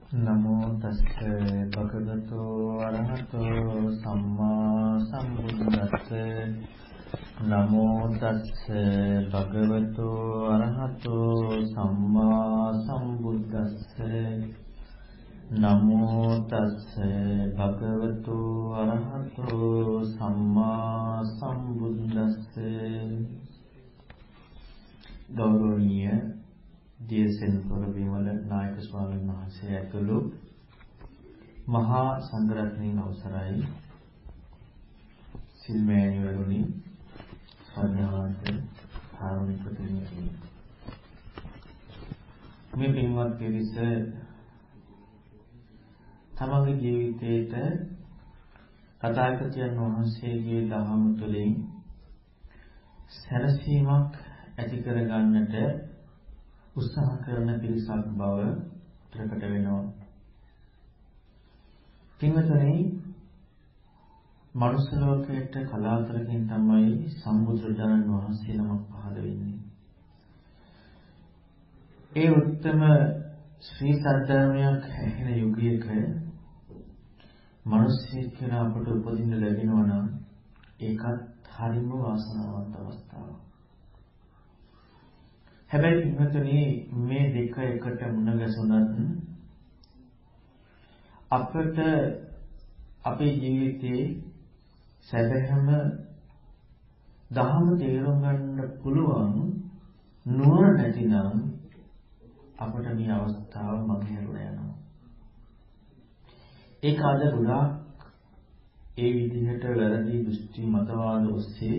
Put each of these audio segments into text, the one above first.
Anomadassi bhagavato arahato samma sambuddhassa. Anomadassi bhagavato arahato samma sambuddhassa. Anomadassi bhagavato arahato samma sambuddhassa. ගෞරවනීය දියසෙන්පුර විමල නායක ස්වාමීන් වහන්සේ ඇතුළු මහා සංඝරත්නයේ අවසරයි සිල්මෑණිවරුනි සම්මානවන්ත කාරුණික පින්වත්නි මේ පින්වත් පිරිස තමගේ ජීවිතේට තථාගතයන් වහන්සේගේ දහම තුළින් සැනසීමක් ඇති කර ගන්නට උත්සාහ කරන පිරිසක් බව ප්‍රකට වෙනවා. පින්වත්නි, මනුස්ස ලෝකයට කලාතුරකින් තමයි සම්බුදුරජාණන් වහන්සේ නමක් පහළ වෙන්නේ. ඒ උත්තම ශ්‍රී සද්ධර්මයක් ඇහෙන යුගයක මිනිස්සෙක් කියලා අපට උපදින්න ලැබෙනවා නම් ඒකත් හරිම වාසනාවන්ත අවස්ථාවක්. හැබැයි පින්වත්නි, මේ දෙක එකට මුණ ගැසුණත් අපට අපේ ජීවිතයේ සැබෑම ධර්ම තේරුම් ගන්න පුළුවන් නුවණ නැතිනම් අපට මේ අවස්ථාව මගහැරලා යනවා. ඒක අද ගොඩාක් ඒ විදිහට වැරදි දෘෂ්ටි මතවාද ඔස්සේ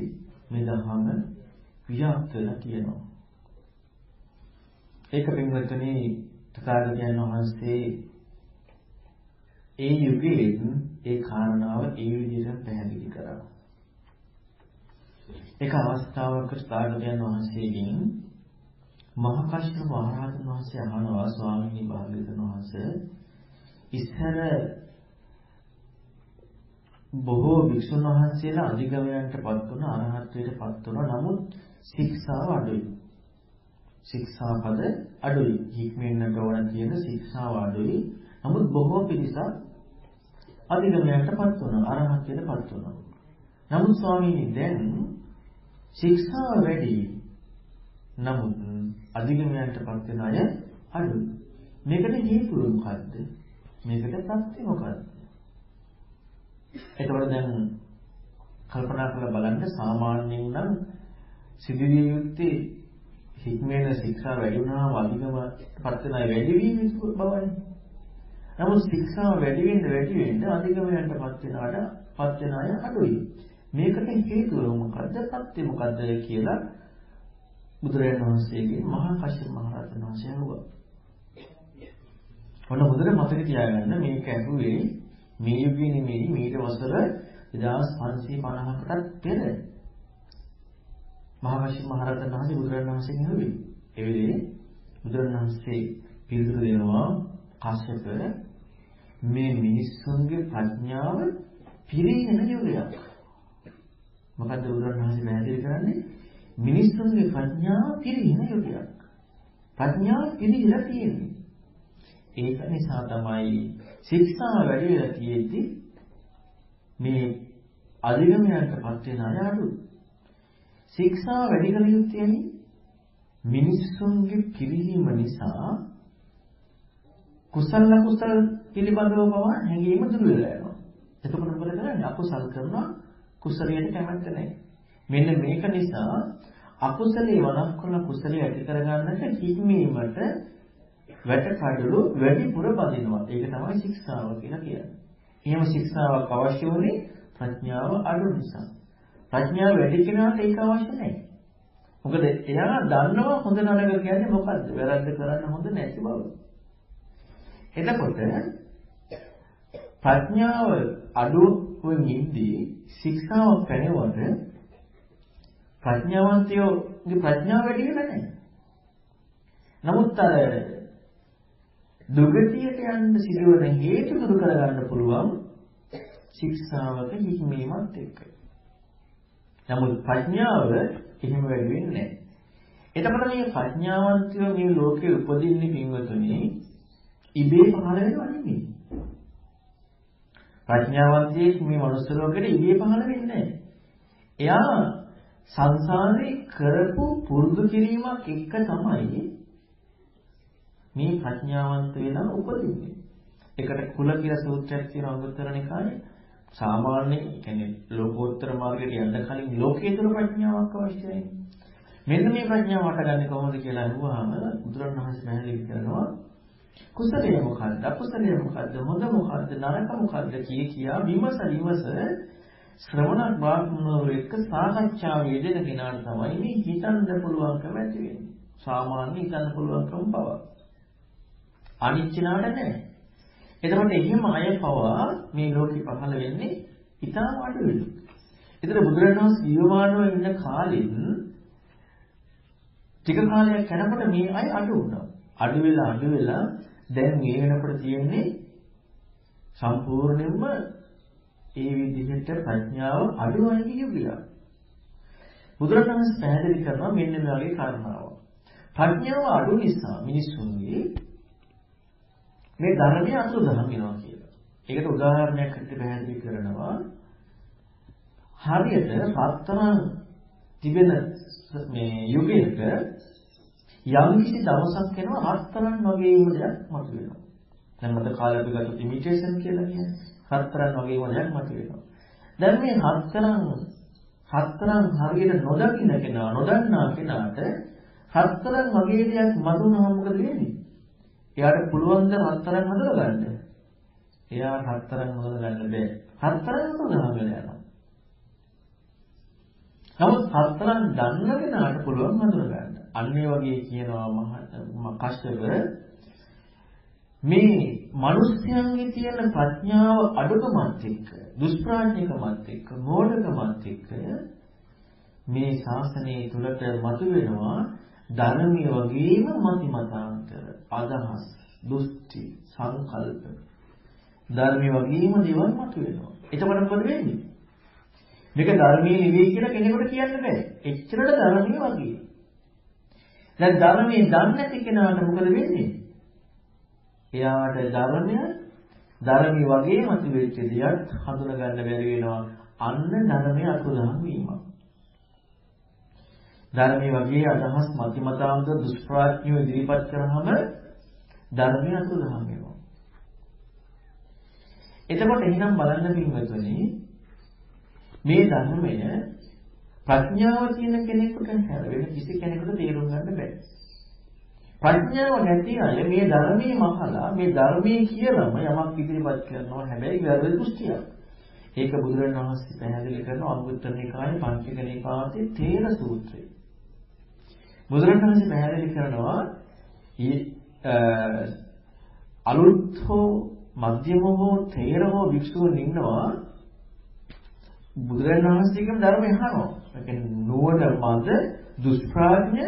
මේ ධර්ම ව්‍යාප්ත වෙලා තියෙනවා. ඒක පින්වත්නි, තථාගතයන් වහන්සේ ඒ යුගයේ ඒ කාරණාව ඒ විදිහට පැහැදිලි කරා. ඒක අවස්ථාවක තථාගතයන් වහන්සේගෙන් මහා කාශ්‍යප මහ රහතන් වහන්සේ අහනවා, ස්වාමීනි භාග්‍යවතුන් වහන්සේ, ඉස්සර බොහෝ භික්ෂුන් වහන්සේලා අධිගමයන්ටපත් වුණ අරහත්ත්වයටපත් වුණා. නමුත් ශික්ෂාව අඩුයි. ශික්ෂාපද අඩුයි. හික්මෙන්නට ඕන කියන ශික්ෂාව අඩුයි. නමුත් බොහෝ පිරිසක් අධිගමයන්ටපත් වුණා, අරහත්ත්වයටපත් වුණා. නමුත් ස්වාමීනි, දැන් ශික්ෂාව වැඩි. නමුත් අධිගමයන්ටපත් වෙන අය අඩුයි. මේකට හේතුව මොකද්ද? මේකට ප්‍රත්‍ය මොකද්ද? එතකොට දැන් කල්පනා කරලා බලන්න, සාමාන්‍යයෙන් නම් සිදුවිය යුත්තේ හික්මේන ශික්ෂා වැඩි වුණාම අධිගමපත් වෙන අය වැඩි වීම බවනේ. නමුත් ශික්ෂා වැඩි වෙන්න අධිගමයන්ටපත් වෙන අය අඩුයි. මේකට හේතුව මොකද්ද? ප්‍රත්‍ය මොකද්ද කියලා බුදුරජාණන් වහන්සේගෙන් මහා කාශ්‍යප මහ රහතන් වහන්සේ අහුවා. ඔන්න හොඳට මතක තියාගන්න, මේක ඇහුවේ මේ යුගයේ නෙමෙයි, මීට වසර 2550කටත් පෙර මහා කාශ්‍යප මහ රහතන් වහන්සේ බුදුරජාණන් වහන්සේගෙන් අහුවේ. ඒ වෙලේ බුදුරජාණන් වහන්සේ පිළිතුරු දෙනවා, කාශ්‍යප, මේ මිනිස්සුන්ගේ ප්‍රඥාව පිරිහෙන යුගයක්. මොකද්ද බුදුරජාණන් වහන්සේ පැහැදිලි කරන්නේ? මිනිස්සුන්ගේ ප්‍රඥාව පිරිහෙන යුගයක්. ප්‍රඥාව පිරිහිලා තියෙන්නේ. ඒක නිසා තමයි ශික්ෂා වැඩි වෙලා තියෙද්දි මේ අධිගමයන්ටපත් වෙන අය අඩුයි. ශික්ෂා වැඩි කළ යුත්තේ මිනිස්සුන්ගේ පිරිහීම නිසා කුසල කුසල පිළිබඳව පවා හැඟීම දුර වෙලා යනවා. එතකොට මොකද කරන්නේ? අකුසල් කරනවා, කුසලයට කැමැත්ත නැහැ. මෙන්න මේක නිසා අකුසලයේ වළක්වන කුසලයේ ඇති කරගන්නට හික්මීමට වැටකඩලු වැඩිපුර බඳිනවා. ඒක තමයි ශික්ෂාව කියලා කියන්නේ. එහෙම ශික්ෂාවක් අවශ්‍ය වුණේ ප්‍රඥාව අඩු නිසා. ප්‍රඥාව වැඩි කෙනාට ඒක අවශ්‍ය නැහැ. මොකද එයා දන්නවා හොඳ නරක කියන්නේ මොකද්ද? වැරද්ද කරන්න හොඳ නැති බව. එතකොට ප්‍රඥාව අඩුවෙන් ඉඳී ශික්ෂාව පැනවුවට ප්‍රඥාවන්තයෝගේ ප්‍රඥාව වැඩි වෙලා නැහැ. නමුත් අර දුගතියට යන්න සිදුවන හේතු දුරු කරගන්න පුළුවන් ශික්ෂාවක හික්මීමත් එක්ක. නමුත් ප්‍රඥාව එහෙම වැඩි වෙන්නේ නැහැ. එතකොට මේ ප්‍රඥාවන්තයෝ මේ ලෝකේ උපදින්නේ පින්වතුනි ඉබේ පහළ වෙනවා නෙමෙයි. ප්‍රඥාවන්තයෙක් මේ මනුස්ස ලෝකෙට ඉබේ පහළ වෙන්නේ නැහැ. එයා සංසාරේ කරපු පුරුදු කිරීමක් එක්ක තමයි මේ ප්‍රඥාවන්ත වෙලා උපදින්නේ. ඒකට කුල කියලා සූත්‍රයක් තියෙනවා අංගුත්තර නිකායේ. සාමාන්‍ය කියන්නේ ලෝකෝත්තර මාර්ගයට යන්න කලින් ලෝකේතර ප්‍රඥාවක් අවශ්‍යයි. මෙන්න මේ ප්‍රඥාව හටගන්නේ කොහොමද කියලා අහුවාම බුදුරණවහන්සේ පැහැදිලි කරනවා කුසලය මොකක්ද අකුසලය මොකක්ද හොඳ මොකක්ද නරක මොකක්ද කියා විමස ශ්‍රවණ බ්‍රාහ්මණවරු එක්ක සාකච්ඡාවේ යෙදෙන කෙනාට තමයි මේ හිතන්න පුළුවන්කම ඇති වෙන්නේ. සාමාන්‍ය හිතන්න පුළුවන්කම බව. අනිච්චනාට නැහැ. එතකොට එහෙම අය පවා මේ ලෝකෙ පහළ වෙන්නේ ඊටම අඩුයි. ඒතර බුදුරණවහන්සේ ජීවමානව ඉන්න කාලෙත් ටික කාලයක් යනකොට මේ අය අඩු වුණා. අඩු වෙලා දැන් මේ වෙනකොට තියෙන්නේ සම්පූර්ණයෙන්ම ඒ විදිහට ප්‍රඥාව අඩුවයි කියුවා. බුදුරණවහන්සේ පැහැදිලි කරනවා මෙන්න මේ වගේ කාරණාවක්. ප්‍රඥාව අඩු නිසා මිනිස්සුන්ගේ මේ ධර්මය අසුදහම් වෙනවා කියලා. ඒකට උදාහරණයක් හිතේ පැහැදිලි කරනවා. හරියට රත්තරන් තිබෙන මේ යුගයක යම් කිසි දවසක් වෙනවා රත්තරන් වගේම දෙයක් මතුවෙනවා. දැන් මත කාලේ අපි ගත්ත ඉමිටේෂන් කියලා කියන්නේ රත්තරන් වගේම දෙයක් මතුවෙනවා. දැන් මේ රත්තරන් හරියට නොදකින්න කෙනා නොදන්නා කෙනාට රත්තරන් වගේ දෙයක් මතුනහම මොකද වෙන්නේ? එයාට පුළුවන් ද රත්තරන් හදලා ගන්න? එයා රත්තරන් හදලා ගන්න බෑ. රත්තරන් හදලා යනවා. නමුත් රත්තරන් දන්න කෙනාට පුළුවන් හදලා ගන්න. අන්න ඒ වගේ කියනවා කශ්‍යප මේ මිනිස්යන්ගේ තියෙන ප්‍රඥාව අඩුකමත් එක්ක දුෂ්ප්‍රඥකමත් එක්ක මෝඩකමත් එක්ක මේ ශාසනය තුලට මතුවෙනවා ධර්මයේ වගේම මතිමතාන්තර අදහස් දෘෂ්ටි සංකල්ප ධර්මයේ වගේම දේවල් මතුවෙනවා. එතකොට මොකද වෙන්නේ? මේක ධර්මයේ නෙවෙයි කියලා කෙනෙකුට කියන්න බෑ. එච්චරට ධර්මයේ වගේ. දැන් ධර්මයේ දන්නේ නැති කෙනාට මොකද වෙන්නේ? එයාට ධර්මයේ වගේ මතුවෙච්ච දෙයක් හඳුනා ගන්න බැරි වෙනවා. අන්න ධර්මයේ අතුරුදහන් වීම. ධර්මයේ වගේ අදහස් මතිමතාන්ත දුෂ්ප්‍රඥයෝ ඉදිරිපත් කරාම ධර්මයේ අතුරුදහන් වෙනවා. එතකොට එහෙනම් බලන්න පින්වතුනි මේ ධර්මය ප්‍රඥාව කියන කෙනෙකුට හැර වෙන කිසි කෙනෙකුට තේරුම් ගන්න බෑ. ප්‍රඥාව නැති අය මේ ධර්මයේ මහලා මේ ධර්මයේ කියලාම යමක් ඉදිරිපත් කරනවා. හැබැයි වැරදි දෘෂ්ටියක්. ඒක බුදුරණවහන්සේ පැහැදිලි කරනවා අංගුත්තර නිකායේ පංචක නිපාතේ තේර සූත්‍රය. බුදුරණවහන්සේ පැහැදිලි කරනවා අලුත් හෝ මධ්‍යම හෝ තේර හෝ භික්ෂුන් ඉන්නවා බුදුරණවහන්සේගේම ධර්මය අහනවා. ඒ කියන්නේ නුවණ මත දුෂ්ප්‍රඥ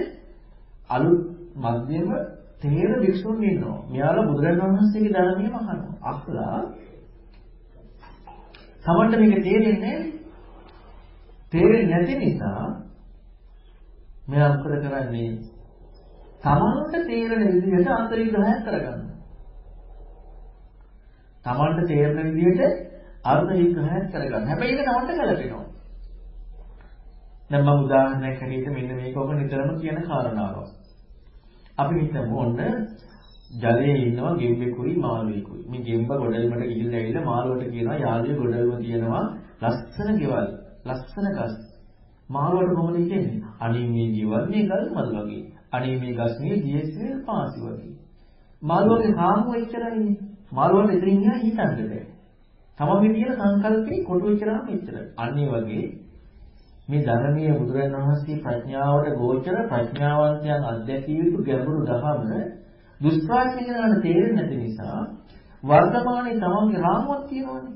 අලුත් මධ්‍යම තේර භික්ෂුන් ඉන්නවා. මෙයාලා බුදුරණවහන්සේගේ ධර්මයම අහනවා. අහලා තමන්ට මේක තේරෙන්නේ නැති නිසා මෙයා මොකද කරන්නේ? තමන්ට තේරෙන විදිහට අන්ත විග්‍රහයක් කරගන්නවා. තමන්ට තේරෙන විදිහට අර්ථ විග්‍රහයක් කරගන්න. හැබැයි ඒක තමන්ට ගැලපෙනවා. දැන් මම උදාහරණයක් හැටියට මෙන්න මේක ඔබ නිතරම කියන කාරණාවක්. අපි හිතමු ඔන්න ජලයේ ඉන්නවා ගෙම්බෙකුයි මාළුවෙකුයි. මේ ගෙම්බ ගොඩල්මට ගිහිල්ලා ඇවිල්ලා මාළුවට කියනවා යාළුවේ ගොඩල්ම තියෙනවා ලස්සන ගෙවල්, ලස්සන ගස්. මාළුවට කොහොමද කියන්නේ? අනේ මේ ගෙවල් මේ ගල් මල් වගේ. අනේ මේ ගස් මේ දියසෙල් පාසි වගේ. මාළුවගේ හාමුව එච්චරයිනේ. මාළුවට ඉතින් නෑ හිතන්න බෑ. තමන්ගේ තියෙන සංකල්පේ කොටු වෙච්චරම එච්චරයි. අන්නේ වගේ මේ ධර්මීය බුදුරජාණන් වහන්සේ ප්‍රඥාවට ගෝචර ප්‍රඥාවන්තයන් අධ්‍යක්ෂ යුතු ගැඹුරු ධර්ම දුෂ්ප්‍රඥයන්ට තේරෙන්නේ නැති නිසා වර්තමානයේ තමන්ගේ රාමුවක් තියෙනවනේ.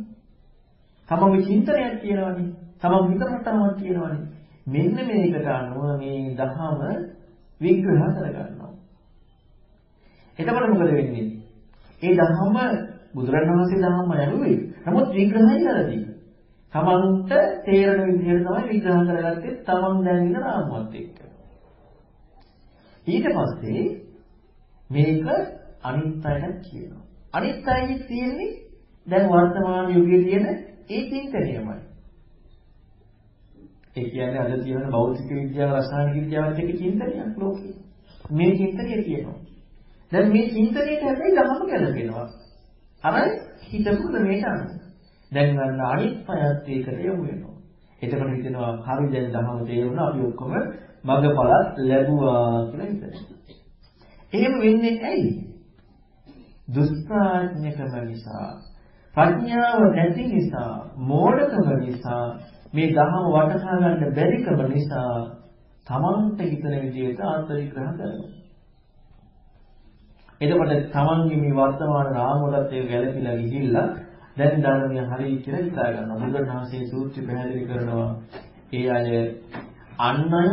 තමන්ගේ චින්තනයක් තියෙනවනේ. තමන් හිතමටමක් තියෙනවනේ. මෙන්න මේකට අනුව මේ ධහම විග්‍රහ කරගන්නවා. එතකොට මොකද වෙන්නේ? ඒ ධහම බුදුරජාණන් වහන්සේ ධහම යනුවේ. නමුත් විග්‍රහය වැරදි. තමන්ට තේරෙන විදිහට තමයි විග්‍රහ කරගත්තේ තමන් දැන් ඉන්න රාමුවත් එක්ක. ඊට පස්සේ මේක අනිත් අයට කියනවා. අනිත් අයෙත් තියෙන්නේ දැන් වර්තමාන යුගයේ තියෙන ඒ චින්තනයමයි. ඒ කියන්නේ අද තියෙන භෞතික විද්‍යාව රසායනික විද්‍යාවත් එක්ක චින්තනයක් ලෝකේ. මේ චින්තනය කියනවා. දැන් මේ චින්තනයට හැබැයි ධර්ම ගැලපෙනවා. අර හිතපු ක්‍රමයට අනුව. දැන් ගන්න අනිත් පයත් ඒකට යොමු වෙනවා. එතකොට හිතෙනවා හරි දැන් ධර්ම තේරුණා අපි ඔක්කොම මගපලත් ලැබුවා කියලා හිතනවා. එහෙම වෙන්නේ ඇයි? දුෂ්ප්‍රඥකම නිසා, ප්‍රඥාව නැති නිසා, මෝඩකම නිසා, මේ ධර්ම වටහා ගන්න බැරිකම නිසා තමන්ට හිතන විදිහට ආත්ම විග්‍රහ කරනවා. එතකොට තමන්ගේ මේ වර්තමාන රාමුවලත් ඒක ගැලපිලා ගිහිල්ලා දැන් ධර්මය හරියි කියලා හිතා ගන්නවා. බුදුරණවහන්සේ සූත්‍රය පැහැදිලි කරනවා ඒ අය අන් අය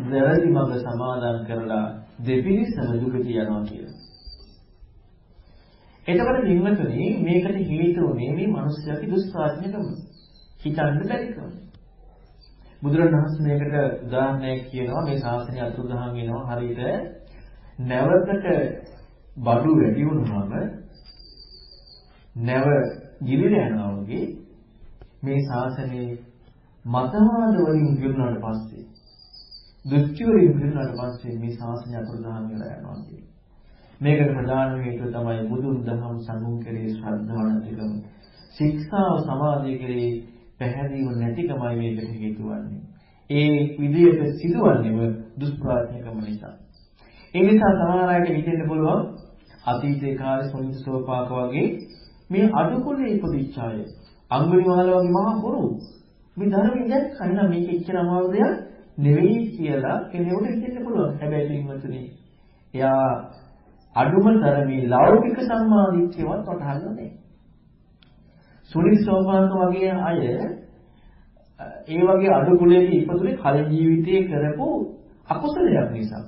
වැරදි මඟ සමාදන් කරලා දෙපිරිසම දුකට යනවා කියලා. එතකොට නිම්මතුනි මේකට හේතු වුණේ මේ මිනිස්යාගේ දුෂ්ප්‍රඥකම. හිතන්න බැරිකම. බුදුරණවහන්සේ මේකට උදාහරණයක් කියනවා මේ ශාසනය අතුරුදහන් වෙනවා හරියට නැවකට බඩු වැඩි වුණාම නැව ගිලිලා යනවා වගේ මේ ශාසනයේ මතවාද වලින් ගිරුණාට පස්සේ දුක්ඛ වලින් ගිරුණාට පස්සේ මේ ශාසනය අතුරුදහන් වෙලා යනවා කියන්නේ. මේකට ප්‍රධාන හේතුව තමයි බුදුන් දහම් සංගම් කෙරේ ශ්‍රද්ධාව නැතිකම. ශික්ෂාව සමාධිය කෙරේ පැහැදිලිව නැතිකමයි මේකට හේතු වන්නේ. ඒ විදියට සිදුවන්නේම දුෂ්ප්‍රඥකම නිසා. ඒ නිසා සමහර අයට හිතෙන්න පුළුවන් අතීතේ කාලේ සොනිසෝපාක වගේ මේ අඩුකුලේ ඉපදිච්ච අය අඟුලිමාල වගේ මහා බොරු මේ ධර්මයෙන් දැක්කම මේක ඉච්චර අමාරු දෙයක් නෙවෙයි කියලා කෙනෙකුට හිතෙන්න පුළුවන්. හැබැයි පින්වතුනි එයා අඩුම තරමේ ලෞකික සම්මාදිට්ඨියවත් වටහාගන්නේ නැහැ. සුනිසෝපාක වගේ අය ඒ වගේ අඩුකුලේ ඉපදුනේ කලින් ජීවිතයේ කරපු අකුසලයක් නිසා.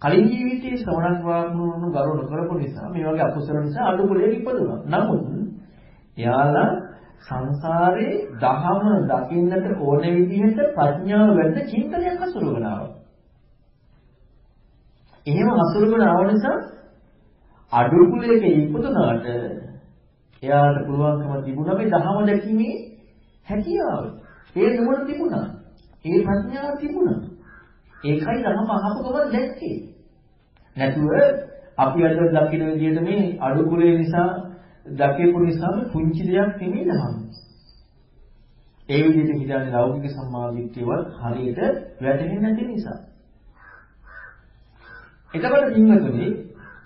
කලින් ජීවිතයේ ශ්‍රවණක් වාග්නුණු ගරුණ කරපු නිසා මේ වගේ අකුසල නිසා අඩුකුලේ ඉපදුණා. නමුත් එයාලා සංසාරේ දහම දකින්නට ඕන විදිහට ප්‍රඥාව වැඩ චින්තනයක් අසුරගෙන ආවා. එහෙම අසුරගෙන ආව නිසා අඩුකුලේක ඉපදුනාට එයාට පුළුවන්කම තිබුණා මේ දහම දැකීමේ හැකියාව. ඒ නුවණ තිබුණා. ඒ ප්‍රඥාව තිබුණා. ඒකයි ධර්ම අහපු ගමන් දැක්කේ. නැතුව අපි අද දකින විදිහට මේ අඩුකුලේ නිසා දකේපු නිසා පුංචි දෙයක් නෙමෙයි ධර්ම. ඒ විදිහට හිතන්නේ ලෞකික සම්මාදිට්ඨියවත් හරියට වැටහෙන්නේ නැති නිසා. එතකොට කින්නතුනේ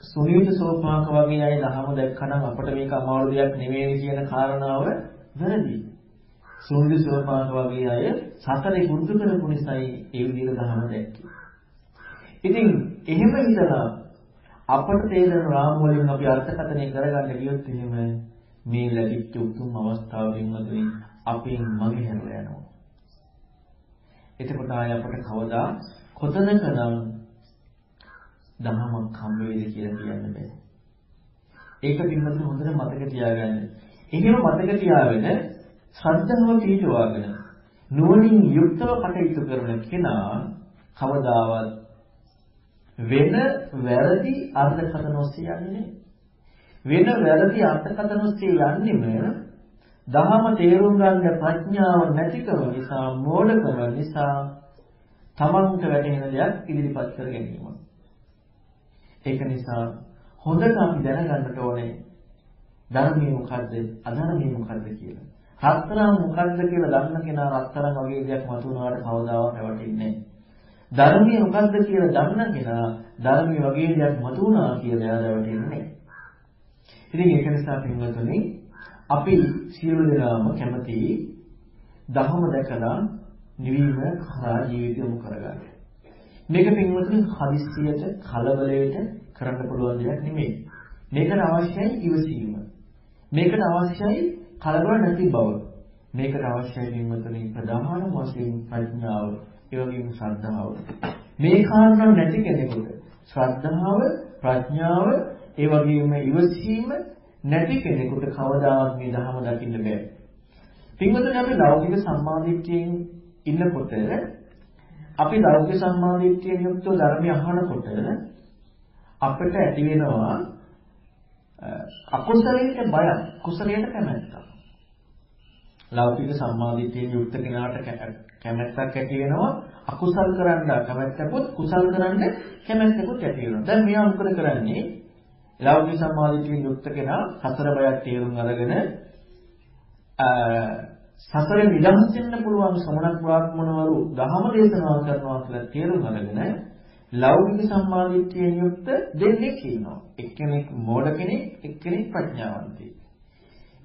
සුනීත සෝපාක වගේ අය ධර්ම දැක්කනම් අපිට මේක අමාරු දෙයක් නෙමෙයි කියන කාරණාව වැරදි. සුනීත සෝපාක වගේ අය සතරේ පුරුදු කරපු නිසායි ඒ විදිහට ධර්ම දැක්කේ. ඉතින් එහෙම හිතලා අපට තේරෙන රාම වලින් අපි අර්ථකථනය කරගන්න ගියොත් එහෙම මේ ලැබිච්ච උතුම් අවස්ථාවෙන් මතුවේ අපෙන් මගේ හැරලා යනවා. එතකොට ආය අපට කවදා කොතනකනම් දහමක් හම්බ වෙයිද කියලා කියන්න බෑ. ඒක පිළිබඳව හොඳට මතක තියාගන්න. එහෙම මතක තියාගෙන ශ්‍රද්ධාව පිහිටුවාගෙන නුවණින් යුක්තව කටයුතු කරන කෙනා කවදාවත් වෙන වැරදි අර්ථකථන ඔස්සේ යන්නේ වෙන වැරදි අර්ථකථන ඔස්සේ යන්නේම දහම තේරුම් ගන්න ප්‍රඥාව නැතිකම නිසා මෝඩකම නිසා තමන්ට වැටහෙන දෙයක් ඉදිරිපත් කර ගැනීම. ඒක නිසා හොඳට අපි දැනගන්නට ඕනේ ධර්මයේ මොකද්ද අධර්මයේ මොකද්ද කියලා. රත්තරන් මොකද්ද කියලා දන්න කෙනා රත්තරන් වගේ දෙයක් මතුවනවාට කවදාවත් රැවටෙන්නේ නැහැ. ධර්මයේ මොකද්ද කියලා දන්න කෙනා ධර්මයේ වගේ දෙයක් මතුවනවා කියලා එයා රැවටෙන්නේ නැහැ. ඉතින් ඒක නිසා පින්වතුනි අපි සියලු දෙනාම කැමති ධර්ම දැකලා නිවීම කරා ජීවිතය යොමු කරගන්න. මේක පින්වතුනි හදිස්සියට කලබලයට කරන්න පුළුවන් දෙයක් නෙමෙයි. මේකට අවශ්‍යයි ඉවසීම. මේකට අවශ්‍යයි කලබල නැති බව. මේකට අවශ්‍යයි පින්වතුනි ප්‍රධාන වශයෙන් ප්‍රඥාව, ඒ වගේම ශ්‍රද්ධාව. මේ කාරණා නැති කෙනෙකුට ශ්‍රද්ධාව, ප්‍රඥාව, ඒ වගේම ඉවසීම නැති කෙනෙකුට කවදාවත් මේ ධර්ම දකින්න බෑ. පින්වතුනි අපි ලෞකික සම්මාදිට්ඨියෙන් ඉන්නකොට අපි ලෞකික සම්මාදිට්ඨියෙන් යුක්ත ධර්මය අහනකොට අපිට ඇති වෙනවා අකුසලයට බය, කුසලයට කැමැත්ත. ලෞකික සම්මාදිට්ඨියෙන් යුක්ත කෙනාට කැමැත්තක් ඇති වෙනවා. අකුසල් කරන්න කැමැත්තකුත්, කුසල් කරන්න කැමැත්තකුත් ඇති වෙනවා. දැන් මෙයා මොකද කරන්නේ? ලෞකික සම්මාදිට්ඨියෙන් යුක්ත කෙනා සතර බයක් තේරුම් අරගෙන සතරේ නිදහස් වෙන්න පුළුවන් ශ්‍රමණ බ්‍රාහ්මණවරු ධර්ම දේශනා කරනවා කියලා තේරුම් අරගෙන ලෞකික සම්මාදිට්ඨියෙන් යුක්ත දෙන්නෙක් ඉන්නවා. එක්කෙනෙක් මෝඩ කෙනෙක්, එක්කෙනෙක් ප්‍රඥාවන්තයෙක්.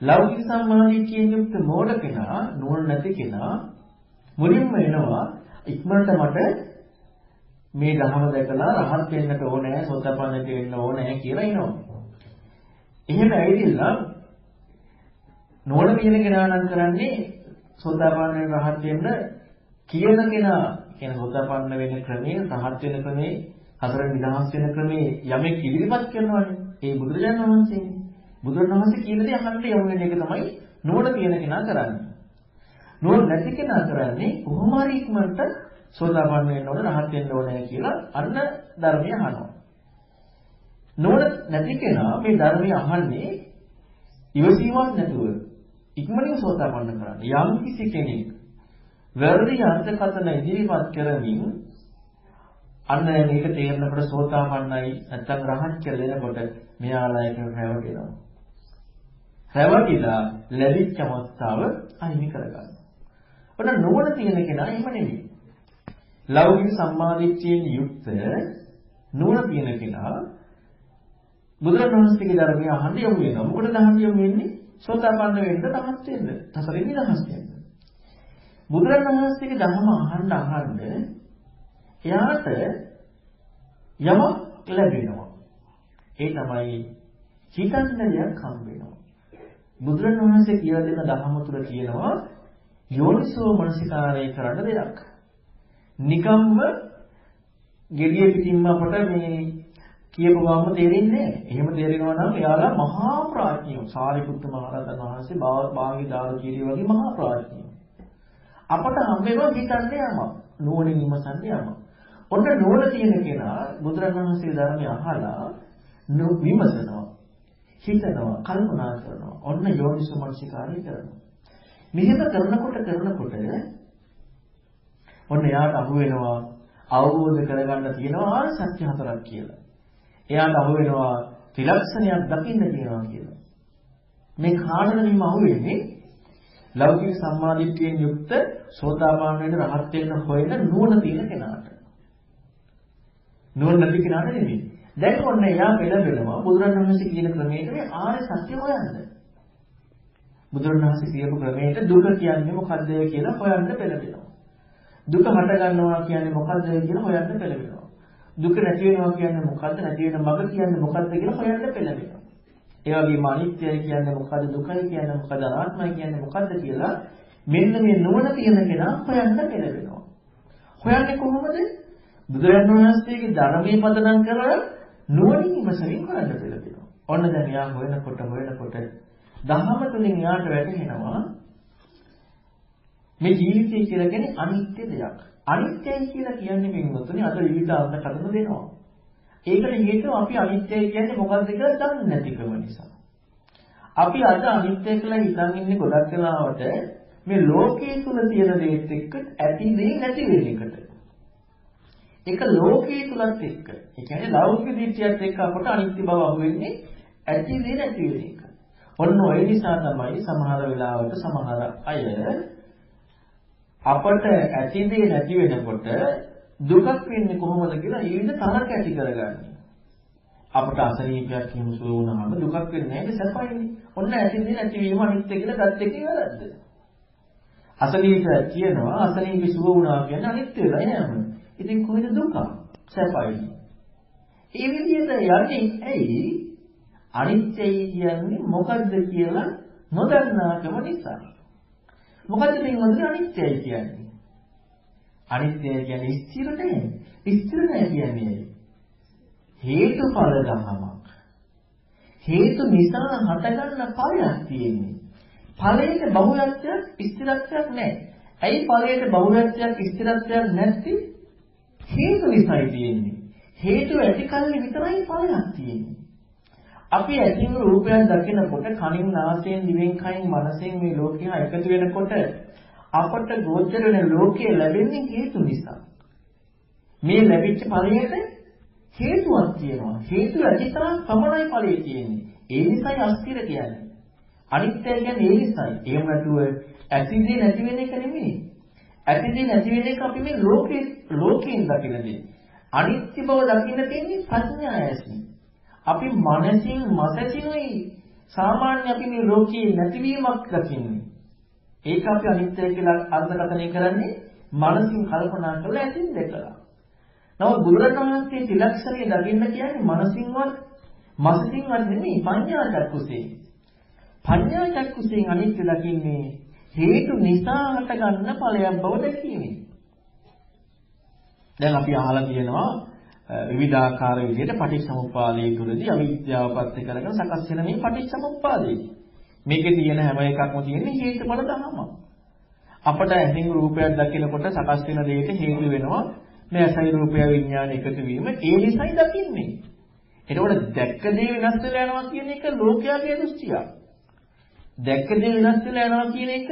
ලෞකික සම්මාදිට්ඨියෙන් යුක්ත මෝඩ කෙනා, නුවණ නැති කෙනා මුලින්ම එනවා ඉක්මනට මට මේ ධර්ම දැකලා රහත් වෙන්නට ඕනේ, සෝතපන්නට වෙන්න ඕනේ කියලා එනවා. එහෙම ඇවිදilla නුවණ තියෙන කෙනා නම් කරන්නේ සෝතපන්න රහත් වෙන්න කියන කෙනා කියන සෝතපන්න වෙන ක්‍රමයේ, රහත් වෙන ක්‍රමයේ, හතර නිදහස් වෙන ක්‍රමයේ යමෙක් ඉදිරිපත් කරනවානේ. ඒ බුදුරජාණන් වහන්සේනේ. බුදුරජාණන් වහන්සේ කියන දේ අහන්න යොමු වෙන එක තමයි නුවණ තියෙන කෙනා කරන්නේ. නුවණ නැති කෙනා කරන්නේ කොහොම හරි ඉක්මනට සෝතාපන්න වෙන්න ඕන, රහත් වෙන්න ඕනේ කියලා අන්න ධර්මය අහනවා. නුවණ නැති කෙනා මේ ධර්මය අහන්නේ ඉවසීමක් නැතුව ඉක්මනින් සෝතාපන්න කරන්නේ. යම් කිසි කෙනෙක් වැරදි අර්ථකථන ඉදිරිපත් කරමින් අන්න මේක තේරෙනකොට සෝතාපන්නයි නැත්නම් රහත් කියලා දෙනකොට මෙයාලා එක රැවටෙනවා. රැවටිලා ලැබිච්ච අවස්ථාව අහිමි කරගන්නවා. ඔන්න නුවණ තියෙන කෙනා එහෙම නෙමෙයි. ලෞකික සම්මාදිට්ඨියෙන් යුක්ත නුවණ තියෙන කෙනා බුදුරණවහන්සේගේ ධර්මය අහන්න යොමු වෙනවා. මොකටද අහන්න යොමු වෙන්නේ? සෝතාපන්න වෙන්න, රහත් වෙන්න, සසරින් නිදහස් වෙන්න. බුදුරණවහන්සේගේ ධර්ම අහන්න එයාට යමක් ලැබෙනවා. ඒ තමයි හිතන්න දෙයක් හම්බ වෙනවා. බුදුරණවහන්සේ කියලා දෙන ධර්ම තුල කියනවා යෝනිසෝ මනසිකාරය කරන්න දෙයක්. නිකම්ම gediya pitimම අපට මේ කියපු ගාම තේරෙන්නේ නැහැ. එහෙම තේරෙනවා නම් එයාලා මහා ප්‍රඥයෝ, සාරිපුත්ත මහ රහතන් වහන්සේ, භාග්‍යදාරු කීරිය වගේ මහා ප්‍රඥයෝ. අපට හම්බ වෙනවා හිතන්නේ යමක්, නුවණින් විමසන්නේ යමක්. ඔන්න නුවණ තියෙන කෙනා බුදුරණවහන්සේගේ ධර්මය අහලා විමසනවා, හිතනවා, කල්පනා කරනවා. ඔන්න යෝනිසෝ මනසිකාරය කරනවා. මෙහෙම කරනකොට ඔන්න එයාට අහු වෙනවා අවබෝධ කරගන්න තියෙනවා ආර්ය සත්‍ය හතරක් කියලා. එයාට අහු වෙනවා ත්‍රිලක්ෂණයක් දකින්න තියෙනවා කියලා. මේ කාණන වීම අහු වෙන්නේ ලෞකික සම්මාදිට්ඨියෙන් යුක්ත සෝතාපන්න වෙන රහත් වෙන හොයන නුවණ තියෙන කෙනාට. නුවණ නැති කෙනාට නෙමෙයි. දැන් ඔන්න එයා පෙළඹෙනවා බුදුරණවහන්සේ කියන ක්‍රමයට මේ ආර්ය සත්‍ය හොයන්න. බුදුරණවහන්සේ කියපු ක්‍රමයට දුක කියන්නේ මොකද්ද කියලා හොයන්න පෙළඹෙනවා. දුක හට ගන්නවා කියන්නේ මොකද්ද කියලා හොයන්න පෙළඹෙනවා. දුක නැති වෙනවා කියන්නේ මොකද්ද, නැති වෙන මඟ කියන්නේ මොකද්ද කියලා හොයන්න පෙළඹෙනවා. ඒ වගේම අනිත්‍යයි කියන්නේ මොකද්ද, දුකයි කියන්නේ මොකද්ද, අනාත්මයි කියන්නේ මොකද්ද කියලා මෙන්න මේ නුවණ තියෙන කෙනා හොයන්න පෙළඹෙනවා. හොයන්නේ කොහොමද? බුදුරජාණන් වහන්සේගේ ධර්මයේ පදනම් කරලා නුවණින් විමසමින් හොයන්න පෙළඹෙනවා. ඔන්න දැන් යා හොයනකොට ධර්ම තුලින් යාට වැටහෙනවා මේ ජීවිතය කියලා කියන්නේ අනිත්‍ය දෙයක්. අනිත්‍යයි කියලා කියන්නේ පින්වතුනි අද විවිධ අර්ථකථන දෙනවා. ඒකට හේතුව අපි අනිත්‍යයි කියන්නේ මොකක්ද කියලා දන්නේ නැතිකම නිසා. අපි අද අනිත්‍ය කියලා හිතන් ඉන්නේ ගොඩක් වෙලාවට මේ ලෝකයේ තුල තියෙන දේත් එක්ක ඇති දේ නැති වෙන එකට. ඒක ලෝකයේ තුලත් එක්ක. ඒ කියන්නේ ලෞකික දිට්ඨියත් එක්ක අපට අනිත්‍ය බව අහු වෙන්නේ ඇති දේ නැති වෙන එක. ඔන්න ඔය නිසා තමයි සමහර වෙලාවට සමහර අය අපට ඇති දේ නැති වෙනකොට දුකක් වෙන්නේ කොහොමද කියලා ඊවිද තරක ඇති කරගන්නේ. අපට අසනීපයක් හිමුසු වුණාම දුකක් වෙන්නේ නැහැ සැපයිනේ. ඔන්න ඇති දේ නැති වීම අනිත්‍ය කියලා ගත් එකේ වැරද්ද. අසනීපය කියනවා අසනීප සුව වුණා කියන්නේ අනිත්‍ය වෙලා නෑම. ඉතින් කොහෙද දුක? සැපයි. ඒ විදිහට යන්නේ ඇයි? අනිත්‍යයි කියන්නේ මොකද්ද කියලා නොදන්නාකම නිසා. මොකද්ද මේ වගේ අනිත්‍යයි කියන්නේ? අනිත්‍යය කියන්නේ ස්ථිර නැහැ. ස්ථිර නැහැ කියන්නේ හේතුඵල ධර්මයක්. හේතු නිසා හටගන්න ඵලයක් තියෙන්නේ. ඵලයේ බහුලත්වයක් ස්ථිරත්වයක් නැහැ. ඇයි ඵලයේ බහුලත්වයක් ස්ථිරත්වයක් නැති? හේතු නිසායි තියෙන්නේ. හේතු ඇති කල්ලි විතරයි ඵලයක් තියෙන්නේ. අපි ඇසින් රූපයක් දකිනකොට කනින් නාසයෙන් දිවෙන් කයින් මනසෙන් මේ ලෝකය එකතු වෙනකොට අපට ගෝචර වෙන ලෝකයේ ලැබෙන්නේ හේතු නිසා. මේ ලැබිච්ච ඵලයට හේතුවක් තියෙනවා. හේතු ඇතිතරම් පමණයි ඵලය තියෙන්නේ. ඒ නිසායි අස්තිර කියන්නේ. අනිත්‍ය කියන්නේ ඒ නිසායි. එහෙම නැතුව ඇතිදී නැති වෙන එක නෙමෙයි. ඇතිදී නැති වෙන එක අපි මේ ලෝකයෙන් දකින දේ. අනිත්‍ය බව දකින්න තියෙන්නේ ප්‍රඥායසින්. අපි මනසින් මසසිනුයි සාමාන්‍ය අපි මේ ලෝකයේ නැතිවීමක් දකින්නේ. ඒක අපි අනිත්‍ය කියලා අර්ථකථනය කරන්නේ මනසින් කල්පනා කරලා ඇසින් දැකලා. නමුත් බුදුරජාණන්සේ ත්‍රිලක්ෂණය දකින්න කියන්නේ මනසින්වත් මසසින්වත් නෙමෙයි පඤ්ඤා චක්කුසෙන්. පඤ්ඤා චක්කුසෙන් අනිත්‍ය දකින්නේ හේතු නිසා හටගන්න ඵලයක් බව දැකීමෙන්. දැන් අපි අහලා තියෙනවා විවිධාකාර විදිහට පටිච්චසමුප්පාදයේ තුලදී අවිද්‍යාව පත්‍ය කරගෙන සකස් වෙන මේ පටිච්චසමුප්පාදේ. මේකේ තියෙන හැම එකක්ම තියෙන්නේ හේතුඵල ධර්ම. අපට ඇසින් රූපයක් දකිනකොට සකස් වෙන දෙයට හේතු වෙනවා මේ ඇසයි රූපය විඥාන එකතු වීම. ඒ නිසයි දකින්නේ. එතකොට දැක්ක දේ වෙනස් වෙලා යනවා කියන එක ලෝකයාගේ දෘෂ්ටියක්. දැක්ක දේ වෙනස් වෙලා යනවා කියන එක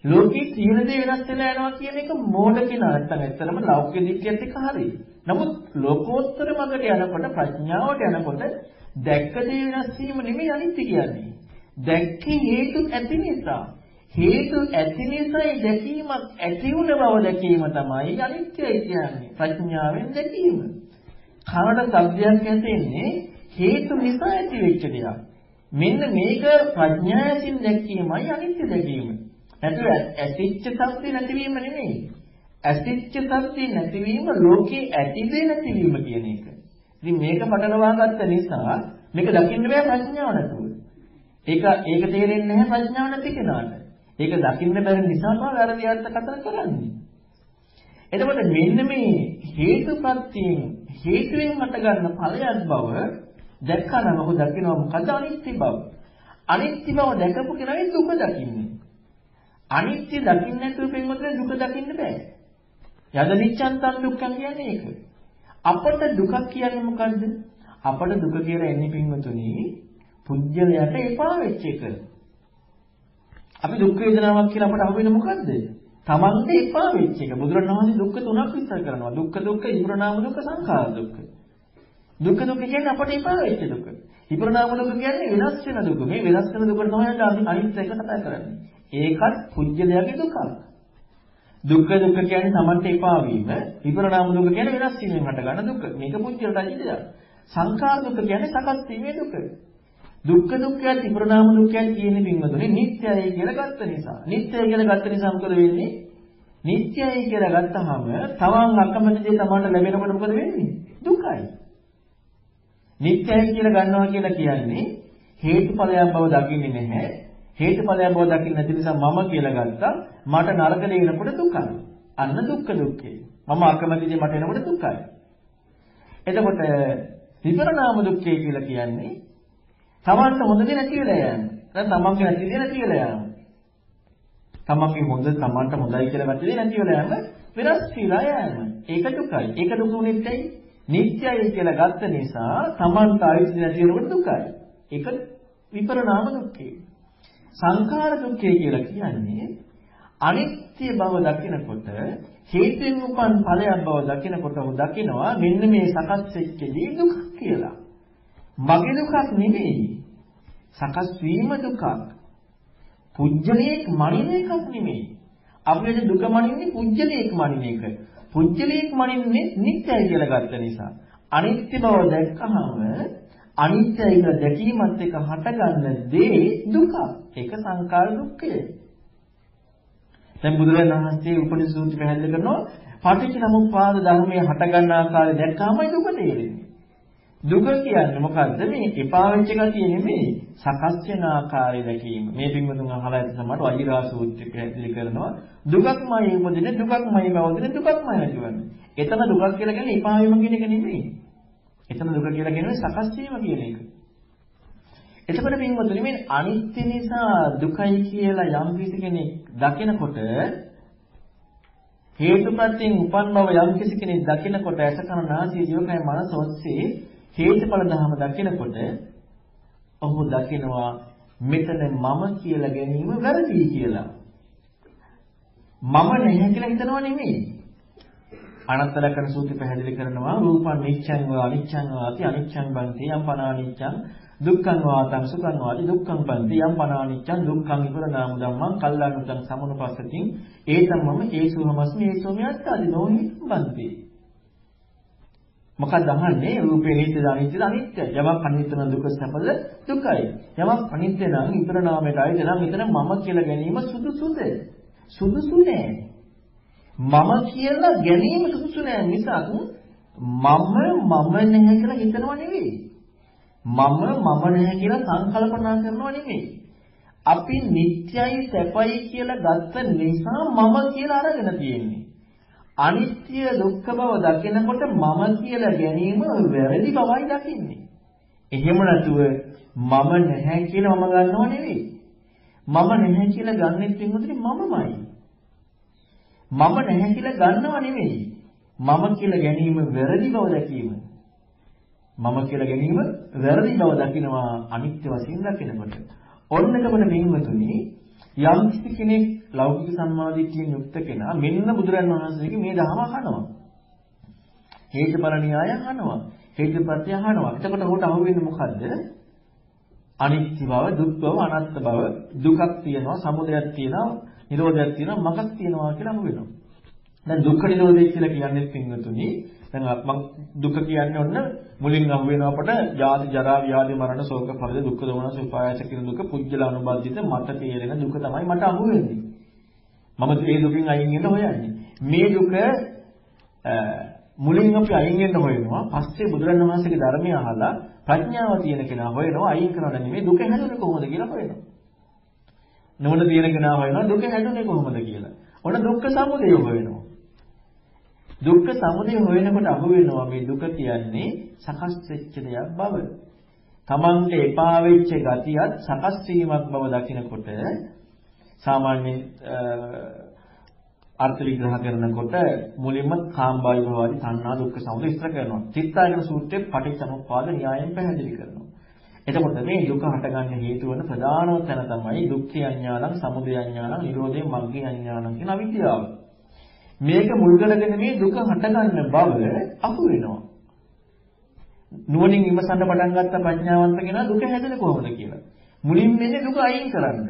ලෝකේ තියෙන දේ වෙනස් වෙලා යනවා කියන එක මෝඩ කෙනා නැත්තම් ඇත්තටම ලෞකික දික්කියත් එක්ක හරි. නමුත් ලෝකෝත්තර මගට යනකොට ප්‍රඥාවට යනකොට දැක්ක දේ වෙනස් වීම නෙමෙයි අනිත්‍ය කියන්නේ. දැක්කේ හේතු ඇති නිසා. හේතු ඇති නිසායි දැකීමක් ඇති වුණ බව දැකීම තමයි අනිත්‍යයි කියන්නේ. ප්‍රඥාවෙන් දැකීම. කනට ශබ්දයක් ඇසෙන්නේ හේතු නිසා ඇති වෙච්ච දෙයක්. මෙන්න මේක ප්‍රඥාවෙන් දැකීමයි අනිත්‍ය දැකීම. නැතුව ඇතිච්ච සත්‍ය නැතිවීම නෙමෙයි. ඇතිච්ච සත්‍ය නැතිවීම ලෝකේ ඇතිදේ නැතිවීම කියන එක. ඉතින් මේක පටලවා ගත්ත නිසා මේක දකින්න බෑ ප්‍රඥාව නැතුව. ඒක තේරෙන්නේ නැහැ ප්‍රඥාව නැති කෙනාට. ඒක දකින්න බැරි නිසා තමයි වැරදි අර්ථකථන කරන්නේ. එතකොට මෙන්න මේ හේතුප්‍රත්‍යයෙන් හේතුවෙන් හටගන්න ඵලයක් බව දැක්කම ඔහු දකිනවා මොකද අනිත්‍ය බව. අනිත්‍ය බව දැකපු කෙනායි දුක දකින්නේ. අනිත්‍ය දකින්න නැතුව පින්වතුනි දුක දකින්න බෑ. යදනිච්ඡන්තං දුක්ඛං කියන්නේ ඒක. අපට දුක කියන්නේ මොකද්ද? අපට දුක කියලා එන්නේ පින්වතුනි පුජ්‍යලයට එපා වෙච්ච එක. අපි දුක් වේදනාවක් කියලා අපට අහුවෙන්නේ මොකද්ද? තමන්ට එපා වෙච්ච එක. බුදුරණවහන්සේ දුක්ඛ තුනක් විස්තර කරනවා. දුක්ඛ ඉපරණාම දුක්ඛ සංඛාර දුක්ඛ. දුක්ඛ කියන්නේ අපට එපා වෙච්ච දුක. ඉපරණාම දුක්ඛ කියන්නේ වෙනස් වෙන දුක. මේ වෙනස් වෙන දුකට තමයි අපි අනිත් එක කතා කරන්නේ. ඒකත් පුජ්‍යලයාගේ දුකක්. දුක්ඛ කියන්නේ තමන්ට එපා වීම. ඉපරණාම දුක කියන්නේ වෙනස් වීමෙන් හටගන්න දුක. මේක පුජ්‍යලට අයිති දෙයක්. සංඛාර දුක කියන්නේ සකස් වීමේ දුක. දුක්ඛ දුක්ඛයත් ඉපරණාම දුක්ඛයත් කියන්නේ පින්වතුනි නිට්ටයයි කියලා ගත්ත නිසා. නිට්ටයයි කියලා ගත්ත නිසා මොකද වෙන්නේ? නිට්ටයයි කියලා ගත්තාම තමන් අකමැති දේ තමන්ට ලැබෙනකොට මොකද වෙන්නේ? දුකයි. නිට්ටයයි කියලා ගන්නවා කියලා කියන්නේ හේතුඵලයක් බව දකින්නේ නැහැ. හේතුඵලයක් බව දකින්න නැති නිසා මම කියලා ගත්තා. මට නරක දේ වෙනකොට දුකයි. අන්න දුක්ඛ දුක්ඛේ. මම අකමැති දේ මට එනකොට දුකයි. එතකොට විපරණාම දුක්ඛේ කියලා කියන්නේ තමන්ට හොඳ දේ නැති වෙලා යනවා. නැත්නම් තමන්ගේ නැති දේ නැති වෙලා යනවා. තමන්ගේ හොඳ තමන්ට හොඳයි කියලා ගත්ත දේ නැති වෙලා යනවා. වෙනස් වෙලා යනවා. ඒක දුකයි. ඒක දුකුනෙත්යි නිත්‍යයි කියලා ගත්ත නිසා තමන්ට ආයිත් නැති වෙනකොට දුකයි. ඒක විපරණාම දුක්ඛේ. සංඛාර දුක්ඛේ කියලා කියන්නේ අනිත්‍ය බව දකිනකොට හේතුන් උපන් ඵලයක් බව දකිනකොට ඔහු දකිනවා මෙන්න මේ සකස් වෙච්ච දේ දුක කියලා. මගේ දුකක් නෙමෙයි. සකස් වීම දුකක්. පුජ්‍යලයක් මනින එකක් නෙමෙයි. අපිට දුක මනින්නේ පුජ්‍යලයක් මනින එක. පුජ්‍යලයක් මනින්නේ නිත්‍යයි කියලා ගත්ත නිසා. අනිත්‍ය බව දැක්කහම අනිත්‍යයි කියලා දැකීමත් එක්ක හටගන්න දේ දුක. ඒක සංඛාර දුක්ඛය. දැන් බුදුරජාණන් වහන්සේ උපනිෂද් සූත්‍රය පැහැදිලි කරනවා පටිච්චසමුප්පාද ධර්මයේ හටගන්න ආකාරය දැක්කමයි දුක තේරෙන්නේ. දුක කියන්නේ මොකද්ද? මේ එපා වෙච්ච ගතිය නෙමෙයි සකස් වෙන ආකාරය දැකීම. මේ පින්වතුන් අහලා ඇති සමහරට වෛරා සූත්‍රය පැහැදිලි කරනවා දුකක්මයි උපදින දුකක්මයි බවදින දුකක්මයි නැතිවන්නේ. එතන දුකක් කියලා කියන්නේ එපා වීම කියන එක නෙමෙයි. එතන දුක කියලා කියන්නේ සකස් වීම කියන එක. එතකොට පින්වතුනි මේ අනිත්‍ය නිසා දුකයි කියලා යම් කිසි කෙනෙක් දකිනකොට හේතුප්‍රත්‍යයෙන් උපන් බව යම් කිසි කෙනෙක් දකිනකොට ඇස කන නාසය දිවකය මනස ඔස්සේ හේතුඵල ධර්ම දකිනකොට ඔහු දකිනවා මෙතන මම කියලා ගැනීම වැරදි කියලා. මම නැහැ කියලා හිතනවා නෙමෙයි. අනත්තලකන සූත්‍රය පැහැදිලි කරනවා රූපං නිච්ඡං වා අනිච්ඡං වාති අනිච්ඡං බන්ති යම් පනානිච්ඡං දුක්ඛං වාතං සුඛං වාති දුක්ඛං බන්ති යම් පනානිච්ඡං දුක්ඛං විපරණාම ධම්මං කල්ලානුතං සමුනුපස්සතින් ඒතම්මම ඒසෝමස්මි ඒසෝමි අත්තාදි නොහි බන්ති. මොකක්ද අහන්නේ? රූපේ නිත්‍යද අනිත්‍යද? අනිත්‍යයි. යමක් අනිත්‍ය නම් දුක සැපද? දුකයි. යමක් අනිත්‍ය නම් විපරණාමයට ආйти නම් එතන මම කියලා ගැනීම සුදුසුද? සුදුසු නෑ. මම කියලා ගැනීම සුදුසු නෑ මිසක් මම නැහැ කියලා හිතනවා නෙවෙයි. මම නැහැ කියලා සංකල්පනා කරනවා නෙවෙයි. අපි නිත්‍යයි සැපයි කියලා ගත්ත නිසා මම කියලා අරගෙන තියෙන්නේ. අනිත්‍ය දුක්ඛ බව දකිනකොට මම කියලා ගැනීම වැරදි බවයි දකින්නේ. එහෙම නැතුව මම නැහැ කියලා මම ගන්නව නෙවෙයි. මම නැහැ කියලා ගන්නෙත් පින්වතුනි මමමයි. මම නැහැ කියලා ගන්නව නෙවෙයි. මම කියලා ගැනීම වැරදි බව දැකීම. මම කියලා ගැනීම වැරදි බව දකිනවා අනිත්‍ය වශයෙන් දකිනකොට. ඔන්න එතකොට පින්වතුනි යම් කෙනෙක් ලෞකික සම්මාදිට්ඨියෙන් යුක්ත කෙනා මෙන්න බුදුරන් වහන්සේගේ මේ ධර්ම අහනවා. හේතුඵල න්‍යාය අහනවා. හේතුපත්‍ය අහනවා. එතකොට ඔහුට අහුවෙන්නේ මොකද්ද? අනිත්‍ය බව, දුක් බව, අනාත්ම බව, දුකක් තියෙනවා, සමුදයක් තියෙනවා, නිරෝධයක් තියෙනවා, මගක් තියෙනවා කියලා අහුවෙනවා. දැන් දුක්ඛ නිරෝධය කියලා කියන්නේ පින්වතුනි දැන් මම දුක කියන්නේ ඔන්න මුලින් අහුවෙනවා අපට ජාති ජරා ව්‍යාධි මරණ ශෝක පරිද දුක්ඛ දෝමනස උපායාස කියන දුක පුජ්‍යල අනුබද්ධිත මට තේරෙන දුක තමයි මට අහුවෙන්නේ. මම මේ දුකින් අයින් වෙන්න හොයන්නේ. මේ දුක මුලින් අපි අයින් වෙන්න හොයනවා. පස්සේ බුදුරජාණන් වහන්සේගේ ධර්මය අහලා ප්‍රඥාව තියෙන කෙනා හොයනවා අයින් කරන්න නෙමෙයි දුක හැදුනේ කොහොමද කියලා හොයනවා. නුවණ තියෙන කෙනා හොයනවා දුක හැදුනේ කොහොමද කියලා. ඔන්න දුක්ඛ සමුදය හොයනවා. දුක්ඛ සමුදය හොයනකොට අහු වෙනවා මේ දුක කියන්නේ සකස් වෙච්ච දෙයක් බව. තමන්ට එපා වෙච්ච ගතියත් සකස් වීමක් බව දකිනකොට සාමාන්‍ය අර්ථ විග්‍රහ කරනකොට මුලින්ම කාම්බායි භවදී තණ්හා දුක්ඛ සමුදය ඉස්තර කරනවා. චිත්තායන සූත්‍රයේ පටිච්චසමුප්පාද න්‍යායයෙන් පැහැදිලි කරනවා. එතකොට මේ දුක හටගන්න හේතු වන ප්‍රධානම තැන තමයි දුක්ඛ අඥානං, සමුදය අඥානං, නිරෝධය මග්ග අඥානං කියන අවිද්‍යාව. මේක මුල් කරගෙන මේ දුක හටගන්න බව අහු වෙනවා. නුවණින් විමසන්න පටන් ගත්ත ප්‍රඥාවන්ත කෙනා දුක හැදෙන්නේ කොහොමද කියලා. මුලින් මෙන්නේ දුක අයින් කරන්න.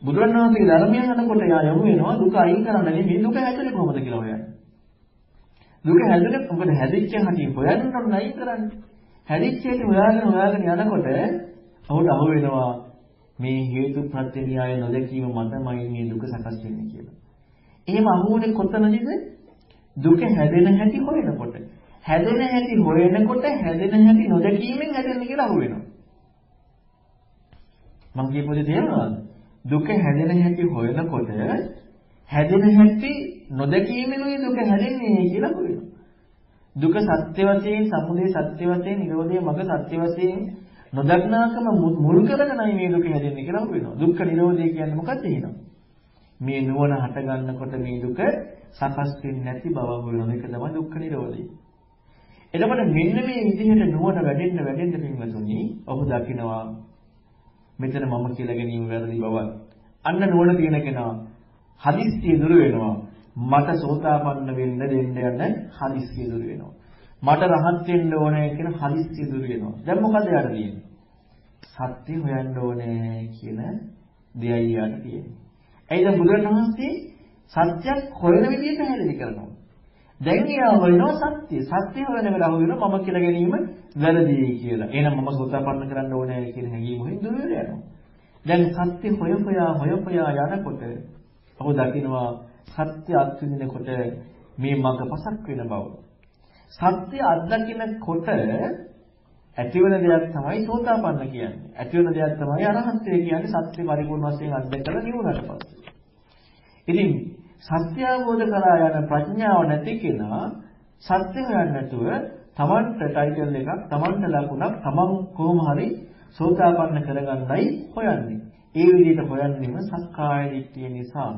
බුදුරණවහන්සේගේ ධර්මය අහනකොට යා යමු වෙනවා දුක අයින් කරන්න නෙමෙයි දුක හැදෙන්නේ කොහොමද කියලා හොයන්න. දුක හැදෙන්නේ මොකද හැදිච්ච හැටි හොයන්න නම් අයින් කරන්න. හැදිච්ච හැටි හොයාගෙන යනකොට ඔහුට අහු වෙනවා මේ හේතු ප්‍රත්‍ය න්‍යාය නොදැකීම මතමයි මේ දුක සකස් වෙන්නේ කියලා. එහෙම අහුවනේ කොතනදද? දුක හැදෙන හැටි හොයනකොට. හැදෙන හැටි හොයනකොට හැදෙන හැටි නොදැකීමෙන් හැදෙන්නේ කියලා අහුවෙනවා. මම කියපු දේ තේරෙනවද? දුක හැදෙන හැටි හොයනකොට හැදෙන හැටි නොදැකීමෙනුයි දුක හැදෙන්නේ කියලා අහුවෙනවා. දුක සත්‍ය වශයෙන්, සමුදය සත්‍ය වශයෙන්, නිරෝධය මග සත්‍ය වශයෙන් නොදක්නාකම මුල් කරගෙනයි මේ දුක හැදෙන්නේ කියලා අහුවෙනවා. දුක්ඛ නිරෝධය කියන්නේ මොකක්ද එහෙනම්? මේ නුවණ හට ගන්නකොට මේ දුක සකස් වෙන්නේ නැති බව හොයන එක තමයි දුක්ඛ නිරෝධය. එතකොට මෙන්න මේ විදිහට නුවණ වැඩෙන්න පින්වතුනි ඔහු දකිනවා මෙතන මම කියලා ගැනීම වැරදි බව. අන්න නුවණ තියෙන කෙනා හදිස්සිය දුර වෙනවා. මට සෝතාපන්න වෙන්න දෙන්න යන හදිස්සිය දුර වෙනවා. මට රහත් වෙන්න ඕනේ කියන හදිස්සිය දුර වෙනවා. දැන් මොකද යාට තියෙන්නේ? සත්‍ය හොයන්න ඕනේ කියන දෙයයි යාට තියෙන්නේ. එයිද බුදුරණවහන්සේ සත්‍යයක් හොයන විදිහ පැහැදිලි කරනවා. දැන් යා හොයනවා සත්‍ය. සත්‍ය හොයන වෙලාව වෙනවා මම කියලා ගැනීම වැරදි කියලා. එහෙනම් මම සෝතාපන්න කරන්න ඕනේ කියන හැඟීම හොයින් දුර වෙලා යනවා. දැන් සත්‍ය හොය හොයා යනකොට ඔහු දකිනවා සත්‍ය අත්විඳිනකොට මේ මඟ පසක් වෙන බව. සත්‍ය අත්දකින්නකොට ඇතිවන දෙයක් තමයි සෝතාපන්න කියන්නේ. ඇතිවන දෙයක් තමයි අරහත්ත්වය කියන්නේ සත්‍ය පරිපූර්ණ වශයෙන් අත්දැකලා නිවුණට පස්සේ. ඉතින් සත්‍ය අවබෝධ කරා යන ප්‍රඥාව නැති කෙනා සත්‍ය හොයන්නේ නැතුව තමන්ට ටයිටල් එකක්, තමන්ට ලකුණක්, තමන් කොහොම හරි සෝතාපන්න කරගන්නයි හොයන්නේ. ඒ විදිහට හොයන්නේම සක්කාය දිට්ඨිය නිසාම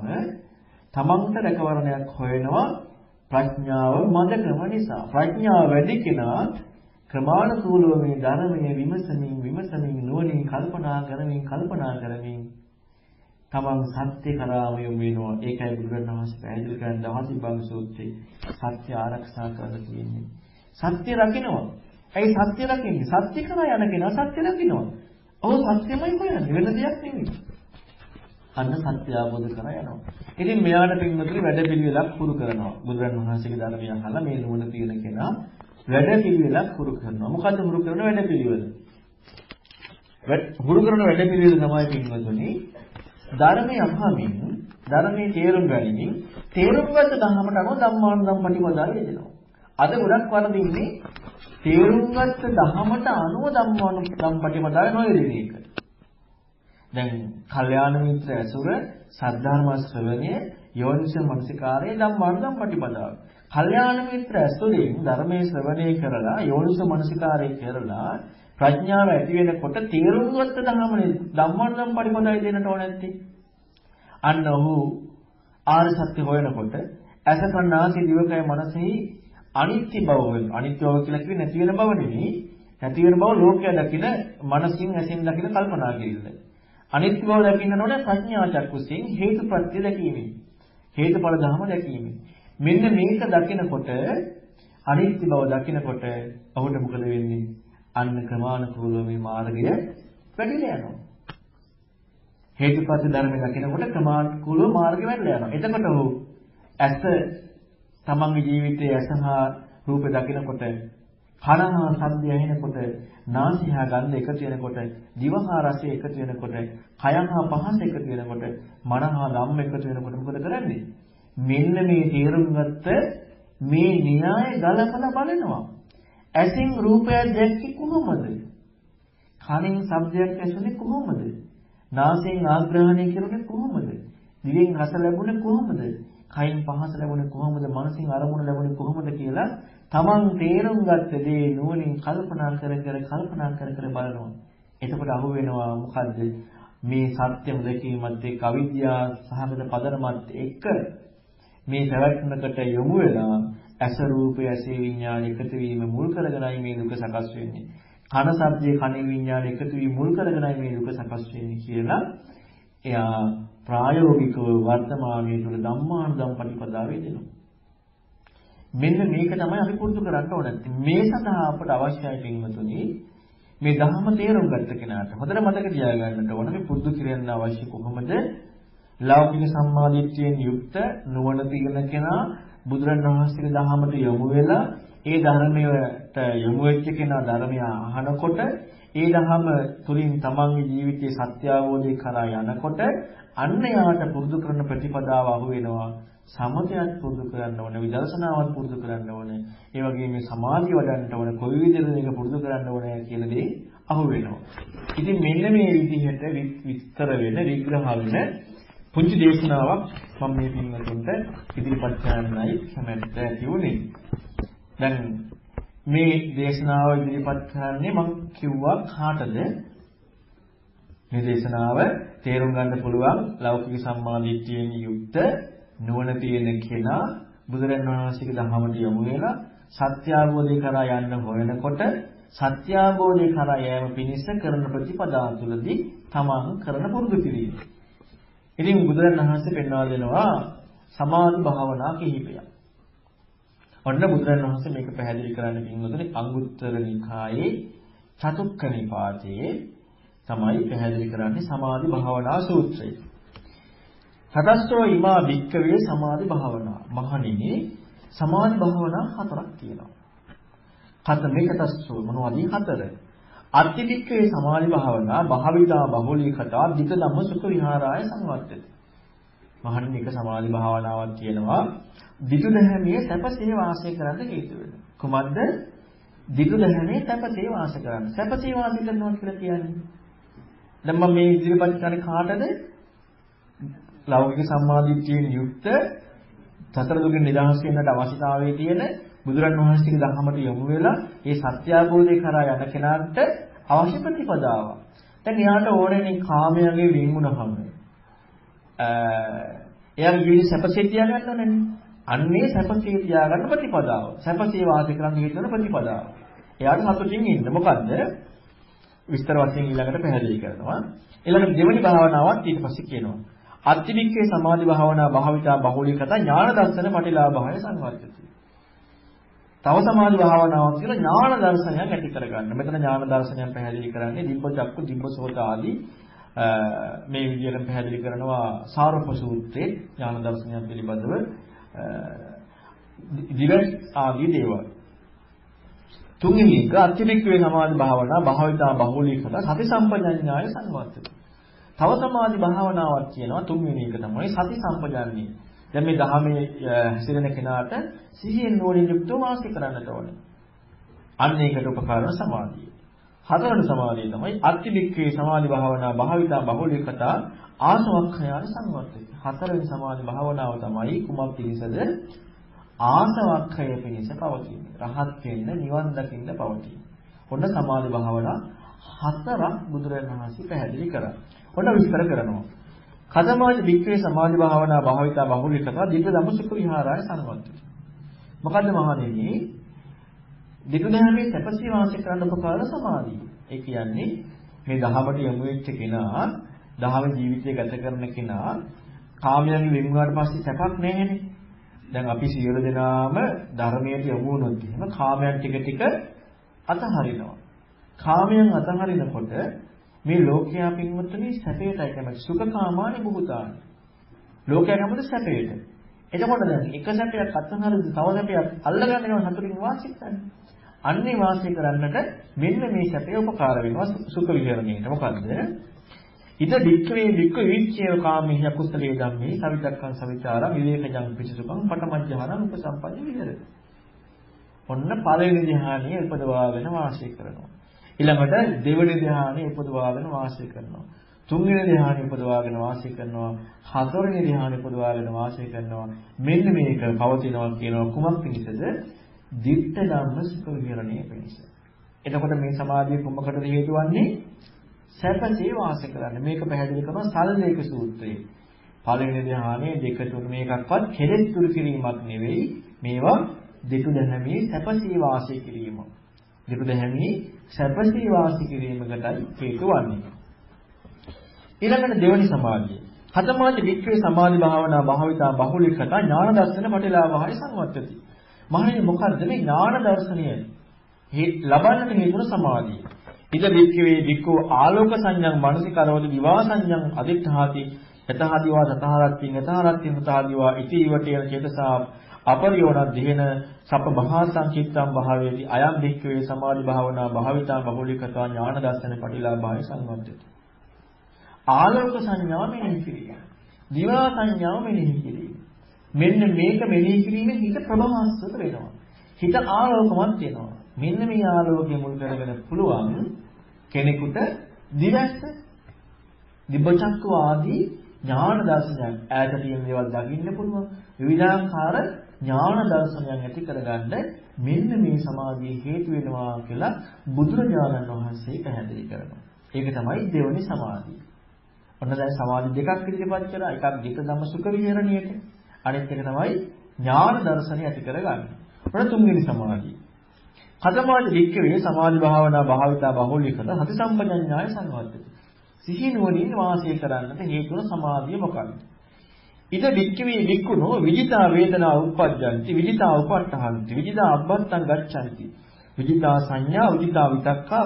තමන්ට රැකවරණයක් හොයනවා ප්‍රඥාව මදකම නිසා. ප්‍රඥාව වැඩි කෙනා ක්‍රමානුකූලව මේ ධර්මයේ විමසමින් නුවණින් කල්පනා කරමින් තමන් සත්‍ය කරාම යොමු වෙනවා. ඒකයි බුදුරණවහන්සේ පැහැදිලි කරන දහසිබ්බං සූත්‍රයේ සත්‍ය ආරක්ෂා කරලා තියෙන්නේ. සත්‍ය රකින්නවා. ඇයි සත්‍ය රකින්නේ? සත්‍ය කරා යන කෙනා සත්‍ය රකින්නවා. ඔව් සත්‍යමයි කියන්නේ වෙන දෙයක් නෙමෙයි. අන්න සත්‍ය අවබෝධ කර යනවා. ඉතින් මෙයාට පින්වතුනි වැඩපිළිවෙලක් පුරු කරනවා. බුදුරණවහන්සේගේ ධර්මය අහලා මේ නුවණ තියෙන කෙනා වැඩපිළිවෙලක් පුරු කරනවා. මොකද්ද පුරු කරන වැඩපිළිවෙල? පුරු කරන වැඩපිළිවෙල තමයි පින්වතුනි ධර්මය අහමින් ධර්මයේ තේරුම් ගැනීමෙන් තේරුම් ගත්ත ධර්මයට අනුව ධම්මානුධම්ම ප්‍රතිපදාව යෙදෙනවා. අද ගොඩක් වරදින්නේ තේරුම් ගත්ත ධර්මයට අනුව ධම්මානුධම්ම ප්‍රතිපදාව නොයෙදෙන එක. දැන් කල්යාණ මිත්‍ර ඇසුර සද්ධර්ම ශ්‍රවණය යෝනිසෝ මනසිකාරයේ ධම්මානුධම්ම ප්‍රතිපදාව. කල්යාණ මිත්‍ර ඇසුරෙන් ධර්මයේ ශ්‍රවණය කරලා යෝනිසෝ මනසිකාරය කරලා ප්‍රඥාව ඇති වෙනකොට තේරුම් ගත්ත ධර්මනේ ධම්මානුධම්ම ප්‍රතිපදාව දෙන්නට ඕන නැත්තේ. අන්න ඔහු ආර්ය සත්‍ය හොයනකොට ඇස කන නාසය දිවකය මනසෙහි අනිත්‍ය බව වෙන අනිත්‍ය බව කියලා කිව්වේ නැති වෙන බව නෙවෙයි. නැති වෙන බව ලෝකයා දකින මනසින් ඇසින් දකින කල්පනා කිරීම. අනිත්‍ය බව දකින්න ඕනේ ප්‍රඥා චක්කුසෙන් හේතුප්‍රත්‍ය දැකීමෙන්. හේතුඵල ධර්ම දැකීමෙන්. මෙන්න මේක දකිනකොට අනිත්‍ය බව දකිනකොට ඔහුට මොකද වෙන්නේ? අන්න ක්‍රමානුකූලව මේ මාර්ගය වැඩිලා යනවා. හේතුප්‍රත්‍ය ධර්ම දකිනකොට ක්‍රමානුකූලව මාර්ගය වැඩිලා යනවා. එතකොට ඔහු ඇස තමන්ගේ ජීවිතයේ ඇස හා රූප දකිනකොට කන හා ශබ්දය ඇහෙනකොට නාසය හා ගන්ධ එකතු වෙනකොට දිව හා රසය එකතු වෙනකොට කය හා පහස එකතු වෙනකොට මන හා ධම්ම එකතු වෙනකොට මොකද කරන්නේ? මෙන්න මේ තේරුම් ගත්ත මේ න්‍යාය ගලපලා බලනවා. ඇසින් රූපයක් දැක්කේ කොහොමද? කනින් ශබ්දයක් ඇසුනේ කොහොමද? නාසයෙන් ආග්‍රහණය කෙරුනේ කොහොමද? දිවෙන් රස ලැබුණේ කොහොමද? කයින් පහස ලැබුණේ කොහොමද? මනසින් අරමුණ ලැබුණේ කොහොමද කියලා තමන් තේරුම් ගත්ත දේ නුවණින් කල්පනා කර බලනවා. එතකොට අහු වෙනවා මොකද්ද? මේ සත්‍යම දැකීමත් එක්ක අවිද්‍යාව සහගත පදනමත් එක්ක මේ පැවැත්මකට යොමු වෙලා ඇස රූපය ඇසේ විඥාන එකතු වීම මුල් කරගෙනයි මේ දුක සකස් වෙන්නේ. කන ශබ්දයේ කනේ විඥාන එකතු වීම මුල් කරගෙනයි මේ දුක සකස් වෙන්නේ කියලා එයා ප්‍රායෝගිකව වර්තමානයේ තුල ධම්මානුධම්ම ප්‍රතිපදාවේ දෙනවා. මෙන්න මේක තමයි අපි පුරුදු කරන්න ඕනේ. මේ සඳහා අපට අවශ්‍යයි පින්වතුනි මේ ධර්ම තේරුම් ගත්ත කෙනාට හොඳට මතක තියාගන්නට ඕන මේ පුරුදු කිරන්න අවශ්‍ය කොහොමද? ලෞකික සම්මාදිට්ඨියෙන් යුක්ත නුවණ තියෙන කෙනා බුදුරණවහන්සේගේ ධර්මයට යොමු වෙලා ඒ ධර්මයට යොමු වෙච්ච කෙනා ධර්මය අහනකොට ඒ ධර්ම තුලින් තමන්ගේ ජීවිතයේ සත්‍ය අවබෝධය කරා යනකොට අන්න යාට පුරුදු කරන ප්‍රතිපදාව අහු වෙනවා. සමතයත් පුරුදු කරන්න ඕනේ, විදර්ශනාවත් පුරුදු කරන්න ඕනේ. ඒ වගේම මේ සමාධිය වඩන්න ඕනේ, කොයි විදිහටද මේක පුරුදු කරන්න ඕනේ කියන දේ අහු වෙනවා. ඉතින් මෙන්න මේ විදිහට විස්තර වෙන විග්‍රහ වෙන පුංචි දේශනාවක් මම මේ පින්වතුන්ට ඉදිරිපත් කරන්නයි කැමැත්ත ඇති වුණේ. දැන් මේ දේශනාව ඉදිරිපත් කරන්නේ මම කිව්වා කාටද? මේ දේශනාව තේරුම් ගන්න පුළුවන් ලෞකික සම්මාදිට්ඨියෙන් යුක්ත නුවණ තියෙන කෙනා බුදුරණවහන්සේගේ ධර්මයට යොමු වෙලා සත්‍ය අවබෝධය කරා යන්න හොයනකොට සත්‍ය අවබෝධය කරා යෑම පිණිස කරන ප්‍රතිපදාව තුළදී තමන් කරන පුරුදු කිරීම. ඉතින් බුදුරණවහන්සේ පෙන්වා දෙනවා සමාධි භාවනා කිහිපයක්. ඔන්න බුදුරණවහන්සේ මේක පැහැදිලි කරන්න පින්වතුනි අංගුත්තර නිකායේ චතුක්ක නිපාතයේ තමයි පැහැදිලි කරන්නේ සමාධි භාවනා සූත්‍රය. තතස්සෝ ීමා භික්ඛවේ සමාධි භාවනා. මහණෙනි සමාධි භාවනා හතරක් තියෙනවා. කතමේ තතස්සෝ මොනවද හතර? අත්ති භික්ඛවේ සමාධි භාවනා භාවිතා බහුලීකතා ධික ධම්ම සුඛ විහාරාය සංවත්තති. මහණෙනි එක සමාධි භාවනාවක් තියෙනවා. ධිතු දහමේ සැපසේ වාසය කරන්න හේතු වෙනවා. කොහොමද? ධිතු දහමේ සැපසේ වාසය කරන්න. සැපසේ වාසය කරනවා කියලා කියන්නේ දැන් මම මේ ඉදිරිපත් කරන්නේ කාටද? ලෞකික සම්මාදිට්ඨියෙන් යුක්ත සතර දුකින් නිදහස් වෙන්නට අවශ්‍යතාවයේ තියෙන බුදුරණවහන්සේගේ ධර්මයට යොමු වෙලා ඒ සත්‍ය අවබෝධය කරා යන කෙනාට අවශ්‍ය ප්‍රතිපදාව. දැන් එයාට ඕනේ කාමයේ වින් වුණාම එයාගේ ජීවිතය සැපසේ තියාගන්න ඕනේ. අන්නේ සැපසේ තියාගන්න ප්‍රතිපදාව. සැපසේ වාසය කරන්න හේතු වෙන ප්‍රතිපදාව. එයාට සතුටින් ඉන්න. මොකද්ද? විස්තර වශයෙන් ඊළඟට පැහැදිලි කරනවා. ඊළඟට දෙවෙනි භාවනාවත් ඊට පස්සේ කියනවා. අත්තිවික්කේ සමාධි භාවනා භාවිතා බහුලීකත ඥාන දර්ශන පටිලාභය සංවර්ධති. තව සමාධි භාවනාවක් කියලා ඥාන දර්ශනයක් ඇති කරගන්න. මෙතන ඥාන දර්ශනයක් පැහැදිලි කරන්නේ දිබ්බ චක්කු දිබ්බ සෝත ආදී මේ විදිහට පැහැදිලි කරනවා සාරූප සූත්‍රයේ ඥාන දර්ශනයන් පිළිබඳව දිවස් ආදී දේවල්. තුන්වෙනි එක අත්‍යවික්කේ සමාධි භාවනා භාවිතා බහුලීකත සති සම්පජඤ්ඤාය සංවර්ධති. තව සමාධි භාවනාවක් කියනවා තුන්වෙනි එක තමයි සති සම්පජඤ්ඤය. දැන් මේ ධහමේ හැසිරෙන කෙනාට සිහියෙන් නෝනින් යුක්තව වාසය කරන්නට ඕනේ. අන්න ඒකට උපකාර වන සමාධිය. හතරවෙනි සමාධිය තමයි අත්තිවික්කේ සමාධි භාවනා භාවිතා බහුලීකත ආසවක්ඛයාන සංවර්ධති. හතරවෙනි සමාධි භාවනාව තමයි කුමක් පිණිසද? ආසවක්ඛය පිණිස පවතින්නේ. රහත් වෙන්න නිවන් දකින්න පවතින්නේ. ඔන්න සමාධි භාවනා හතරක් බුදුරජාණන් වහන්සේ පැහැදිලි කරා. ඔන්න විස්තර කරනවා. කදමාජ වික්‍රේ සමාධි භාවනා භාවිතා බහුලීකත දිව්‍ය ධම්මසුඛ විහාරය සංවර්ධති. මොකද්ද මහණෙනි? දිව්‍ය ධර්මයේ සැපසී වාසය කරන්න උපකාර සමාධිය. ඒ කියන්නේ මේ දහමට යොමු වෙච්ච කෙනා, දහම ජීවිතය ගත කරන කෙනා කාමයන්ගෙන් වෙන් වුණාට පස්සේ සැපක් නැහැනේ. දැන් අපි සියලු දෙනාම ධර්මයට යොමු වුණොත් එහෙම කාමයන් ටික ටික අතහරිනවා. කාමයන් අතහරිනකොට මේ ලෝකයා පින්වත්නි සැපයටයි කැමති. සුඛකාමානි බුතානි. ලෝකයා කැමති සැපයට. එතකොට දැන් එක සැපයක් අත්හරින්න තව සැපයක් අල්ලගන්න යන සතුටින් වාසය කරන්නේ. අන්නේ වාසය කරන්නට මෙන්න මේ සැපේ උපකාර වෙනවා සුඛ විහරණයට. මොකද්ද? ඉද වික්‍රේ වික්ක විච්ඡේව කාමීය කුසලයේ ධම්මේ සවිතක්කං සවිචාරං විවේකජං පිසුසුඛං පඨමඥානං උපසම්පන්න විහෙරති. ඔන්න පළවෙනි ධ්‍යානයේ උපදවාගෙන වාසය කරනවා. ඊළඟට දෙවෙනි ධ්‍යානයේ උපදවාගෙන වාසය කරනවා. තුන්වෙනි ධ්‍යානයේ උපදවාගෙන වාසය කරනවා. හතරවෙනි ධ්‍යානයේ උපදවාගෙන වාසය කරනවා. මෙන්න මේක පවතිනවා කියනවා කුමක් පිණිසද? දිට්ඨ ධම්ම සුඛ විහරණයේ පිණිස. එතකොට මේ සමාධිය කුමකටද හේතු වන්නේ? සැපසේ වාසය කරන්න. මේක පැහැදිලි කරනවා සල්ලේක සූත්‍රයේ. පළවෙනි ධ්‍යානයේ දෙක තුන මේකක්වත් කෙලෙස් දුරු කිරීමක් නෙවෙයි. මේවා දෙක දැහැමී සැපසේ වාසය කිරීම. දෙක දැහැමී සැපසේ වාසය කිරීමකටයි හේතු වන්නේ. ඊළඟට දෙවනි සමාධිය. හතමාජ වික්‍රේ සමාධි භාවනා භාවිතා බහුලීකත ඥාන දර්ශන පටිලාභය සංවර්ධති. මහණෙනි මොකද්ද මේ ඥාන දර්ශනය ලබන්නට හේතුන සමාධිය? ඉද වික්‍රේ වික්කෝ ආලෝක සංඥං මානසිකරෝධ විවා සංඥං අදිඨාති යතහදිවා තතහරත්තිං යතහරත්තිං තතහදිවා ඉති ඉවටේන චේතසා අපරියෝණ දෙහෙන සප මහා සංචිත්තම් භාවයේදී අයම් වික්‍රේ සමාධි භාවනා භාවිතා බහුලීකත ඥාන දර්ශන පටිලාභය සංවර්ධති. ආලෝක සංඥාව මෙනෙහි කිරීම. දිවා සංඥාව මෙනෙහි කිරීම. මෙන්න මේක මෙනෙහි කිරීමෙන් හිත ප්‍රභාස්වත වෙනවා. හිත ආලෝකමත් වෙනවා. මෙන්න මේ ආලෝකය මුල් කරගෙන පුළුවන් කෙනෙකුට දිවැස්ස දිබ්බචක්ක ආදී ඥාන දර්ශනයන් ඈත තියෙන දේවල් දකින්න පුළුවන්. විවිධාකාර ඥාන දර්ශනයන් ඇති කරගන්න මෙන්න මේ සමාධිය හේතු වෙනවා කියලා බුදුරජාණන් වහන්සේ පැහැදිලි කරනවා. ඒක තමයි දෙවෙනි සමාධිය. ඔන්න දැන් සමාධි දෙකක් ඉදිරිපත් කරලා එකක් ධිත ධම්ම සුඛ විහරණියට අනිත් එක තමයි ඥාන දර්ශනය ඇති කරගන්න. ඔන්න තුන්වෙනි සමාධිය. හතමාජ වික්කවේ සමාධි භාවනා භාවිතා බහුලීකත සති සම්පජඤ්ඤාය සංවර්ධති. සිහි නුවණින් වාසය කරන්නට හේතු වන සමාධිය මොකක්ද? ඉද වික්කවේ වික්කුණෝ විජිතා වේදනා උප්පජ්ජಂತಿ විජිතා උපට්ඨහන්ති විජිතා අබ්බත්තං ගච්ඡanti විජිතා සංඥා විජිතා විතක්කා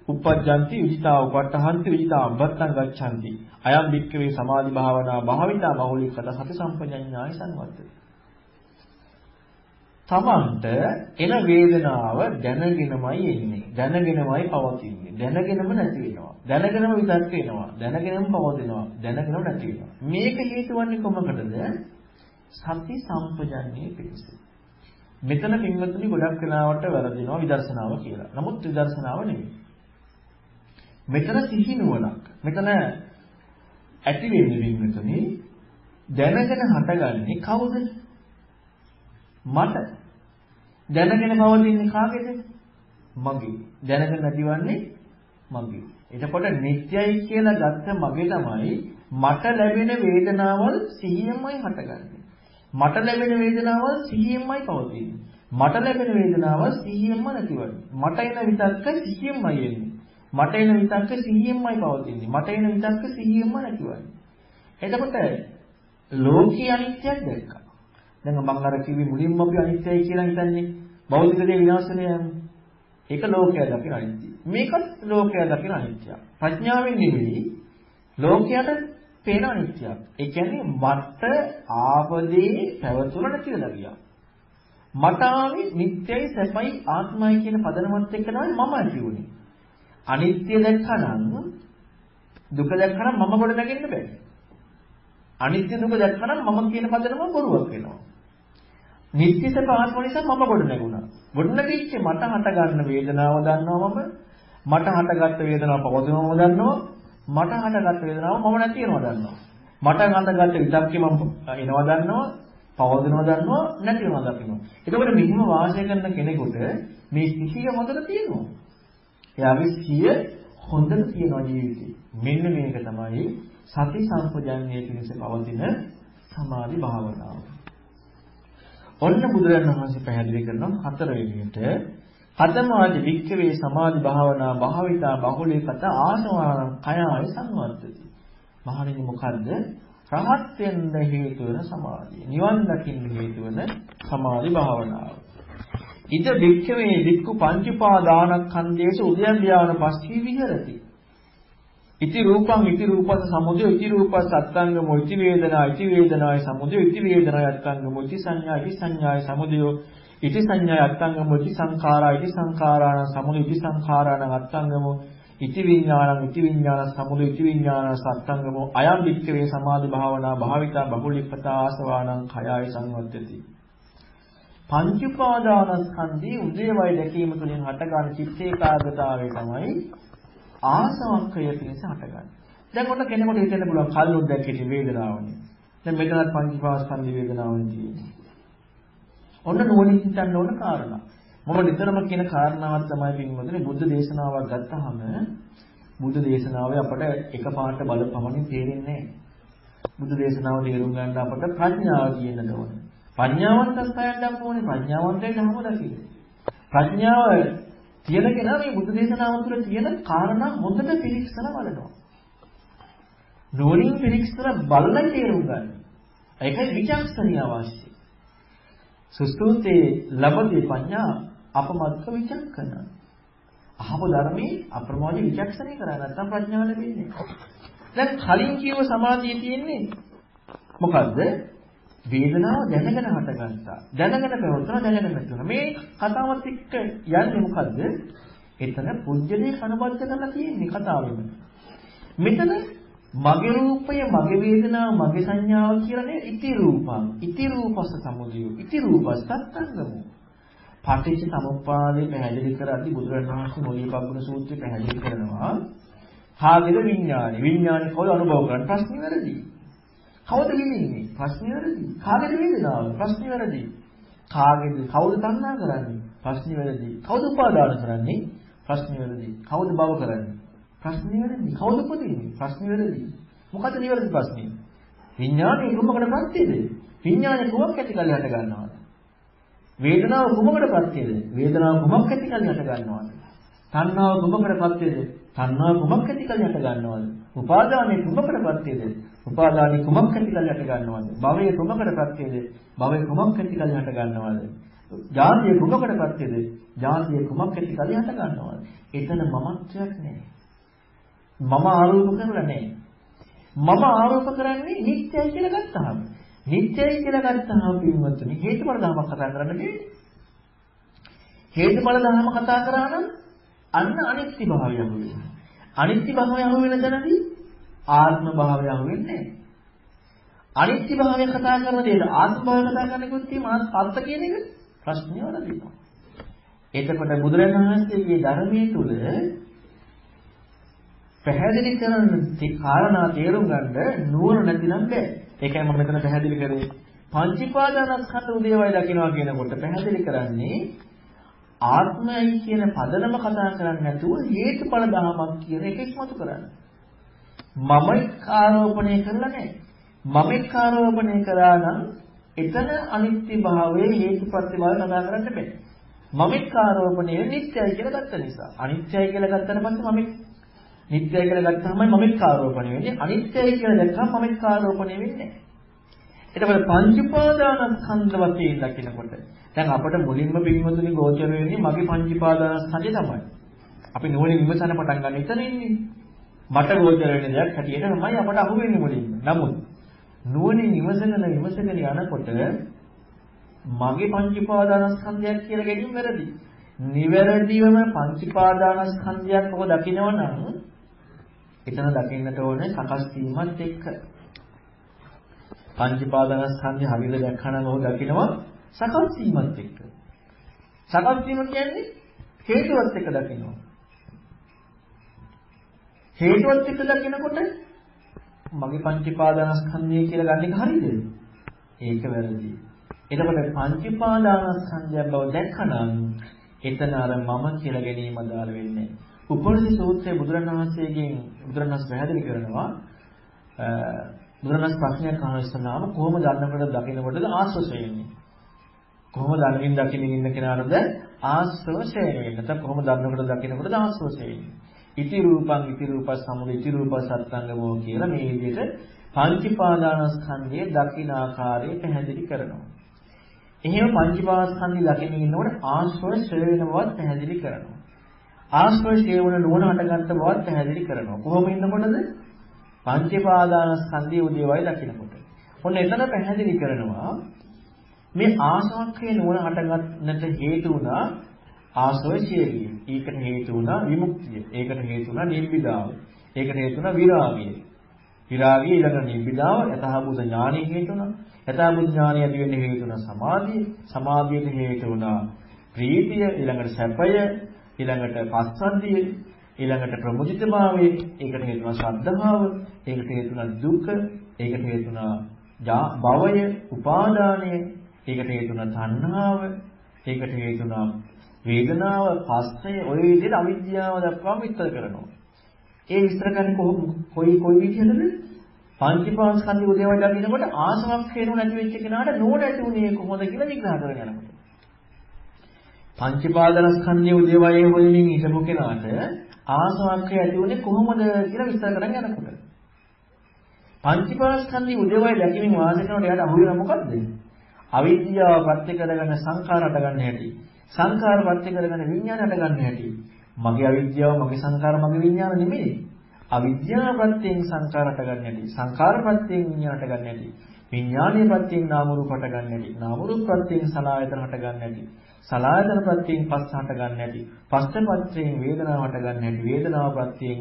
උප්පජ්ජಂತಿ විජිතා උපට්ඨහන්ති විජිතා අබ්බත්තං ගච්ඡanti අයම් වික්කවේ සමාධි භාවනා භාවිතා බහුලීකත සති සම්පජඤ්ඤාය සංවර්ධති. තමන්ට එන වේදනාව දැනගෙනමයි එන්නේ. දැනගෙනමයි පවතින්නේ. දැනගෙනම නැති වෙනවා. දැනගෙනම විතක් වෙනවා. දැනගෙනම පවතිනවා. දැනගෙනම නැති වෙනවා. මේක හේතු වන්නේ කොමකටද? සති සම්පජඤ්ඤයේ පිණිස. මෙතන පින්වත්නි ගොඩක් වෙලාවට වැරදිනවා විදර්ශනාව කියලා. නමුත් විදර්ශනාව නෙවෙයි. මෙතන සිහි නුවණක්. මෙතන ඇති වෙන්නේ පින්වත්නි දැනගෙන හටගන්නේ කවුද? මට. දැනගෙන පවතින්නේ කාගේද? මගේ. දැනගෙන නැතිවන්නේ මගේ. එතකොට නිත්‍යයි කියලා ගත්ත මගේ තමයි මට ලැබෙන වේදනාවල් සිහියෙන්මයි හටගන්නේ. මට ලැබෙන වේදනාවල් සිහියෙන්මයි පවතින්නේ. මට ලැබෙන වේදනාව සිහියෙන්ම නැතිවන්නේ. මට එන විතක්ක සිහියෙන්මයි එන්නේ. මට එන විතක්ක සිහියෙන්මයි පවතින්නේ. මට එන විතක්ක සිහියෙන්ම නැතිවන්නේ. එතකොට ලෝකී අනිත්‍යයක් දැක්කා. දැන් මම අර කිව්වේ මුලින්ම අපි අනිත්‍යයි කියලා හිතන්නේ භෞතික දේ විනාශ වෙනවා යන්නේ. ඒක ලෝකය දකින අනිත්‍යය. මේකත් ලෝකය දකින අනිත්‍යයක්. ප්‍රඥාවෙන් නෙවෙයි ලෝකයට පේන අනිත්‍යයක්. ඒ කියන්නේ මට ආවදේ පැවතුන නැතිලා ගියා. මට ආවේ නිට්ටයයි සැපයි ආත්මයි කියන පදනමත් එක්ක තමයි මම ඇති වුනේ. අනිත්‍ය දැක්කනම් දුක දැක්කනම් මම කොට නැගෙන්න බෑ. අනිත්‍ය දුක දැක්කනම් මම කියන පදනම බොරුවක් වෙනවා. නිට්ටය සැප ආත්ම නිසා මම කොට නැගුණා. කොට නැගිච්ච මට හට ගන්න වේදනාව දන්නවා මම. මට හටගත්ත වේදනාව පවතිනවම දන්නවා. මට හටගත්ත වේදනාව මම නැති වෙනවා දන්නවා. මට හටගත්ත විතක්කේ මම එනවා දන්නවා. පවතිනවා දන්නවා නැති වෙනවා දකිනවා. එතකොට මෙහිම වාසය කරන කෙනෙකුට මේ සිහිය හොඳට තියෙනවා. එයාගේ සිහිය හොඳට තියෙනවා ජීවිතේ. මෙන්න මේක තමයි සති සම්පජාඤ්ඤයේ පිණිස පවතින සමාධි භාවනාව. ඔන්න බුදුරජාණන් වහන්සේ පැහැදිලි කරනවා හතරවෙනියට කතමාදි වික්ඛවේ සමාධි භාවනා භාවිතා බහුලීකත ආසවාන කයාය සංවර්ධති. මහණෙනි මොකද්ද? රහත් වෙන්න හේතු වෙන සමාධිය. නිවන් දකින්න හේතු වෙන සමාධි භාවනාව. ඉද වික්ඛවේ වික්ඛු පංචපාදානස්කන්ධේසු උද්‍යම්භාවන පස්කී විහෙරති. ඉති රූපං ඉති රූපස සමුදය ඉති රූපස් අත්ංගමෝ ඉති වේදනා ඉති වේදනාය සමුදය ඉති වේදනාය අත්ංගමෝ ඉති සංඥා ඉති සංඥාය සමුදය ඉති සංඥාය අත්ංගමෝ ඉති සංඛාරා ඉති සංඛාරාණ සමුදය ඉති සංඛාරාණ අත්ංගමෝ ඉති විඥානං ඉති විඥාන සමුදය ඉති විඥාන සත්ංගමෝ අයම් වික්ඛවේ සමාධි භාවනා භාවිතා බහුලිප්පතා ආසවානං khයාය සංවත්තති. පංච උපාදානස්කන්ධී උදේවයි දැකීම තුළින් හටගන්න චිත්ත ඒකාග්‍රතාවය තමයි ආසවක්ඛය පිණිස හටගන්නේ. දැන් ඔන්න කෙනෙකුට හිතෙන්න පුළුවන් කල්ලොත් දැක්කේ වේදනාවනේ. දැන් මෙතනත් පංච උපාදානස්කන්ධී වේදනාවනේ තියෙන්නේ. ඔන්න නුවණින් හිතන්න ඕන කාරණා. මම නිතරම කියන කාරණාවක් තමයි පින්වතුනි බුද්ධ දේශනාවක් ගත්තාම බුද්ධ දේශනාවේ අපට එකපාරට බලපමණින් තේරෙන්නේ නැහැ. බුද්ධ දේශනාව තේරුම් ගන්න අපට ප්‍රඥාව තියෙන්න ඕනේ. ප්‍රඥාවන්ත සයන්ඩක් ඕනේ. ප්‍රඥාවන්තයෙන් හැම දකින්න. ප්‍රඥාව තියෙන කෙනා මේ බුද්ධ දේශනාව තුළ තියෙන කාරණා හොඳට පිළික්සලා බලනවා. නුවණින් පිළික්සලා බලලා තේරුම් ගන්න. ඒකයි විචක්ෂණීය අවශ්‍යයි. සුස්තුතේ ලබති පඤ්ඤා අපමත්ක විචක්කන. අහව ධර්මයේ අප්‍රමාදී විචක්ෂණය කරා නැත්නම් ප්‍රඥාව ලැබෙන්නේ. දැන් කලින් කියව සමාධිය තියෙන්නේ මොකද්ද? වේදනාව දැනගෙන හටගත්තා. දැනගෙන පැවතුණා දැනගෙන නැතුණා. මේ කතාවත් එක්ක යන්නේ මොකද්ද? එතන පුජ්‍යලේ කනබද්ධ කරලා තියෙන්නේ කතාවෙම. මෙතන මගේ රූපය, මගේ වේදනාව, මගේ සංඥාව කියලානේ ඉති රූපං. ඉති රූපස්ස සමුදය. ඉති රූපස්ස සත්ංගමෝ. පටිච්ච සමුප්පාදේ පැහැදිලි කරද්දී බුදුරජාණන් වහන්සේ මොළීපග්ගුණ සූත්‍රය පැහැදිලි කරනවා. කාගේද විඥානෙ? විඥානෙ කවුද අනුභව කරන්නේ? ප්‍රශ්නේ වැරදි. කවුද විඳින්නේ? ප්‍රශ්නේ වැරදි. කාගේද වේදනාව? ප්‍රශ්නේ වැරදි. කාගේද? කවුද තණ්හා කරන්නේ? ප්‍රශ්නේ වැරදි. කවුද උපාදාන කරන්නේ? ප්‍රශ්නේ වැරදි. කවුද භව කරන්නේ? ප්‍රශ්නේ වැරදි. කවුද උපදින්නේ? ප්‍රශ්නේ වැරදි. මොකද නිවැරදි ප්‍රශ්නේ? විඥානේ කුමකට ප්‍රත්‍යද? විඥානේ කුමක් ඇති කල්ලි හට ගන්නවද? වේදනාව කුමකට ප්‍රත්‍යද? වේදනාව කුමක් ඇති කල්ලි හට ගන්නවද? තණ්හාව කුමකට ප්‍රත්‍යද? තණ්හාව කුමක් ඇති කල්ලි හට ගන්නවද? උපාදානේ කුමකට ප්‍රත්‍යද? උපාදානේ කුමක් ඇති කල්ලි හට ගන්නවද? භවය කුමකට ප්‍රත්‍යද? භවය කුමක් ඇති කල්ලි හට ගන්නවද? ජාතිය කුමකට ප්‍රත්‍යද? ජාතිය කුමක් ඇති කල්ලි හට ගන්නවද? එතන මමත්වයක් නැහැ. මම ආරෝප කරලා නැහැ. මම ආරෝප කරන්නේ නිත්‍යයි කියලා ගත්තාම. නිත්‍යයි කියලා ගත්තාම පින්වත්නි හේතුඵල ධර්ම කතා කරන්න බෑ. හේතුඵල ධර්ම කතා කරා නම් අන්න අනිත්‍ය භාවය අහු වෙනවා. අනිත්‍ය භාවය අහු වෙන තැනදී ආත්ම භාවය අහු වෙන්නේ නැහැ. අනිත්‍ය භාවය කතා කරන දේද ආත්ම භාවය කතා කරනකොට තියෙන අර්ථ කියන එක ප්‍රශ්නේ වලදීනවා. එතකොට බුදුරජාණන් වහන්සේගේ ධර්මයේ තුල පැහැදිලි කරන කාරණා තේරුම් ගන්න නුවණ නැතිනම් බෑ. ඒකයි මම මෙතන පැහැදිලි කරේ පංචීපාදානස්කන්ධ උදේවයි දකින්නවා කියනකොට පැහැදිලි කරන්නේ ආත්මයයි කියන පදනම කතා කරන්නේ නැතුව හේතුඵල ධමයක් කියන එක ඉස්මතු කරන්නේ. මම ආරෝපණය කරලා නැහැ. මම ආරෝපණය කරා නම් එතන අනිත්‍ය භාවයේ හේතුපත්‍ය භාවය කතා කරන්න බෑ. මමෙක් ආරෝපණය නිත්‍යයි කියලා ගත්ත නිසා. අනිත්‍යයි කියලා ගත්තට පස්සේ මමෙක් නිත්‍යයි කියලා ගත්තාමයි මමෙක් ආරෝපණය වෙන්නේ. අනිත්‍යයි කියලා දැක්කම මමෙක් ආරෝපණය වෙන්නේ නැහැ. එතකොට පංච උපාදානස්කන්ධ වශයෙන් දකිනකොට දැන් අපිට මුලින්ම පින්වතුනි ගෝචර වෙන්නේ මගේ පංච උපාදානස්කන්ධය තමයි. අපි නුවණින් විමසන පටන් ගන්න ඉතින් ඉන්නේ. මට ගෝචර වෙන දෙයක් හැටියට තමයි අපට අහු වෙන්නේ මුලින්ම. නමුත් නුවණින් විමසගෙන යනකොට මගේ පංච උපාදානස්කන්ධයක් කියලා ගැනීම වැරදි. නිවැරදිවම පංච උපාදානස්කන්ධයක් ඔබ දකිනවා නම් එතන දකින්නට ඕනේ සකස් වීමත් එක්ක. පංච උපාදානස්කන්ධය හරියට දැක්කම ඔබ දකිනවා සකස් වීමත් එක්ක. සකස් වීම කියන්නේ හේතුවත් එක්ක දකිනවා. හේතුවත් එක්ක දකිනකොට මගේ පංච උපාදානස්කන්ධය කියලා ගන්න එක හරියද? ඒක වැරදි. එතකොට පංච උපාදානස්කන්ධය බව දැක්කනම් එතන අර මම කියලා ගැනීම අදාළ වෙන්නේ. උපනිෂද් සූත්‍රයේ බුදුරණවහන්සේගෙන් බුදුරණවහන්සේ පැහැදිලි කරනවා බුදුරණස් ප්‍රශ්නයක් අහන ඉස්සලාම කොහොමද දන්නකොට දකින්නකොටද ආශ්‍රය වෙන්නේ? කොහොමද දන්නකින් දකින්න ඉන්න කෙනාටද ආශ්‍රය වෙන්නේ? නැත්නම් කොහොමද දන්නකොට දකින්නකොටද ආශ්‍රය වෙන්නේ? ඉති රූපං ඉති රූපස් සමුදය ඉති රූපස් සත්ංගමෝ කියලා මේ විදිහට පංචපාදානස්කන්ධයේ දකින්න ආකාරය පැහැදිලි කරනවා. එහෙම පංචපාදානස්කන්ධය දකින්න ඉන්නකොට ආශ්‍රය ශ්‍රේ වෙන බවත් පැහැදිලි කරනවා. ආශ්‍රය ශ්‍රේ වන නුවණ හටගත්ත බවත් පැහැදිලි කරනවා. කොහොම ඉන්නකොටද? පංචපාදානස්කන්ධයේ උදේවයි දකින්නකොට. ඔන්න එතන පැහැදිලි කරනවා මේ ආසවක්ඛේ නුවණ හටගන්නට හේතු වුණා ආශ්‍රය ශීලී. ඒකට හේතු වුණා විමුක්තිය. ඒකට හේතු වුණා නිබ්බිදාව. ඒකට හේතු වුණා විරාගය. විරාගය ඊළඟ නිබ්බිදාව යථාභූත ඥානෙ හේතු වුණා. යථාභූත ඥානය ඇති වෙන්න හේතු වුණා සමාධිය. සමාධියට හේතු වුණා ප්‍රීතිය. ඊළඟට සැපය. ඊළඟට පස්සද්ධිය. ඊළඟට ප්‍රමුජිතභාවය. ඒකට හේතු වුණා ශ්‍රද්ධාව. ඒකට හේතු වුණා දුක. ඒකට හේතු වුණා භවය, උපාදානය. ඒකට හේතු වුණා තණ්හාව. ඒකට හේතු වුණා වේදනාව, පස්සය. ඔය විදිහට අවිද්‍යාව දක්වාම විස්තර කරනවා. ඒ විස්තර කරන්නේ කොයි විදිහටද? පංචපාස්කන්ධය උදේවයි දකින්නකොට ආසවක් හේතු නැති වෙච්ච කෙනාට නෝන ඇති උනේ කොහොමද කියලා විග්‍රහ කරගෙන යනකොට. පංචපාදනස්කන්ධය උදේවයි හොයමින් හිටපු කෙනාට ආසවක් ඇති උනේ කොහොමද කියලා විස්තර කරගෙන යනකොට. පංචපාස්කන්ධය උදේවයි දැකීමෙන් වාසය කරනකොට එයාට අහු වෙන මොකද්ද? අවිද්‍යාව පත්‍ය කරගෙන සංඛාර හට ගන්න හැටි. සංඛාර පත්‍ය කරගෙන විඥාන හට ගන්න හැටි. මගේ අවිද්‍යාව, මගේ සංඛාර, මගේ විඥාන නෙමෙයි. අවිද්‍යාව ප්‍රත්‍යයෙන් සංඛාර හට ගන්න හැටි. සංඛාර ප්‍රත්‍යයෙන් විඥාන හට ගන්න හැටි. විඥානීය ප්‍රත්‍යයෙන් නාම රූප හට ගන්න හැටි. නාම රූප ප්‍රත්‍යයෙන් සලආයතන හට ගන්න හැටි. සලආයතන ප්‍රත්‍යයෙන් පස්ස හට ගන්න හැටි. පස්ස ප්‍රත්‍යයෙන් වේදනාව හට ගන්න හැටි. වේදනාව ප්‍රත්‍යයෙන්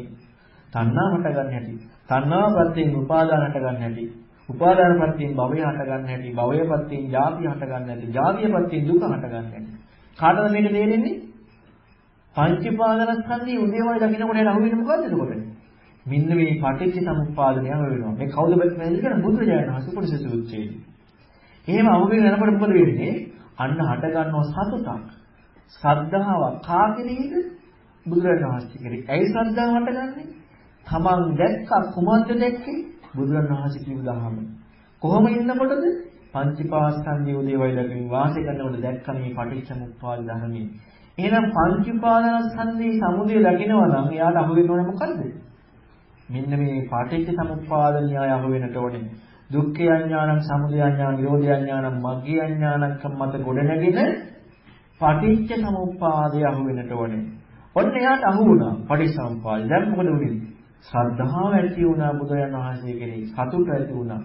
තණ්හාව හට ගන්න හැටි. තණ්හාව ප්‍රත්‍යයෙන් උපාදාන හට ගන්න හැටි. උපාදාන ප්‍රත්‍යයෙන් භවය හට ගන්න හැටි. භවය ප්‍රත්‍යයෙන් ජාතිය හට ගන්න හැටි. ජාතිය ප්‍රත්‍යයෙන් දුක හට ගන්න හැටි. කාටද මේක තේරෙන්නේ? පංචපාදනස්කන්ධය උදේවයි දකින්නකොට එන අහුවෙන්නේ මොකද්ද එතකොට? මෙන්න මේ පටිච්ච සමුප්පාදනය වෙනවා. මේ කවුද පැහැදිලි කරන්නේ? බුදුරජාණන් වහන්සේ උපනිෂද් සූත්‍රයේ. එහෙම අහුවෙන්න යනකොට මොකද වෙන්නේ? අන්න හට ගන්නව සතුටක්. ශ්‍රද්ධාවක් කාගෙනේද? බුදුරජාණන් වහන්සේ කෙරේ. ඇයි ශ්‍රද්ධාව හටගන්නේ? තමන් දැක්ක කුමද්ද දැක්කේ? බුදුරජාණන් වහන්සේ කියු දහම. කොහොම ඉන්නකොටද? පංචපාස්කන්ධය උදේවයි දකින්න වාසය කරනකොට දැක්ක මේ පටිච්ච සමුප්පාද ධර්මයේ. එහෙනම් පංචපාදනස්කන්ධයේ සමුදය දකිනවා නම් එයාට අහු වෙන්න ඕනේ මොකද්ද? මෙන්න මේ පටිච්ච සමුප්පාද න්‍යාය අහු වෙන්නට ඕනේ. දුක්ඛ අඥානං, සමුදය අඥානං, නිරෝධ අඥානං, මග්ග අඥානං මත ගොඩ නැගෙන පටිච්ච සමුප්පාදය අහු වෙන්නට ඕනේ. ඔන්න එයාට අහු වුණා පටිච්ච සමුප්පාදය. දැන් මොකද වුනේ? ශ්‍රද්ධාව ඇති වුණා බුදුරජාණන් වහන්සේ කෙරෙහි. සතුට ඇති වුණා.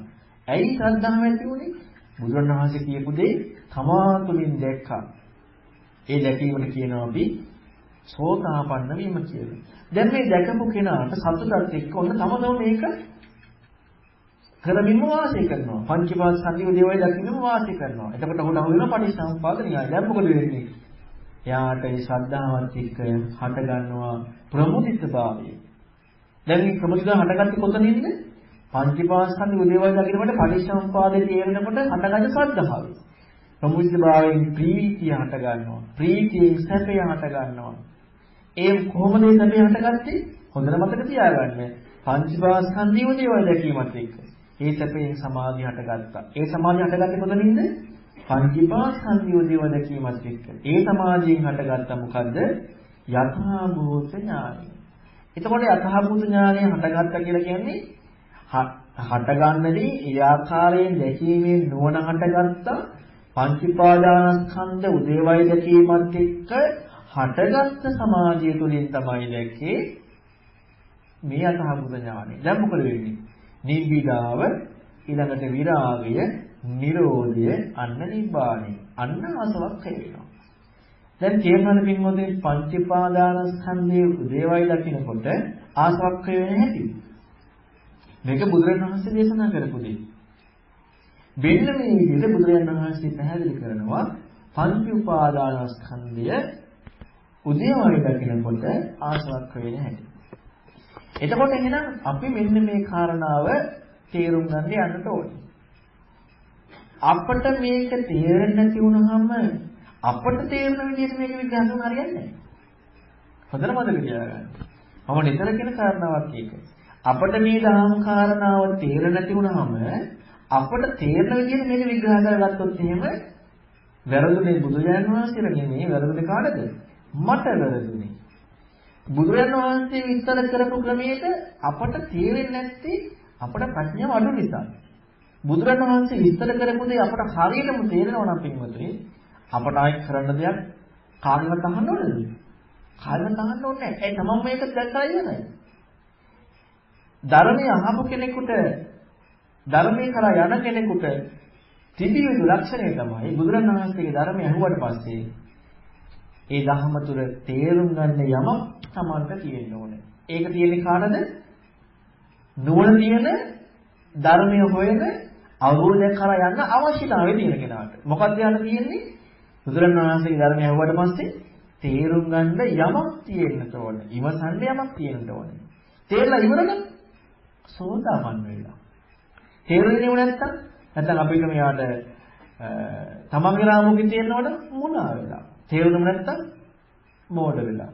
ඇයි ශ්‍රද්ධාව ඇති වුනේ? බුදුරජාණන් වහන්සේ කියපු දේ තමා තුළින් දැක්කා. ඒ දැකීමට කියනවා අපි සෝතාපන්න වීම කියලා. දැන් මේ දැකපු කෙනාට සතුටත් එක්ක ඔන්න තමම මේක කරමින්ම වාසය කරනවා. පංචපාස්කන්ධය දේවල් දකින්නම වාසය කරනවා. එතකොට ඔහුට අහු වෙනවා පටිච්චසමුප්පාද න්‍යාය. දැන් මොකද වෙන්නේ? එයාට මේ ශ්‍රද්ධාවත් එක්ක හට ගන්නවා ප්‍රමුදිතභාවය. දැන් මේ ප්‍රමුදිතභාවය හටගත්තේ කොතනින්ද? පංචපාස්කන්ධය දේවල් දකින්නකොට පටිච්චසමුප්පාදයේ තේරෙනකොට හටගන්න ශ්‍රද්ධාවයි. ප්‍රමුදිතභාවයෙන් ප්‍රීතිය හට ගන්නවා. ප්‍රීතියෙන් සැපය හට ගන්නවා. ඒ කොහොමද මේ සැපය හටගත්තේ? හොඳට මතක තියාගන්න. පංචපාස්කන්ධය දේවල් දැකීමත් එක්ක. ඒ සැපයෙන් සමාධිය හටගත්තා. ඒ සමාධිය හටගත්තේ කොතනින්ද? පංචීපාස්කන්ධය උදේව දැකීමත් එක්ක. ඒ සමාධියෙන් හටගත්ත මොකද්ද? යථා භූත ඥානය. එතකොට යථා භූත ඥානය හටගත්තා කියලා කියන්නේ හටගන්නදී ඒ ආකාරයෙන් දැකීමේ නුවණ හටගත්තා. පංචීපාදානස්කන්ධ උදේවයි දැකීමත් එක්ක හටගත්ත සමාධිය තුළින් තමයි දැක්කේ මේ යථා භූත ඥානය. දැන් මොකද වෙන්නේ? නිබ්බිදාව ඊළඟට විරාගය, නිරෝධය, අන්න නිබ්බාණය. අන්න ආසවක්ඛය වෙනවා. දැන් තේරුණාද පින්වතුනි පංචීපාදානස්කන්ධයේ උදේවයි දකින්නකොට ආසවක්ඛය වෙන හැටි. මේක බුදුරජාණන් වහන්සේ දේශනා කරපු දෙයක්. මෙන්න මේ විදිහට බුදුරජාණන් වහන්සේ පැහැදිලි කරනවා පංච උපාදානස්කන්ධය උදේවයි දකින්නකොට ආසවක්ඛය වෙන හැටි. එතකොට එහෙනම් අපි මෙන්න මේ කාරණාව තේරුම් ගන්න යන්නට ඕනේ. අපිට මේක තේරෙන්නේ නැති වුණාම අපිට තේරෙන විදිහට මේක විග්‍රහ කරන්න හරියන්නේ නැහැ. හොඳට මතක තියාගන්න. මම නිතර කියන කාරණාවක් ඒක. අපිට මේ ධර්ම කාරණාව තේරෙන්නේ නැති වුණාම අපිට තේරෙන විදිහට මේක විග්‍රහ කරගත්තොත් එහෙම වැරදුනේ බුදුරජාණන් වහන්සේලා නෙමෙයි වැරදුනේ කාටද? මට වැරදුනේ. බුදුරජාණන් වහන්සේ විස්තර කරපු ක්‍රමයට අපට තේරෙන්නේ නැත්තේ අපට ප්‍රඥාව අඩු නිසා. බුදුරජාණන් වහන්සේ විස්තර කරපු දේ අපට හරියටම තේරෙනවා නම් පින්වතුනි අපට ආයෙත් කරන්න දෙයක් කාගෙවත් අහන්න ඕනද? කාගෙවත් අහන්න ඕනේ නැහැ. ඒ තමන් මේක දැක්කා ඉවරයි. ධර්මයේ අහපු කෙනෙකුට ධර්මයේ කරා යන කෙනෙකුට තිබිය යුතු ලක්ෂණය තමයි බුදුරජාණන් වහන්සේගේ ධර්මය අහුවට පස්සේ ඒ ධර්ම තුල තේරුම් ගන්න යමක් තමන්ට තියෙන්න ඕනේ. ඒක තියෙන්නේ කාටද? නුවණ තියෙන ධර්මය හොයන අවබෝධය කරා යන්න අවශ්‍යතාවය තියෙන කෙනාට. මොකක්ද යන්න තියෙන්නේ? බුදුරජාණන් වහන්සේගේ ධර්මය අහුවට පස්සේ තේරුම් ගන්න යමක් තියෙන්න ඕනේ. ඉවසන්න යමක් තියෙන්න ඕනේ. තේරලා ඉවරද? සෝදාපන්න වෙලා. තේරුනේ නැත්තම් අපිට මෙයාට තමන්ගේ රාමුවකින් තේරෙනවද මොනවා වෙලා. තේරුණම නැත්තම් මෝඩ වෙලා.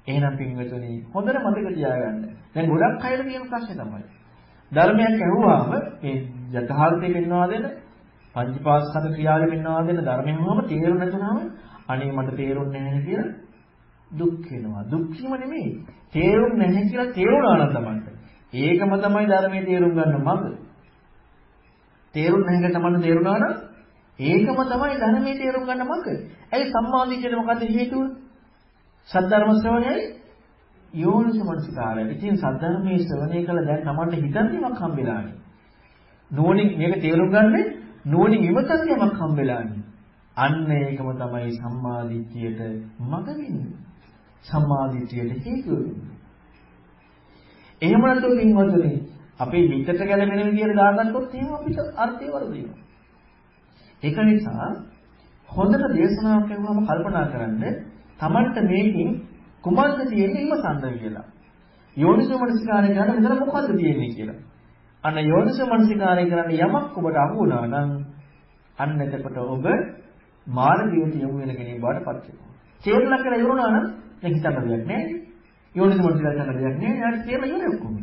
එහෙනම් පින්වතුනි හොඳට මතක තියාගන්න. දැන් ගොඩක් අයට තියෙන ප්‍රශ්නේ තමයි. ධර්මයක් ඇහුවාම මේ යථාර්ථය පෙන්වා දෙන පංචපාස්කන්ධ ක්‍රියාවෙ පෙන්වා දෙන ධර්මයෙන් වහම තේරුම් නැතුනම අනේ මට තේරුන්නේ නැහැ කියලා දුක් වෙනවා. දුක් වීම නෙමෙයි. තේරුම් නැහැ කියලා තේරුණා නම් තමයි. ඒකම තමයි ධර්මයේ තේරුම් ගන්න මඟ. තේරුම් නැහැ කියලා තමයි තේරුණා නම් ඒකම තමයි ධර්මයේ තේරුම් ගන්න මඟ. ඇයි සම්මාදිට්ඨියට මොකද හේතුව? සද්ධර්ම ශ්‍රවණයයි යෝනිසමනසිකාරය. ඉතින් සද්ධර්මයේ ශ්‍රවණය කළ දැන් Tamanට හිතන්නේමක් හම්බෙලානේ. නෝනින් මේක තේරුම් ගන්න නෝනින් විමසන්නේමක් හම්බෙලානේ. අන්න ඒකම තමයි සම්මාදිට්ඨියට මඟ වෙන්නේ. සම්මාදිට්ඨියට හේතුව වෙන්නේ. එහෙම නැත්නම් පින්වතුනි අපේ හිතට ගැලපෙන විදියට දාගත්තොත් එහෙම අපිට අර්ථය වරදිනවා. ඒක නිසා හොඳට දේශනාවක් කරනවාම කල්පනා කරන්න Tamanට මේකෙන් කුමක්ද තියෙන්නේ ඉමසන්න කියලා. යෝනිසෝමනසිකාරය කරන මෙතන මොකද්ද තියෙන්නේ කියලා. අන්න යෝනිසෝමනසිකාරය කරන්න යමක් ඔබට අහු වුණා නම් අන්න එතකොට ඔබ මාර්ගයට යොමු වෙන කෙනෙක් බවට පත් වෙනවා. තේරුණා කියලා ඉවරුණා නම් දැන් හිතන්න දෙයක් නැහැ. යෝනිසෝමනසිකාරය කරන්න දෙයක් නැහැ. යාට තේරෙලා ඉවරයි ඔක්කොම.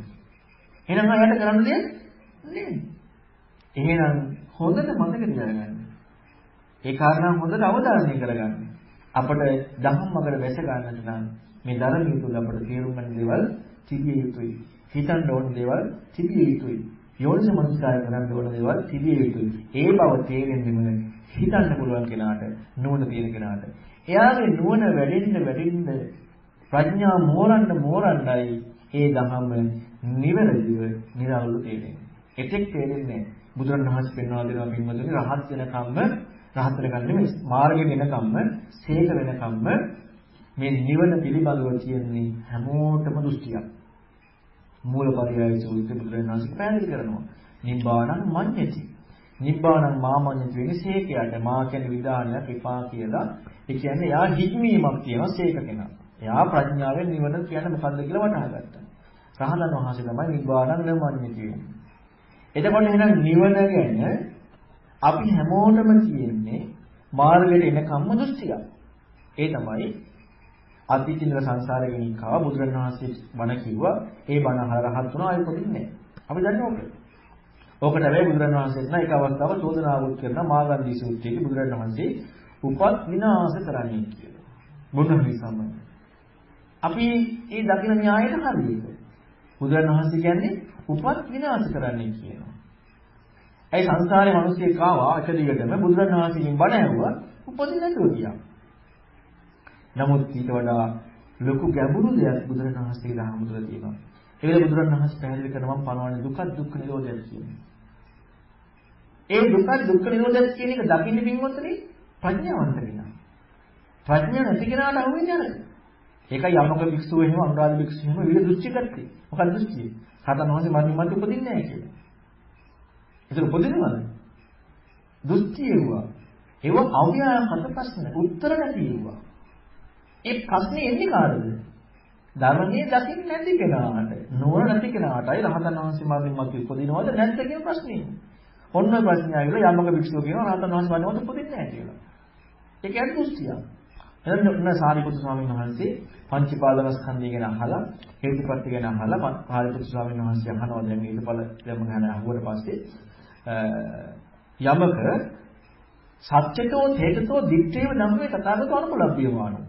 එහෙනම් ආයෙත් කරන්න දෙයක් නෑ. එහෙනම් හොඳට මතක තියාගන්න. ඒ කාරණා හොඳට අවධාරණය කරගන්න. අපිට ධම්මකට වැස ගන්නට නම් මේ ධර්මයේ තුල අපිට තේරුම් ගන්න දේවල් තිබිය යුතුයි. හිතන්න ඕන දේවල් තිබිය යුතුයි. යෝනිසමනස්කාරය කරන්න ඕන දේවල් තිබිය යුතුයි. ඒ බව තේරෙන්නෙම හිතන්න පුළුවන් කෙනාට, නුවණ තියෙන කෙනාට. එයාගේ නුවණ වැඩෙන්න ප්‍රඥා මෝරණ්ඩයි ඒ ධම්ම නිවැරදිව නිරවුල් තේරෙන්නේ. එතෙක් තේරෙන්නේ බුදුරණවහන්සේ පෙන්වා දෙනවා පින්වතුනි රහත් වෙනකම්ම රහත් වෙනකම් නෙමෙයි මාර්ගෙ වෙනකම්ම සීක වෙනකම්ම මේ නිවන පිළිබඳව කියන්නේ හැමෝටම දෘෂ්ටියක්. මූලපරියාය සූත්‍රය බුදුරණවහන්සේ පැහැදිලි කරනවා. නිබ්බාණං මඤ්ඤති. නිබ්බාණං මාමඤ්ඤති වෙන්නේ සීකයට. මා කියන්නේ විදානය පිපා කියලා. ඒ කියන්නේ යා හික්මීමක් තියෙනවා සීක කෙනා. එයා ප්‍රඥාවෙන් නිවන කියන්නේ මොකද්ද කියලා වටහා ගත්තා. රහතන් වහන්සේ තමයි නිබ්බාණං නමඤ්ඤති කියන්නේ. එතකොට එහෙනම් නිවන ගැන අපි හැමෝටම කියන්නේ මාර්ගයට එනකම්ම දෘෂ්ටියක්. ඒ තමයි අතිචින්ද්‍ර සංසාරේ ගෙනිකාව බුදුරණවහන්සේ බණ කිව්වා. ඒ බණ අහලා රහත් වුණා ආයෙ පොදින්නේ නැහැ. අපි දන්නේ ඕක. ඕකට හැබැයි බුදුරණන් වහන්සේත් නම් එක අවස්ථාවක චෝදනාවක් කරන මාගන්ධි සූත්‍රයේ බුදුරණන් වහන්සේ උපත් විනාශ කරන්නේ කියලා. මොන නිසාම අපි මේ දකින න්‍යායයට හරියට බුදුරණන් වහන්සේ කියන්නේ උපත් විනාශ කරන්නේ කියනවා. ඒ සංසාරේ මිනිස්සෙක් ආවා එක දිගටම බුදුරණන් වහන්සේගෙන් බණ ඇහුවා උපදින්න නැතුව ගියා. නමුත් ඊට වඩා ලොකු ගැඹුරු දෙයක් බුදුරණන් වහන්සේගේ ධර්ම තුළ තියෙනවා. ඒකද බුදුරණන් වහන්සේ පැහැදිලි කරනවා පනවන දුක්ඛ නිරෝධය කියන්නේ. ඒ දුක්ඛ නිරෝධය කියන එක දකින්න පින්වත්නි ප්‍රඥාවන්ත කෙනා. ප්‍රඥාව නැති කෙනාට අහුවෙන්නේ නැහැ. ඒකයි යමක භික්ෂුව එහෙම අනුරාධ භික්ෂුව එහෙම විවිධ දෘෂ්ටි ගත්තේ. මොකක්ද දෘෂ්ටිය? රහතන් වහන්සේ මනින් උපදින්නේ නැහැ කියලා. ඒක උපදිනවද? දෘෂ්ටිය වුණා. ඒව අව්‍යාකත ප්‍රශ්න උත්තර නැති වුණා. ඒ ප්‍රශ්නේ එන්නේ කාටද? ධර්මයේ දකින්න නැති කෙනාට, නුවණ නැති කෙනාටයි රහතන් වහන්සේ මනින් උපදිනවද නැද්ද කියන ප්‍රශ්නේ. ඔන්න ප්‍රශ්නය ආවිලා යමක භික්ෂුව කියනවා රහතන් වහන්සේ මනින් උපදින්නේ නැහැ කියලා. ඒක ඇත්ත දෘෂ්ටියක්. එතන සාරිපුත්තු ස්වාමීන් වහන්සේ පංචපාදවස්කන්ධය ගැන අහලා හේතුපත්‍ය ගැන අහලා සාරිපුත්තු ස්වාමීන් වහන්සේ අහනවා දැන් හේතුඵල ධර්ම ගැන අහුවට පස්සේ යමක සත්‍යතෝ හේතතෝ දික්ඨේව ධම්මේ තථාගතෝ අනුපලබ්ධියමානෝ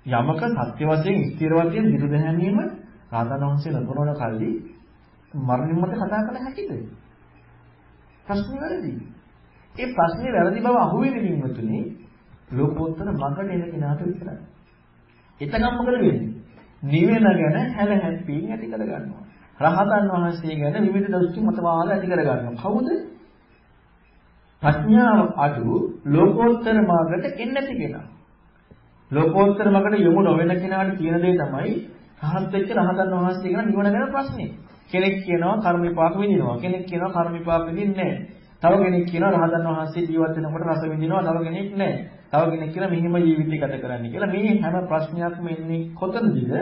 යමක සත්‍ය වශයෙන් ස්ථිර වශයෙන් විරුද්ධ හැමීම රාතන වහන්සේ ලබන කල්ලි මරණින් මත කතා කළ හැකිද? ප්‍රශ්නේ වැරදි. ඒ ප්‍රශ්නේ වැරදි බව අහුවෙන්නේ නිමුතුනේ ලෝකෝත්තර මඟට එන කෙනාට විතරයි. එතකම් මොකද වෙන්නේ? නිවන ගැන හැල හැප්පීම් ඇති කර ගන්නවා. රහතන් වහන්සේ ගැන විවිධ දෘෂ්ටි මතවාද ඇති කර ගන්නවා. කවුද? ප්‍රඥාව අඩු ලෝකෝත්තර මාර්ගයට එන්නේ නැති කෙනා. ලෝකෝත්තර මාර්ගයට යොමු නොවන කෙනාට කියන දේ තමයි රහත් වෙච්ච රහතන් වහන්සේ ගැන නිවන ගැන ප්‍රශ්නේ. කෙනෙක් කියනවා කර්ම විපාක විඳිනවා. කෙනෙක් කියනවා කර්ම විපාක විඳින්නේ නැහැ. තව කෙනෙක් කියනවා රහතන් වහන්සේ ජීවත් වෙනකොට රස විඳිනවා. තව කෙනෙක් නැහැ. තව කෙනෙක් කියනවා මෙහිම ජීවිතය ගත කරන්න කියලා. මේ හැම ප්‍රශ්නයක්ම එන්නේ කොතනදද?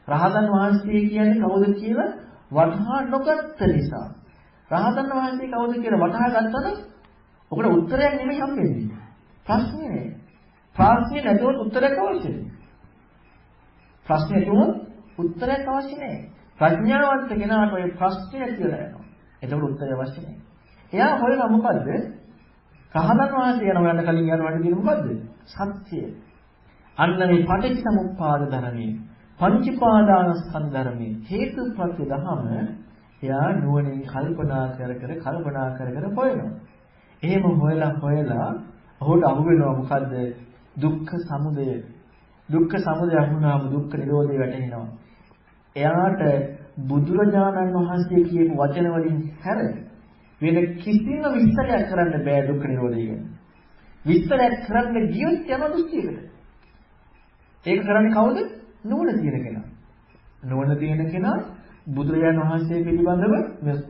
රහතන් වහන්සේ කියන්නේ කවුද කියලා වටහා නොගත්ත නිසා. රහතන් වහන්සේ කවුද කියලා වටහා ගත්තම ඔකට උත්තරයක් නෙමෙයි හම්බෙන්නේ. ප්‍රශ්නේ නේ. ප්‍රශ්නේ නැතුව උත්තරයක් අවශ්‍යයි. ප්‍රශ්නේ තුන උත්තරයක් අවශ්‍ය නැහැ. ප්‍රඥාවන්ත කෙනාට ඔය ප්‍රශ්නේ කියලා යනවා. එතකොට උත්තරය අවශ්‍ය නැහැ. එයා හොයන මොකද්ද? රහතන් වහන්සේ යන හොයන්න කලින් යාට වඩ තියෙන මොකද්ද? සත්‍යය. අන්න මේ පටිච්චසමුප්පාද ධර්මයේ පංචපාදානස්කන්ධ ධර්මයේ හේතුප්‍රත්‍ය ධම එයා නුවණින් කල්පනා කර හොයනවා. එහෙම හොයලා ඔහුට අහු වෙනවා මොකද්ද? දුක්ඛ සමුදය. දුක්ඛ සමුදය අහුනාම දුක්ඛ නිරෝධය වැටහෙනවා. එයාට බුදුරජාණන් වහන්සේ කියපු වචන වලින් හැර වෙන කිසිම විස්තරයක් කරන්න බෑ දුක්ඛ නිරෝධය ගැන. විස්තරයක් කරන්න ගියොත් යන දෘෂ්ටියකට. ඒක කරන්නේ කවුද? නුවණ තියෙන කෙනා. නුවණ තියෙන කෙනා බුදුරජාණන් වහන්සේ පිළිබඳව,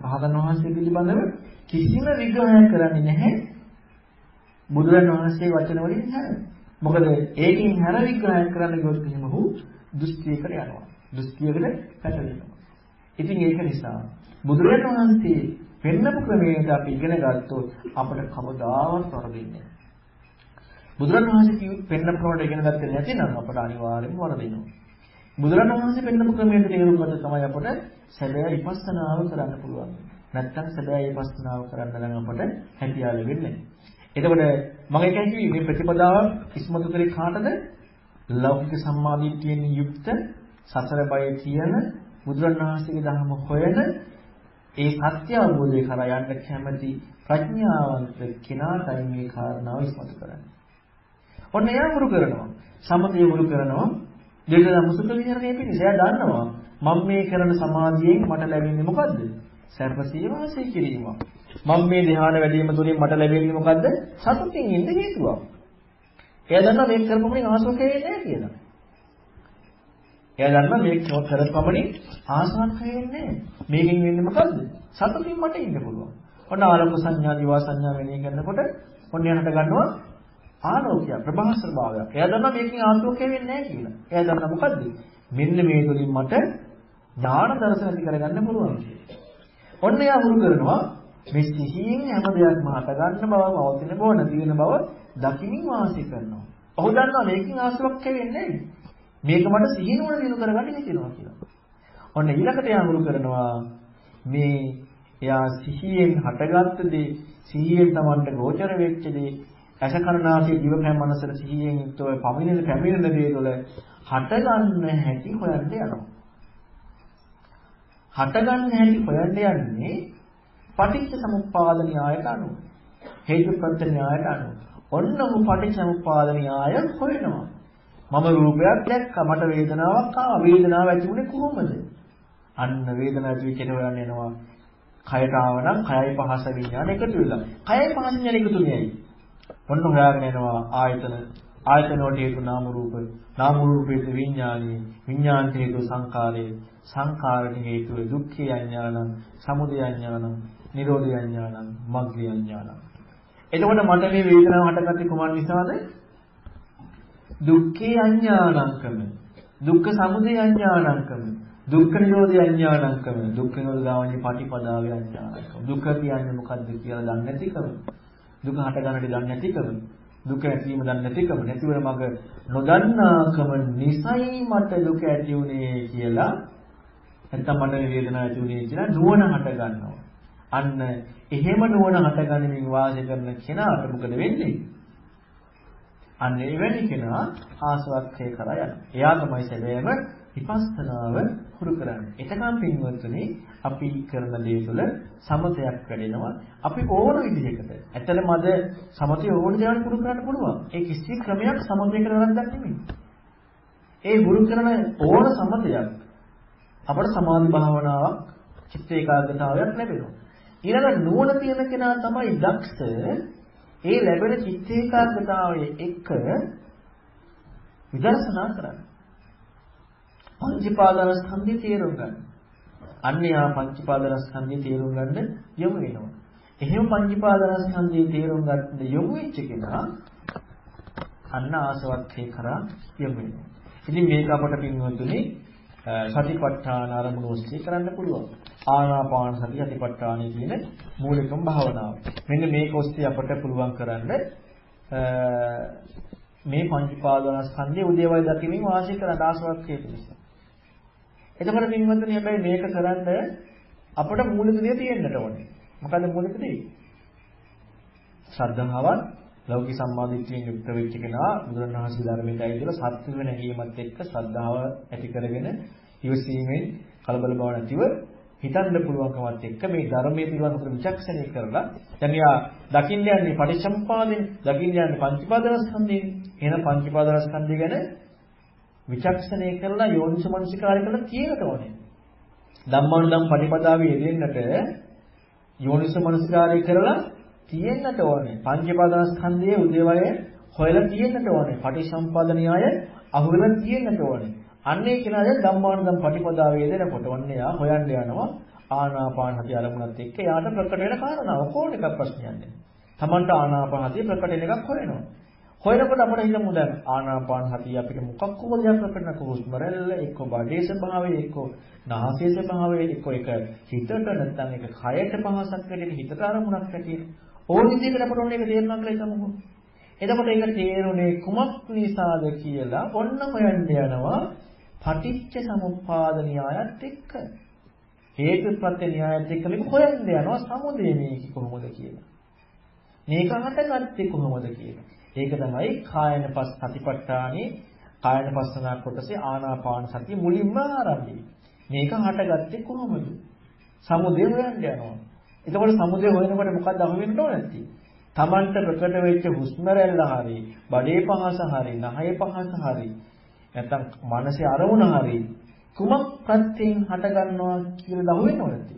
රහතන් වහන්සේ පිළිබඳව කිසිම විග්‍රහයක් කරන්නේ නැහැ. බුදුරජාණන් වහන්සේ වචන වලින් හැර. මොකද ඒකෙන් හැර විග්‍රහයක් කරන්න ගියොත් එහෙම ඔහු දෘෂ්ටියකට යනවා. දෘෂ්ටියකට පැටලෙනවා. ඉතින් ඒක නිසා බුදුරජාණන් වහන්සේ පෙන්නපු ක්‍රමයට අපි ඉගෙන ගත්තොත් අපිට කවදාවත් වරදින්නේ නැහැ. බුදුරජාණන් වහන්සේ පෙන්නපු ක්‍රමයට ඉගෙන ගත්තේ නැතිනම් අපට අනිවාර්යෙන්ම වරදිනවා. බුදුරජාණන් වහන්සේ පෙන්නපු ක්‍රමයට තේරුම් ගත්ත තමයි අපට සැබෑ විපස්සනාව කරන්න පුළුවන්. නැත්තම් සැබෑ විපස්සනාව කරන්න නම් අපට හැකියාව ලැබෙන්නේ නැහැ. එතකොට මම එකයි කිව්වේ මේ ප්‍රතිපදාව ඉස්මතු කරේ කාටද? ලෞකික සම්මාදිට්ඨියෙන් යුක්ත සසර බය කියන බුදුරණවහන්සේගේ ධර්ම හොයන ඒ සත්‍ය අවබෝධය කරා යන්න කැමැති ප්‍රඥාවන්ත කෙනාටයි මේ කාරණාව ඉස්මතු කරන්නේ. ඔන්න එයා වුරු කරනවා. සමතේ වුරු කරනවා. දෙකම මුසුක විහරණය පිණිස එයා දන්නවා මම මේ කරන සමාධියෙන් මට ලැබෙන්නේ මොකද්ද? සර්වසීය වාසය කිරීම. මම මේ ධ්‍යාන වැඩිම තුලින් මට ලැබෙන්නේ මොකද්ද? සතුටින් ඉන්න හේතුවක්. එයා දන්නවා මේක කරපමණින් ආසෝකය වෙන්නේ නැහැ කියලා. එයා දන්නවා මේක කරපමණින් ආසාවක් වෙන්නේ නැහැ. මේකෙන් වෙන්නේ මොකද්ද? සතුටින් මට ඉන්න පුළුවන්. ඔන්න ආලෝක සංඥා, දිවා සංඥා වෙනේ කරනකොට ඔන්න යනට ගන්නවා ආලෝකය, ප්‍රභාස්වර භාවය. එයා දන්නවා මේකෙන් ආලෝකය වෙන්නේ නැහැ කියලා. එයා දන්නවා මොකද්ද? මෙන්න මේ තුලින් මට ඥාන දර්ශන ඇති කරගන්න පුළුවන් කියලා. ඔන්න එයා වුරු කරනවා මේ සිහියෙන් හැම දෙයක්ම හට ගන්න බව, පවතින බව, නැති වෙන බව දකිමින් වාසය කරනවා. ඔහු දන්නවා මේකෙන් ආශ්‍රවක් වෙන්නේ නැහැ. මේක මට සිහිනුවන දිනු කරගන්න හිතෙනවා කියලා. ඔන්න ඊළඟට එයා වුරු කරනවා මේ එයා සිහියෙන් හටගත්ත දේ සිහියෙන් Tamanට ගෝචර වෙච්ච දේ අසකරණාසී දිවකම් මනසට සිහියෙන් යුක්තව පැමිණෙන දේ තුළ හටගන්න හැටි හොයන්න යනවා. හටගන්න හැටි හොයන්න යන්නේ පටිච්ච සමුප්පාද න්‍යායට අනුව. හේතුප්‍රත්‍ය න්‍යායට අනුව. ඔන්නම පටිච්ච සමුප්පාද න්‍යාය හොයනවා. මම රූපයක් දැක්කා මට වේදනාවක් ආවා. වේදනාව ඇති වුණේ කොහොමද? අන්න වේදනාව ඇති වෙච්ච හොයන්න යනවා. කයට ආවනම් කයයි පහස විඥාන එකතු වෙලා. කයයි පහස විඥාන එකතු වෙයි. ඔන්න හොයාගෙන යනවා ආයතන වලට හේතු නාම රූප. නාම රූපේත විඥානී. විඥාන්ට හේතු සංකාරේ. සංකාරණ හේතුව දුක්ඛය අඥානං, සමුදය අඥානං, නිරෝධය අඥානං, මග්ගය අඥානං. එතකොට මට මේ වේදනාව හටගත්තේ කොහොමද නිසාද? දුක්ඛේ අඥානංකම, දුක්ඛ සමුදය අඥානංකම, දුක්ඛ නිරෝධය අඥානංකම, දුක්ඛ නිරෝධ ගාමී පටිපදාවේ අඥානංකම. දුක කියන්නේ මොකද්ද කියලා දන්නේ නැතිකම. දුක හටගන්නට දන්නේ නැතිකම. දුක ඇතිවීම දන්නේ නැතිකම. නැතිවර මග නොදන්නාකම නිසයි මට දුක ඇති වුනේ කියලා නැත්නම් මට වේදනාව ඇති වුනේ කියලා නුවණ හට ගන්නවා. අන්න එහෙම නුවණ හටගනිමින් වාසය කරන කෙනාට මොකද වෙන්නේ? අන්න එවැනි කෙනා ආසවක්ඛය කරා යනවා. එයා තමයි සැබෑම විපස්සනාව හුරු කරන්නේ. එතකම් පින්වත්නි අපි කරන දේ තුළ සමතයක් වැඩෙනවා. අපි ඕන විදිහකට. ඇත්තටම අද සමතය ඕන දේවල් හුරු කරන්න පුළුවන්. ඒ කිසි ක්‍රමයක් සමතය කරවන්නක් නෙමෙයි. ඒ හුරු කරන ඕන සමතයක් අපට සමාධි භාවනාවක් චිත්ත ඒකාග්‍රතාවයක් ලැබෙනවා. ඊළඟ නුවණ තියෙන කෙනා තමයි දක්ෂ ඒ ලැබෙන චිත්ත ඒකාග්‍රතාවයේ එක විදර්ශනා කරන්නේ. පංචපාදස්කන්ධය තේරුම් ගන්න. අන්‍යා පංචපාදස්කන්ධය තේරුම් ගන්න යොමු වෙනවා. එහෙම පංචපාදස්කන්ධය තේරුම් ගන්න යොමු වෙච්ච කෙනා අන්න ආසවක්ඛය කරා යොමු වෙනවා. ඉතින් මේක අපට පින්වතුනි සතිපට්ඨාන අරමුණු ඔස්සේ කරන්න පුළුවන්. ආනාපාන සති සතිපට්ඨානයේ කියන මූලිකම භාවනාව. මෙන්න මේක ඔස්සේ අපට පුළුවන් කරන්න මේ පංචපාදස්කන්ධයේ උදේවයි දකිමින් වාසය කරන ආසවක්ඛය පිණිස. එතකොට පින්වත්නි හැබැයි මේක කරන්න අපට මූලික දේ තියෙන්නට ඕනේ. මොකද මූලික දේ? ශ්‍රද්ධාවත් ලෞකික සම්මාදිට්ඨියෙන් යුක්ත වෙච්ච කෙනා බුදුරණවහන්සේ ධර්මයට ඇවිදලා සත්‍ය වෙන හැඟීමත් එක්ක ශ්‍රද්ධාව ඇති කරගෙන ඉවසීමෙන් කලබල බව නැතිව හිතන්න පුළුවන්කමත් එක්ක මේ ධර්මයේ පිළිබඳව විචක්ෂණය කරලා දැන් යා දකින්න යන්නේ පටිච්චසමුපාදයෙන් දකින්න යන්නේ පංචපාදස්කන්ධයෙන් එහෙනම් පංචපාදස්කන්ධය ගැන විචක්ෂණය කරලා යෝනිසමනසිකාරය කරලා කියනට ඕනේ ධම්මානුධම් පටිපදාවේ යෙදෙන්නට යෝනිසමනසිකාරය කරලා තියෙන්නට ඕනේ පංචපාදස්කන්ධයේ උදේවය හොයලා තියෙන්නට ඕනේ පටිච්චසමුපාද න්‍යාය අහුවෙලා තියෙන්නට ඕනේ අන්නේ කෙනාද ධම්මානුධම් පටිපදාවේ යෙදෙනකොට ඔන්න යා හොයන්න යනවා ආනාපාන සති අරමුණත් එක්ක යාට ප්‍රකට වෙන කාරණාව කොහොම එකක් ප්‍රශ්නයක් නෑ. Tamanට ආනාපාන සතිය ප්‍රකට වෙන එකක් හොයනවා. හොයනකොට අපිට හිතමු දැන් ආනාපාන සතිය අපිට මොකක් කොහොමද ප්‍රකට වෙන හුස්ම රැල්ල එක්ක බඩේ ස්වභාවය එක්ක නාසයේ ස්වභාවය එක්ක එක හිතට නැත්නම් එක කයට පහසක් වෙන්නේ හිතට අරමුණක් ඇටියෙ. ඕන විදිහකට අපිට ඕන එක තේරුණා කියලා හිතමුකෝ. එතකොට ඒක තේරුනේ කුමක් නිසාද කියලා ඔන්න හොයන්න යනවා පටිච්ච සමුප්පාද න්‍යායත් එක්ක. හේතුප්‍රත්‍ය න්‍යායත් එක්ක මේක හොයන්න යනවා සමුදය මේක කොහොමද කියලා. මේක හටගත්තේ කොහොමද කියලා. ඒක තමයි කායන පස් සතිපට්ඨානේ කායන පස්සනා කොටසේ ආනාපාන සතිය මුලින්ම ආරම්භය. මේක හටගත්තේ කොහොමද? සමුදය හොයන්න යනවා. එතකොට සමුදය හොයනකොට මොකක්ද අහු වෙන්න ඕන නැති? Tamanට ප්‍රකට වෙච්ච හුස්ම රැල්ල හරි, බඩේ පහස හරි, නහයේ පහස හරි, නැත්නම් මනසේ අරමුණ හරි කුමක් ප්‍රත්‍යයෙන් හටගන්නවා කියලා අහු වෙන්න ඕන නැති?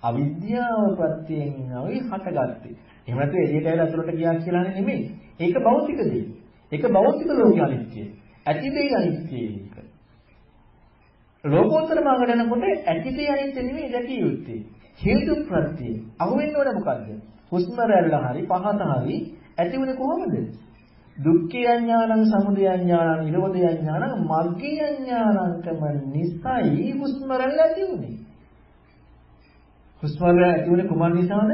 අවිද්‍යාව ප්‍රත්‍යයෙන් හටගත්තේ. එහෙම නැත්නම් එළියට ඇවිල්ලා අතුලට ගියා කියලා නෙමෙයි. ඒක භෞතික දෙයක්. ඒක භෞතික ලෝකයේ අනිත්‍යය. ඇති දෙය අනිත්‍යයි. ලෝකෝත්තර මාර්ගයට යනකොට ඇති දෙය අනිත්‍ය නෙමෙයි දැකිය යුත්තේ. හේතු ප්‍රත්‍ය. අහුවෙන්න ඕනේ මොකද්ද? හුස්ම රැල්ල හරි පහත හරි ඇති වෙන්නේ කොහොමද? දුක්ඛය ඥානං, සමුදය ඥානං, නිරෝධය ඥානං, මග්ගය ඥානංකම නිසයි හුස්ම රැල්ල ඇති උනේ. හුස්ම රැල්ල ඇති උනේ කුමන් නිසාද?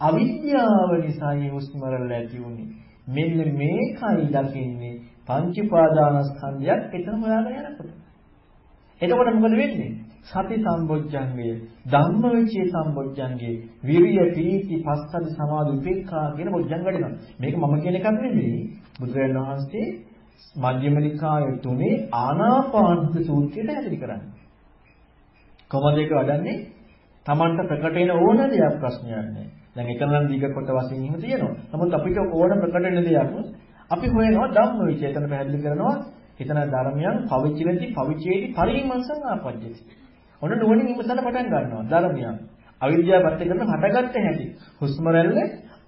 අවිද්‍යාව නිසායි හුස්ම රැල්ල ඇති උනේ. මෙන්න මේකයි දකින්නේ පංච උපාදානස්කන්ධයක් එතන හොයාගෙන යනකොට. එතකොට මොකද වෙන්නේ? සති සම්බොජ්ජංගය, ධම්මවිචේ සම්බොජ්ජංගය, විරිය, පීති, පස්සද්ධි, සමාධි, උපේක්ඛා කියන බොජ්ජංග වඩනවා. මේක මම කියන එකක් නෙමෙයි. බුදුරජාණන් වහන්සේ මජ්ක්‍ධිම නිකායේ 3 ආනාපානසති සූත්‍රයට හැදිරි කරන්නේ. කොහොමද ඒක වඩන්නේ? Tamanට ප්‍රකට වෙන ඕන දෙයක් ප්‍රශ්නයක් නැහැ. දැන් එතන නම් දීග කොට වශයෙන් එහෙම තියෙනවා. නමුත් අපිට ඕන ප්‍රකට වෙන දෙයක් අපි හොයනවා ධම්මවිචේ. එතන පැහැදිලි කරනවා එතන ධර්මයන් පවිචිරති පවිචේති පරිමංසං ආපජ්ජති. ඔන්න නුවණින් ඉමසන්න පටන් ගන්නවා ධර්මයන්. අවිද්‍යාවපත්‍ය කරන හටගත්ත හැටි. හුස්ම රැල්ල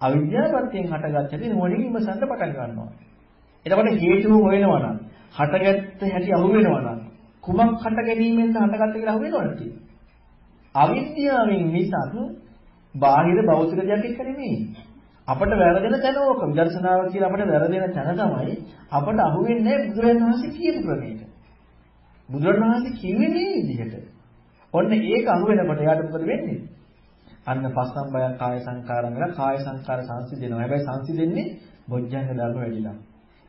අවිද්‍යාවපත්‍යෙන් හටගත්ත හැටි නුවණින් ඉමසන්න පටන් ගන්නවා. එතකොට හේතුව හොයනවා නම් හටගත්ත හැටි අහු වෙනවා නම් කුමක් හට ගැනීමෙන්ද හටගත්ත කියලා අහු වෙනවද? අවිද්‍යාවෙන් මිසක් බාහිර භෞතික දෙයක් එක්ක නෙමෙයි. අපට වැරදෙන තැන ඕක විදර්ශනාව කියලා අපට වැරදෙන තැන තමයි අපට අහුවෙන්නේ බුදුරජාණන් වහන්සේ කියපු ක්‍රමයට. බුදුරජාණන් වහන්සේ කිව්වේ මේ විදිහට. ඔන්න ඒක අහුවෙනකොට එයාට මොකද වෙන්නේ? අන්න පස්සම්බය කාය සංකාරම් වල කාය සංකාර සංසිඳෙනවා. හැබැයි සංසිඳෙන්නේ බොජ්ජංග ධර්ම වැඩිලා.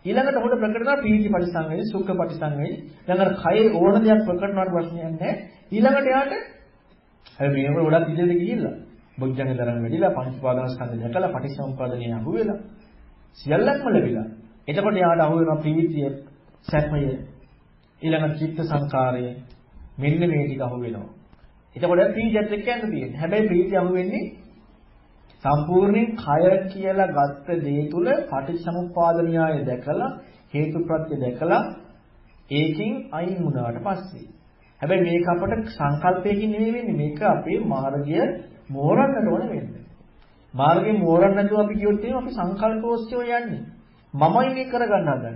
ඊළඟට ඔහුට ප්‍රකට වෙනවා පීති පරිසංවේදී සුඛ පරිසංවේදී. දැන් අර කයේ ඕන දෙයක් ප්‍රකට වුණාට ප්‍රශ්නයක් නැහැ. ඊළඟට එයාට හැබැයි මේක ගොඩක් ඉදිරියට ගිහිල්ලා බොජ්ජංග ධර්ම වැඩිලා පංච උපාදානස්කන්ධ දැකලා පටිච්චසමුප්පාදණිය අහු වෙලා සියල්ලක්ම ලැබිලා. එතකොට එයාට අහු වෙනවා ප්‍රීතිය, සැපය, ඊළඟට චිත්ත සංකාරය මෙන්න මේ ටික අහු වෙනවා. එතකොට ප්‍රීතියත් එක්ක යන්න තියෙන්නේ. හැබැයි ප්‍රීතිය අහු වෙන්නේ සම්පූර්ණයෙන් කය කියලා ගත්ත දේ තුල පටිච්චසමුප්පාද න්‍යාය දැකලා හේතුප්‍රත්‍ය දැකලා ඒකෙන් අයින් වුණාට පස්සේ. හැබැයි මේක අපට සංකල්පයකින් නෙමෙයි වෙන්නේ. මේක අපේ මාර්ගය මෝරන්නට ඕන වෙන්නේ. මාර්ගය මෝරන්න නැතුව අපි කියොත් එහෙනම් අපි සංකල්ප ඔස්සේ යන්නේ. මමයි මේ කරගන්න හදන්නේ.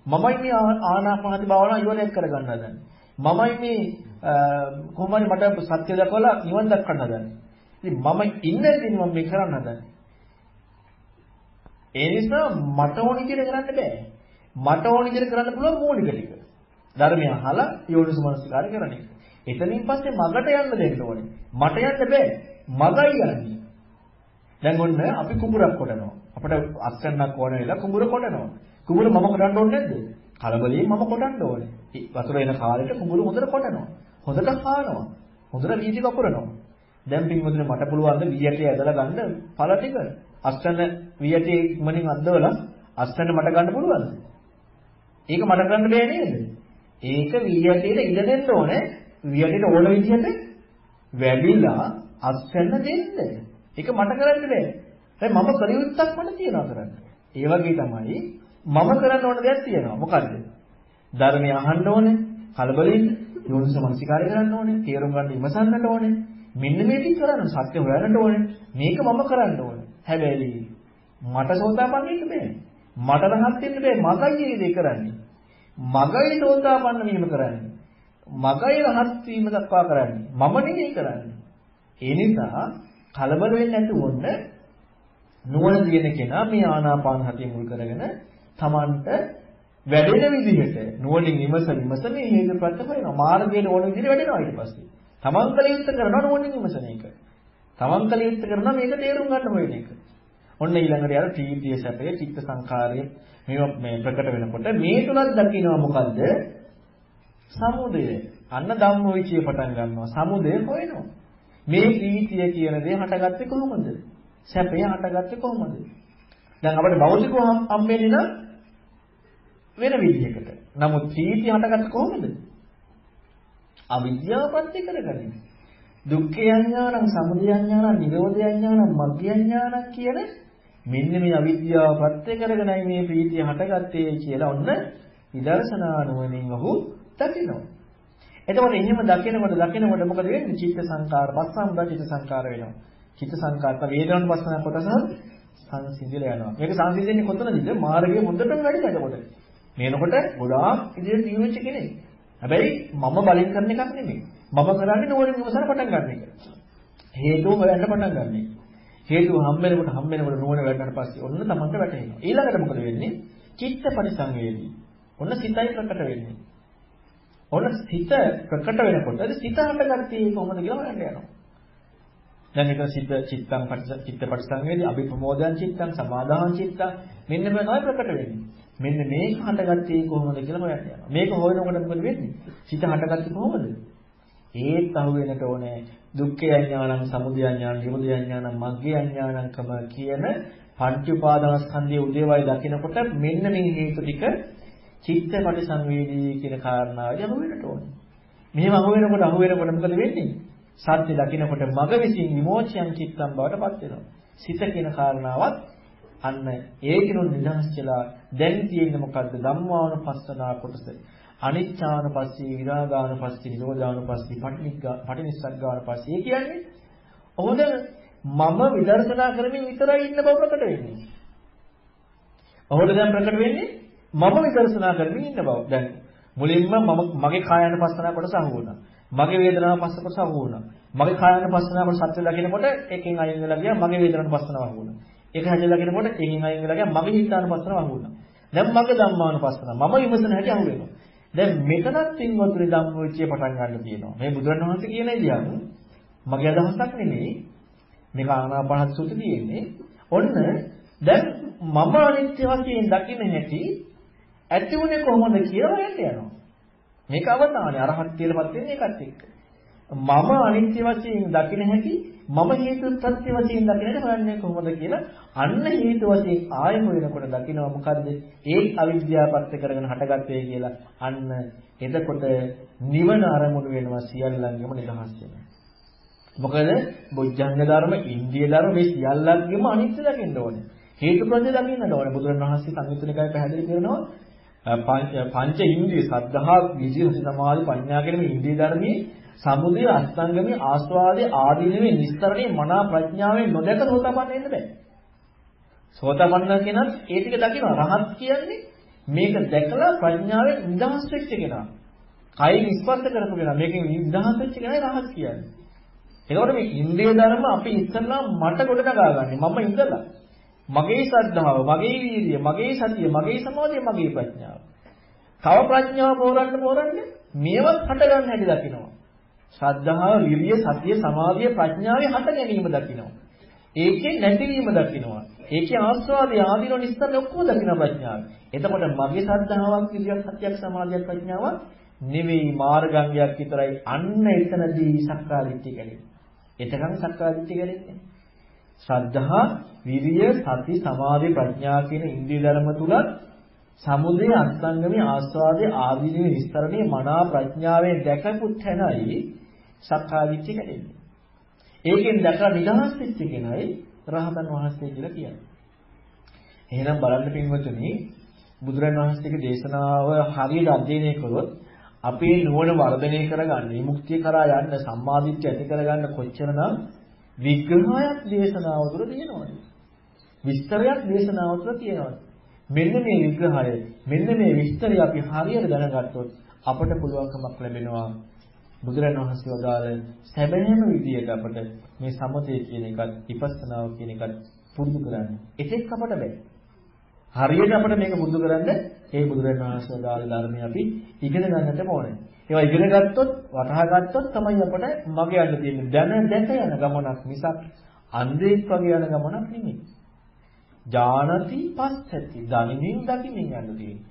මමයි මේ ආනාපානසති භාවනාව ඉවරයක් කරගන්න හදන්නේ. මමයි මේ කොහොමද මට සත්‍ය දක්වලා නිවන් දක්වන්න හදන්නේ. ඉතින් මම ඉන්නදී මම මේ කරන්න හදන්නේ. ඒ නිසා මට ඕන විදිහට කරන්න බෑ. මට ඕන විදිහට කරන්න පුළුවන් මූලික ටික. ධර්මය අහලා යෝනිසමනසිකාරය කරන එක. එතනින් පස්සේ මගට යන්න දෙන්න ඕනේ. මට යන්න බෑ. මගයි යන්නේ. දැන් ඔන්න අපි කුඹුරක් කොටනවා. අපිට අස්කන්නක් ඕන වෙලා කුඹුර කොටනවා. කුඹුර මම කොටන්න ඕනේ නැද්ද? කලබලයෙන් මම කොටන්න ඕනේ. වතුර එන කාලෙට කුඹුර හොඳට කොටනවා. හොඳට කානවා. හොඳට වීදි කපුරනවා. දැන් පින්වතුනි මට පුළුවන් ද වී ඇටේ ඇදලා ගන්න පළ ටික අස්කන්න වී ඇටේ ඉක්මනින් අද්දවලා අස්කන්න මට ගන්න පුළුවන්ද? ඒක මට කරන්න බෑ නේද? ඒක වී ඇටේට ඉඩ දෙන්න ඕනේ. වී ඇටේට ඕන විදිහට වැඩිලා අස්කන්න දෙන්න. ඒක මට කරන්න බෑ. දැන් මම කලියුත්තක් මට තියනවා කරන්න. ඒ වගේ තමයි මම කරන්න ඕන දෙයක් තියෙනවා. මොකද්ද? ධර්මය අහන්න ඕනේ. කලබලෙන්න යෝනිසමනසිකාරය කරන්න ඕනේ. තේරුම් ගන්න ඉමසන්නට ඕනේ. මෙන්න මේ ටික කරන්න සත්‍ය හොයන්නට ඕනේ. මේක මම කරන්න ඕනේ. හැබැයි මට සෝතාපන්න වෙන්න බෑ. මට රහත් වෙන්න බෑ. මගයි මේ දේ කරන්නේ. මගයි සෝතාපන්න වීම කරන්නේ. මගයි රහත් වීම දක්වා කරන්නේ. මම නෙවෙයි කරන්නේ. ඒ නිසා කලබල වෙන්නේ නැතුව ඔන්න නුවණ දින කෙනා මේ ආනාපාන සතිය මුල් කරගෙන Tamanට වැඩෙන විදිහට නුවණින් විමස මේ හේතුප්‍රත්‍ය හොයනවා. මාර්ගයේ ඕන විදිහට වැඩෙනවා ඊට පස්සේ. තමන් කල යුත්තේ කරනවා නුවණින් විමසන එක. තමන් කල යුත්තේ කරනවා මේක තේරුම් ගන්න හොයන එක. ඔන්න ඊළඟට යාර ප්‍රීතිය සැපය චිත්ත සංකාරය මේ ප්‍රකට වෙනකොට මේ තුනක් දකින්නවා මොකද්ද? සමුදය. අන්න ධම්මවිචය පටන් ගන්නවා. සමුදය හොයනවා. මේ ප්‍රීතිය කියන දේ හටගත්තේ කොහොමද? සැපය හටගත්තේ කොහොමද? දැන් අපිට භෞතිකව හම්බෙන්නේ නම් වෙන විදිහකට. නමුත් ප්‍රීතිය හටගත්තේ කොහොමද? අවිද්‍යාවපත්‍ය කරගන්නේ. දුක්ඛ අඥානං, සමුදය අඥානං, නිරෝධ අඥානං, මග්ග අඥානං කියන මෙන්න මේ අවිද්‍යාවපත්‍ය කරගෙනයි මේ ප්‍රීතිය හටගත්තේ කියලා ඔන්න විදර්ශනා නුවණින් ඔහු දකිනවා. එතකොට එහෙම දකිනකොට මොකද වෙන්නේ? චිත්ත සංකාර, පස්සම්බ චිත්ත සංකාර වෙනවා. චිත්ත සංකාරක වේදනාවන් පස්සන කොටස සංසිඳිලා යනවා. මේක සංසිඳෙන්නේ කොතනද? මාර්ගයේ හොඳටම වැඩිලා එතකොට. මේනකොට ගොඩාක් ඉදිරියට දියුණුවෙච්ච කෙනෙක්. හැබැයි මම බලෙන් කරන එකක් නෙමෙයි. මම කරන්නේ නුවණින් විමසන පටන් ගන්න එක. හේතුව හොයන්න පටන් ගන්න එක. හේතුව හම්බෙනකොට නුවණ වැඩනට පස්සේ ඔන්න තමන්ට වැටහෙනවා. ඊළඟට මොකද වෙන්නේ? චිත්ත පරිසංවේදී. ඔන්න සිතයි ප්‍රකට වෙන්නේ. ඔන්න සිත ප්‍රකට වෙනකොට සිත හටගත්තේ කොහොමද කියලා හොයන්න යනවා. දැන් මේක චිත්ත පරිසංවේදී අභිප්‍රමෝදයන් චිත්තං සමාදාහං චිත්තං මෙන්න මේ තමයි ප්‍රකට වෙන්නේ. මෙන්න මේක හටගත්තේ කොහොමද කියලා හොයන්න යනවා. මේක හොයනකොට මොකද වෙන්නේ? සිත හටගත්තේ කොහොමද? ඒත් අහු වෙනට ඕනේ දුක්ඛය ඥානං, සමුදය ඥානං, විමුක්ති ඥානං, මග්ගය ඥානංකම කියන පංච උපාදානස්කන්ධයේ උදේවයි දකිනකොට මෙන්න මේ හේතු ටික චිත්ත පරිසංවේදී කියන කාරණාවයි අහු වෙනට ඕනේ. මෙහෙම අහු වෙනකොට මොකද වෙන්නේ? සත්‍ය දකිනකොට මග විසින් විමෝචයන් චිත්තම් බවට පත් වෙනවා. සිත කියන කාරණාවත් අන්න ඒකිනුත් නිදහස් වෙලා දැන් තියෙන්නේ මොකද්ද? ධම්මානුපස්සනා කොටස. අනිච්චානුපස්සී, විරාගානුපස්සී, නිරෝධානුපස්සී, පටිනිස්සග්ගානුපස්සී කියන්නේ ඔහොද මම විදර්ශනා කරමින් විතරයි ඉන්න බව ප්‍රකට වෙන්නේ. ඔහොද දැන් ප්‍රකට වෙන්නේ මම විදර්ශනා කරමින් ඉන්න බව. දැන් මුලින්ම මගේ කායानुපස්සනා කොටස අහු වුණා. මගේ වේදනානුපස්සන කොටස අහු වුණා. මගේ කායानुපස්සනා කොටස සත්‍ය දකිනකොට එකෙන් අයින් වෙලා ගියා මගේ වේදනානුපස්සනාව අහු වුණා. ඒක හැදලා දකිනකොට එකෙන් අයින් වෙලා ගියා මගේ හිතානුපස්සනාව අහු වුණා. දැන් මගේ ධම්මානුපස්සනාව මම විමසන හැටි අහු වෙනවා. දැන් මෙතනත් පින්වතුනි ධම්මවිචය පටන් ගන්න තියෙනවා. මේ බුදුරණවහන්සේ කියන ඉදියන් මගේ අදහසක් නෙමෙයි. මේක ආනාපාන සූත්‍රයේ තියෙන්නේ. ඔන්න දැන් මම අනිත්‍ය වශයෙන් දකින්න හැටි ඇති උනේ කොහොමද කියලා හොයන්න යනවා. මේක අවධානය අරහත්ත්වයටපත් වෙන්නේ ඒකත් එක්ක. මම අනිත්‍ය වශයෙන් දකින්න හැටි මම හේතු ප්‍රත්‍ය වශයෙන් දකින්න හැටි හොයන්නේ කොහොමද කියලා අන්න හේතු වශයෙන් ආයෙ හොයනකොට දකිනවා මොකද්ද? ඒ අවිද්‍යාවපත් කරගෙන හටගත්තේ කියලා අන්න එතකොට නිවන අරමුණු වෙනවා සියල්ලංගෙම නිදහස් වෙනවා. මොකද බොජ්ජංග ධර්ම, ඉන්ද්‍රිය ධර්ම මේ සියල්ලංගෙම අනිත්‍ය දකින්න ඕනේ. හේතු ප්‍රත්‍ය දකින්නට ඕනේ. බුදුරණවහන්සේ සංයුත්තනිකායේ පැහැදිලි කරනවා පංච ඉන්ද්‍රිය සද්ධා, විජය, සමාධි, ප්‍රඥා කියන මේ ඉන්ද්‍රිය ධර්මයේ සමුදය, අස්තංගමී, ආස්වාදයේ ආදීනවේ නිස්තරණේ මනා ප්‍රඥාවෙන් නොදක සෝතාපන්න වෙන්න බෑ. සෝතාපන්න කෙනත් ඒ ටික දකිනවා. රහත් කියන්නේ මේක දැකලා ප්‍රඥාවෙන් නිදහස් වෙච්ච කෙනා. කයින් ස්පර්ශ කරපු කෙනා. මේකෙන් නිදහස් වෙච්ච කෙනායි රහත් කියන්නේ. ඒකෝට මේ ඉන්ද්‍රිය ධර්ම අපි ඉස්සෙල්ලා මට ගොඩ නගාගන්නේ. මම ඉඳලා මගේ ශ්‍රද්ධාව, මගේ වීර්යය, මගේ සතිය, මගේ සමාධිය, මගේ ප්‍රඥාව. තව ප්‍රඥාව පෝරන්න මේවත් හට ගන්න හැටි දකිනවා. ශ්‍රද්ධාව, වීර්යය, සතිය, සමාධිය, ප්‍රඥාවේ හට ගැනීම දකිනවා. ඒකේ නැතිවීම දකිනවා. ඒකේ ආස්වාදය, ආදීනෝ නිස්සාරණ ඔක්කොම දකින ප්‍රඥාව. එතකොට මගේ ශ්‍රද්ධාවක්, වීර්යයක්, සතියක්, සමාධියක්, ප්‍රඥාවක් නෙවෙයි මාර්ගාංගයක් විතරයි. අන්න එතනදී සක්කාදිට්ඨිය ගැලෙන්නේ. එතකන් සක්කාදිට්ඨිය ගැලෙන්නේ. ශ්‍රද්ධා, විරිය, සති, සමාධි, ප්‍රඥා කියන ඉන්ද්‍රිය ධර්ම තුල සමුදය, අස්තංගමී, ආස්වාදයේ ආදීනවේ විස්තරණේ මනා ප්‍රඥාවෙන් දැකපු තැනයි සක්කාදිට්ඨිය ගැලෙන්නේ. ඒකෙන් දැකලා නිදහස් වෙච්ච කෙනයි රහතන් වහන්සේ කියලා කියන්නේ. එහෙනම් බලන්න පින්වතුනි බුදුරන් වහන්සේගේ දේශනාව හරියට අධ්‍යයනය කළොත් අපේ නුවණ වර්ධනය කරගන්න, විමුක්තිය කරා යන්න, සම්මාදිට්ඨිය ඇති කරගන්න කොච්චරනම් විග්‍රහයක් දේශනාව තුළ තියෙනවද? විස්තරයක් දේශනාව තුළ තියෙනවද? මෙන්න මේ විග්‍රහය, මෙන්න මේ විස්තරය අපි හරියට දැනගත්තොත් අපට පුළුවන්කමක් ලැබෙනවා බුදුරන් වහන්සේ වදාළ සැබෑම විදියට අපට මේ සමතේ කියන එකත් විපස්සනාව කියන එකත් පුරුදු කරන්න. ඒකෙත් අපට බෑ. හරියට අපිට මේක පුරුදු කරන්න ඒ බුදුරන් වහන්සේ වදාළ ධර්මය අපි ඉගෙන ගන්නට ඕනේ. ඒවා ඉගෙන ගත්තොත්, වටහා ගත්තොත් තමයි අපට මගේ යන්න තියෙන්නේ. දැන දැක යන ගමනක් මිසක් අන්ධෙක් වගේ යන ගමනක් නෙමෙයි. ජානති පස්සති, දනිමින් දකිමින් යන්න තියෙන්නේ.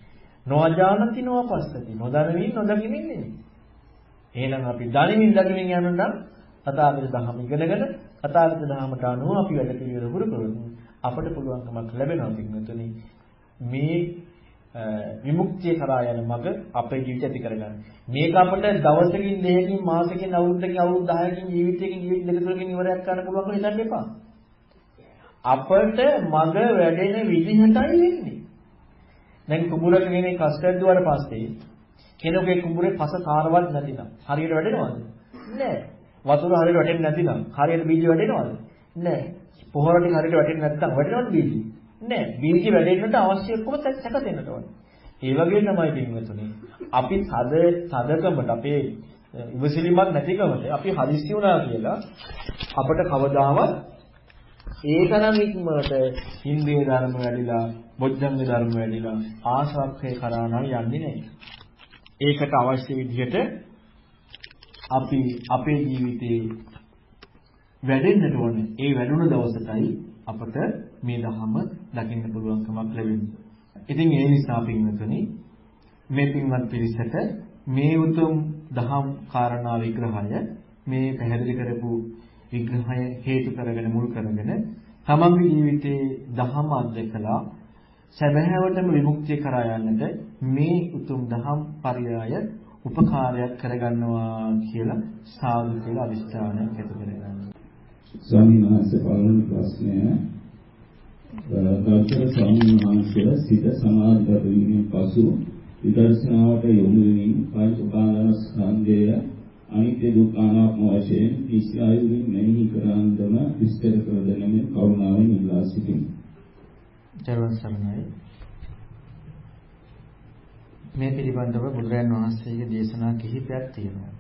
නොජානති නොපස්සති, නොදනිමින් නොදකිමින් නෙමෙයි. එහෙනම් අපි දනිමින් දකිමින් යන නම් අතාවිද දහම ඉගෙනගෙන අතාවිද දහමට අනුව අපි වැඩ පිළිවෙල හුරු කරමු. අපට පුළුවන්කමක් ලැබෙනවා පින්වතුනි මේ විමුක්තිය කරා යන මඟ අපේ ජීවිතය ඇති කරගන්න. මේක අපිට දවසකින්, දෙකකින්, මාසෙකින්, අවුරුද්දකින්, අවුරුදු 10කින්, ජීවිතයකින්, ජීවිත දෙක තුනකින් ඉවරයක් කරන්න පුළුවන් කියලා හිතන්න එපා. අපට මඟ වැඩෙන විදිහටයි වෙන්නේ. දැන් කුඹුරක කෙනෙක් කස්ටඩ් දුවාට පස්සේ කෙනෙකුගේ කුඹුරේ පස කාරවත් නැතිනම් හරියට වැඩෙනවද? නෑ. වතුර හරියට වැටෙන්නේ නැතිනම් හරියට බීජ වැඩෙනවද? නෑ. පොහොර ටික හරියට වැටෙන්නේ නැත්නම් වැටෙනවද බීජ? නෑ. බීජ වැඩෙන්නට අවශ්‍ය ඔක්කොම සැකසෙන්නට ඕනේ. ඒ වගේ තමයි පින්වතුනි. අපි සදකමට අපේ ඉවසිලිමත් නැතිකමට අපි හදිස්සි වුණා කියලා අපිට කවදාවත් ඒ තරම් ඉක්මනට ඉන්ද්‍රිය ධර්ම වැඩිලා, බොජ්ජංග ධර්ම වැඩිලා ආසවක්ඛේ කරා නම් යන්නේ නැහැ. ඒකට අවශ්‍ය විදිහට අපි අපේ ජීවිතේ වැඩෙන්නට ඕනේ. ඒ වැඩුණ දවසටයි අපට මේ ධහම දකින්න පුළුවන්කමක් ලැබෙන්නේ. ඉතින් ඒ නිසා පින්වතුනි මේ පින්වත් පිරිසට මේ උතුම් දහම් කාරණා විග්‍රහය මේ පැහැදිලි කරපු විග්‍රහය හේතු කරගෙන මුල් කරගෙන තමන්ගේ ජීවිතේ දහම අධ්‍යක්ෂලා සැබෑවටම විමුක්තිය කරා යන්නට මේ උතුම් දහම් පරියාය උපකාරයක් කරගන්නවා කියලා සාදු කියලා අදිස්ථානයක් ඇති කරගන්නවා. ස්වාමීන් වහන්සේ පළවෙනි ප්‍රශ්නය ගෞතම ස්වාමීන් වහන්සේ සිත සමාධිගත වීමෙන් පසු විදර්ශනාවට යොමු වීම පංච උපාදානස්කන්ධය අනිත්‍ය දුක්ඛ අනාත්ම වශයෙන් කිසියයින් මෙහි කරාන්දම විස්තර කර දෙනෙමින් කරුණාවෙන් ඉල්ලා සිටිමි. ජරවන් සරණයි. මේ පිළිබඳව බුදුරජාණන් වහන්සේගේ දේශනා කිහිපයක් තියෙනවා.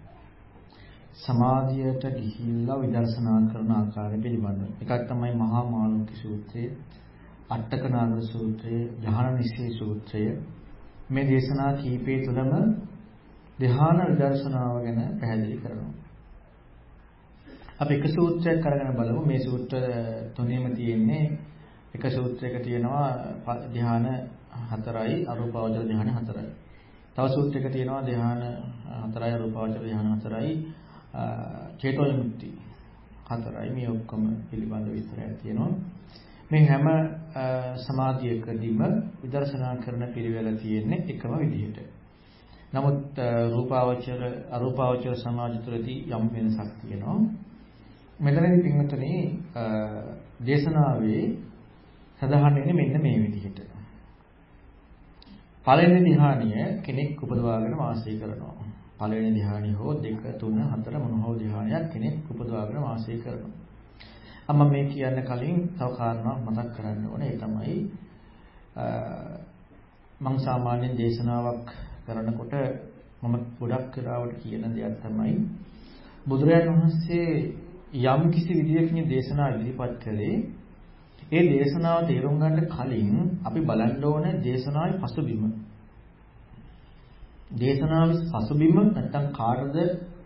සමාධියට ගිහිල්ලා විදර්ශනා කරන ආකාරය පිළිබඳව. එකක් තමයි මහා මාළුක්‍ය සූත්‍රය, අට්ඨක නාගර සූත්‍රය, ධ්‍යාන නිශ්චය සූත්‍රය. මේ දේශනා කීපය තුළම ධ්‍යාන විදර්ශනාව ගැන පැහැදිලි කරනවා. අපි එක සූත්‍රයක් අරගෙන බලමු. මේ සූත්‍ර තුනේම තියෙන්නේ එක සූත්‍රයක තියෙනවා ධ්‍යාන 4යි අරූපාවචර ධ්‍යාන 4යි. තව සූත්‍රයක තියෙනවා ධ්‍යාන 4යි අරූපාවචර ධ්‍යාන 4යි චේතෝවිමුක්ති 4යි. මේ ඔක්කොම පිළිබඳ විස්තරයක් තියෙනවා. මේ හැම සමාධියකදීම විදර්ශනා කරන පිළිවෙල තියෙන්නේ එකම විදිහට. නමුත් රූපාවචර අරූපාවචර සමාධි තුළදී යම් වෙනසක් තියෙනවා. මෙතනදී පින්වතුනි දේශනාවේ සඳහන් වෙන්නේ මෙන්න මේ විදිහට. පළවෙනි ධ්‍යානය කෙනෙක් උපදවාගෙන වාසය කරනවා. පළවෙනි ධ්‍යානය හෝ 2 3 4 මොන හෝ ධ්‍යානයක් කෙනෙක් උපදවාගෙන වාසය කරනවා. මම මේ කියන්න කලින් තව කාරණාවක් මතක් කරන්න ඕනේ. ඒ තමයි මම සාමාන්‍යයෙන් දේශනාවක් කරනකොට මම ගොඩක් කරාවට කියන දෙයක් තමයි බුදුරජාණන් වහන්සේ යම් කිසි විදියකින් දේශනා ඉදිරිපත් කළේ ඒ දේශනාව තේරුම් ගන්න කලින් අපි බලන්න ඕනේ දේශනාවේ පසුබිම. දේශනාවේ පසුබිම නැත්තම් කාටද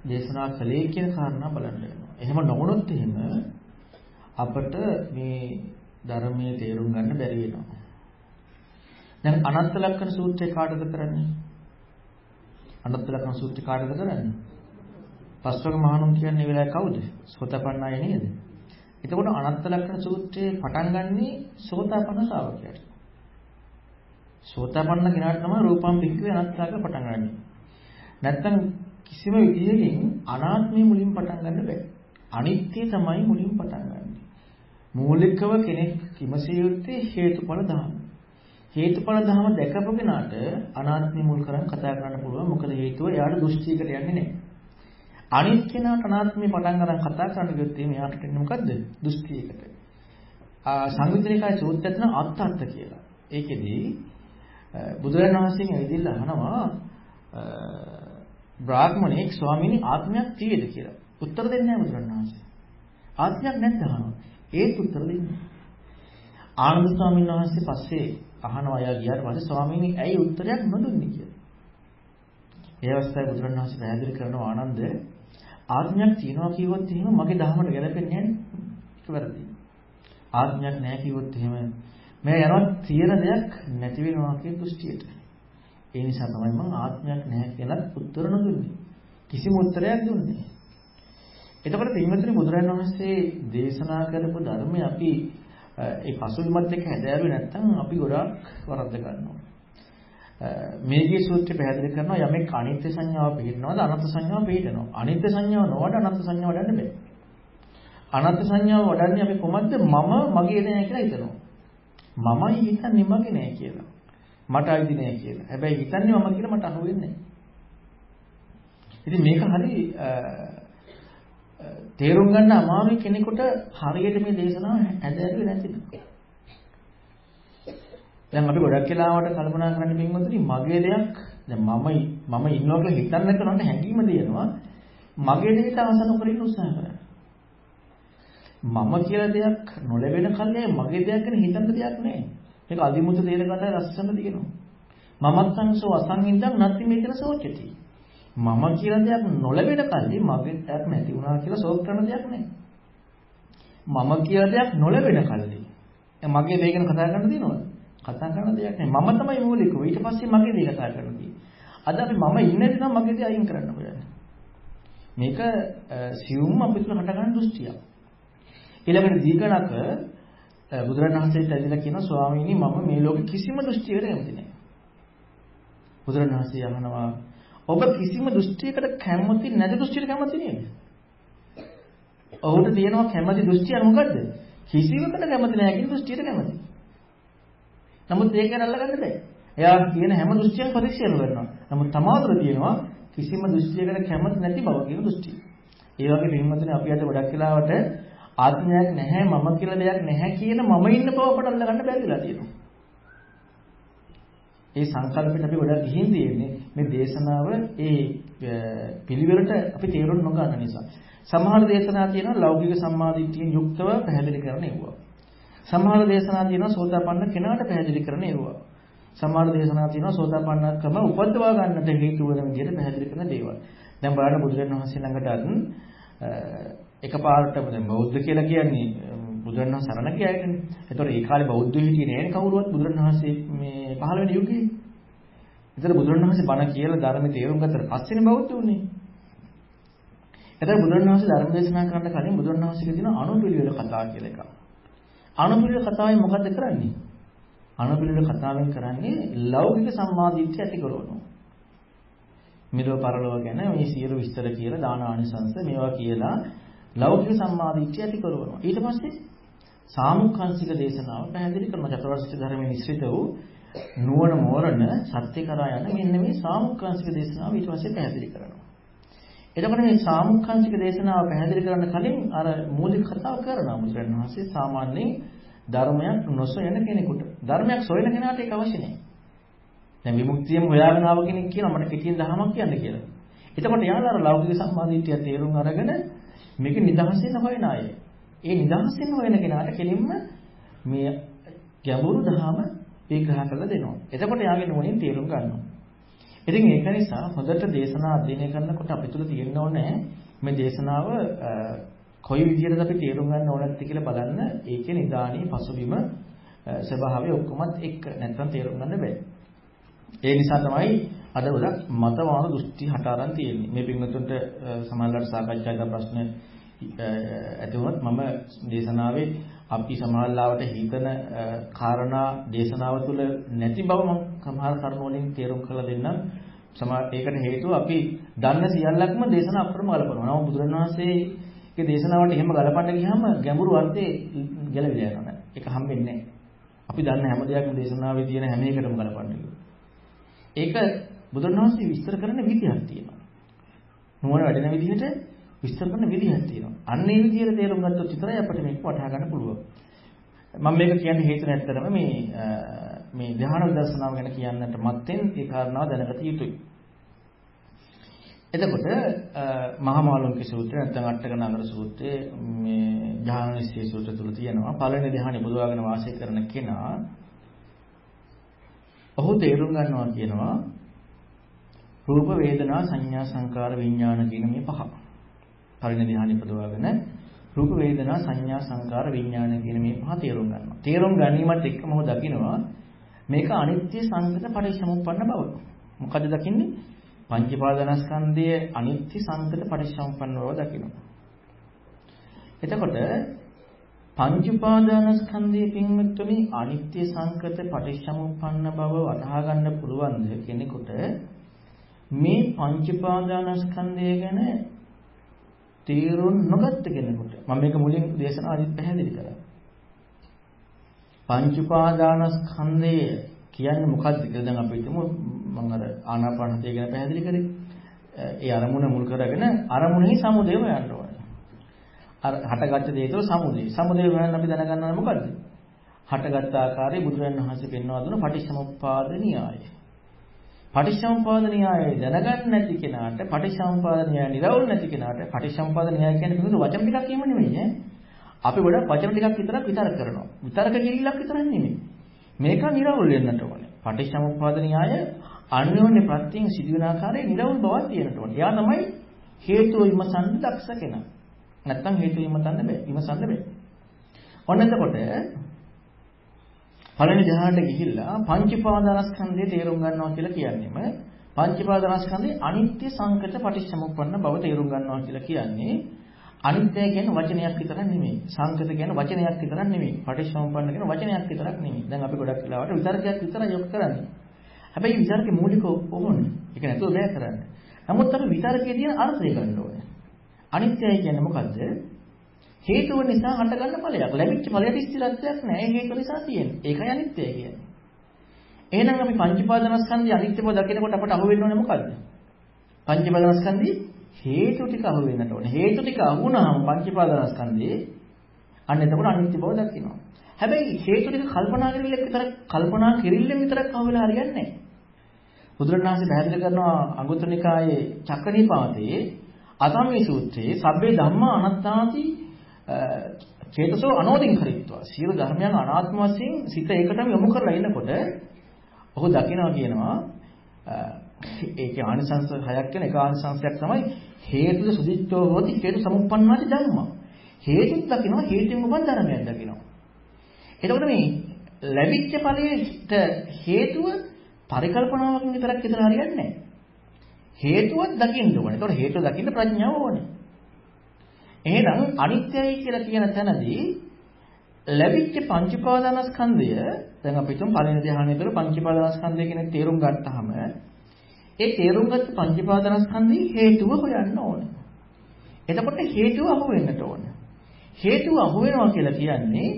දේශනා කළේ කියන කාරණා බලන්න වෙනවා. එහෙම නොවුනොත් එහෙම අපට මේ ධර්මයේ තේරුම් ගන්න බැරි වෙනවා. දැන් අනත්ත ලක්ෂණ සූත්‍රය කාටද කරන්නේ? අනත්ත ලක්ෂණ සූත්‍රය කාටද කරන්නේ? පස්වක මහණුන් කියන්නේ ඒ වෙලාවේ කවුද? සෝතපන්න අය නේද? එතකොට අනත්ත ලක්ෂණ සූත්‍රයේ පටන් ගන්නේ සෝතපන්න ශ්‍රාවකයාට. සෝතපන්න කෙනාට තමයි රූපම් පික්කේ අනත්තක පටන් ගන්නෙ. නැත්තම් කිසිම විදියකින් අනාත්මය මුලින් පටන් ගන්න බෑ. අනිත්‍ය තමයි මුලින් පටන් ගන්නෙ. මූලිකව කෙනෙක් විමසිය යුත්තේ හේතුඵල ධර්ම. හේතුඵල ධර්ම දැකපු කෙනාට අනාත්මය මුල් කරන් කතා කරන්න පුළුවන්. මොකද හේතුව එයාට දෘෂ්ටියකට යන්නේ නැහැ. අනිත් කෙනාට අනාත්මය පටන් ගන්න කතා කරන්න ගියොත් එයාට එන්නේ මොකද්ද? දෘෂ්ටියකට. සංවිතනිකයි සූත්‍රයක් නම් අත්අත්ත කියලා. ඒකෙදී බුදුරජාණන් වහන්සේගෙන් ඇවිදilla අහනවා බ්‍රාහ්මණෙක් ස්වාමීනි ආත්මයක් තියෙද කියලා. උත්තර දෙන්නේ නැහැ බුදුරජාණන් වහන්සේ. ආත්මයක් නැද්ද අහනවා. ඒත් උත්තර දෙන්නේ. ආනන්ද ස්වාමීන් වහන්සේ පස්සේ අහනවා අය ගියාට පස්සේ ස්වාමීනි ඇයි උත්තරයක් නොදුන්නේ කියලා. ඒ අවස්ථාවේ බුදුරජාණන් වහන්සේ පැහැදිලි කරනවා ආනන්ද ආත්මයක් තියෙනවා කිව්වොත් එහෙම මගේ ධර්මයට ගැලපෙන්නේ නැහැ නේ. ඒක වැරදි. ආත්මයක් නැහැ කිව්වොත් එහෙම මම යනවා තියෙන දෙයක් නැති වෙනවා කියන දෘෂ්ටියට. ඒ නිසා තමයි මම ආත්මයක් නැහැ කියලා උත්තර නොදුන්නේ. කිසිම උත්තරයක් දුන්නේ නැහැ. එතකොට පින්වත්නි බුදුරජාණන් වහන්සේ දේශනා කරපු ධර්මය අපි ඒ පසුබිමත් එක්ක හැදෑරුවේ නැත්නම් අපි ගොඩාක් වරද්ද ගන්නවා. මේකේ සූත්‍රය පැහැදිලි කරනවා යමෙක් අනිත්‍ය සංඥාව පිළිනවද අනත්ත් සංඥාව පිළිනවද? අනිත්‍ය සංඥාව නොවඩ අනත්ත් සංඥාව වඩන්න බෑ. අනත්ත් සංඥාව වඩන්නේ අපි කොහොමද? මම මගේ නෑ කියලා හිතනවා. මමයි හිතන්නේ මගේ නෑ කියලා. මට අයිති නෑ කියලා. හැබැයි හිතන්නේ මම කියලා මට අහු වෙන්නේ නෑ. ඉතින් මේක හරි තේරුම් ගන්න අමාරුයි කෙනෙකුට හරියට මේ දේශනාව හැදෑරුවේ නැතිනම්. දැන් අපි ගොඩක් වෙලාවට කල්පනා කරන්න පින්වතුනි මගේ දෙයක් දැන් මම ඉන්නවා කියලා හිතන්න නැතුනට හැඟීම දෙනවා මගේ දෙයට අවසන් කරගෙන උත්සාහ කරන්න. මම කියලා දෙයක් නොලැබෙන කල්ලේ මගේ දෙයක් ගැන හිතන්න දෙයක් නැහැ. මේක අදිමුතු තේර කතාවේ ලස්සන තියෙනවා. මමත්සංසෝ අසංහින්දං නත්ති මේකන සෝචති. මම කියලා දෙයක් නොලැබෙන කල්ලි මගේ දෙයක් නැති වුණා කියලා ශෝක කරන දෙයක් නැහැ. මම කියලා දෙයක් නොලැබෙන කල්ලි මගේ දේ ගැන කතා කරන්න දිනවද? කතා කරන දෙයක් නැහැ. මම තමයි මූලිකව. ඊට පස්සේ මගේ දේ කතා කරන්න තියෙන්නේ. අද අපි මම ඉන්නේ නැතිනම් මගේ දේ අයින් කරන්න හොයන්නේ. මේක සියුම්ම අපිට හටගන්න දෘෂ්ටියක්. ඊළඟට දීඝණක බුදුරණවහන්සේට ඇදලා කියනවා ස්වාමීනි මම මේ ලෝකෙ කිසිම දෘෂ්ටියකට කැමති නැහැ. බුදුරණවහන්සේ අහනවා ඔබ කිසිම දෘෂ්ටියකට කැමති නැති දෘෂ්ටියකට කැමති නේද? ඔහුට තියෙනවා කැමති දෘෂ්ටිය මොකද්ද? කිසිවකට කැමති නැහැ කියන දෘෂ්ටියට කැමති. නමුත් ඒක ගැන අල්ලගන්න බෑ. එයා කියන හැම දෘෂ්ටියක්ම ප්‍රතික්ෂේප කරනවා. නමුත් තමාතුර තියෙනවා කිසිම දෘෂ්ටියකට කැමති නැති බව කියන දෘෂ්ටිය. ඒ වගේ පින්වතුනි අපි අද ගොඩක් වෙලාවට ආත්මයක් නැහැ මම කියලා දෙයක් නැහැ කියන මම ඉන්න බව අපට අල්ලගන්න බැරිලා තියෙනවා. ඒ සංකල්පෙට අපි ගොඩක් ගිහින් තියෙන්නේ මේ දේශනාව ඒ පිළිවෙලට අපි තේරුම් නොගන්න නිසා. සමහර දේශනා තියෙනවා ලෞකික සම්මාදිට්ඨියෙන් යුක්තව පැහැදිලි කරන ඒවා. සමහර දේශනා තියෙනවා සෝතාපන්න කෙනාට පැහැදිලි කරන ඒවා. සමහර දේශනා තියෙනවා සෝතාපන්නකම උපදවා ගන්නට හේතු වෙන විදිහට පැහැදිලි කරන දේවල්. දැන් බලන්න බුදුරජාණන් වහන්සේ ළඟටත් එකපාරටම දැන් බෞද්ධ කියලා කියන්නේ බුදුරජාණන් වහන්සේ සරණ ගියායනේ. ඒතකොට ඒ කාලේ බෞද්ධ හිටියේ නෑනේ කවුරුවත් බුදුරජාණන් වහන්සේ මේ 15 වෙනි යුගයේ. ඒතර බුදුරජාණන් වහන්සේ බණ කියලා ධර්මයේ තේරුම් ගත්තට පස්සේනේ බෞද්ධ වුනේ. එතකොට බුදුරජාණන් වහන්සේ ධර්ම දේශනා කරන්න කලින් බුදුරජාණන් වහන්සේගේ තියෙන අනුපිළිවෙල කතා කියලා එකක්. අනුපිළිවෙල කතාවෙන් මොකද්ද කරන්නේ? අනුපිළිවෙල කතාවෙන් කරන්නේ ලෞකික සම්මාදිට්ඨිය ඇති කරනවා. මිලව පරලොව ගැන මේ සියලු විස්තර කියලා දාන ආනිසංස මේවා කියලා ලෞකික සම්මාදිට්ඨිය ඇති කරනවා. ඊට පස්සේ සාමුක්ඛංශික දේශනාව පැහැදිලි කරනවා. චතුරාර්ය සත්‍ය ධර්මයේ නිශ්චිත වූ නුවණ මෝරණ සත්‍ය කරා යන මෙන්න මේ සාමුක්ඛංශික දේශනාව ඊට පස්සේ පැහැදිලි කරනවා. එතකොට මේ සාමුක්ඛංශික දේශනාව පැහැදිලි කරන්න කලින් අර මූලික කතාව කරනවා බුදුරජාණන් වහන්සේ සාමාන්‍යයෙන් ධර්මයක් නොසොයන කෙනෙකුට. ධර්මයක් සොයන කෙනාට ඒක අවශ්‍ය නැහැ. දැන් විමුක්තියම හොයාගෙන ආව කෙනෙක් කියනවා මට කෙටියෙන් දහමක් කියන්න කියලා. එතකොට යාළුවා අර ලෞකික සම්මාදිටිය තේරුම් අරගෙන මේක නිදහසෙන් හොයන අය. ඒ නිදහසෙන් හොයන කෙනාට කෙලින්ම මේ ගැඹුරු දහම විග්‍රහ කරලා දෙනවා. එතකොට යාගේ නුවණින් තේරුම් ගන්නවා. ඉතින් ඒක නිසා හොඳට දේශනා අධ්‍යයනය කරනකොට අපි තුල තියෙන්න ඕනේ මේ දේශනාව කොයි විදිහටද අපි තේරුම් ගන්න ඕනද කියලා බලන්න ඒකේ නිදාණී පසුබිම ස්වභාවය ඔක්කොමත් එක්ක නැත්නම් තේරුම් ගන්න බෑ. ඒ නිසා තමයි අද ගොඩක් මතවාද දෘෂ්ටි හට අරන් තියෙන්නේ. මේ පින්වතුන්ට සමාජලාට සාකච්ඡා කරන ප්‍රශ්න ඇති වුණත් මම දේශනාවේ අපි සමාජලාවට හිතන කාරණා දේශනාව තුළ නැති බව මම සමහර කරුණු වලින් තේරුම් කරලා දෙන්නම්. ඒකට හේතුව අපි දන්න සියල්ලක්ම දේශනා අපරම ගලපනවා. නමුත් බුදුරණවහන්සේගේ දේශනාවට එහෙම ගලපන්න ගියාම ගැඹුරු අර්ථේ ගැලවිලා යනවා. ඒක හම්බෙන්නේ නැහැ. අපි දන්න හැම දෙයක්ම දේශනාවේ තියෙන හැම එකටම ගලපන්න කිව්වා. ඒක බුදුරණවහන්සේ විස්තර කරන විදිහක් තියෙනවා. නුවණ වැඩෙන විදිහට විස්තර කරන විදිහක් තියෙනවා. අන්න ඒ විදිහට තේරුම් ගත්තොත් විතරයි අපිට මේක වටහා ගන්න පුළුවන්. මම මේක කියන්නේ හේතු නැත්තරම මේ ධ්‍යාන විදර්ශනාව ගැන කියන්නට මත්තෙන් ඒ කාරණාව දැනගත යුතුයි. එතකොට මහා මාළුන්ගේ සූත්‍රය නැත්නම් අටක නගර සූත්‍රයේ මේ ධ්‍යාන නිශ්චය සූත්‍රය තුල තියෙනවා පළවෙනි ධ්‍යානෙ බුදවාගෙන වාසය කරන කෙනා ඔහු තේරුම් ගන්නවා කියනවා රූප වේදනා සංඥා සංකාර විඥාන කියන මේ පහ. පළවෙනි ධ්‍යානෙ බුදවාගෙන රූප වේදනා සංඥා සංකාර විඥාන කියන මේ පහ තේරුම් ගන්නවා. තේරුම් ගැනීමත් එක්කම ඔහු දකිනවා මේක අනිත්‍ය සංකත පරිසමුප්පන්න බව. මොකද දකින්නේ? පංච පාදනස්කන්ධයේ අනිත්‍ය සංකත පරිසම්පන්න බව දකිනවා. එතකොට පංච පාදනස්කන්ධයේ පින්වත්තුනි අනිත්‍ය සංකත පරිසම්පන්න බව වටහා ගන්න පුළුවන්ද කෙනෙකුට මේ පංච පාදනස්කන්ධය ගැන තේරුම් නොගත්ත කෙනෙකුට මම මේක මුලින් දේශනාවේදී පැහැදිලි කරා. පංච පාදනස්කන්ධය කියන්නේ මොකක්ද කියලා දැන් අපි හිතමු මම අර ආනාපානසතිය ගැන පැහැදිලි කරේ. ඒ අරමුණ මුල් කරගෙන අරමුණෙහි සමුදය හොයන්න ඕනේ. අර හටගත්ත දේ තුළ සමුදය. සමුදය හොයන්න අපි දැනගන්න ඕනේ මොකද්ද? හටගත් ආකාරය බුදුරජාණන් වහන්සේ පෙන්වා දුන්න පටිච්චසමුප්පාද න්‍යායය. පටිච්චසමුප්පාද න්‍යායය දැනගන්න නැති කෙනාට පටිච්චසමුප්පාද න්‍යාය නිරවුල් නැති කෙනාට පටිච්චසමුප්පාද න්‍යාය කියන්නේ පිටු වචන ටිකක් කියම නෙමෙයි ඈ. අපි ගොඩක් වචන ටිකක් විතරක් විතර කරනවා. විතරක කිරිල්ලක් විතරක් නෙමෙයි. මේක නිරවුල් වෙන්නට ඕනේ. පටිච්චසමුප්පාද න්‍යාය අන්‍යෝන්‍ය ප්‍රත්‍යයෙන් සිදුවන ආකාරයේ නිරවුල් බවක් තියෙන්න ඕනේ. එයා තමයි හේතු විමසන්න දක්ෂ කෙනා. නැත්තම් හේතු විමසන්න බෑ. විමසන්න බෑ. ඔන්න එතකොට පළවෙනි ධ්‍යානට ගිහිල්ලා පංච පාදනස්කන්ධය තේරුම් ගන්නවා කියලා කියන්නේම පංච උපාදානස්කන්ධේ අනිත්‍ය සංකත පටිච්චසමුප්පන්න බව තේරුම් ගන්නවා කියලා කියන්නේ අනිත්‍ය කියන්නේ වචනයක් විතරක් නෙමෙයි. සංකත කියන්නේ වචනයක් විතරක් නෙමෙයි. පටිච්චසමුප්පන්න කියන වචනයක් විතරක් නෙමෙයි. දැන් අපි ගොඩක් වෙලාවට විතර්කයක් විතරයි යොක් කරන්නේ. හැබැයි විතර්කේ මූලික ඕනේ. ඒක නැතුව බෑ කරන්න. නමුත් අපි විතර්කයේ තියෙන අර්ථය ගන්න ඕනේ. අනිත්‍යයි කියන්නේ මොකද්ද? හේතුව නිසා හටගන්න ඵලයක්. ලැබිච්ච ඵලයට ස්ථිරත්වයක් නැහැ. ඒ හේතුව නිසා තියෙන්නේ. ඒකයි අනිත්‍යය කියන්නේ. එහෙනම් අපි පංච උපාදානස්කන්ධය අනිත්‍ය බව දකිනකොට අපට අහු වෙන්න ඕනේ මොකද්ද? පංච උපාදානස්කන්ධي හේතු ටික අහු වෙන්නට ඕනේ. හේතු ටික අහුණාම පංච උපාදානස්කන්ධේ අන්න එතකොට අනිත්‍ය බව දකිනවා. හැබැයි හේතු ටික කල්පනා කිරිල්ලෙන් විතරක් අහු වෙලා හරියන්නේ නැහැ. බුදුරණාහි පැහැදිලි කරනවා අංගුත්තර නිකායේ චක්කනීපාතයේ අතම්මේ සූත්‍රයේ සබ්බේ ධම්මා අනාත්තාති චේතසෝ අනෝදින් හරිත්වා. සියලු ධර්මයන් අනාත්ම වශයෙන් සිත ඒකටම යොමු කරලා ඉන්නකොට ඔහු දකිනවා කියනවා ඒකේ ආනිසංස හයක් වෙන එක ආනිසංසයක් තමයි හේතුද සුදිච්චෝ හොති හේතු සමුප්පන්නාති ධම්මා. හේතුත් දකිනවා හේතුන් උපන් ධර්මයක් දකිනවා. එතකොට මේ ලැබිච්ච ඵලයට හේතුව පරිකල්පනාවකින් විතරක් හිතලා හරියන්නේ නැහැ. හේතුවක් දකින්න ඕනේ. ඒතකොට හේතුව දකින්න ප්‍රඥාව ඕනේ. එහෙනම් අනිත්‍යයි කියලා කියන තැනදී ලැබිච්ච පංච උපාදානස්කන්ධය දැන් අපි හිතමු පළවෙනි ධ්‍යානයේ තුළ පංච උපාදානස්කන්ධය කියන තේරුම් ගත්තාම ඒ තේරුම් ගත්ත පංච උපාදානස්කන්ධයේ හේතුව හොයන්න ඕනේ. එතකොට හේතුව අහු වෙන්නට ඕනේ. හේතුව අහු වෙනවා කියලා කියන්නේ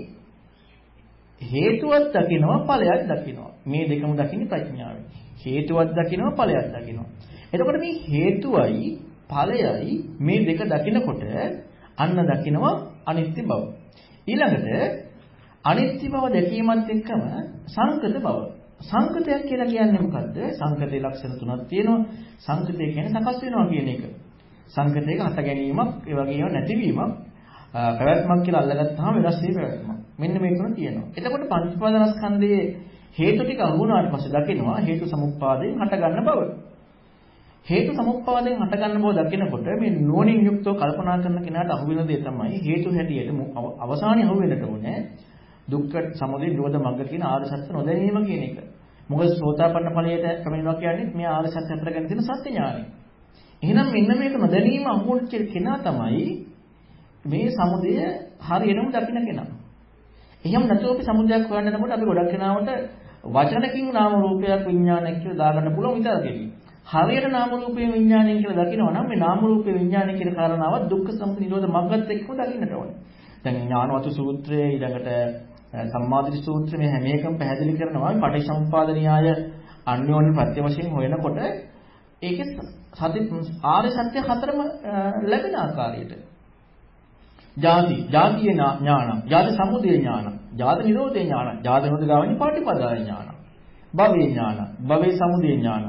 හේතුවක් දකිනවා ඵලයක් දකිනවා. මේ දෙකම දකින්නේ ප්‍රඥාවෙන්. හේතුවක් දකිනවා ඵලයක් දකිනවා. එතකොට මේ හේතුවයි ඵලයයි මේ දෙක දකිනකොට අන්න දකිනවා අනිත්‍ය බව. ඊළඟට අනිත්‍ය බව දැකීමත් එක්කම සංකත බව. සංකතයක් කියලා කියන්නේ මොකද්ද? සංකතේ ලක්ෂණ තුනක් තියෙනවා. සංකතය කියන්නේ සකස් වෙනවා කියන එක. සංකතයක හට ගැනීමක්, ඒ වගේම නැතිවීමක්, පැවැත්මක් කියලා අල්ලගත්තාම වෙනස් වෙයි පැවැත්මක්. මෙන්න මේ තුන තියෙනවා. එතකොට පංච උපාදානස්කන්ධයේ හේතු ටික අහුණාට පස්සේ දකිනවා හේතු සමුප්පාදයෙන් හටගන්න බව. හේතු සමුප්පාදයෙන් හටගන්න බව දකිනකොට මේ නුවණින් යුක්තව කල්පනා කරන කෙනාට අහු වෙන දේ තමයි හේතු හැටියට අවසානයේ අහු වෙන්නට ඕනේ දුක්ඛ සමුදය නිරෝධ මග්ග කියන ආර්ය සත්‍ය නොදැනීම කියන එක. මොකද සෝතාපන්න ඵලයට කමිනවා කියන්නේ මේ ආර්ය සත්‍ය අතර ගැන තියෙන සත්‍ය ඥානය. එහෙනම් මෙන්න මේක නොදැනීම අහුවෙච්ච කෙනා තමයි මේ සමුදය හරියටම දකින්න කෙනා. එහෙනම් නැතුව අපි සමුදයක් හොයන්න යනකොට අපි ගොඩක් කෙනාවට වචනකින් නාම රූපයක් විඥානයක් කියලා දාගන්න පුළුවන් විතරකෙදී. හරියට නාම රූපේ විඥානය කියලා දකිනවා නම් මේ නාම රූපේ විඥානය කියන කාරණාව දුක්ඛ සමුදය නිරෝධ මග්ගත් එක්කම දකින්නට ඕනේ. දැන් ඥානවතු සූත්‍රයේ ඊළඟට සම්මාදිට සූත්‍රයේ මේ හැම එකම පැහැදිලි කරනවා පටිච්චසමුප්පාද න්‍යාය අන්‍යෝන්‍ය ප්‍රත්‍ය වශයෙන් හොයනකොට ඒකේ ආර්ය සත්‍ය හතරම ලැබෙන ආකාරයට ජාතිය ඥාන, ජාති සමුදය ඥාන, ජාති නිරෝධේ ඥාන, ජාති නිරෝධ ගාමිනී පාටිපදාය ඥාන, භවයේ ඥාන, භවයේ සමුදය ඥාන,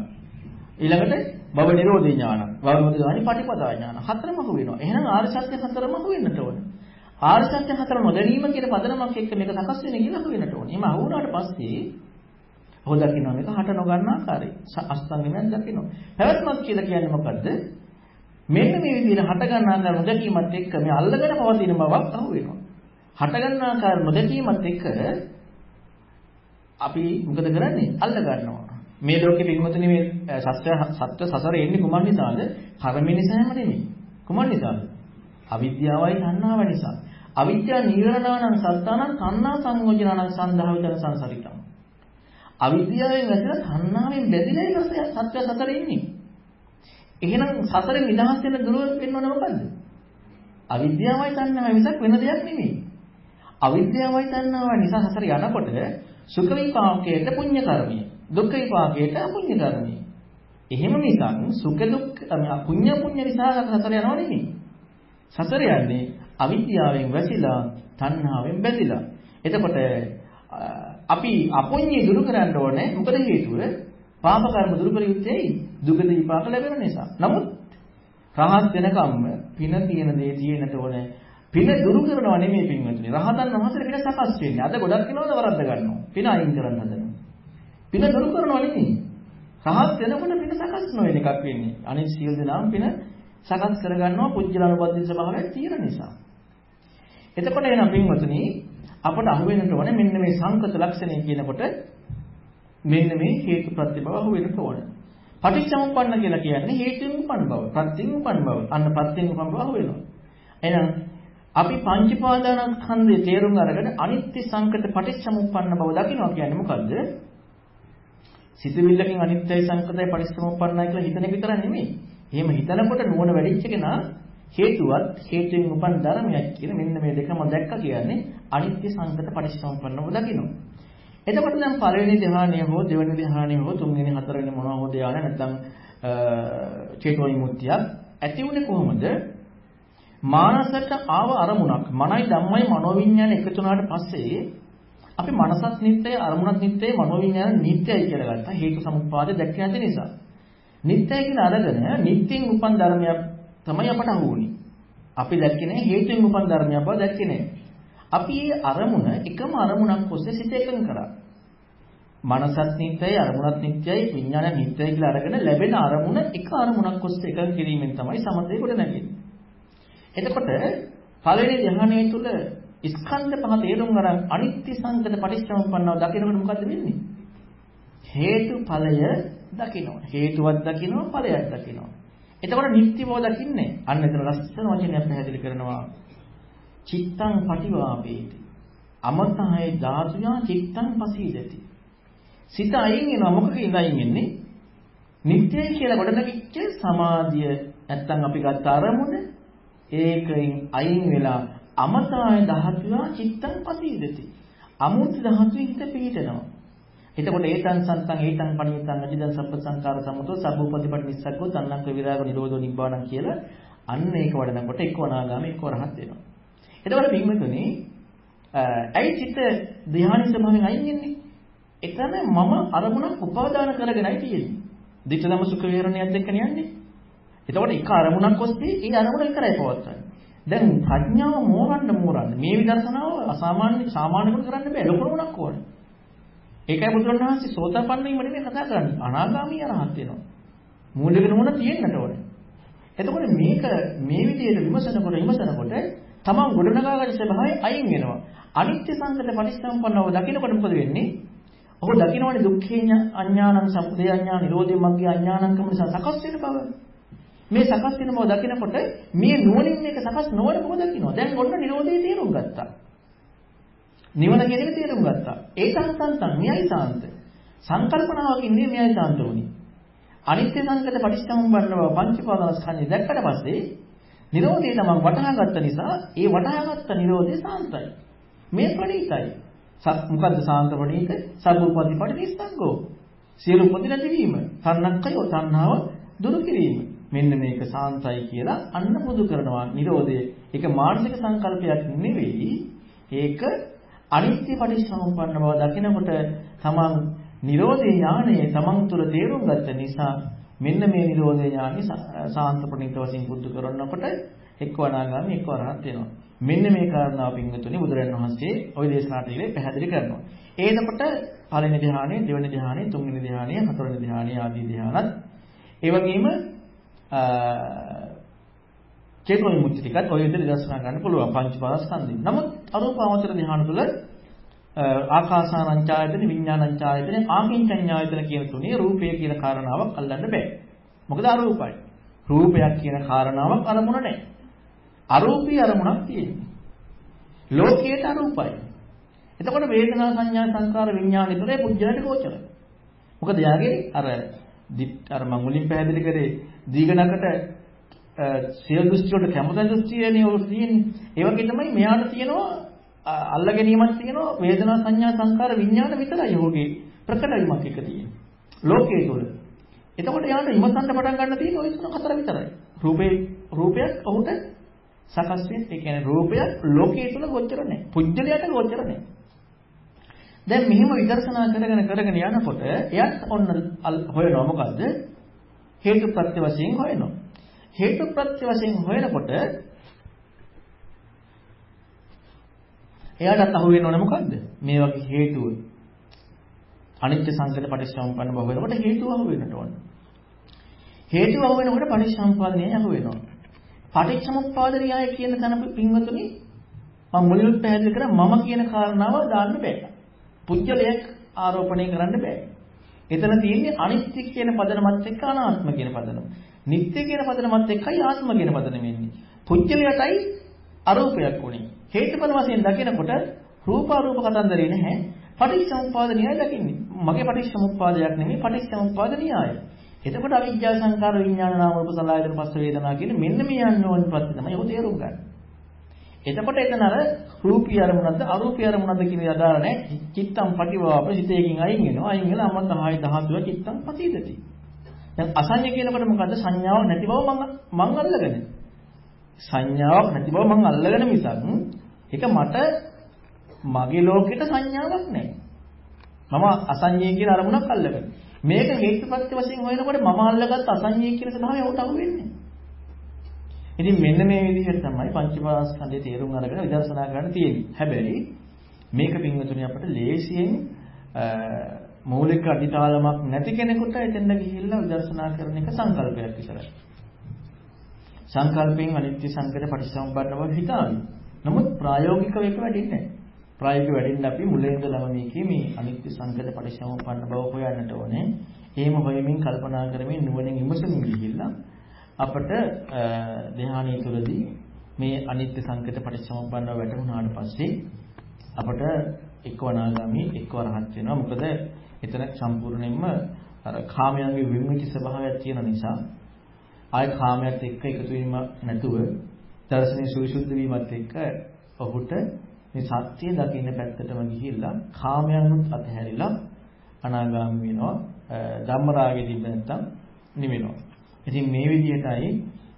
ඊළඟට භව නිරෝධේ ඥාන, භව නිරෝධ ගාමිනී පාටිපදාය ඥාන හතරම අහු වෙනවා. එහෙනම් ආර්ය සත්‍ය හතරම අහු වෙන්නට ඕනේ. ආර්ය සත්‍ය හතර නොදැනීම කියන පදනමක් එක්ක මේක සකස් වෙන කියලා අහු වෙන්නට ඕනේ. එහෙම අහු වුණාට පස්සේ ඔහු දකිනවා මේක හට නොගන්න ආකාරය. අස්තංගමයක් දකිනවා. පැවැත්මක් කියලා කියන්නේ මොකද්ද? මෙන්න මේ විදිහට හට ගන්න ආකාර නොදැකීමත් එක්ක මේ අල්ලගෙන පවතින බවක් අහු වෙනවා. හට ගන්න ආකාර නොදැකීමත් එක්ක අපි මොකද කරන්නේ? අල්ල ගන්නවා. මේ ලෝකෙ පින්වතුනි මේ සත්‍ය සසරේ එන්නේ කුමන් නිසාද? කර්ම නිසාම නෙමෙයි. කුමන් නිසාද? අවිද්‍යාවයි තණ්හාව නිසා. අවිද්‍යාව නීවරණානං සත්තානං තණ්හා සංයෝජනානං සන්දහවිතන සංසරිතං. අවිද්‍යාවෙන් වැදලා තණ්හාවෙන් බැඳිලා ඉන්නේ සත්‍ය සසරේ ඉන්නේ. එහෙනම් සසරෙන් නිදහස් වෙන දුර වෙන්නව මොකද්ද? අවිද්‍යාවයි තණ්හාවයි මිසක් වෙන දෙයක් නෙමෙයි. අවිද්‍යාවයි තණ්හාවයි නිසා සසර යනකොට සුඛ විපාකයට පුණ්‍ය කර්මය, දුක්ඛ විපාකයට අපුණ්‍ය කර්මය. එහෙම මිසක් සුඛ දුක්ඛ පුණ්‍ය නිසා සසර යනව නෙමෙයි. සසර යන්නේ අවිද්‍යාවෙන් වැසිලා තණ්හාවෙන් බැඳිලා. එතකොට අපි අපුණ්‍ය දුරු කරන්න ඕනේ. මොකද හේතුව? පාප කර්ම දුරු කර යුත්තේ දුකට විපාක ලැබෙන නිසා. නමුත් රහත් වෙනකම්ම පින තියෙන දේ තියෙනට ඕනේ. පින දුරු කරනවා නෙමෙයි පින්වතුනි. රහතන් වහන්සේට පින සකස් වෙන්නේ. අද ගොඩක් කෙනාද වරද්ද ගන්නවා. පින අයින් කරන්න හදනවා. පින දුරු කරනවා නෙමෙයි. රහත් වෙනකොට පින සකස් නොවන එකක් වෙන්නේ. අනිත් සියලු දෙනාම පින සකස් කරගන්නවා පුජ්‍යලානුපදිත ස්වභාවයක් තියෙන නිසා. එතකොට එන පින්වතුනි අපට අහු වෙන්නට ඕනේ මෙන්න මේ සංකත ලක්ෂණය කියනකොට මෙන්න මේ හේතු ප්‍රත්‍ය බව අහු වෙන්නට ඕනේ. පටිච්චසමුප්පන්න කියලා කියන්නේ හේතුන් උපන් බව, ප්‍රත්‍යයෙන් උපන් බව. අන්න ප්‍රත්‍යයෙන් උපන් බව වෙනවා. එහෙනම් අපි පංච පාදානස්කන්ධයේ තේරුම් අරගෙන අනිත්‍ය සංකත පටිච්චසමුප්පන්න බව දකිනවා කියන්නේ මොකද්ද? සිතවිල්ලකින් අනිත්‍යයි සංකතයි පටිච්චසමුප්පන්නයි කියලා හිතන එක විතර නෙමෙයි. එහෙම හිතනකොට නුවණ වැඩිච්ච කෙනා හේතුවත් හේතුයෙන් උපන් ධර්මයක් කියන මෙන්න මේ දෙකම දැක්ක කියන්නේ අනිත්‍ය සංකත පටිච්චසමුප්පන්නව දකිනවා. එතකොට දැන් පළවෙනි ධ්‍යානය හෝ දෙවෙනි ධ්‍යානය හෝ තුන්වෙනි හතරවෙනි මොනවා හෝ ධ්‍යාන නැත්නම් චේතෝ විමුක්තිය ඇති උනේ කොහොමද? මානසට ආව අරමුණක් මනයි ධම්මයි මනෝවිඤ්ඤාණ එකතු වුණාට පස්සේ අපි මනසත් නිත්‍යයි අරමුණත් නිත්‍යයි මනෝවිඤ්ඤාණ නිත්‍යයි කියලා ගත්තා හේතු සමුප්පාදේ දැක්ක නැති නිසා. නිත්‍යයි කියලා අරගෙන නිත්‍යෙන් උපන් ධර්මයක් තමයි අපට අහුවුනේ. අපි දැක්කේ නැහැ හේතුයෙන් උපන් ධර්මයක් බව දැක්කේ නැහැ. අපි මේ අරමුණ එකම අරමුණක් ඔස්සේ සිත එකඟ කරා. මනසත් නිත්‍යයි අරමුණත් නිත්‍යයි විඥානය නිත්‍යයි කියලා අරගෙන ලැබෙන අරමුණ එක අරමුණක් ඔස්සේ එකඟ කිරීමෙන් තමයි සමතේ කොට නැගෙන්නේ. එතකොට පළවෙනි ධ්‍යානයේ තුල ස්කන්ධ පහ තේරුම් ගන්න අනිත්‍ය සංකත පටිච්චසමුප්පන්නව දකිනකොට මොකද වෙන්නේ? හේතුඵලය දකිනවා. හේතුවක් දකිනවා ඵලයක් දකිනවා. එතකොට නිත්‍ය බව දකින්නේ. අන්න එතන ලස්සන වචනයක් පැහැදිලි කරනවා. චිත්තං පටිවාපේති. අමතහය ධාතුයා චිත්තං පසීදති. සිත අයින් වෙනවා මොකකින්ද අයින් වෙන්නේ? නිත්‍යයි කියලා ගොඩනගිච්ච සමාධිය නැත්තම් අපි ගත්ත අරමුණ ඒකෙන් අයින් වෙලා අමතහය ධාතුයා චිත්තං පසීදති. අමුත් ධාතුවේ හිත පිහිටනවා. එතකොට ඒතං සන්තං ඒතං පණිතං අජිදං සබ්බ සංකාර සමුතෝ සබ්බෝපතිපටි නිස්සග්ගෝ තණ්හං විරාග නිරෝධෝ නිබ්බාණං කියලා අන්න ඒක වඩනකොට එක්ක අනාගාමී එක්ක රහත් වෙනවා. එතකොට පින්වතුනි ඇයි චිත්ත ධ්‍යාන සමාවෙන් අයින් වෙන්නේ? එතන මම අරමුණක් උපාදාන කරගෙනයි තියෙන්නේ. ditthadhamma sukha viharaniyat එක්ක යන්නේ. එතකොට එක අරමුණක් ඔස්සේ ඒ අරමුණ විතරයි පවත්වන්නේ. දැන් ප්‍රඥාව මෝරන්න මේ විදර්ශනාව සාමාන්‍යකම කරන්න බෑ ලොකුණක් ඕනේ. ඒකයි බුදුරණවහන්සේ සෝතාපන්න වීම නෙමෙයි කතා කරන්නේ. අනාගාමී අරහත් වෙනවා. මූලික නුවණ තියෙන්නට ඕනේ. එතකොට මේක මේ විදිහට විමසනකොට තමන් ගොඩනගාගන්න ස්වභාවය අයින් වෙනවා. අනිත්‍ය සංකත පටිච්චසමුප්පන්නව දකිනකොට මොකද වෙන්නේ? ඔහු දකින්නවනේ දුක්ඛේ අඥානං සමුදය අඥාන නිරෝධේ මග්ගේ අඥානංකම නිසා සකස් වෙන බව. මේ සකස් වෙන බව දකිනකොට මේ නුවණින් මේක සකස් නොවන බව දකින්නවා. දැන් ඔන්න නිරෝධේ තේරුම් ගත්තා. නිවන කියන එක තේරුම් ගත්තා. ඒ සංසන්තන් මෙයයි සාන්ත. සංකල්පනාවකින් මෙයයි සාන්ත වුණේ. අනිත්‍ය සංකත පටිච්චසමුප්පන්න බව පංචපාදස්කන්ධය දැක්කට පස්සේ නිරෝධය තමයි වටහා ගත්ත නිසා ඒ වටහාගත්ත නිරෝධය සාන්තයි. මේ ප්‍රණීතයි. මොකද්ද සාන්ත ප්‍රණීත? සබ්බෝපතිපටි නිස්සංගෝ. සියලු පොදි නැතිවීම. තණ්හක්කයෝ තණ්හාව දුරු කිරීම. මෙන්න මේක සාන්තයි කියලා අන්න පුදු කරනවා නිරෝධය. ඒක මානසික සංකල්පයක් නෙවෙයි. ඒක අනිත්‍ය පටිච්චසමුප්පන්න බව දකිනකොට තමන් නිරෝධේ ඥානය තමන් තුළ තේරුම් ගත්ත නිසා මෙන්න මේ නිරෝධේ ඥානි සාන්ත ප්‍රණීත වශයෙන් පුදු කරනකොට එක්ක අනාගාමී එක්ක අරහත් වෙනවා. මෙන්න මේ කාරණාව පින්වතුනි බුදුරජාණන් වහන්සේ ওই දේශනාවේදී පැහැදිලි කරනවා. එතකොට පළවෙනි ධ්‍යානය, දෙවෙනි ධ්‍යානය, තුන්වෙනි ධ්‍යානය, හතරවෙනි ධ්‍යානය ආදී ධ්‍යානත් ඒ වගේම චේතෝ විමුක්ති ටිකත් ඔය විදිහට දර්ශනා ගන්න පුළුවන් පංචපාදස්කන්ධය. නමුත් අරූපාවචර ධ්‍යාන තුළ ආකාසානංචායතන, විඥානංචායතන, ආකින්චඤ්ඤායතන කියන තුනේ රූපය කියන කාරණාවක් අල්ලන්න බෑ. මොකද අරූපයි. රූපයක් කියන කාරණාවක් අරමුණ නැහැ. අරූපී අරමුණක් තියෙනවා. ලෝකයට අරූපයි. එතකොට වේදනා සංඥා සංකාර විඥාන විතරේ පුජ්‍යලට ගෝචරයි. මොකද යාගේ අර මම මුලින් පැහැදිලි කරේ දීගණකට සියලු දෘෂ්ටි වලට කැමති දෘෂ්ටියනේ ඔය තියෙන්නේ. ඒ වගේ තමයි මෙයාට තියෙනවා අල්ල ගැනීමක් තියෙනවා වේදනා සංඥා සංකාර විඥාන විතරයි යෝගේ ප්‍රකට වීමක් එක තියෙන්නේ. ලෝකයේ තුල. එතකොට යාට විමසන්න පටන් ගන්න තියෙන ওই තුන හතර විතරයි. රූපයක් ඔහුට සකස් වෙන්නේ. ඒ කියන්නේ රූපයක් ලෝකයේ තුල ගෝචර නැහැ. පුජ්‍යලයට ගෝචර නැහැ. දැන් මෙහිම විදර්ශනා කරගෙන යනකොට එයත් ඔන්න හොයනවා මොකද්ද? හේතු ප්‍රත්‍ය වශයෙන් හොයනවා. හේතු ප්‍රත්‍ය වශයෙන් හොයනකොට එයාට අහු වෙනවනේ මොකද්ද? මේ වගේ හේතුව. අනිත්‍ය සංකත පටිච්චසමුප්පන්න බව වෙනකොට හේතුව අහු වෙන්නට ඕන. හේතුව අහු වෙනකොට පටිච්චසමුප්පාදනය අහු වෙනවා. පටිච්චසමුප්පාද න්‍යාය කියන තැන පින්වතුනි මම මුලින්ම පැහැදිලි කරා මම කියන කාරණාව දාන්න බෑ. පුජ්‍යලයක් ආරෝපණය කරන්න බෑ. එතන තියෙන්නේ අනිත්‍ය කියන පදනමත් එක්ක අනාත්ම කියන පදනම. නිට්ටය කියන පදනමත් එක්කයි ආත්ම කියන පදනම එන්නේ. පුජ්‍යලයටයි අරූපයක් උනේ. හේතුඵල වශයෙන් දකිනකොට රූපාරූප කතන්දරේ නැහැ. පටිච්චසමුප්පාද න්‍යාය දකින්නේ. මගේ පටිච්චසමුප්පාදයක් නෙමෙයි පටිච්චසමුප්පාද න්‍යායයි. එතකොට අවිජ්ජා සංකාර විඥාන නාම රූප සලආයතන පස්ස වේදනා කියන මෙන්න මේ යන්න ඕන ප්‍රති තමයි ඔය තේරුම් ගන්න. එතකොට එතන අර රූපී අරමුණක්ද අරූපී අරමුණක්ද කියන අදාළ නැහැ. චිත්තම් පටිවාප හිතේකින් අයින් වෙනවා. අයින් වෙලා අමත 10 ධාතුව චිත්තම් පතිදති. දැන් අසඤ්ඤ කියනකොට මොකද්ද? සංඥාවක් නැති බව මං අල්ලගෙන. සංඥාවක් නැති බව මං අල්ලගෙන මිසක් ඒක මට මගේ ලෝකෙට සංඥාවක් නැහැ. මම අසඤ්ඤය කියන අරමුණක් අල්ලගෙන. මේක හේතුපත්‍ය වශයෙන් හොයනකොට මම අල්ලගත්ත අසඤ්ඤය කියන ස්වභාවය උට අහු වෙන්නේ. ඉතින් මෙන්න මේ විදිහට තමයි පංචපාස්කන්ධයේ තේරුම් අරගෙන විදර්ශනා කරන්න තියෙන්නේ. හැබැයි මේක පින්වතුනි අපිට ලේසියෙන් මූලික අදිතාලමක් නැති කෙනෙකුට එතෙන්ද ගිහිල්ලා විදර්ශනා කරන එක සංකල්පයක් විතරයි. සංකල්පයෙන් අනිත්‍ය සංකේත පටිච්චසමුප්පාද බව හිතාවි. නමුත් ප්‍රායෝගිකව ඒක වැඩින්නේ නැහැ. ප්‍රායෝගිකව වැඩින්න අපි මුලින් ඉඳලම මේ අනිත්‍ය සංකේත පටිච්චසමුප්පාද බව හොයන්නට ඕනේ. එහෙම හොයමින් කල්පනා කරමින් නුවණින් විමසමින් ගිහිල්ලා අපට ධ්‍යානීය තුලදී මේ අනිත්‍ය සංකේත පටිච්චසමුප්පාද බව වැටහුණාට පස්සේ අපට එක්ව අනාගාමී එක්ව රහත් වෙනවා. මොකද එතන සම්පූර්ණයෙන්ම අර කාමයන්ගේ විමුක්ති ස්වභාවයක් තියෙන නිසා ආය කාමයට එක්ක එකතු වීම නැතුව දර්ශනීය සවිසුද්ධ වීමත් එක්ක ඔහුට මේ සත්‍ය දකින්න පැත්තටම ගිහිල්ලා කාමයන්ුත් අතහැරිලා අනාගාමී වෙනවා. ධම්මරාගෙ තිබෙ නැත්තම් නිවෙනවා. ඉතින් මේ විදිහටයි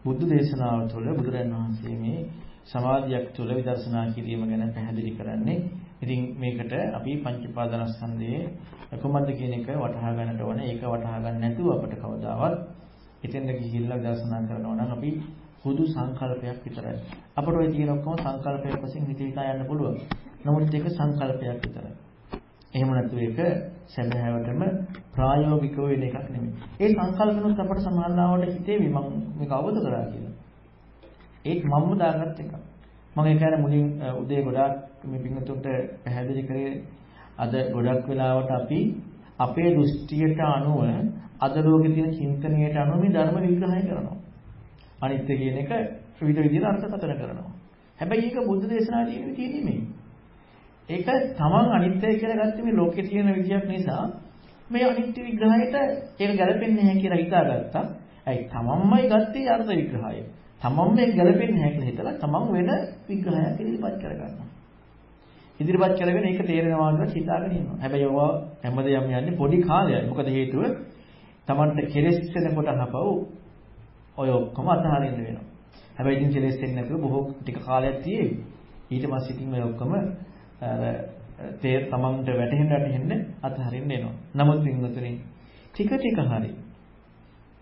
බුදු දේශනාව තුළ බුදුරජාණන් වහන්සේ මේ සමාධියක් තුළ විදර්ශනා කිරීම ගැන පැහැදිලි කරන්නේ. ඉතින් මේකට අපි පංචපාදනස්කන්ධයේ කොහොමද කියන එක වටහා ගන්නට ඕනේ. ඒක වටහා ගන්න නැතුව අපිට කවදාවත් එතෙන්ද ගිහිල්ලා විදර්ශනා කරනවා නම් අපි හුදු සංකල්පයක් විතරයි. අපිට ඔය තියෙන ඔක්කොම සංකල්පයක් වශයෙන් හිතේ යන්න පුළුවන්. නමුත් ඒක සංකල්පයක් විතරයි. එහෙම නැතු ඒක සැබෑවටම ප්‍රායෝගිකව වෙන එකක් නෙමෙයි. ඒ සංකල්පනොත් අපට සමානලාවට හිතේ මම මේක අවබෝධ කරා කියලා. ඒක මම්ම දාගත් එක. මම ඒක අර මුලින් උදේ ගොඩාක් මේ පිටුන්ට පැහැදිලි කරේ අද ගොඩක් වෙලාවට අපි අපේ දෘෂ්ටියට අනුව අද ලෝකේ තියෙන චින්තනයට අනුව මේ ධර්ම විග්‍රහය කරනවා. අනිත්‍ය කියන එක විවිධ විදිහට අර්ථකථන කරනවා. හැබැයි ඒක බුද්ධ දේශනාවේ තියෙන විදිහ නෙමෙයි. ඒක තමන් අනිත්‍ය කියලා ගත්තේ මේ ලෝකේ තියෙන විදියක් නිසා මේ අනිත්‍ය විග්‍රහයට ඒක ගැලපෙන්නේ නැහැ කියලා හිතාගත්තා. ඇයි තමන්මයි ගත්තේ අර්ථ විග්‍රහය. තමන් මේක ගැලපෙන්නේ නැහැ කියලා හිතලා තමන් වෙන විග්‍රහයක් ඉදිරිපත් කරගන්නවා. ඉදිරිපත් කරගෙන ඒක තේරෙනවා කියලා හිතාගෙන ඉන්නවා. හැබැයි ඔය හැමදේම යන්නේ පොඩි කාලයයි. මොකද හේතුව තමන්ට කෙලෙස් වෙනකොට අහපව ඔය ඔක්කොම අතහරින්න වෙනවා. හැබැයි ඉතින් කෙලෙස් වෙන්නේ නැතුව බොහෝ ටික කාලයක් තියෙයි. ඊට පස්සේ ඉතින් ඔය ඔක්කොම තමන්ට වැටහෙන්න අතහරින්න එනවා. නමුත් වින්තුනේ ටික ටික හරි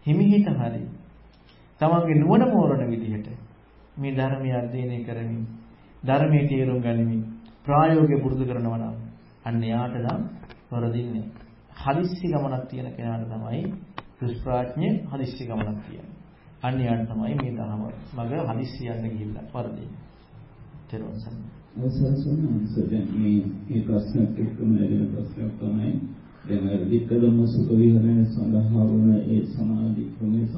හිමිහිට හරි තමන්ගේ නුවණ මෝරණ විදිහට මේ ධර්මය අධ්‍යයනය කරමින් ධර්මයේ තේරුම් ගනිමින් ප්‍රායෝගිකව පුරුදු කරනවා නම් අන්න යාට නම් වරදින්නේ. හදිස්සි ගමනක් තියෙන කෙනාට තමයි දුෂ්ප්‍රඥ හදිස්සි ගමනක් තියෙන්නේ. අන්න යාට තමයි මේ ධර්ම මග හදිස්සි යන්න ගිහිල්ලා වරදින්නේ. තේරුම් ගන්න. දැන් මේ ප්‍රශ්නත් එක්කම ලැබෙන ප්‍රශ්නයක් තමයි දැන් අර විකලම සුඛ විහරණය සඳහා වන ඒ සමාධි ක්‍රමය සහ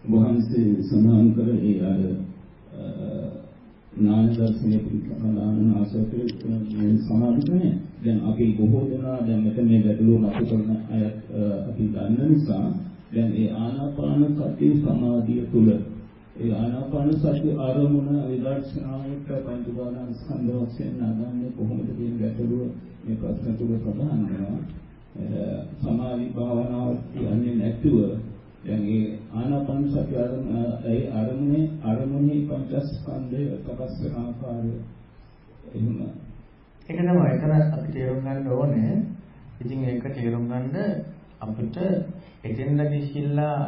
වහන්සේ සඳහන් කර ඒ අර ඥාන දර්ශනයේ පිළිබඳව ආසකේ සමාධි ක්‍රමය දැන් අපි බොහෝ දෙනා දැන් මෙතන මේ ගැටලුව අපු කරන අය අපි දන්න නිසා දැන් ඒ ආනාපාන සති සමාධිය තුළ ඒ ආනාපාන සති ආරමුණ විදර්ශනාවට පංචපාදන ස්කන්ධ වශයෙන් නගන්නේ කොහොමද කියන ගැටලුව මේ ප්‍රශ්න තුල ප්‍රධාන වෙනවා. සමාධි භාවනාව කියන්නේ නැතුව දැන් ඒ ආනාපාන සති ආරමුණේ පංචස්කන්ධය සකස් වෙන ආකාරය එහෙම ඒක තමයි එතන අපි තේරුම් ගන්න ඕනේ. ඉතින් ඒක තේරුම් ගන්න අපිට එතෙන්ද ගිහිල්ලා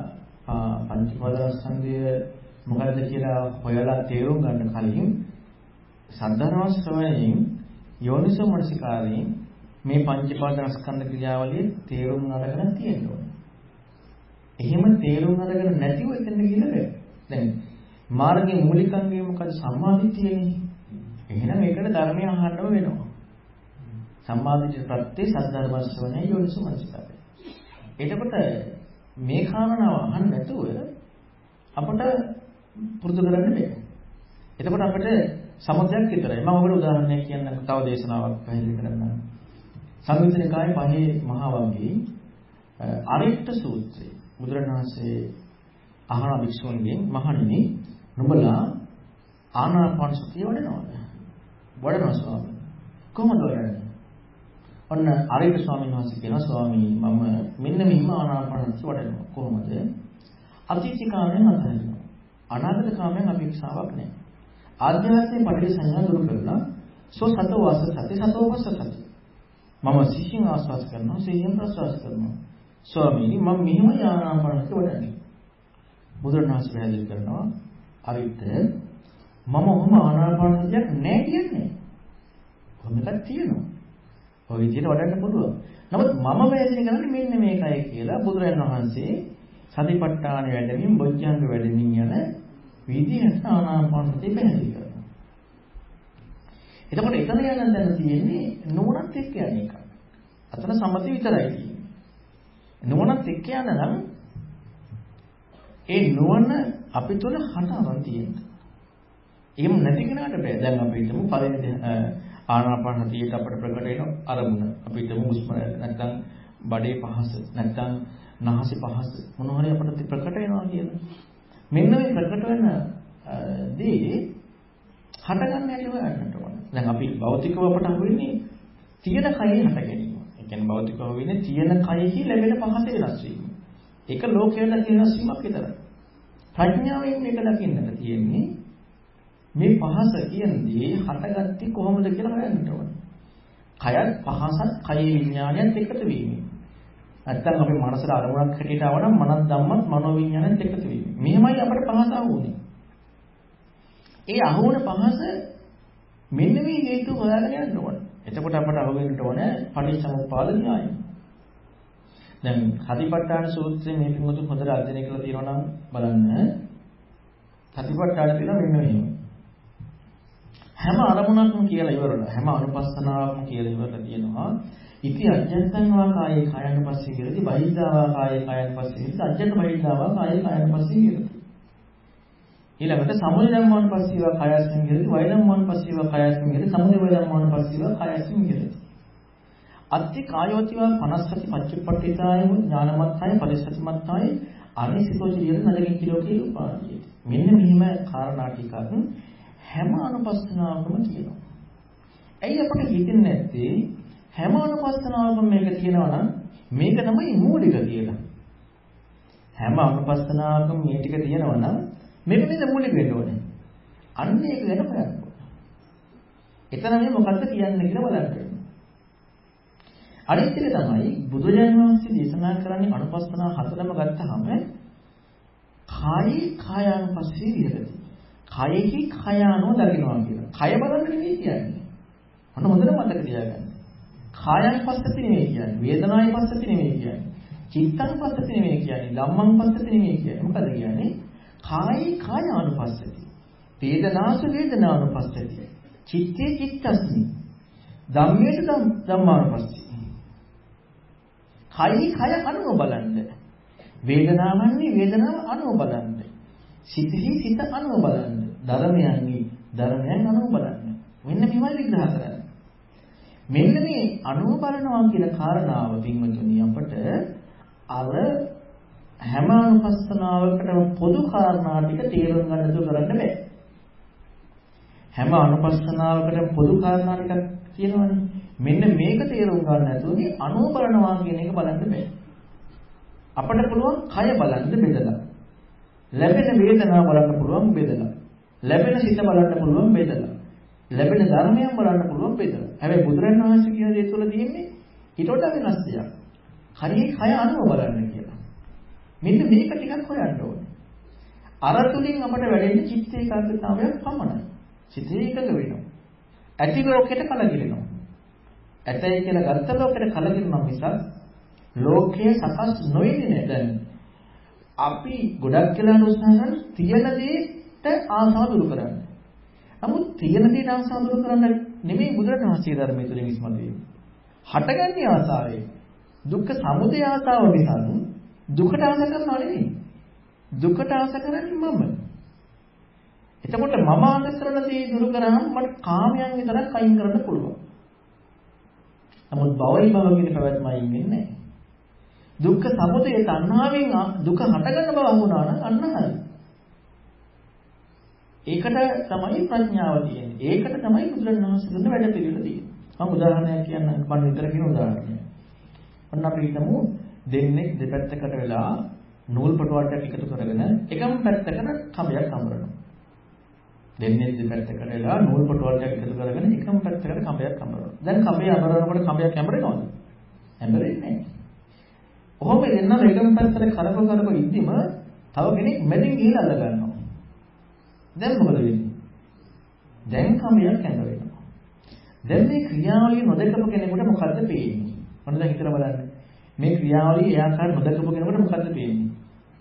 පංචපාදස්කන්ධය මොකද්ද කියලා හොයලා තේරුම් ගන්න කලින් සද්ධර්ම ශ්‍රවණයෙන් යෝනිසෝ මනසිකාරයෙන් මේ පංචපාදස්කන්ධ ක්‍රියාවලිය තේරුම් අරගෙන තියෙන්න ඕනේ. එහෙම තේරුම් අරගෙන නැතිව එතෙන්ද ගිහිල්ලා බෑ. දැන් මාර්ගයේ මූලිකංගය මොකද? සම්මාදිට්ඨියනේ. එහෙනම් ඒකට ධර්මය අහන්නම වෙනවා. සම්මාදිට්ඨිය ප්‍රත්‍ය සද්ධර්ම ශ්‍රවණය යෝනිසෝ මනසිකාරය. එතකොට මේ කාරණාව අහන්න නැතුව අපට පුරුදු කරන්න බෑ. එතකොට අපිට සමුදයක් විතරයි. මම ඔබට උදාහරණයක් කියන්නම්. තව දේශනාවක් පැහැදිලි කරන්න. සංයුත්තනිකායේ පහේ මහා වග්ගයේ අරිට්ඨ සූත්‍රය. බුදුරණවහන්සේ අහන භික්ෂුන්ගෙන් මහණෙනි නුඹලා ආනාපාන සතිය වඩනවද? වඩනවා ස්වාමී. කොහොමද වඩන්නේ? ඔන්න අරිට්ඨ ස්වාමීන් වහන්සේ කියනවා ස්වාමී මම මෙන්න මෙහිම ආනාපාන සතිය වඩනවා. කොහොමද? අතීත කාමයෙන් අතහරිනවා. අනාගත කාමයෙන් අපේක්ෂාවක් නැහැ. ආධ්‍යාත්මික පටිඝ සංඥා දුරු කරලා සතෝ වාස සති සතෝ වාස සති. මම සිහින් ආස්වාද කරනවා සිහින් ප්‍රසවාස කරනවා. ස්වාමීනි මම මෙහිම ආනාපාන සතිය වඩන්නේ. බුදුරණවහන්සේ පැහැදිලි කරනවා අරිට මම ඔහොම ආනාපාන සතියක් නැහැ කියන්නේ. කොහොම එකක් තියෙනවා. ඔය විදිහට වඩන්න පුළුවන්. නමුත් මම පැහැදිලි කරන්නේ මෙන්න මේකයි කියලා බුදුරණවහන්සේ සතිපට්ඨාන වැඩමින් බොජ්ජංග වැඩමින් යන විදිහට ආනාපාන සතිය පැහැදිලි කරනවා. එතකොට එතන යන දැන තියෙන්නේ නුවණත් එක්ක යන එක. අතන සමති විතරයි තියෙන්නේ. නුවණත් එක්ක යන නම් ඒ නුවණ අපි තුළ හටවන් තියෙනවා. එහෙම නැති කෙනාට බෑ. දැන් අපි හිතමු පළවෙනි ආනාපාන සතියට අපිට ප්‍රකට වෙන අරමුණ. අපි හිතමු හුස්ම නැත්නම් බඩේ පහස නැත්නම් නහසේ පහස මොන හරි අපිට ප්‍රකට වෙනවා කියලා. මෙන්න මේ ප්‍රකට වෙන දේ හටගන්න හැටි හොයන්නට ඕන. දැන් අපි භෞතිකව අපට හුවෙන්නේ තියෙන කයේ හට ගැනීම. ඒ කියන්නේ භෞතිකව හුවෙන්නේ තියෙන කයෙහි ලැබෙන පහස වෙනස් වීම. ඒක ලෝකයෙන් තියෙන සීමාවක් විතරයි. ප්‍රඥාවෙන් මේක දකින්නට තියෙන්නේ මේ පහස කියන්නේ හටගත්තේ කොහොමද කියලා හොයන්නට ඕනේ. කයත් පහසත් කයේ විඥානයත් එකතු වීම. නැත්තම් අපේ මනසට අරමුණක් හැටියට ආවනම් මනස් ධම්මත් මනෝ විඥානයත් එකතු වීම. මෙහෙමයි අපිට පහස ආවුනේ. ඒ අහුවන පහස මෙන්න මේ හේතු හොයාගෙන යන්න ඕනේ. එතකොට අපට අහුවෙන්න ඕනේ පටිච්චසමුප්පාද න්‍යායය. දැන් සතිපට්ඨාන සූත්‍රයේ මේ පිටුතුන් හොඳට අධ්‍යයනය කරලා තියෙනවා නම් බලන්න. සතිපට්ඨාන තියෙනවා මෙන්න මෙහෙම. හැම අරමුණක්ම කියලා ඉවරලා හැම අනුපස්සනාවක්ම කියලා ඉවරලා තියෙනවා. ඉති අජ්ජන්තං වා කායේ කායනුපස්සී කියලාදී බහිද්ධා කායේ කායනුපස්සී කියලාදී අජ්ජන්ත බහිද්ධා කායේ කායනුපස්සී කියලාදී. ඊළඟට සමුදය ධම්මානුපස්සීව කායස්මින් කියලාදී වය ධම්මානුපස්සීව කායස්මින් කියලාදී සමුදය වය ධම්මානුපස්සීව කායස්මින් කියලාදී. අත්ති කායෝතිවා 50 සති පච්චපට්ඨිතාය ඥානමත්තාය පරිසතිමත්තාය අනිසිතෝ කියන නදකින් කිලෝකේ උපාදී. මෙන්න මෙහිම කාරණා ටිකක් හැම අනුපස්සනාවකම තියෙනවා. ඇයි අපට හිතෙන්නේ නැත්තේ හැම අනුපස්සනාවකම මේක තියෙනවා නම් මේක තමයි මූලික කියලා. හැම අනුපස්සනාවකම මේ ටික තියෙනවා නම් මේක නේද මූලික වෙන්න ඕනේ. අන්න ඒක ගැන බලන්න. එතන මේ මොකද්ද කියන්නේ කියලා බලන්න. අනිත් එක තමයි බුදුරජාණන් වහන්සේ දේශනා කරන්නේ අනුපස්සනා හතරම ගත්තාම කායේ කායානුපස්සී විහෙරති. කයෙහි කය අනුව දකින්නවා කියලා. කය බලන්න නෙමෙයි කියන්නේ. අන්න හොඳට මතක තියාගන්න. කායනුපස්සති නෙමෙයි කියන්නේ. වේදනානුපස්සති නෙමෙයි කියන්නේ. චිත්තානුපස්සති නෙමෙයි කියන්නේ. ධම්මානුපස්සති නෙමෙයි කියන්නේ. මොකද කියන්නේ? කායේ කායානුපස්සති. වේදනාසු වේදනානුපස්සති. චිත්තේ චිත්තස්මි. ධම්මේසු ධම්මානුපස්සති. කයෙහි කය අනුව බලන්න. වේදනාවන්නේ වේදනාව අනුව බලන්න. සිතෙහි සිත අනුව බලන්න. ධර්මයන්ගේ ධර්මයන් අනුව බලන්න. මෙන්න මේවයි විග්‍රහ කරන්නේ. මෙන්න මේ අනුව බලනවා කියන කාරණාව පින්වතුනි අපට අර හැම අනුපස්සනාවකටම පොදු කාරණා ටික තේරුම් ගන්න තු කරන්න බෑ. හැම අනුපස්සනාවකටම පොදු කාරණා ටිකක් තියෙනවනේ. මෙන්න මේක තේරුම් ගන්න නැතුවදී අනුව බලනවා කියන එක බලන්න බෑ. අපිට පුළුවන් කය බලන්න බෙදලා. ලැබෙන වේදනාව බලන්න පුළුවන් බෙදලා. ලැබෙන සිත බලන්න පුළුවන් බෙදලා. ලැබෙන ධර්මයන් බලන්න පුළුවන් බෙදලා. හැබැයි බුදුරණන් වහන්සේ කියන දේ තුළ තියෙන්නේ ඊට වඩා වෙනස් දෙයක්. හරිය කය අනුව බලන්න කියලා. මෙන්න මේක ටිකක් හොයන්න ඕනේ. අර තුලින් අපට වැඩෙන්නේ චිත්ත ඒකාග්‍රතාවයක් පමණයි. සිතේ එකඟ වෙනවා. ඇති ලෝකෙට කලකිරෙනවා. ඇතයි කියලා ගත්ත ලෝකෙට කලකිරෙනවා මිසක් ලෝකයේ සකස් නොවෙන්නේ නැහැ. අපි ගොඩක් කියලා උත්සාහ කරන තියෙන දේට ආසාව දුරු කරන්න. නමුත් තියෙන දේට ආසාව දුරු කරන්න නෙමෙයි බුදුරජාණන් වහන්සේ ධර්මයේ තුලින් ඉස්මතු වෙන්නේ. හටගන්නේ ආසාවෙන්. දුක්ඛ සමුදය ආසාව නිසා දුකට ආස කරනව නෙවෙයි. දුකට ආස කරන්නේ මම. එතකොට මම ආස කරන දේ දුරු කරාම මට කාමයන් විතරක් අයින් කරන්න පුළුවන්. නමුත් භවයි භව කියන පැවැත්ම අයින් වෙන්නේ නැහැ. දුක්ඛ සමුදය තණ්හාවෙන් දුක හටගන්න බව වුණා නම් අන්න හරි. ඒකට තමයි ප්‍රඥාව තියෙන්නේ. ඒකට තමයි බුදුරණවහන්සේ දුන්න වැඩ පිළිවෙල තියෙන්නේ. මම උදාහරණයක් කියන්නම් මම විතර කියන උදාහරණයක්. ඔන්න අපි හිතමු දෙන්නේ දෙපැත්තකට වෙලා නූල් පොට වටයක් එකතු කරගෙන එකම පැත්තකට කඹයක් අඹරනවා. දෙන්නේ දෙපැත්තකට වෙලා නූල් පොට වටයක් එකතු කරගෙන එකම පැත්තකට කඹයක් අඹරනවා. දැන් කඹය අඹරනකොට කඹයක් ඇඹරෙනවද? ඇඹරෙන්නේ නැහැ. ඔහොම දෙන්න එකම පැත්තට කරකව ඉද්දිම තව කෙනෙක් මැදින් ගිහලා අල්ල ගන්නවා. දැන් මොකද වෙන්නේ? දැන් කඹයක් ඇඹරෙනවා. දැන් මේ ක්‍රියාවලිය නොදකපු කෙනෙකුට මොකද්ද පේන්නේ? මොන දැන් හිතලා බලන්න. මේ ක්‍රියාවලිය එයාකාර නොදකපු කෙනෙකුට මොකද්ද පේන්නේ?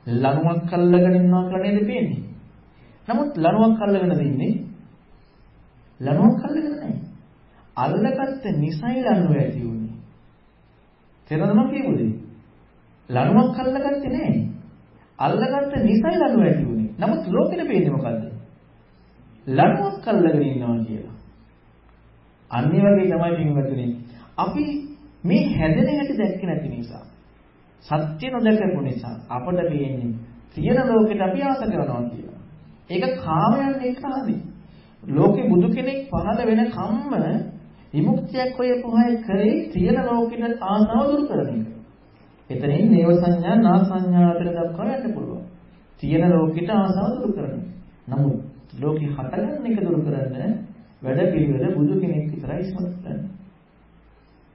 ලණුවක් අල්ලගෙන ඉන්නවා කියලා නේද පේන්නේ? නමුත් ලණුවක් අල්ලගෙන ඉන්නේ ලණුවක් අල්ලගෙන නැහැ. අල්ලගත්ත නිසයි ලණුව ඇති වුනේ. තේරෙනවද කියමුදේ? ලණුවක් අල්ලගත්තේ නැහැ. අල්ලගත්ත නිසයි ලණුව ඇති වුනේ. නමුත් ලෝකෙට පේන්නේ මොකද්ද? ලණුවක් අල්ලගෙන ඉන්නවා කියලා. අනිත් වගේ තමයි පින්වතුනි. අපි මේ හැදෙන හැටි දැක්ක නැති නිසා සත්‍ය නොදකපු නිසා අපට පේන්නේ තියෙන ලෝකෙට අපි ආස කරනවා කියලා. ඒක කාමයන් එක්ක හරි. ලෝකේ බුදු කෙනෙක් පහළ වෙන කම්ම විමුක්තියක් ඔය පොහේ කරේ තියෙන ලෝකෙට ආසාව දුරු කරන එක. එතනින් නේව සංඥා නා සංඥා අතර දක්වා යන්න පුළුවන්. තියෙන ලෝකෙට ආසාව දුරු කරන එක. නමුත් ලෝකේ හටගන්න එක දුරු කරන්න වැඩ පිළිවෙල බුදු කෙනෙක් විතරයි ඉස්මතු කරන්නේ.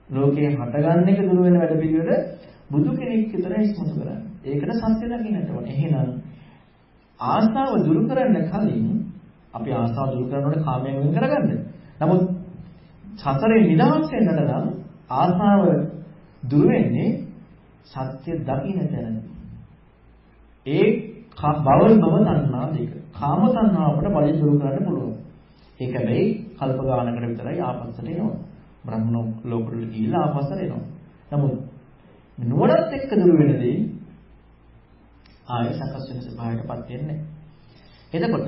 ලෝකේ හටගන්න එක දුරු වෙන වැඩ පිළිවෙල බුදු කෙනෙක් විතරයි ඉස්මතු කරන්නේ. ඒකට සත්‍ය දකින්නට ඕනේ. එහෙනම් ආසාව දුරු කරන්න කලින් අපි ආසාව දුරු කරනකොට කාමයෙන් වෙන් කරගන්න. නමුත් සතරේ නිදහස් වෙන්නට නම් ආසාව දුරු වෙන්නේ සත්‍ය දකින්න තැනදී. ඒ බවල් බව තණ්හා දෙක. කාම තණ්හාව අපිට බලය දුරු කරන්න පුළුවන්. ඒක හැබැයි කල්ප ගානකට විතරයි ආපස්සට එනවා. බ්‍රහ්ම ලෝකවල ගිහිල්ලා ආපස්සට එනවා. නමුත් නුවණත් එක්ක දුරු වෙනදී ආය සකස් වෙන ස්වභාවයටපත් වෙන්නේ. එතකොට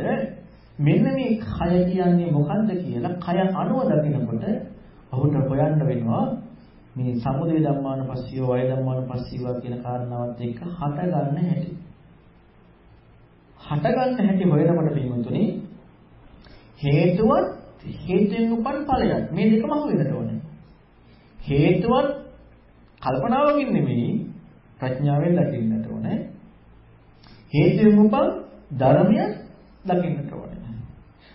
මෙන්න මේ කය කියන්නේ මොකද්ද කියලා කය අනුව දකිනකොට ඔහුට හොයන්න වෙනවා මේ සමුදය ධම්මානුපස්සීව වය ධම්මානුපස්සීව කියන කාරණාවත් එක්ක හටගන්න හැටි. හටගන්න හැටි හොයනකොට පින්වතුනි හේතුවත් හේතුන් උපන් ඵලයක් මේ දෙකම අහු වෙනට ඕනේ. හේතුවත් කල්පනාවකින් නෙමෙයි ප්‍රඥාවෙන් දකින්නට ඕනේ. හේතුන් උපන් ධර්මය දකින්නට ඕනේ.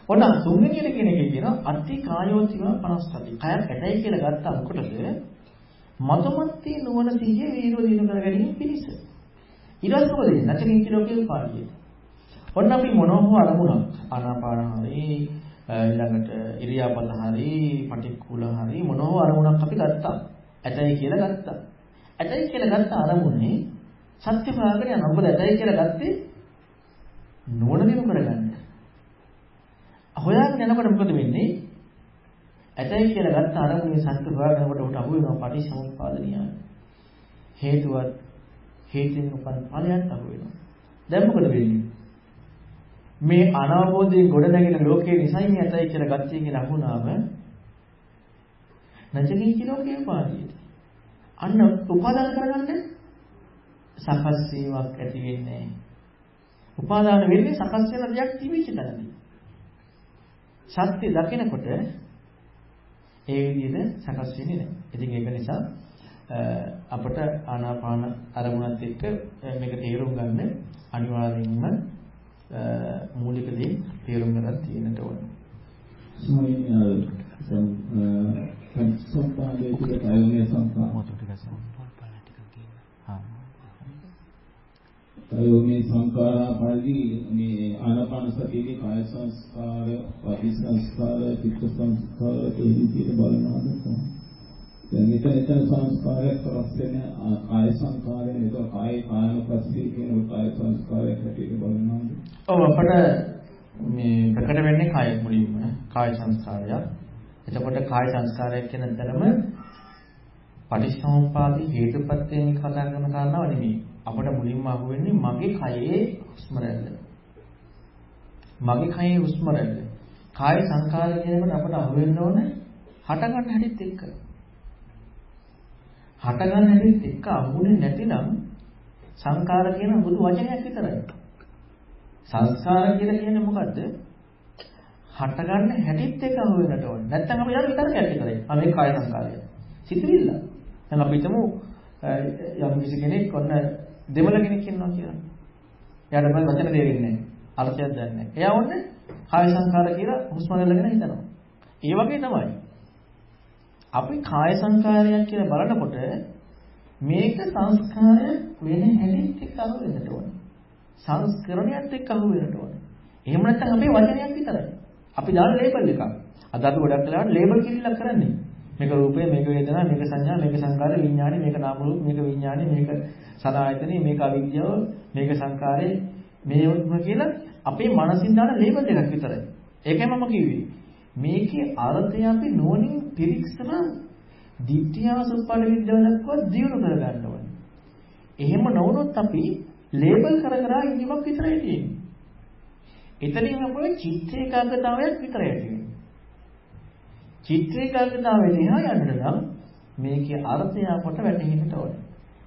ඔන්න තුන්වෙනි කෙනෙක් කියනවා අට්ටි කායෝතිව 57. කයක් ඇටයි කියලා ගත්තා මොකටද? මතමත්තේ නුවණ සිහිය වීරෝ දිනු කර ගැනීම පිණිස. ඊට පස්සේ මොකද වෙන්නේ? නැචින් කිලෝකේ පාළියේ. ඔන්න අපි මොනවා අරමුණක් ආනාපාන හරි ඊළඟට ඉරියාපත හරි පටික්කුල හරි මොනවා අරමුණක් අපි ගත්තා. ඇතයි කියලා ගත්තා. ඇතයි කියලා ගත්ත අරමුණේ සත්‍ය ප්‍රාගණය යනවා. මොකද ඇතයි කියලා ගත්තේ නුවණ දිනු කරගන්න. හොයාගෙන යනකොට මොකද වෙන්නේ? ඇතයි කියලා ගත්ත අරමුණේ සත්‍ය ප්‍රාගණයකට උට අහු වෙනවා පටිච්චසමුප්පාද න්‍යාය. හේතුවත් හේතුන් උපන් ඵලයන් අහු වෙනවා. දැන් මොකද වෙන්නේ? මේ අනාවබෝධයෙන් ගොඩ නැගෙන ලෝකයේ නිසයි මේ ඇතයි කියලා ගත්තේ කියලා අහුණාම නැචනී කිලෝකේ පාළියට. අන්න උපාදාන කරගන්න සකස් වීමක් ඇති වෙන්නේ නැහැ. උපාදාන වෙන්නේ සකස් වෙන දෙයක් තිබෙච්ච තැනදී. සත්‍ය දකිනකොට ඒ විදිහට සකස් වෙන්නේ නැහැ. ඉතින් ඒක නිසා අපට ආනාපාන අරමුණත් එක්ක මේක තේරුම් ගන්න අනිවාර්යෙන්ම මූලික දේ තේරුම් ගන්න තියෙන්නට ඕනේ. සංස්කාරයේ තුල කායමය සංස්කාර මොකද ටික සම්පූර්ණ ටික කියන. කායමය සංස්කාර පරිදි මේ ආනාපාන සතියේ කාය සංස්කාර, වාචි සංස්කාර, චිත්ත සංස්කාර ඒ විදිහට බලනවාද කොහොමද? දැන් එතන සංස්කාරයක් රස වෙන කාය සංස්කාරය නේද? කායනුපස්සී කියන කාය සංස්කාරයක් හැටියට බලනවාද? ඔව් අපිට මේ ප්‍රකට වෙන්නේ කාය මුලින්ම කාය සංස්කාරයක්. එතකොට කාය සංස්කාරයක් කියන තරම පටිච්චසමුප්පාදේ හේතුපත්‍යයෙන් කතා කරන කාරණාව නෙමෙයි. අපිට මුලින්ම අහුවෙන්නේ මගේ කයේ හුස්ම රැල්ල. මගේ කයේ හුස්ම රැල්ල. කාය සංකාරය කියනකොට අපිට අහුවෙන්න ඕනේ හටගන්න හැටිත් එක්ක. හටගන්න හැටිත් එක්ක අහුුනේ නැතිනම් සංකාර කියන බුදු වචනයක් විතරයි. සංස්කාර කියලා කියන්නේ මොකද්ද? හටගන්න හැටිත් එක්ක අහුවෙන්නට ඕනේ. නැත්නම් අපි යන විතරක් විතරයි. මේ කාය සංකාරය. සිතිවිල්ල. දැන් අපි හිතමු යම් කිසි කෙනෙක් ඔන්න දෙමළ කෙනෙක් ඉන්නවා කියලා. එයාට මම වචන තේරෙන්නේ නැහැ. අර්ථයක් දන්නේ නැහැ. එයා ඔන්න කාය සංකාර කියලා හුස්ම රැල්ලගෙන හිතනවා. ඒ වගේ තමයි. අපි කාය සංකාරයක් කියලා බලනකොට මේක සංස්කාරයක් වෙන හැටිත් එක්ක අහු වෙන්නට ඕනේ. සංස්කරණයත් එක්ක අහු වෙන්නට ඕනේ. එහෙම නැත්නම් අපේ වචනයක් විතරයි. අපි දාන ලේබල් එකක්. අද අපි ගොඩක් වෙලාවට ලේබල් කිරිල්ලක් කරන්නේ. මේක රූපය, මේක වේදනා, මේක සංඥා, මේක සංකාර, විඥානි, මේක නාම රූප, මේක විඥානි, මේක සලආයතනෙ, මේක අවිද්‍යාව, මේක සංකාරේ, මේව කියලා අපේ මනසින් දාන ලේබල් එකක් විතරයි. ඒකයි මම කිව්වේ. මේකේ අර්ථය අපි නෝනින් පිරික්සන ditthියාසුප්පල විද්‍යාවක්වත් දියුණු කරගන්න ඕනේ. එහෙම නොවුනොත් අපි ලේබල් කර කර ඉන්නවක් විතරයි තියෙන්නේ. එතනින් අපේ චිත්ත ඒකාග්‍රතාවයක් විතරයි තියෙන්නේ. චිත්ත ඒකාග්‍රතාවයෙන් එහා යන්න නම් මේකේ අර්ථය අපට වැටහෙන්නට ඕනේ.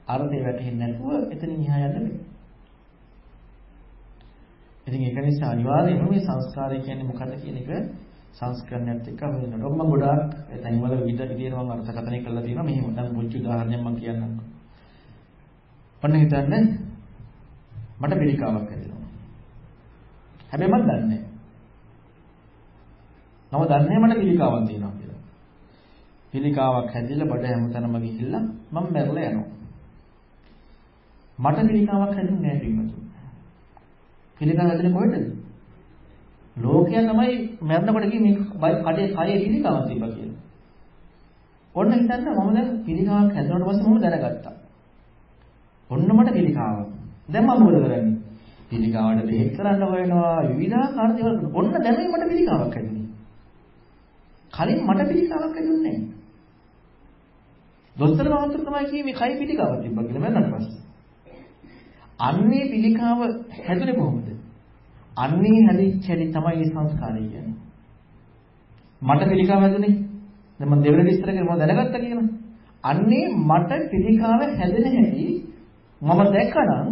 අර්ථය වැටහෙන්නේ නැතුව එතනින් එහා යන්න බෑ. ඉතින් ඒක නිසා අනිවාර්යයෙන්ම මේ සංස්කාරය කියන්නේ මොකක්ද කියන එක සංස්කරණයත් එක්ක හොයනවා. මම ගොඩාක් තැන් වල විදියට මම අර්ථකථනය කරලා තියෙනවා. මෙහෙම දැන් මුචි උදාහරණයක් මම කියන්නම්. ඔන්න හිතන්න මට පිළිකාවක් හැදෙනවා. හැබැයි මම දන්නේ නැහැ. මට පිළිකාවක් තියෙනවා කියලා. පිළිකාවක් හැදිලා බඩ හැමතැනම ගිහිල්ලා මම මැරලා යනවා. මට පිළිකාවක් හැදුන්නේ නැහැ පින්වතුනි. පිළිකාව හැදෙන්නේ කොහෙද? ලෝකයා තමයි මරනකොට කිව්වේ මේ කඩේ කයේ පිළිකාවක් තිබ්බා කියලා. ඔන්න හිතන්න මම දැන් පිළිකාවක් හැදුනට පස්සේ මම දැනගත්තා. ඔන්න මට පිළිකාවක්. දැන් මම මොකද කරන්නේ? පිළිකාවට බෙහෙත් කරන්න හොයනවා විවිධාකාර දේවල් කරනවා. ඔන්න දැන් මට පිළිකාවක් හැදුනේ. කලින් මට පිළිකාවක් හැදුන්නේ නැහැ. දොස්තර මහතුරු තමයි කිව්වේ මේ කයේ පිළිකාවක් තිබ්බා කියලා මරනට පස්සේ. අන්නේ පිළිකාව හැදුනේ කොහොමද? අන්නේ හැදිච්ච හැටි තමයි මේ සංස්කාරය කියන්නේ. මට පිළිකාව හැදුනේ. දැන් මම දෙවෙනි විස්තර කරේ මම දැනගත්තා කියලා. අන්නේ මට පිළිකාව හැදෙන හැටි මම දැක්කනම්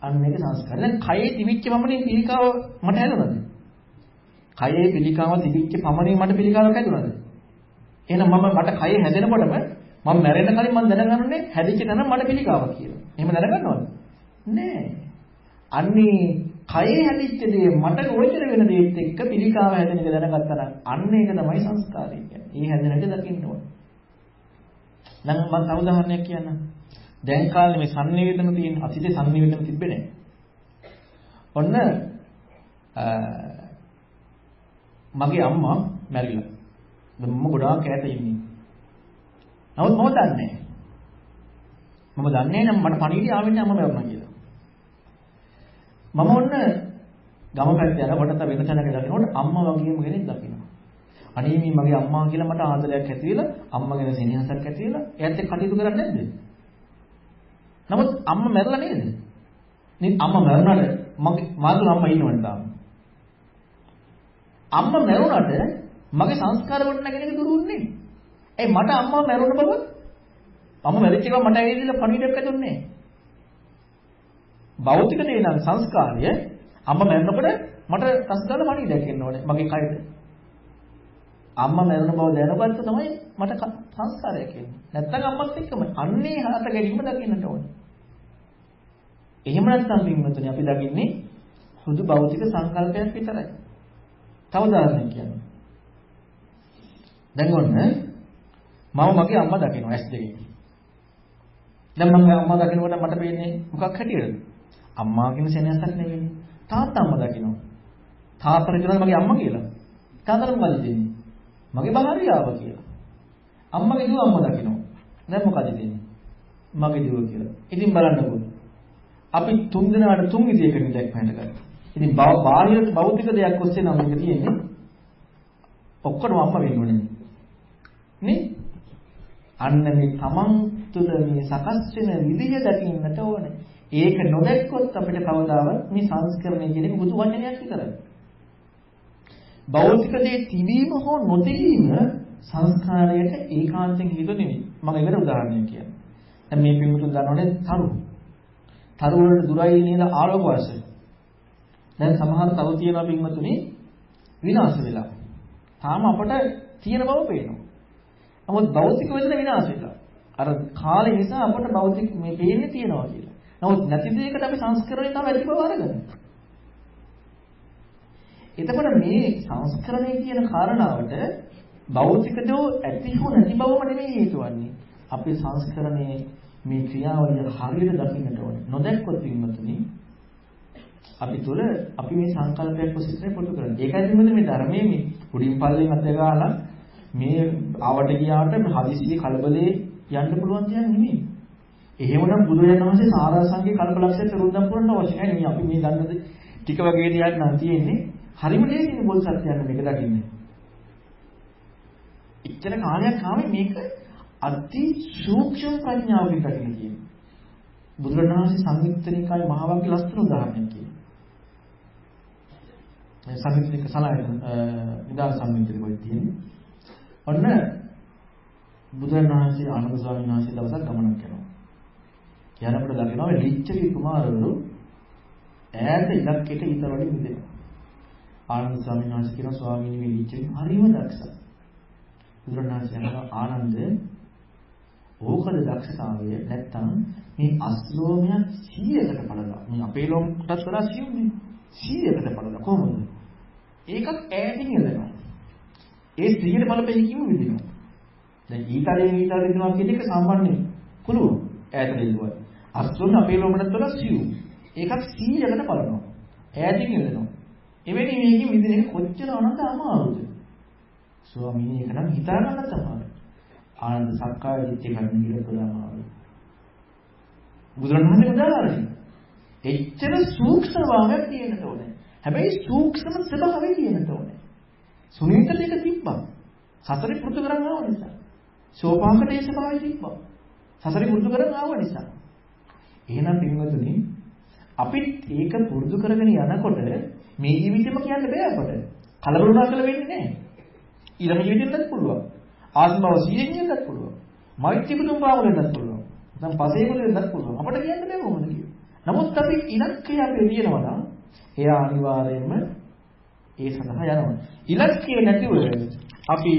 අන්න ඒක සංස්කාරය. දැන් කයේ තිබිච්ච පමණින් පිළිකාව මට හැදුනද? කයේ පිළිකාව තිබිච්ච පමණින් මට පිළිකාවක් හැදුනද? එහෙනම් මට කයේ හැදෙනකොටම මම මැරෙන්න කලින් මම දැනගන්නේ හැදිච්ච තැන මට පිළිකාවක් කියලා. එහෙම දැනගන්නවද? නෑ. අන්නේ කයේ හැදිච්ච දේ මට ගෝචර වෙන දේත් එක්ක පිළිකාව හැදෙන එක දැනගත්තා නම් අන්න ඒක තමයි සංස්කාරය කියන්නේ. ඒ හැදෙන එක දකින්න ඕනේ. දැන් මම තව උදාහරණයක් කියන්නම්. දැන් කාලේ මේ සංනිවේදන තියෙන අතීතේ සංනිවේදන තිබ්බේ නැහැ. ඔන්න මගේ අම්මා මැරිලා. මම ගොඩාක් ඈත ඉන්නේ. නමුත් මම දන්නේ නැහැ. මම දන්නේ නම් මට පණිවිඩය ආවෙන්නේ අම්මා මැරුණා කියලා. මම ඔන්න ගමකට යනකොට තව වෙන තැනක දකිනකොට අම්මා වගේම කෙනෙක් දකිනවා. අනේ මේ මගේ අම්මා කියලා මට ආදරයක් ඇති වෙලා අම්මා ගැන සෙනෙහසක් ඇති වෙලා එයාත් එක්ක කටයුතු කරන්නේ නැද්ද? නමුත් අම්මා මැරලා නේද? නේ අම්මා මැරුණාට මාගේ අම්මා ඉන්නවනේ තාම. අම්මා මැරුණාට මගේ සංස්කාර වලට නැගෙන එක දුරුුන්නේ. ඒ මට අම්මා මැරුණ බව අම්මා මැරිච්ච එක මට ඇවිල්ලා පණිවිඩයක් ඇදුන්නේ නැහැ. භෞතික දේ නම් සංස්කාරය අම්මා මැරෙනකොට මට සංස්කාර පණිවිඩයක් එන්න ඕනේ මගේ කයට. අම්මා මැරුණ බව දැනගත්ත තමයි මට සංස්කාරයක් එන්නේ. නැත්තම් අම්මත් එක්කම අන්නේ හත ගැනීම දකින්නට ඕනේ. එහෙම නැත්නම් පින්වතුනි අපි දකින්නේ හුදු භෞතික සංකල්පයක් විතරයි. තව උදාහරණයක් කියන්න. දැන් ඔන්න මම මගේ අම්මා දකිනවා S2 එකේ. දැන් මම අම්මා දකිනකොට මට පේන්නේ මොකක් හැටියද? අම්මා කියන සෙනෙහසක් නෙවෙයි. තාත්තා අම්මා දකිනවා. තාත්තට කියනවා මගේ අම්මා කියලා. තාත්තට මොකද දෙන්නේ? මගේ භාර්යාව කියලා. අම්මගේ දුව අම්මා දකිනවා. දැන් මොකද දෙන්නේ? මගේ දුව කියලා. ඉතින් බලන්නකෝ. අපි තුන් දෙනාට තුන් විදියකට දැක්මකට ගන්නවා. ඉතින් බාහිර භෞතික දෙයක් ඔස්සේ නම් මේක තියෙන්නේ. ඔක්කොම අම්මා වෙන්න ඕනේ. නේ? අන්න මේ තමන් තුළ මේ සකස් වෙන විදිය දකින්නට ඕනේ. ඒක නොදැක්කොත් අපිට කවදාවත් මේ සංස්කරණය කියන එක බුදු වචනයක් විතරයි. භෞතික දේ තිබීම හෝ නොතිබීම සංස්කාරයට ඒකාන්තයෙන් හේතු නෙවෙයි. මම ඒකට උදාහරණයක් කියන්නම්. දැන් මේ පිටුතුන් දන්නවනේ තරු වලට දුරයි නේද ආලෝක වර්ෂය. දැන් සමහර තරු තියෙනවා පින්වතුනි විනාශ වෙලා. තාම අපට තියෙන බව පේනවා. නමුත් භෞතික වෙන්න විනාශ වෙලා. අර කාලේ නිසා අපට භෞතික මේ පේන්නේ තියෙනවා කියලා. නමුත් නැති දෙයකට අපි සංස්කරණය තමයි ඇති බව අරගන්න. එතකොට මේ සංස්කරණය කියන කාරණාවට භෞතික දෝ ඇති හෝ නැති බවම නෙමෙයි හේතු වන්නේ. අපේ සංස්කරණයේ මේ ක්‍රියාවලිය හරියට දකින්නට ඕනේ. නොදැක්කොත් වින්නතුනි අපි තුල අපි මේ සංකල්පයක් ඔස්සේ පොටු කරන්නේ. ඒකයි තමයි මේ ධර්මයේ මේ උඩින් පල්ලෙන් අත ගාලා මේ ආවට ගියාට හදිසියේ කලබලේ යන්න පුළුවන් දෙයක් නෙමෙයි. එහෙමනම් බුදුරජාණන් වහන්සේ සාරාංශික කල්පලක්ෂය පෙරුම්දම් පුරන්න අවශ්‍ය නැහැ. මේ අපි මේ දන්නද ටික වගේ දෙයක් නම් තියෙන්නේ. හරිම දෙයකින් බෝල් සත්‍යයන් මේක දකින්නේ. ඉච්ඡන කාලයක් ආවේ මේක අති සූක්ෂම ප්‍රඥාවකින් දකින්න කියන්නේ. බුදුරජාණන් වහන්සේ සංයුත්තනිකායේ මහා වාක්‍ය ලස්සන උදාහරණයක් කියනවා. මේ සංයුත්තනික සලායන විදාන සංයුත්තනික වල තියෙන්නේ. ඔන්න බුදුරජාණන් වහන්සේ ආනන්ද ස්වාමීන් වහන්සේ දවසක් ගමනක් කරනවා. යනකොට දකිනවා ලිච්ඡවි කුමාරවරු ඈත ඉලක්කයට ඊතරවලින් මිදෙනවා. ආනන්ද ස්වාමීන් වහන්සේ කියනවා ස්වාමීනි මේ ලිච්ඡවි හරිම දක්ෂයි. බුදුරජාණන් වහන්සේ කියනවා ආනන්ද ඕකද දක්ෂතාවය නැත්තම් මේ අස්ලෝමයක් 100කට පළලා මේ අපේ ලෝමකටත් වඩා 100කට පළලා කොහොමද? ඒකත් ඈතින් එළනවා. ඒ 100ට බලපෑමකින් විදිනවා. දැන් ඊතරේ විදිනවා කියන එක සාමාන්‍ය පුළුවන් ඈතට එළුවා. අස්ලෝම අපේ ලෝමකටත් වඩා 100. ඒකත් 100කට පළනවා. ඈතින් එළනවා. එවැනි මේකෙන් විදින එක කොච්චර අනන්ත අමාරුද? ස්වාමීනි ඒක නම් හිතා ගන්න තමයි. ආනන්ද සක්කාය දිට්ඨිය ගන්න කියලා තෝරනවා. බුදුරණවහන්සේ උදාහරණයි. එච්චර සූක්ෂම භාවයක් තියෙන්න ඕනේ. හැබැයි සූක්ෂම ස්වභාවය තියෙන්න ඕනේ. සුනීතට එක තිබ්බා. සතරේ පුරුදු කරන් ආව නිසා. සෝපාකටේ ස්වභාවය තිබ්බා. සතරේ පුරුදු කරන් ආව නිසා. එහෙනම් පින්වතුනි අපිත් ඒක පුරුදු කරගෙන යනකොට මේ ජීවිතෙම කියන්න බෑ අපට. කලබල වුණා කියලා වෙන්නේ නැහැ. ඊළඟ ජීවිතෙත් පුළුවන්. ආත්මව 100න් ඉන්නත් පුළුවන්. මෛත්‍රී බුදුන් පාවලෙන්වත් පුළුවන්. දැන් පසේ වලින්වත් පුළුවන්. අපිට කියන්න බෑ කොහොමද කියලා. නමුත් අපි ඉලක්කය අපේ තියෙනවා නම් එයා අනිවාර්යයෙන්ම ඒ සඳහා යනවා. ඉලක්කය නැතිව අපි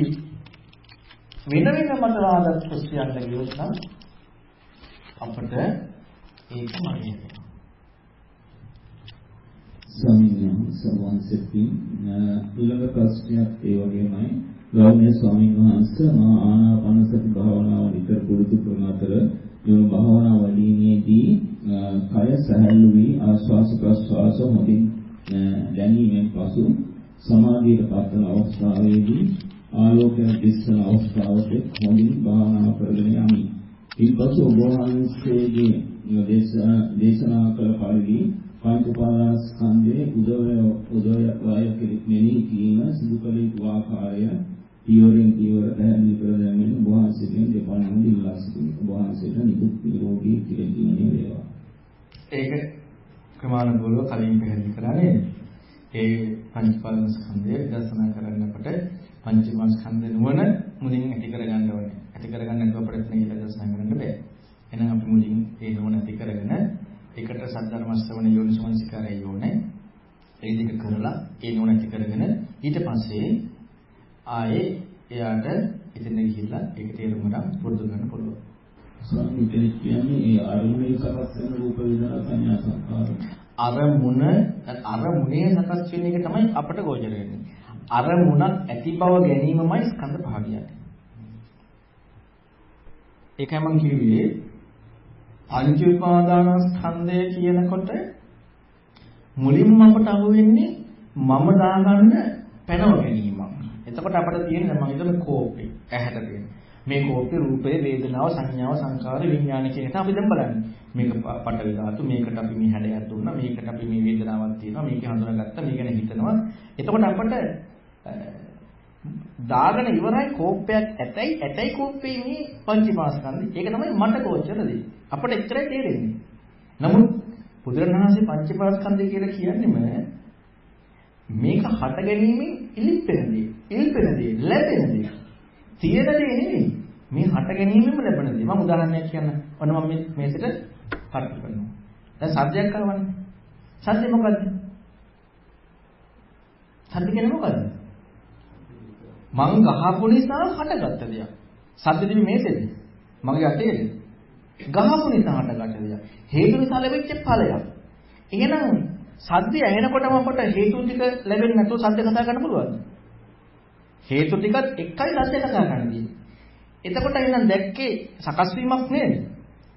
වෙන මත ආදර්ශ ප්‍රශ්නයන්ට ගියොත් නම් අපිට ඒක මාර්ගය. ස්වාමීන් වහන්සේ ඊළඟ ප්‍රශ්නයක් ඒ වගේමයි ගෞරවනීය ස්වාමීන් වහන්සේ මා ආනාපාන සති භාවනාව විතර පුරුදු කරන අතර යොමු භාවනා වඩීමේදී කය සැහැල්ලු වී ආශ්වාස ප්‍රශ්වාස හොඳින් දැනීමෙන් පසු සමාධියට පත්වන අවස්ථාවේදී ආලෝකයෙන් දිස්සන අවස්ථාවට හොඳින් භාවනා කරගෙන යමි. ඊපසු ඔබ වහන්සේගේ දේශනා කළ පරිදි පංච උපාදානස්කන්ධයේ උදය වාය කෙරෙහි කීම සිදු කළ යුතු ආකාරය පියවරෙන් පියවර පැහැදිලි කර දැමීම වහන්සේගෙන් දෙපණ හොඳින්ලා සිටින වහන්සේට නිකුත් නිරෝගී කෙරෙහිනේ වේවා. ඒක ක්‍රමානුකූලව කලින් පැහැදිලි කරා නේද? ඒ පංච උපාදානස්කන්ධය දර්ශනා කරනකොට පංච උපාදානස්කන්ධ නුවණ මුලින් ඇති කරගන්න ඕනේ. ඇති කරගන්න නැතුව අපිට මේක දර්ශනා කරන්න බෑ. එහෙනම් අපි මුලින් ඒ නුවණ ඇති කරගෙන ඒකට සද්ධර්ම ශ්‍රවණ යෝනිසමනසිකාරය යෝනේ ඒ දෙක කරලා ඒ නුවණ ඇති කරගෙන ඊට පස්සේ ආයේ එයාට ඉතින් ගිහිල්ලා ඒක තේරුම් ගන්න පුරුදු කරන්න පුළුවන්. ස්වාමීන් කියන්නේ ඒ අරමුණේ සකස් වෙන රූප වේදනා සංඥා සංකාර අරමුණේ සකස් වෙන එක තමයි අපට ගෝචර වෙන්නේ. අරමුණක් ඇති බව ගැනීමමයි ස්කන්ධ භාගයයි. ඒකයි මම කිව්වේ පංච උපාදානස්කන්ධය කියනකොට මුලින්ම අපට අහු වෙන්නේ මම දාගන්න පැනව ගැනීමක්. එතකොට අපිට තියෙන්නේ මම හිතන්නේ කෝපේ ඇහැට තියෙන. මේ කෝපේ රූපේ වේදනාව සංඥාව සංකාර විඥාන කියන එක අපි දැන් බලන්නේ. මේක පටවි ධාතු මේකට අපි මේ හැඩයක් දුන්නා මේකට අපි මේ වේදනාවක් තියෙනවා මේක හඳුනාගත්තා මේක ගැන හිතනවා. එතකොට අපිට දාගෙන ඉවරයි කෝප්පයක් ඇතයි කෝප්පේ මේ පංචමාස්කන්ධය. ඒක තමයි මට ගෝචරදී. අපිට එච්චරයි තේරෙන්නේ. නමුත් බුදුරණවහන්සේ පංචමාස්කන්ධය කියලා කියන්නේම මේක හට ගැනීමෙන් ඉල්පෙන දේ, ලැබෙන දේ. තියෙන දේ නෙවෙයි. මේ හට ගැනීමෙන්ම ලැබෙන දේ. මම උදාහරණයක් කියන්න. ඔන්න මම මේකට හරි කරනවා. දැන් සද්දයක් ආවනේ. සද්ද මොකද්ද? සද්ද කියන්නේ මොකද්ද? මං ගහපු නිසා හටගත්ත දෙයක්. සද්ද දෙවි මේසෙද? මගේ අතේද? ගහපු නිසා හටගත්ත දෙයක්. හේතු නිසා ලැබෙච්ච ඵලයක්. එහෙනම් සද්ද ඇහෙනකොටම අපට හේතු ටික ලැබෙන්නේ නැතුව සද්ද කතා කරන්න පුළුවන්ද? හේතු ටිකත් එකයි සද්ද කතා කරන්නේ. එතකොට එහෙනම් දැක්කේ සකස් වීමක් නේද?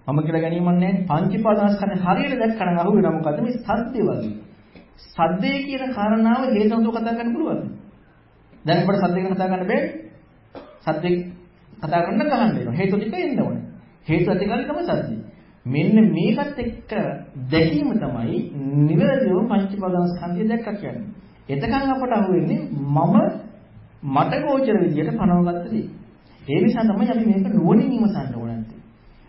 මම කියලා ගැනීමක් නැහැ. පංචීපාදානස්කන්ධය හරියට දැක්කම අහුවෙනවා මොකද්ද මේ සද්දේ වගේ. සද්දේ කියන කාරණාව හේතුන්ව කතා කරන්න පුළුවන්ද? දැන් අපිට සද්දේ ගැන කතා කරන්න බෑ. සද්දේ කතා කරන්න ගහන්න වෙනවා. හේතු ටික එන්න ඕනේ. හේතු ඇතිකල්ලි තමයි සද්දේ. මෙන්න මේකත් එක්ක දැකීම තමයි නිවැරදිව පංචීපාදානස්කන්ධය දැක්ක කියන්නේ. එතකන් අපට අහුවෙන්නේ මට ගෝචර විදියට පනවගත්ත දේ. ඒ නිසා තමයි අපි මේක නුවණින් විමසන්න ඕනේ.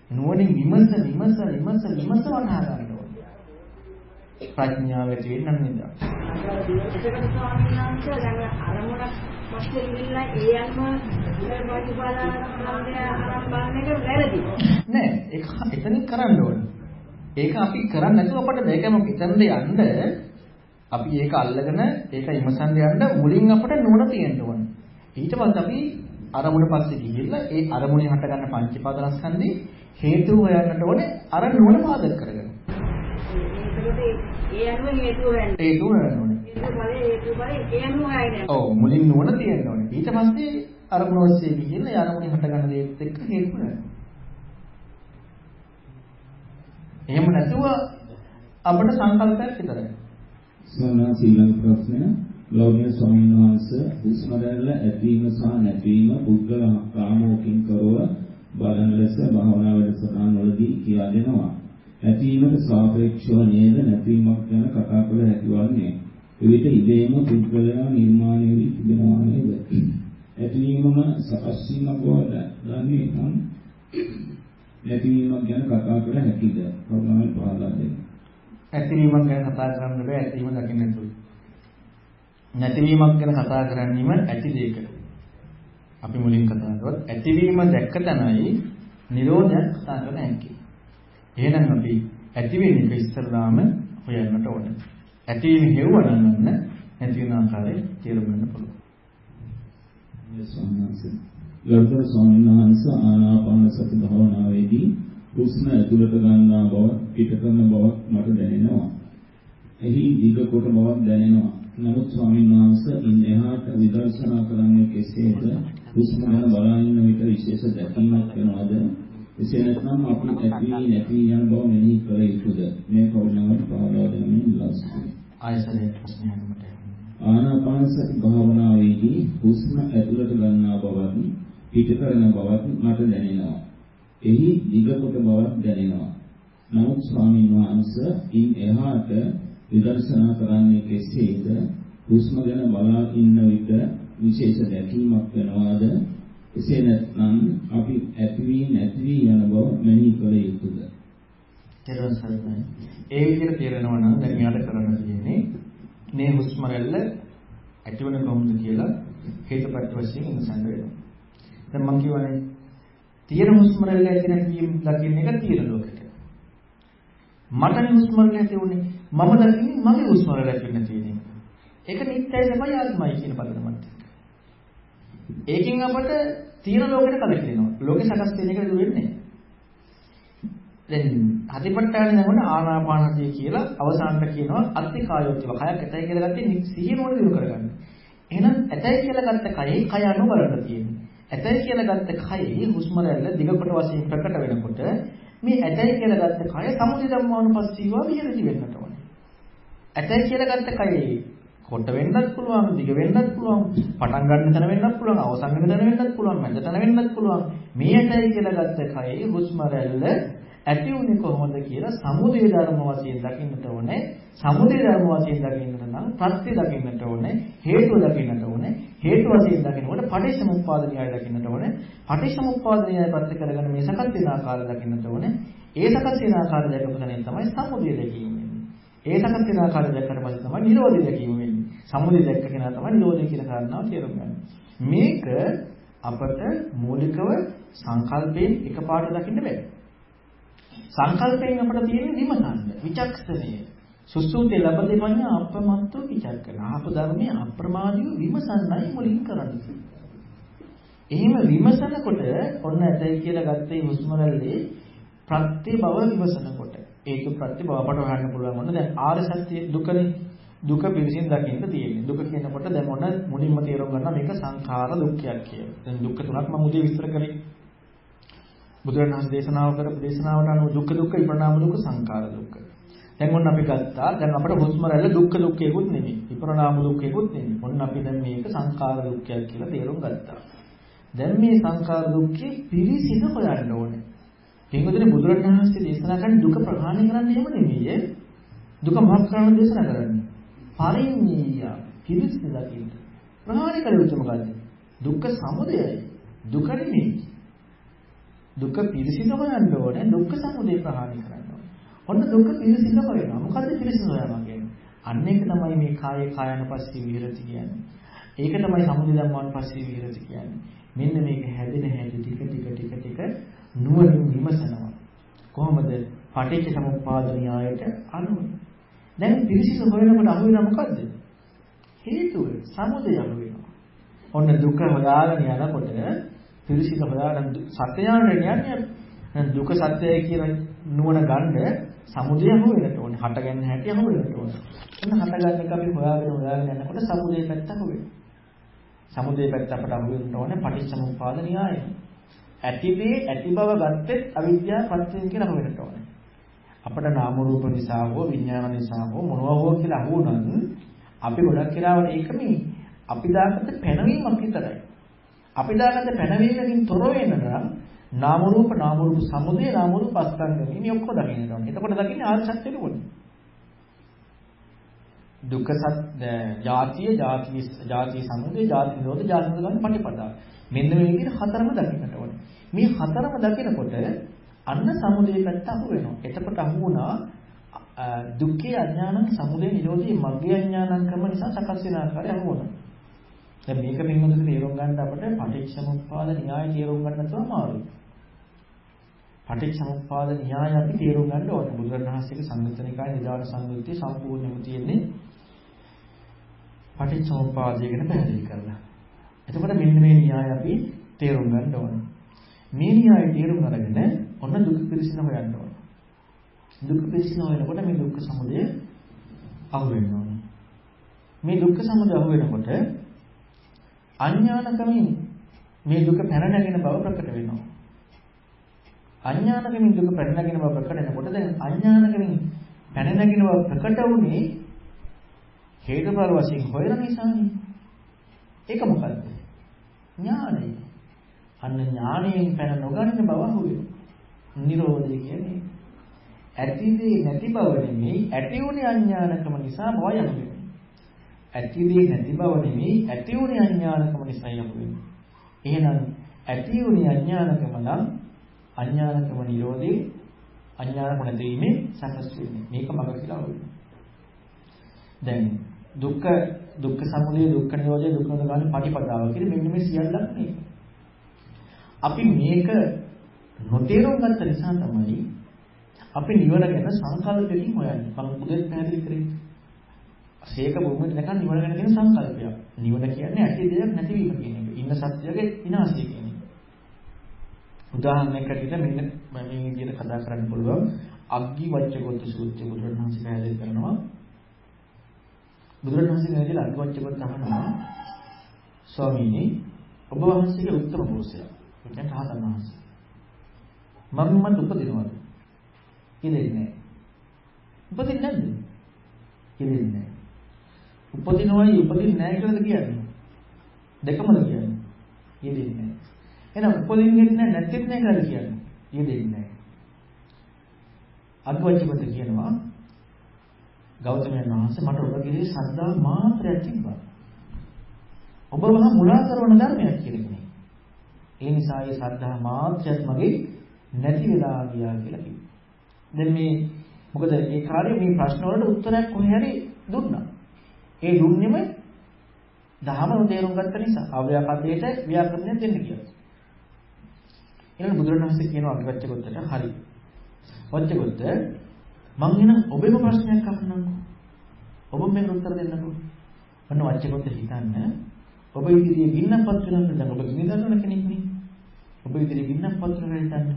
නුවණින් විමස වටහා ගන්න ඕනේ. ප්‍රඥාව ඇති වෙන්න නේද? ඒකට ස්වාමීන් වහන්සේ දැන් අරමුණක් පස්සේ ඉන්න ඒ අන්ම ප්‍රතිපාදනය ආරම්භන්නේ වැරදි. නෑ ඒක එතනින් කරන්න ඕනේ. ඒක අපි කරන්නේ නැතුව අපිට මේකම එතනද යන්න අපි ඒක අල්ලගෙන ඒක විමසන්න යන්න මුලින් අපිට නුවණ තියෙන්න ඕනේ. ඊට පස්සේ අපි අරමුණ පස්සේ ගිහිල්ලා ඒ අරමුණේ හට ගන්න පංචීපාදනස්කන්ධේ හේතු හොයන්නට ඕනේ අර නුවණ පාදක කරගෙන. ඒ අනුව හේතු හොයන්න. හේතු හොයන්න ඕනේ. හේතු බලේ ඒ අනුව හොයන්නේ. ඔව් මුලින් නුවණ තියෙන්න ඕනේ. ඊට පස්සේ අරමුණ ඔස්සේ ගිහිල්ලා ඒ අරමුණේ හට ගන්න දේත් එක්ක හේතු හොයන්න. එහෙම නැතුව අපිට සංකල්පයක් විතරයි. ස්වාමීන් ශ්‍රීලංක ප්‍රශ්නය ගෞරවනීය ස්වාමීන් වහන්සේ හුස්ම රැල්ල ඇතිවීම සහ නැතිවීම පුද්ගල කාමෝකින් කරව බලන ලෙස භාවනා වැඩසටහන් වලදී කියා දෙනවා. ඇතිවීමට සාපේක්ෂව නේද නැතිවීමක් ගැන කතා කළ හැකි වන්නේ. එවිට ඉබේම පුද්ගලයා නිර්මාණය වී තිබෙනවා නේද? ඇතිවීමම සකස් වීමක් බව දන්නේ නම් නැතිවීමක් ගැන කතා කළ හැකිද? ප්‍රමාණ පහදා දෙන්න. ඇතිවීමක් ගැන කතා කරන්න බෑ ඇතිවීම දකින්න නැතුව. නැතිවීමක් ගැන කතා කරන්නේම ඇති දෙයක. අපි මුලින් කතා කරොත් ඇතිවීම දැක්ක තැනයි නිරෝධයක් කතා කරන්න හැකියි. එහෙනම් අපි ඇතිවීම එක ඉස්සරලාම හොයන්නට ඕනේ. ඇතිවීම හේවණන්න නැති වෙන ආකාරය තේරුම් ගන්න පුළුවන්. ගරුතර ස්වාමීන් වහන්සේ ආනාපාන සති භාවනාවේදී හුස්ම ඇතුළට ගන්නා බව පිට කරන බව මට දැනෙනවා. එහි දිග කොට බවක් දැනෙනවා. නමුත් ස්වාමීන් වහන්සේ ඉන් එහාට විදර්ශනා කරන්නේ කෙසේද? හුස්ම ගැන බලා ඉන්න විට විශේෂ දැකීමක් වෙනවද? එසේ නැත්නම් අපි ඇති නැති යන බව මෙනෙහි කළ යුතුද? මේ කරුණාවට පාදා දෙමින් ඉල්ලාසිටිමි. ආයසරේ ප්‍රශ්නයක් මට. ආනාපාන සති භාවනාවේදී හුස්ම ඇතුළට ගන්නා බවත් පිට කරන බවත් මට දැනෙනවා. එහි දිග කොට බවක් දැනෙනවා. නමුත් ස්වාමීන් වහන්සේ ඉන් එහාට විදර්ශනා කරන්නේ කෙසේද? හුස්ම ගැන බලා ඉන්න විට විශේෂ දැකීමක් වෙනවාද? එසේ නැත්නම් අපි ඇති වී නැති වී යන බව මෙනෙහි කළ යුතුද? තේරුම් ගන්න. ඒ විදිහට තේරෙනවා නම් දැන් යාට කරන්න තියෙන්නේ මේ හුස්ම රැල්ල ඇතිවන කොහොමද කියලා හේතුපත් වශයෙන් ඉඳන් වෙනවා. දැන් මම කියවනේ තියෙන හුස්ම රැල්ල ඇති නැති වීම දකින්න එක තියෙන ලෝකෙට. මට හුස්ම රැල්ල ඇති උනේ මම දකින්නේ මගේ හුස්ම රැල්ල ඇති නැති වෙන එක. ඒක නිත්‍යයි තමයි ආත්මයි කියන පදනමත්. ඒකෙන් අපට තියෙන ලෝකෙට කලකිරෙනවා. ලෝකෙ සකස් වෙන එක දුර වෙන්නේ. දැන් හදිපට්ඨාන නමන ආනාපානසතිය කියලා අවසානට කියනවා අත්තිකායෝතිව කයක් ඇතයි කියලා ගත්තේ සිහිය මොන දිනු කරගන්න. එහෙනම් ඇතයි කියලා ගත්ත කයේ කය අනුව බලන්න තියෙන්නේ. ඇතයි කියලා ගත්ත කයේ හුස්ම රැල්ල දිග කොට වශයෙන් ප්‍රකට වෙනකොට මේ ඇතයි කියලා ගත්ත කය සමුදය ධම්මානුපස්සීව විහෙරති වෙන්නට ඕනේ. ඇතයි කියලා ගත්ත කයේ කොට වෙන්නත් පුළුවන්, දිග වෙන්නත් පුළුවන්, පටන් ගන්න තැන වෙන්නත් පුළුවන්, අවසන් වෙන තැන වෙන්නත් පුළුවන්, මැද තැන වෙන්නත් පුළුවන්. මේ ඇතයි කියලා ගත්ත කයේ හුස්ම රැල්ල ඇති උනේ කොහොමද කියලා සමුදය ධර්ම වශයෙන් දකින්නට ඕනේ. සමුදය ධර්ම වශයෙන් දකින්නට නම් ප්‍රත්‍ය දකින්නට ඕනේ. හේතුව දකින්නට ඕනේ. හේතු වශයෙන් දකිනකොට පටිච්චසමුප්පාද න්‍යාය දකින්නට ඕනේ. පටිච්චසමුප්පාද න්‍යාය ප්‍රත්‍ය කරගෙන මේ සකස් වෙන ආකාරය දකින්නට ඕනේ. ඒ සකස් වෙන ආකාරය දැකපු තැනින් තමයි සමුදය දැකීම වෙන්නේ. ඒ සකස් වෙන ආකාරය දැක්කට පස්සේ තමයි නිරෝධය දැකීම වෙන්නේ. සමුදය දැක්ක කෙනා තමයි නිරෝධය කියන කාරණාව තේරුම් ගන්න. මේක අපට මූලිකව සංකල්පයෙන් එකපාරට දකින්න බෑ. සංකල්පයෙන් අපට තියෙන විමසන්න, විචක්ෂණය. සුසුතේ ලබදේ පඤ්ඤා අප්‍රමත්තෝ විචක්කන. ආපු ධර්මයේ අප්‍රමාදීව විමසන්නයි මුලින් කරන්නේ. එහෙම විමසනකොට ඔන්න ඇතයි කියලා ගත්තේ හුස්ම රැල්ලේ ප්‍රත්‍ය බව විමසනකොට. ඒක ප්‍රත්‍ය බව අපට හොයන්න පුළුවන්. මොන දැන් ආර්ය සත්‍ය දුකනේ. දුක පිළිසින් දකින්න තියෙන්නේ. දුක කියනකොට දැන් ඔන්න මුලින්ම තේරුම් ගන්න මේක සංඛාර දුක්ඛයක් කියලා. දැන් දුක්ඛ තුනක් මම උදේ විස්තර කරේ. බුදුරණවහන්සේ දේශනාව කරපු දේශනාවට අනුව දුක්ඛ දුක්ඛ විපරිණාම දුක්ඛ සංඛාර දුක්ඛ. දැන් ඔන්න අපි ගත්තා. දැන් අපිට හුස්ම රැල්ල දුක්ඛ දුක්ඛයකුත් නෙමෙයි. විපරිණාම දුක්ඛයකුත් නෙමෙයි. ඔන්න අපි දැන් මේක සංඛාර දුක්ඛයක් කියලා තේරුම් ගත්තා. දැන් මේ සංඛාර දුක්ඛේ පිරිසිදු හොයන්න ඕනේ. එංගොදනේ බුදුරණවහන්සේ දේශනා කරන්නේ දුක ප්‍රහාණය කරන්න එහෙම නෙමෙයි. දුක මහත් කරන්න දේශනා කරන්නේ. පරිඤ්ඤය පිරිසිදු දකින්න. ප්‍රහාණය කළ යුතු මොකද්ද? දුක්ඛ සමුදයයි. දුක නෙමෙයි. දුක පිරිසිදු හොයන්න ඕනේ. දුක්ඛ සමුදය ප්‍රහාණය කරන්න ඕනේ. ඔන්න දුක පිරිසිදු හොයනවා. මොකද්ද පිරිසිදු හොයනවා කියන්නේ? අන්න ඒක තමයි මේ කායේ කායानुපස්සී විහෙරති කියන්නේ. ඒක තමයි සමුදය ධම්මානුපස්සී විහෙරති කියන්නේ. මෙන්න මේක හැදෙන හැටි ටික නුවණින් විමසනවා. කොහොමද? පටිච්ච සමුප්පාද න්‍යායට අනුව. දැන් පිරිසිදු හොයනකොට අහු වෙනා මොකද්ද? හේතුව සමුදය අහු වෙනවා. ඔන්න දුක හොයාගෙන යනකොට පිරිසිදු හොයාගෙන සත්‍යයන්ට යන්නේ දුක සත්‍යයි කියන නුවණ ගන්න සමුදය අහු වෙනට ඕනේ. හටගන්න හැටි අහු වෙනට ඕනේ. ඔන්න හටගන්න එක අපි හොයාගෙන යනකොට සමුදය පැත්ත අහු වෙනවා. සමුදය පැත්ත අපට අහු වෙන්න ඕනේ පටිච්චසමුප්පාද න්‍යායය. ඇතිදී ඇති බව ගත්තෙත් අවිද්‍යාව ප්‍රත්‍යයෙන් කියලා අහු වෙන්න ඕනේ. අපට නාම රූප නිසා හෝ විඥාන නිසා හෝ මොනවා හෝ කියලා අහු වුණත් අපි ගොඩක් වෙලාවට ඒක මේ අපි දාගත්ත පැනවීමක් විතරයි. අපි දාගත්ත පැනවීමකින් තොර වෙන නම් නාම රූප සමුදය නාම රූප අස්තංගම මේ ඔක්කොම දකින්න ඕනේ. එතකොට දකින්නේ ආර්ය සත්‍ය නෙවෙයි. දුක්ඛ සත්‍ය ජාති සමුදය ජාති නිරෝධ ජාති නිරෝධ පටිපදා. මෙන්න මේ විදිහට හතරම දකින්නට ඕනේ. මේ හතරම දකිනකොට අන්න සමුදය පැත්ත අහු වෙනවා. එතකොට අහු වුණා දුක්ඛේ අඥානං සමුදය නිරෝධී මග්ගේ අඥානං ක්‍රම නිසා සකස් වෙන ආකාරය අහු වුණා. දැන් මේක පින්වතුන්ට තේරුම් ගන්න අපිට පටිච්චසමුප්පාද න්‍යාය තේරුම් ගන්න නැතුව අමාරුයි. පටිච්චසමුප්පාද න්‍යාය අපි තේරුම් ගන්න ඕනේ. බුදුරණවහන්සේගේ සංයුත්තනිකායේ නිදාන සංයුත්තේ සම්පූර්ණයෙන්ම තියෙන්නේ පටිච්චසමුප්පාදය ගැන පැහැදිලි කරලා. එතකොට මෙන්න මේ න්‍යාය අපි තේරුම් ගන්න ඕනේ. මේ න්‍යාය තේරුම් අරගෙන ඔන්න දුක පිළිසින හොයන්න ඕනේ. දුක පිළිසින හොයනකොට මේ දුක්ඛ සමුදය අහු වෙන්න ඕනේ. මේ දුක්ඛ සමුදය අහු වෙනකොට අඥානකමින් මේ දුක පැන නැගෙන බව ප්‍රකට වෙනවා. අඥානකමින් දුක පැන නැගෙන බව ප්‍රකට වෙනකොට දැන් අඥානකමින් පැන නැගෙන බව ප්‍රකට වුණේ හේතුඵල වශයෙන් හොයන නිසානේ. ඒක මොකද්ද? ඥානය. අන්න ඥාණයෙන් පැන නොගන්න බව අහු වෙනවා. නිරෝධය කියන්නේ ඇතිදී නැති බව නෙමෙයි ඇති උනේ අඥානකම නිසා බව යන්නේ. ඇතිදී නැති බව නෙමෙයි ඇති උනේ අඥානකම නිසා යන්නේ. එහෙනම් ඇති උනේ අඥානකම නම් අඥානකම නිරෝධේ අඥානකම නැතිවීමේ සකස් වෙන්නේ. මේක මග කියලා වෙනවා. දැන් දුක්ඛ සමුදය දුක්ඛ නිරෝධය දුක්ඛ නිරෝධ පටිපදාව කියන මෙන්න මේ සියල්ලක් මේක. අපි මේක නොතේරුම් ගත්ත නිසා තමයි අපි නිවන ගැන සංකල්පයකින් හොයන්නේ. මම මුදෙන් පැහැදිලි කරේ. සීක භූමියට නැකන් නිවන ගැන තියෙන සංකල්පයක්. නිවන කියන්නේ ඇති දෙයක් නැතිවීම කියන එක. ඉන්න සත්‍යයේ විනාශය කියන එක. උදාහරණයකට මෙන්න මේ විදිහට කතා කරන්න පුළුවන්. අග්ගි වච්චගොත්ත සූත්‍රය බුදුරණවහන්සේ පැහැදිලි කරනවා. බුදුරණවහන්සේ කියනවා අග්ගි වච්චගොත්ත අහනවා ස්වාමීනි ඔබ වහන්සේගේ උත්තර පුරුෂයා. ඒ කියන්නේ රහතන් වහන්සේ. මම උපදිනවද? ඉන්නේ නැහැ. උපදින්නේ නැද්ද? ඉන්නේ නැහැ. උපදිනවයි උපදින්නේ නැහැ කියලාද කියන්නේ? දෙකමද කියන්නේ? ඉන්නේ නැහැ. එහෙනම් උපදින්නේ නැහැ නැත්නම් නැහැ කියලා කියන්නේ? ඉන්නේ නැහැ. අග්ගවච්ඡපත කියනවා ගෞතමයන් වහන්සේ මට ඔබ කෙරෙහි ශ්‍රද්ධාව මාත්‍රයක් තිබ්බා. ඔබ මහා මුලා කරන ධර්මයක් කියනකනේ. ඒ නිසා ඒ ශ්‍රද්ධාව මාත්‍රයක් මගේ නැති වෙලා ගියා කියලා කිව්වා. දැන් මේ මොකද ඒ කාර්යය මේ ප්‍රශ්න වලට උත්තරයක් කොහේ හරි දුන්නා. ඒ දුන්නෙම දහම තේරුම් ගත්ත නිසා අව්‍යාකරණයට ව්‍යාකරණය දෙන්න කියලා. ඊළඟ බුදුරණවහන්සේ කියනවා අග්ගවච්ඡපතට හරි. වච්ඡපත මං එනම් ඔබේම ප්‍රශ්නයක් අහන්නම්කෝ. ඔබ මේකට උත්තර දෙන්නකෝ. ඔන්න වච්ඡපත හිතන්න ඔබ ඉදිරියේ ගින්නපත් වෙනවද? දැන් ඔබ ගිනි දන්නවන කෙනෙක් නේ. ඔබ ඉදිරියේ ගින්නපත් වෙනවා හිතන්න.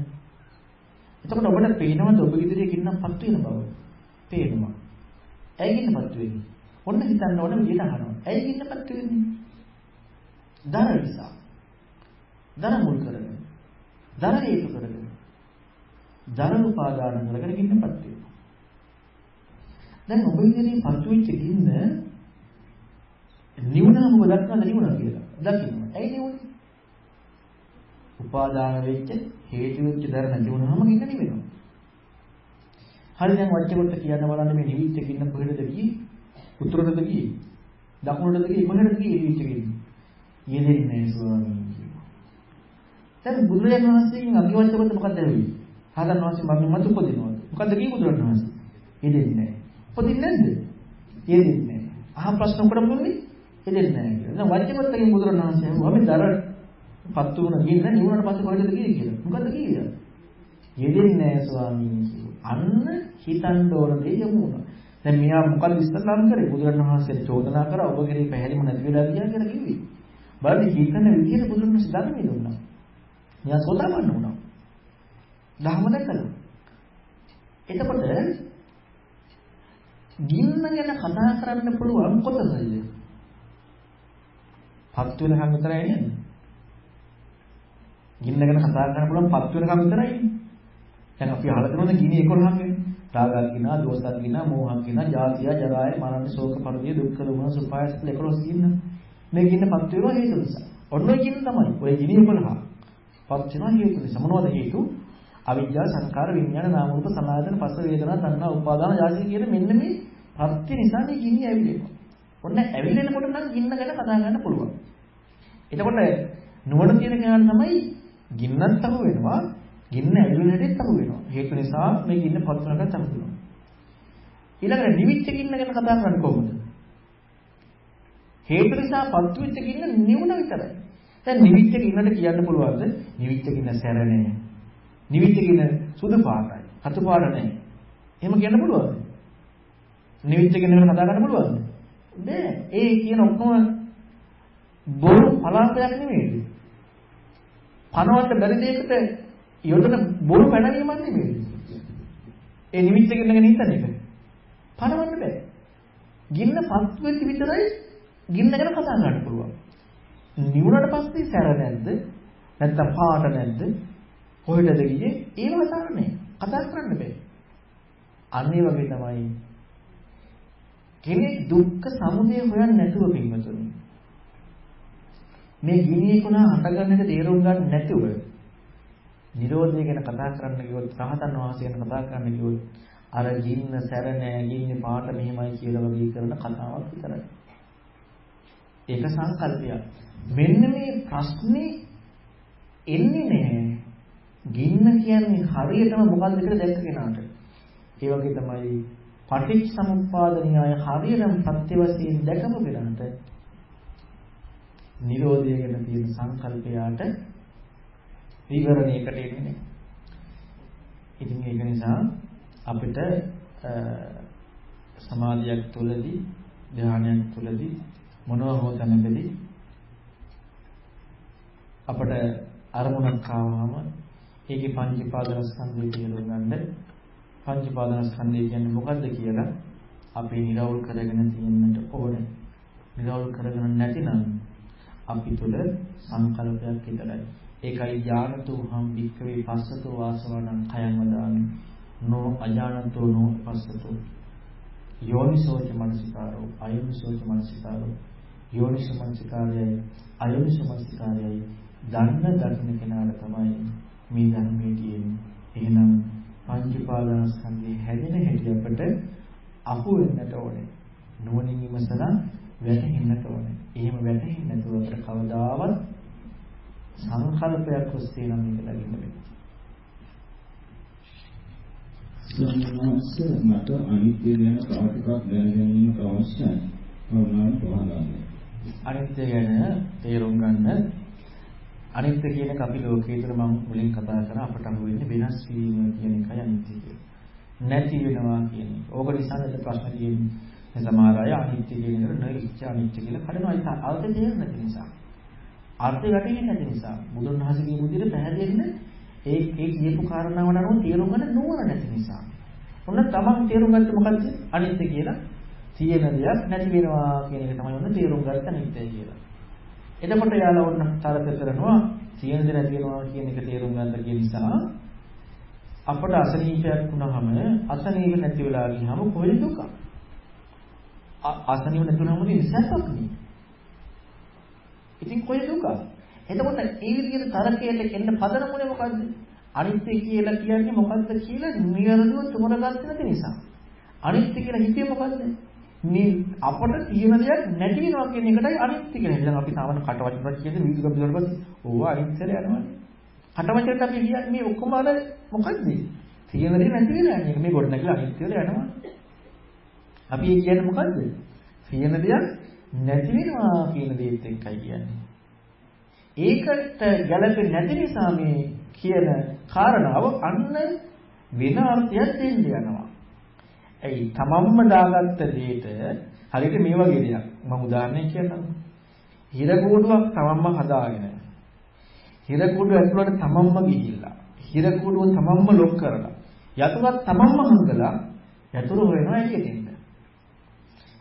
එතකොට ඔබට පේනවද ඔබ ඉදිරියේ ගින්නපත් වෙන බව? පේනවා. ඇයි ගින්නපත් වෙන්නේ? ඔන්න හිතන්න ඕන විදිහට අහනවා. ඇයි ගින්නපත් වෙන්නේ? දර නිසා. දර මුල් කරගෙන. දර හේතු කරගෙන. දර උපාදාන කරගෙන ගින්නපත් වෙනවා. දැන් ඔබ ඉදිරියේ පත් වෙච්ච ගින්න නිවනම ඔබ දක්වන්න නිවන කියලා. දකින්න. ඇයි නිවුනේ? උපාදාන වෙච්ච හේතු වෙච්ච දර නැති වුණාම ගින්න නිවෙනවා. හරි දැන් වච්චකොට කියන්න බලන්න මේ නිවිච්ච ගින්න කොහෙද ගියේ? උතුරටද ගියේ? දකුණටද ගියේ? කොහෙටද ගියේ නිවිච්ච ගින්න? යෙදෙන්නේ නැහැ ස්වාමීන් වහන්සේ. දැන් බුදුරජාණන් වහන්සේගෙන් අභිවචකොට මොකක්ද වෙන්නේ? හාගන් වහන්සේ මම මත උපදිනවද? මොකද්ද කියේ බුදුරජාණන් වහන්සේ? යෙදෙන්නේ නැහැ. උපදින්නේ නැද්ද? යෙදෙන්නේ නැහැ. අහ ප්‍රශ්න උකට මොන්නේ? යෙදෙන්නේ නැහැ කියලා. දැන් වච්චකොටගෙන් බුදුරජාණන් වහන්සේ අහුවා මේ දර පත්තු වුණ ගින්න නිවුණට පස්සේ කොහෙද ගියේ කියලා. මොකද්ද කියේ? යෙදෙන්නේ නැහැ ස්වාමීන් වහන්සේ. අන්න හිතන්න ඕන දේ යමු වුණා. දැන් මෙයා මොකද ඉස්සල්ලාම කරේ? බුදුරජාණන් වහන්සේට චෝදනා කරා ඔබ කෙරේ පැහැදිලිම නැති වෙලා ගියා කියලා කිව්වේ. බලන්න හිතන විදිහට බුදුරජාණන් වහන්සේ ධර්මයේ දුන්නා. මෙයා සෝදාපන්න වුණා. ධර්ම දැකලා. එතකොට ගින්න ගැන කතා කරන්න පුළුවන් කොතනද? පත් වෙනකන් විතරයි නේද? ගින්න ගැන කතා කරන්න පුළුවන් පත් වෙනකන් විතරයි. දැන් අපි අහලා තියෙනවද ගිනි 11ක් වෙන්නේ? රාගක් ගිනා, දෝසක් ගිනා, මෝහක් ගිනා, ජාතිය, ජරාය, මරණ, ශෝක, පරිදේ, දුක්ඛ, දෝමන, සුපායස 11 ගින්න. මේ ගින්න පත් වෙනවා හේතු නිසා. ඔන්න ඔය ගින්න තමයි. ඔය ගිනි 11. පත් වෙනවා හේතු නිසා. මොනවද හේතු? අවිජ්ජා, සංකාර, විඥාන, නාම රූප, සලආයතන, පස්ස වේදනා, තණ්හා, උපාදාන, ජාති කියන මෙන්න මේ පත්‍ය නිසා මේ ගිනි ඇවිලෙනවා. ඔන්න ඇවිලෙනකොට නම් ගින්න ගැන කතා කරන්න පුළුවන්. එතකොට නුවණ තියෙන කෙනාට තමයි ගින්නත් අහු වෙනවා. ගින්න ඇවිලෙන හැටිත් අහු වෙනවා. හේතු නිසා මේ ගින්න පත් වෙනකන් අහු වෙනවා. ඊළඟට නිවිච්ච ගින්න ගැන කතා කරන්නේ කොහොමද? හේතු නිසා පත් වෙච්ච ගින්න නිවුණ විතරයි. දැන් නිවිච්ච ගින්නට කියන්න පුළුවන්ද? නිවිච්ච ගින්න සැර නැහැ. නිවිච්ච ගින්න සුදු පාටයි. අතු පාට නැහැ. එහෙම කියන්න පුළුවන්ද? නිවිච්ච ගින්න ගැන කතා කරන්න පුළුවන්ද? නෑ. ඒ කියන ඔක්කොම බොරු පලාපයක් නෙමෙයි. පනවන්න බැරි දෙයකට යොදන බොරු පැනවීමක් නෙමෙයි. ඒ නිවිච්ච ගින්න ගැන හිතන එක. පනවන්න බෑ. ගින්න පත් වෙච්ච විතරයි ගින්න ගැන කතා කරන්න පුළුවන්. නිවුණට පස්සේ සැර නැද්ද? නැත්තම් පාට නැද්ද? කොහෙටද ගියේ? ඒව කතා කරන්නේ. කතා කරන්න බෑ. අන්නේ වගේ තමයි කෙනෙක් දුක්ඛ සමුදය හොයන්නේ නැතුව පින්වතුනි. මේ ගිනියේ කොනා හටගන්න එක තේරුම් ගන්න නැතුව නිරෝධය ගැන කතා කරන්න කිව්වොත් රහතන් වහන්සේ ගැන කතා කරන්න කිව්වොත් අර ගින්න සැර නෑ ගින්නේ පාට මෙහෙමයි කියලා වගේ කරන කතාවක් විතරයි. ඒක සංකල්පයක්. මෙන්න මේ ප්‍රශ්නේ එන්නේ නැහැ. ගින්න කියන්නේ හරියටම මොකක්ද කියලා දැක්ක කෙනාට. ඒ වගේ තමයි පටිච්චසමුප්පාද න්‍යාය හරියටම සත්‍ය වශයෙන් දැකපු කෙනාට නිරෝධය ගැන තියෙන සංකල්පයට විවරණයකට එන්නේ නැහැ. ඉතින් ඒක නිසා අපිට සමාධියක් තුළදී ධ්‍යානයක් තුළදී මොනවා හෝ තැනකදී අපට අරමුණක් ආවම ඒකේ පංච උපාදානස්කන්ධය කියලා ගන්න පංච උපාදානස්කන්ධය කියන්නේ මොකද්ද කියලා අපි නිරවුල් කරගෙන තියෙන්නට ඕනේ. නිරවුල් කරගෙන නැතිනම් අපි තුළ සංකල්පයක් විතරයි. ඒකයි ඥානතෝ හම් වික්කවේ පස්සතෝ වාසවණං khයං වදාමි. නෝ අඥානතෝ නෝ පස්සතෝ යෝනිසෝච මනසිකාරෝ අයෝනිසෝච මනසිකාරෝ යෝනිසෝ මනසිකාරයයි අයෝනිසෝ මනසිකාරයයි දන්න දකින්න කෙනාට තමයි මේ ධර්මයේ තියෙන්නේ. එහෙනම් පංච උපාදානස්කන්ධයේ හැදෙන හැටි අපිට අහු වෙන්නට ඕනේ. නුවණින් විමසලා වැටහෙන්නට ඕනේ. එහෙම වැටහෙන්නේ නැතුව අපිට කවදාවත් සංකල්පයක් ඔස්සේ නම් මේක ලැබෙන්න බෑ. සම්මාස මට අනිත්‍ය ගැන තව ටිකක් දැනගැනීමට අවශ්‍යයි. කරුණාවෙන් පහදා දෙන්න. අනිත්‍ය ගැන තේරුම් ගන්න අනිත්‍ය කියන එක අපි ලෝකයේ තුල මම මුලින් කතා කරා අපට අහු වෙන්නේ වෙනස් වීම කියන එකයි අනිත්‍ය කියන්නේ. නැති වෙනවා කියන එක. ඕක නිසා නේද ප්‍රශ්න තියෙන්නේ. සමහර අය අනිත්‍ය කියන එක නෙලිච්ච අනිත්‍ය කියලා කඩනවා. ඒක අර්ථ තේරෙන්නේ නැති නිසා. අර්ථ වැටෙන්නේ නැති නිසා. බුදුන් වහන්සේ කියපු විදිහට පැහැදෙන්නේ ඒ කියපු කාරණාවට අනුව තේරුම් ගන්න නුවණ නැති නිසා. ඔන්න තමන් තේරුම් ගත්තේ මොකද්ද? අනිත්‍ය කියලා. තියෙන දෙයක් නැති වෙනවා කියන එක තමයි ඔන්න තේරුම් ගන්න අනිත්‍යයි කියලා. එතකොට යාලා ඔන්න තරක කරනවා තියෙන දේ නැති වෙනවා කියන එක තේරුම් ගන්න කියන නිසා අපට අසනීපයක් වුණාම අසනීප නැති වෙලා ගියාම කොහෙද දුක? අසනීප නැති වුණාම ඉස්සක්ක් නේ. ඉතින් කොහෙද දුක? එතකොට ඒ විදිහට තරකයට එන්න පදනමුනේ මොකද්ද? අනිත්‍ය කියලා කියන්නේ මොකද්ද කියලා නිවැරදිව තෝරගත්තේ නැති නිසා. අනිත්‍ය කියලා හිතේ මොකද්ද? මේ අපට තියෙන දෙයක් නැති වෙනවා කියන එකටයි අනිත්‍ය කියන්නේ. දැන් අපි තාවන කටවචන කියන්නේ විදුක බිලවල පස්සේ ඕවා අනිත්‍යල යනවානේ. කටවචනට අපි කියන්නේ මේ ඔක්කොම අර මොකද්ද? තියෙන දේ නැති වෙලා යන එක. මේ ගොඩ නැගලා අනිත්‍යල යනවා. අපි කියන්නේ මොකද්ද? තියෙන දෙයක් නැති වෙනවා කියන දේත් එක්කයි කියන්නේ. ඒකට ගැළපෙන්නේ නැති නිසා මේ කියන කාරණාව අන්න වෙන අර්ථයක් දෙන්න යනවා. ඇයි තමන්ම දාගත්ත දෙයට හරියට මේ වගේ දෙයක් මම උදාහරණයක් කියන්නම්. හිර කූඩුවක් තමන්ම හදාගෙන හිර කූඩුව ඇතුළට තමන්ම ගිහිල්ලා හිර කූඩුව තමන්ම ලොක් කරලා යතුරක් තමන්ම හංගලා යතුරු හොයනවා එළියට එන්න.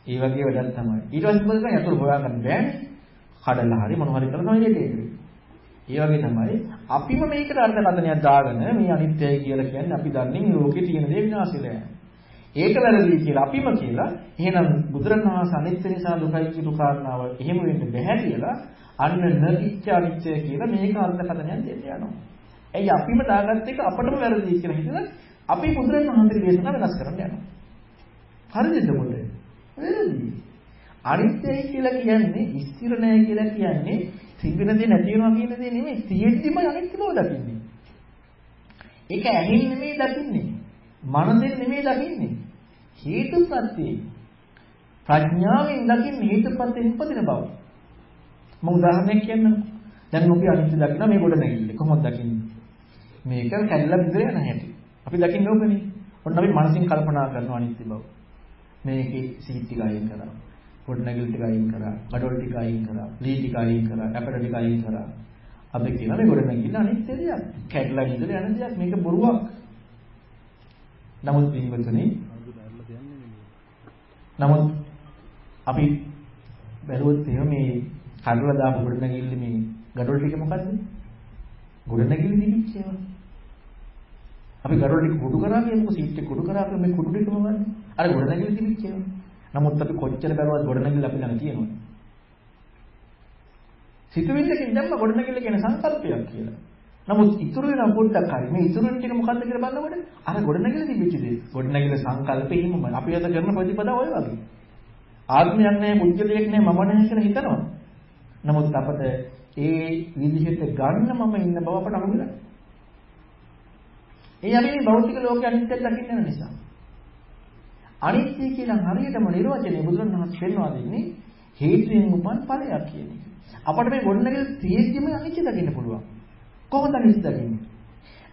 ඒ වගේ වැඩක් තමයි. ඊට පස්සේ මොකද කරන්නේ? යතුරු හොයාගන්න බෑනේ. කඩලා හරි මොනවා හරි කරනවා එළියට එන්නේ. ඒ වගේ තමයි අපිම මේකට අර්ථකථනයක් දාගෙන මේ අනිත්‍යයි කියලා කියන්නේ අපි දන්නේ මේ ලෝකේ තියෙන දේ විනාශ වෙලා යනවා. ඒක වැරදි කියලා අපිම කියලා එහෙනම් බුදුරණවහන්සේ අනිත්‍ය නිසා දුකයි කියන කාරණාව එහෙම වෙන්න බැහැ කියලා අන්න නතිච්ච අනිත්‍ය කියලා මේක අර්ථකථනයක් දෙන්න යනවා. එයි අපිම දාගත්ත එක අපටම වැරදි කියලා හිතලා අපි බුදුරණවහන්සේගේ දේශනාව වෙනස් කරන්න යනවා. හරිද එතකොට? වැරදි. අනිත්‍යයි කියලා කියන්නේ ස්ථිර නැහැ කියලා කියන්නේ සිංගන දේ නැති වෙනවා කියන දේ නෙමෙයි. තියෙද්දිම අනිත්‍ය බව දකින්නේ. ඒක ඇහින් නෙමෙයි දකින්නේ. මනසෙන් නෙමෙයි දකින්නේ. හේතුප්‍රත්‍යය. ප්‍රඥාවෙන් දකින්නේ හේතුප්‍රත්‍යයෙන් උපදින බව. මම උදාහරණයක් කියන්නම්. දැන් අපි අනිත්‍ය දකිනවා මේ ගොඩ නැගිල්ල. කොහොමද දකින්නේ? මේක කැඩලා බිඳ යන හැටි. අපි දකින්නේ ඕකනේ. ඔන්න අපි මනසින් කල්පනා කරනවා අනිත්‍ය බව. මේකේ සීට් ටික අයින් කරා. ගොඩ නැගිලි ටික අයින් කරා. ගඩොල් ටික අයින් කරා. ලී ටික අයින් කරා. ඇපට ටික අයින් කරා. අපි කියනවා මේ ගොඩ නැගිල්ල අනිත්‍ය දෙයක්. කැඩලා ඉඳලා යන දෙයක්. මේක බොරුවක්. නමුත් පින්වතුනි නමුත් අපි බැලුවොත් එහෙම මේ කඩලා දාපු ගොඩ නැගිල්ල මේ ගඩොල් ටික මොකද්ද? ගොඩ නැගිලි දිවිච්ච ඒවා. අපි ගඩොල් ටික කුඩු කරා කියමුකෝ සීට් එක කුඩු කරා මේ කුඩු ටික මොකද්ද? අර ගොඩ නැගිලි දිවිච්ච ඒවා. නමුත් අපි කොච්චර බැලුවත් ගොඩ නැගිල්ල අපි ළඟ තියෙනවා. සිතුවිල්ලකින් දැම්ම ගොඩ නැගිල්ල කියන සංකල්පයක් කියලා. නමුත් ඉතුරු වෙන පොඩ්ඩක් හරි මේ ඉතුරු වෙන ටික මොකද්ද කියලා බලනකොට අර ගොඩනැගිලි තිබිච්ච දේ ගොඩනැගිලි සංකල්පේ හිමම අපි අද කරන ප්‍රතිපදාව ඔය වගේ ආත්මයක් නැහැ මුජ්ජලයක් නැහැ මම නැහැ කියලා හිතනවා. නමුත් අපට ඒ විදිහට ගන්න මම ඉන්න බව අපට අනුගමනය. ඒ අපි මේ භෞතික ලෝකයේ අනිත්‍යය දකින්න යන නිසා. අනිත්‍ය කියලා හරියටම නිර්වචනය බුදුරණවහන්සේ පෙන්වා දෙන්නේ හේතුයෙන් උපන් ඵලයක් කියන එක. අපට මේ ගොඩනැගිලි තියෙද්දිම අනිත්‍ය දකින්න පුළුවන්. කොහොමද අනිත්‍ය දකින්නේ?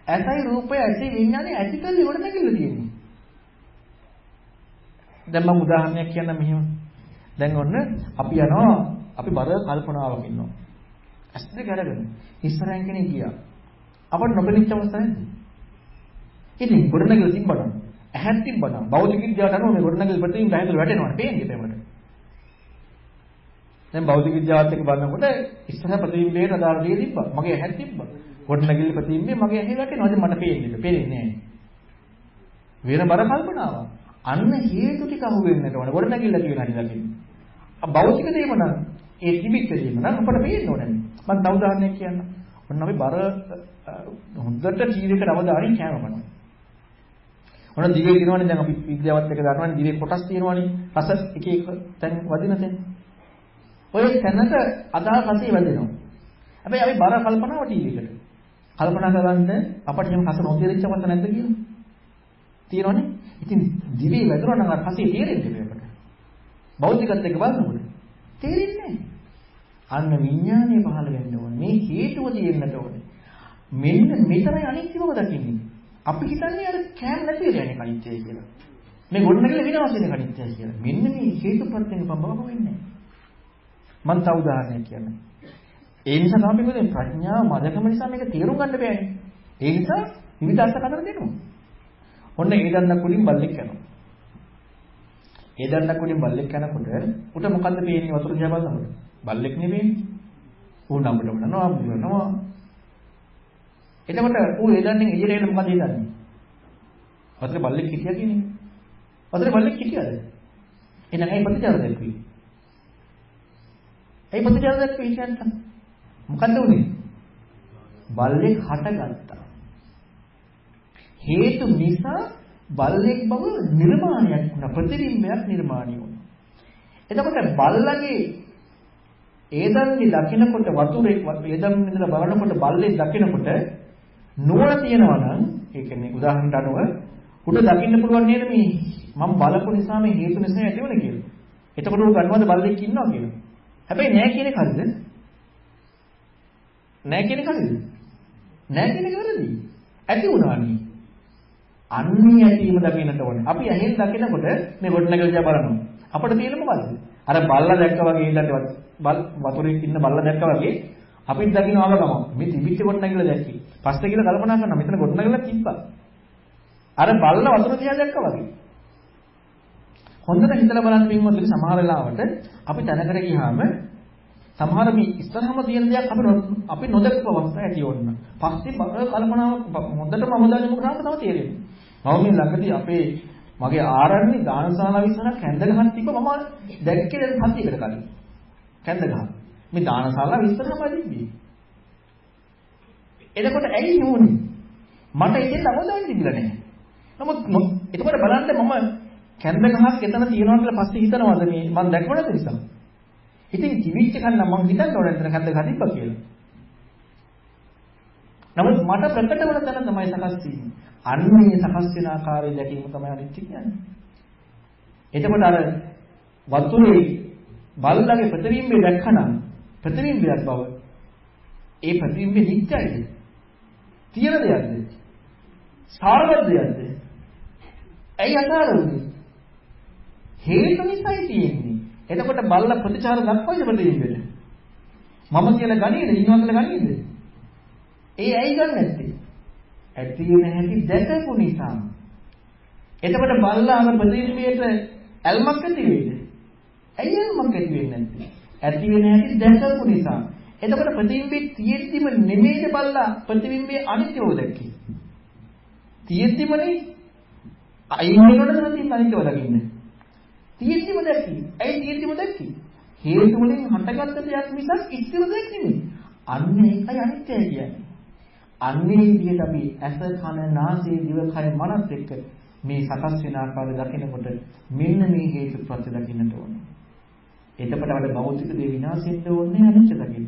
ඇසයි රූපය ඇසයි විඥානේ ඇතිකල්ලි වල නැගිලා තියෙන්නේ. දැන් මම උදාහරණයක් කියන්නම් මෙහෙම. දැන් ඔන්න අපි යනවා අපි බර කල්පනාවක් ඉන්නවා. ඇස් දෙක අරගෙන ඉස්සරහින් කෙනෙක් ගියා. අපට නොපෙනිච්ච අවස්ථාවක් නේද? ඉතින් ගොඩනැගිලි තිබ්බනම් ඇහක් තිබ්බනම් භෞතික විද්‍යාවට අනුව මේ ගොඩනැගිලි ප්‍රතිබිම්බ හැදලා වැටෙනවා පේන්නේ එතනට. දැන් භෞතික විද්‍යාවත් එක්ක බලනකොට ඉස්සරහ ප්‍රතිබිම්බයේ අදාළ දේ තිබ්බා. මගේ ඇහක් තිබ්බා. ගොඩනැගිලි ප්‍රතිබිම්බේ මගේ ඇහි වැටෙනවා. ඉතින් මට පේන්නේ නැහැ. වෙන බර කල්පනාවක්. අන්න හේතු ටික අහු වෙන්නට ඕන. ගොඩනැගිල්ල කියන හැටි දකින්න. භෞතික දේම නම් ඒ තිබිච්ච දේම නම් අපට පේන්න ඕනේ. මම තව උදාහරණයක් කියන්නම්. ඔන්න අපි බර හොඳට ජීවිතේට අවදානින් කෑම කරනවා. මොන දිවේ තියෙනවනේ දැන් අපි විද්‍යාවත් එක ගන්නවනේ දිවේ කොටස් තියෙනවනේ රස එක එක තැන් වදින තැන්. ඔය තැනක අදාළ රසය වැදෙනවා. හැබැයි අපි බර කල්පනාව ටීවී එකට. කල්පනා කරගන්න අපිට එහෙම රස නොතේරිච්ච මත නැද්ද කියලා. තියෙනවනේ. ඉතින් දිවේ වැදුනා නම් අර රසය තේරෙන්නේ නැහැ අපට. භෞතිකත් එක්ක බලනකොට තේරෙන්නේ නැහැ. අන්න විඥානය පහළ වෙන්න ඕනේ. මේ හේතුව තියෙන්නට ඕනේ. මෙන්න මෙතරයි අනිත්‍යව දකින්නේ. අපි හිතන්නේ අර කෑම නැති වෙලා යන්නේ අනිත්‍යයි කියලා. මේ ගොඩනැගිල්ල විනාශ වෙන අනිත්‍යයි කියලා. මෙන්න මේ හේතුප්‍රත්‍යයෙන් බබව වෙන්නේ. මම තව උදාහරණයක් කියන්නම්. ඒ නිසා තමයි මේ ප්‍රඥාව මදකම නිසා මේක තේරුම් ගන්න බෑනේ. ඒ නිසා විවිධ අර්ථ කතර දෙනවා. ඔන්න ඒ දන්න කුලින් බල්ලෙක් යනවා. ඒ දන්න කුලින් බල්ලෙක් යනකොට උට මොකද්ද පේන්නේ වතුර දිහා බලනකොට? බල්ලෙක් නෙමෙයි. ඌ නම්බුල බලනවා. එතකොට ඌ ඒ දන්නේ එළියට එන්න මොකද හිතන්නේ? වතුරේ බල්ලෙක් හිටියා කියන්නේ. වතුරේ බල්ලෙක් හිටියද? එහෙනම් ඇයි ප්‍රතිචාර දැක්වේ? ඇයි ප්‍රතිචාර දැක්වේ කියන්නේ? මොකද්ද උනේ? බල්ලෙක් හටගත්තා. හේතු නිසා බල්ලෙක් බව නිර්මාණයක් වුණා. ප්‍රතිබිම්බයක් නිර්මාණය වුණා. එතකොට බල්ලගේ ඒ දන්නේ දකින්නකොට වතුරේ ඒ දන්නේ ඉඳලා බලනකොට බල්ලේ දකින්නකොට නුවණ තියෙනවා නම් ඒ කියන්නේ උදාහරණයක් අනුව උඩ දකින්න පුළුවන් නේද මේ මම බලපු නිසා මේ හේතු නිසා ඇතිවෙන්නේ කියලා. එතකොට උඩ ගන්නවද බල්ලෙක් ඉන්නවා කියලා. හැබැයි නෑ කියන එක හරිද? නෑ කියන එක හරිද? නෑ කියන එක වැරදි. ඇති වුණානේ. අන්නේ ඇතිවීම දකින්නට ඕනේ. අපි ඇහෙන් දකිනකොට මේ ගොඩනැගිලි දිහා බලනවා. අපිට තියෙන්නේ මොකද්ද? අර බල්ලා දැක්කා වගේ ඊළඟට වතුරේ ඉන්න බල්ලා දැක්කා වගේ අපිත් දකින්නවම ගම. මේ තිබිච්ච ගොඩනැගිලි දැක්කේ. පස්සේ කියලා කල්පනා කරනවා මෙතන ගොඩනැගිල්ලක් තිබ්බා. අර බල්ලා වතුර දිහා දැක්කා වගේ. හොඳට හිතලා බලන්න පින්වත්නි සමහර වෙලාවට අපි තැනකට ගියාම සමහර මේ ඉස්සරහම තියෙන දේක් අපි නොදැක්ක අවස්ථා ඇති වුණා. පස්සේ කල්පනාව හොඳටම අවධානය යොමු කරාම තමයි තේරෙන්නේ. මම මේ ළඟදී අපේ මගේ ආරණ්‍ය දානශාලාව ඉස්සරහ කැඳ ගහක් තිබ්බ මම දැක්කේ දැන් සතියකට කලින්. කැඳ ගහ. මේ දානශාලාව ඉස්සරහම තිබ්බේ. එතකොට ඇයි නුනේ? මට ඒකෙන් අවධානය තිබිලා නැහැ. නමුත් එතකොට බලන්න මම කැඳ ගහක් එතන තියෙනවා කියලා පස්සේ හිතනවාද මේ මම දැක්ව නැති නිසා. ඉතින් කිවිච්ච කන්න මම හිතන්න ඕනේ එතන කැඳ ගහ තිබ්බා කියලා. නමුත් මට ප්‍රකට වුණ තැන තමයි සකස් වෙන්නේ. අන්නේ සකස් වෙන ආකාරය දැකීම තමයි අනිත්‍ය කියන්නේ. එතකොට අර වතුරේ බල්ලගේ ප්‍රතිබිම්බය දැක්කනම් ප්‍රතිබිම්බයක් බව ඒ ප්‍රතිබිම්බෙ නිත්‍යයිද? තියෙන දෙයක්ද? සාරවත් දෙයක්ද? ඇයි අසාරුනේ? හේතු නිසායි තියෙන්නේ. එතකොට බල්ල ප්‍රතිචාර දක්වයිද ප්‍රතිබිම්බෙට? මම කියලා ගණීද? ඉන්නවා කියලා ගණීද? ඒ ඇයි ගන්න නැත්තේ? ඇති වෙන හැටි දැකපු නිසා. එතකොට බල්ලාම ප්‍රතිබිම්බයට ඇල්මක් ඇති වෙයිද? ඇයි ඇල්මක් ඇති වෙන්නේ නැත්තේ? ඇති වෙන හැටි දැකපු නිසා. එතකොට ප්‍රතිබිම්බේ තියෙද්දිම නෙමෙයිද බල්ලා ප්‍රතිබිම්බේ අනිත්‍යව දැක්කේ. තියෙද්දිමනේ අයින් වෙනවද නැතිනම් අනිත්‍යව දකින්නේ. තියෙද්දිම දැක්කේ. ඇයි තියෙද්දිම දැක්කේ? හේතු වලින් හටගත්ත දෙයක් මිසක් ඉස්තිර දෙයක් නෙමෙයි. අන්න ඒකයි අනිත්‍යය කියන්නේ. අන්නේ විදිහට අපි ඇස කන නාසය දිව කය මනස් එක්ක මේ සකස් වෙන ආකාරය දකිනකොට මෙන්න මේ හේතු ප්‍රත්‍ය දකින්නට ඕනේ. එතකොට අපිට භෞතික දේ විනාශෙන්න ඕනේ අනිත්‍ය දකින්න.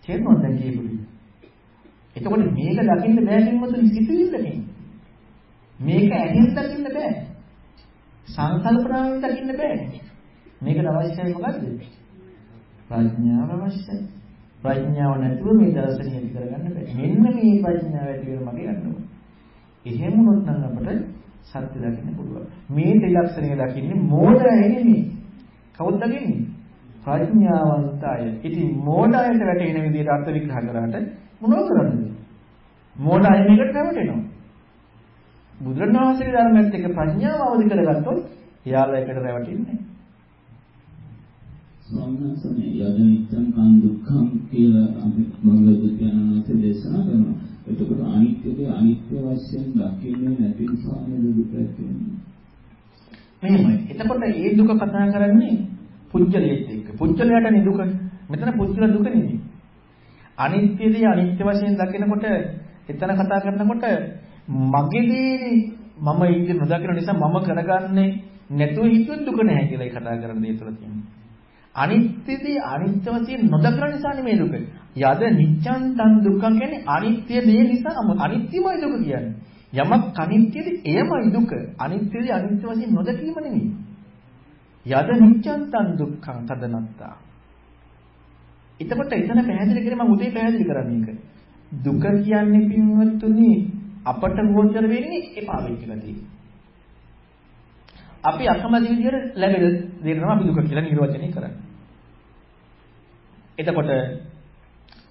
තේරුණාද දැන් කියපුවේ? එතකොට මේක දකින්න බෑ කිව්වොත් සිතිවිල්ලකින්. මේක ඇහෙන් දකින්න බෑ. සංකල්පනාවෙන් දකින්න බෑ. මේකට අවශ්‍යයි මොකද්ද? ප්‍රඥාව අවශ්‍යයි. ප්‍රඥාව නැතුව මේ දර්ශනය ඇති කරගන්න බෑ. මෙන්න මේ ප්‍රඥාව ඇති වෙන මගේ ගන්න ඕනේ. එහෙම වුණොත් නම් අපිට සත්‍ය දකින්න පුළුවන්. මේ ත්‍රිලක්ෂණය දකින්නේ මෝඩය නෙමෙයි. කවුද දකින්නේ? ප්‍රඥාවන්තය. ඉතින් මෝඩයට වැටෙන විදිහට අර්ථ විග්‍රහ කරාට මොනව කරන්නද? මෝඩය මේකට රැවටෙනවා. බුදුරණවහන්සේගේ ධර්මයත් එක්ක ප්‍රඥාව අවදි කරගත්තොත් එයාලා එකට රැවටෙන්නේ නැහැ. ස්වාමීන් යදනිච්ඡං කං දුක්ඛං කියලා අපි භගවතුන් වහන්සේ දේශනා කරනවා. එතකොට අනිත්‍යයේ අනිත්‍ය වශයෙන් දකින්නේ නැති නිසා නේද දුක ඇතිවෙන්නේ. මෙහෙමයි. එතකොට මේ දුක කතා කරන්නේ පුජ්‍යලයට එක්ක. පුජ්‍යලයටනේ දුක. මෙතන පුජ්‍යල දුක නෙමෙයි. අනිත්‍යදී අනිත්‍ය වශයෙන් දකිනකොට එතන කතා කරනකොට මගේදී මම ඉන්නේ නොදකින නිසා මම කරගන්නේ නැතුව හිතුවත් දුක නැහැ කියලා කතා කරන දේ තුළ තියෙනවා. අනිත්‍යදී අනිත්‍ය වශයෙන් නොදකින නිසා නෙමෙයි දුක. යද නිච්ඡං තන් දුක්ඛං කියන්නේ අනිත්‍ය දේ නිසා අනිත්‍යමයි දුක කියන්නේ. යමක් අනිත්‍යද එයමයි දුක. අනිත්‍යදී අනිත්‍ය වශයෙන් නොදකීම නෙමෙයි. යද නිච්ඡං තන් දුක්ඛං තදනත්තා. එතකොට එතන පැහැදිලි කරේ මම උදේ පැහැදිලි කරන්නේ ඒක. දුක කියන්නේ පින්වත්තුනි අපට ගෝචර වෙන්නේ එපා වෙයි කියලා තියෙනවා. අපි අකමැති විදිහට ලැබෙන දේ තමයි අපි දුක කියලා නිර්වචනය කරන්නේ. එතකොට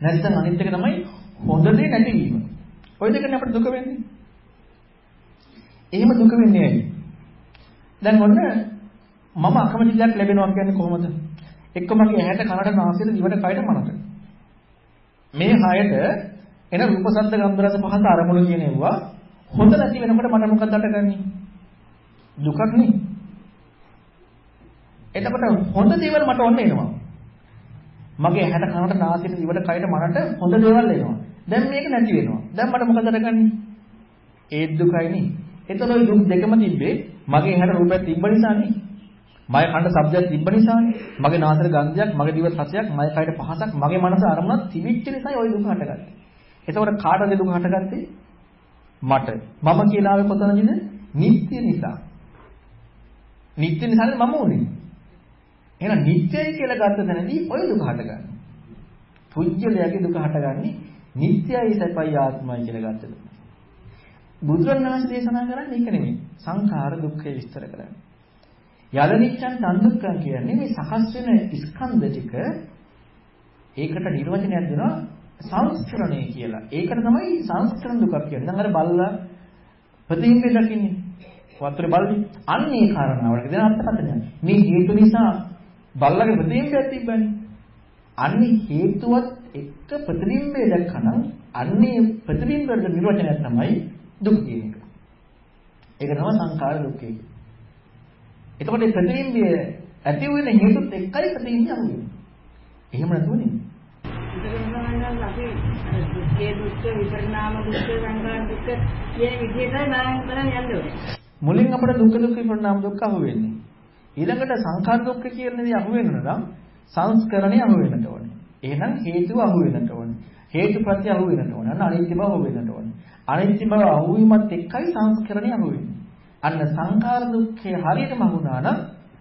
නැත්නම් අනිත් එක තමයි හොඳ දේ නැතිවීම. ඔය දෙකනේ අපිට දුක වෙන්නේ. එහෙම දුක වෙන්නේ නැහැ. දැන් ඔන්න මම අකමැති දෙයක් ලැබෙනවා කියන්නේ කොහොමද? එක්ක මගේ ඇහැට කනට නාසයට දිවට කයට මනට. මේ හයට එන රූප ශබ්ද ගන්ධ රස පහස අරමුණු කියන ඒවා හොඳ නැති වෙනකොට මට මොකක්ද අටගන්නේ? දුකක් නේ. එතකොට හොඳ දේවල් මට ඔන්න එනවා. මගේ ඇහැට කනට නාසයට දිවට කයට මනට හොඳ දේවල් එනවා. දැන් මේක නැති වෙනවා. දැන් මට මොකද අටගන්නේ? ඒ දුකයි නේ. එතකොට ওই දුක් දෙකම තිබ්බේ මගේ ඇහැට රූපයක් තිබ්බ නිසානේ. මගේ කනට ශබ්දයක් තිබ්බ නිසානේ. මගේ නාසයට ගන්ධයක්, මගේ දිවට රසයක්, මගේ කයට පහසක්, මගේ මනස අරමුණක් තිබිච්ච නිසායි ওই දුක හටගත්තේ. එතකොට කාටද දුක හටගත්තේ? මට. මම කියලා ආවේ කොතනද? නිත්‍ය නිසා. නිත්‍ය නිසානේ මම උනේ. එහෙනම් නිත්‍යයි කියලා ගත්ත තැනදී ওই දුක හටගන්නේ. පුජ්‍යලයාගේ දුක හටගන්නේ නිත්‍යයි සපයි ආත්මයි කියලා ගත්තද. බුදුරණවහන්සේ දේශනා කරන්නේ ඒක නෙමෙයි. සංඛාර දුක්ඛය විස්තර කරන්නේ. යදනිච්ඡන් සංදුක්ඛං කියන්නේ මේ සකස් වෙන ස්කන්ධ ටික ඒකට නිර්වචනයක් දෙනවා සංස්කරණය කියලා. ඒකට තමයි සංස්කරණ දුකක් කියන්නේ. දැන් අර බල්ලා ප්‍රතිබිම්බය දකින්නේ. වතුරේ බලන්නේ. අන්න ඒ කාරණාවට දෙන අර්ථකථනය. මේ හේතු නිසා බල්ලාගේ ප්‍රතිබිම්බයක් තිබ්බනේ. අන්නේ හේතුවත් එක්ක ප්‍රතිබිම්බය දැක්කනම් අන්නේ ප්‍රතිබිම්බවල නිර්වචනයක් තමයි දුක කියන එක. ඒක තමයි සංඛාර දුක්ඛය. එතකොට මේ ප්‍රතිබිම්බය ඇති වෙන හේතුත් එක්කයි ප්‍රතිබිම්බය අහුවෙන්නේ. එහෙම නැතුව නෙමෙයි. අපි දුක්ඛේ දුක්ඛ විපරිණාම දුක්ඛ සංඛාර දුක්ඛ කියන විදිහට නායක කරන් යන්න ඕනේ. මුලින් අපිට දුක්ඛ දුක්ඛ විපරිණාම දුක්ඛ අහුවෙන්නේ. ඊළඟට සංඛාර දුක්ඛ කියන දේ අහුවෙන්න නම් සංස්කරණය අහුවෙන්නට ඕනේ. එහෙනම් හේතුව අහුවෙන්නට ඕනේ. හේතුප්‍රත්‍ය අහුවෙන්නට ඕනේ. අන්න අනිත්‍ය බව අහුවෙන්නට ඕනේ. අනිත්‍ය බව අහුවීමත් එක්කයි සංස්කරණය අහුවෙන්නේ. අන්න සංඛාර දුක්ඛය හරියටම අහුණා නම්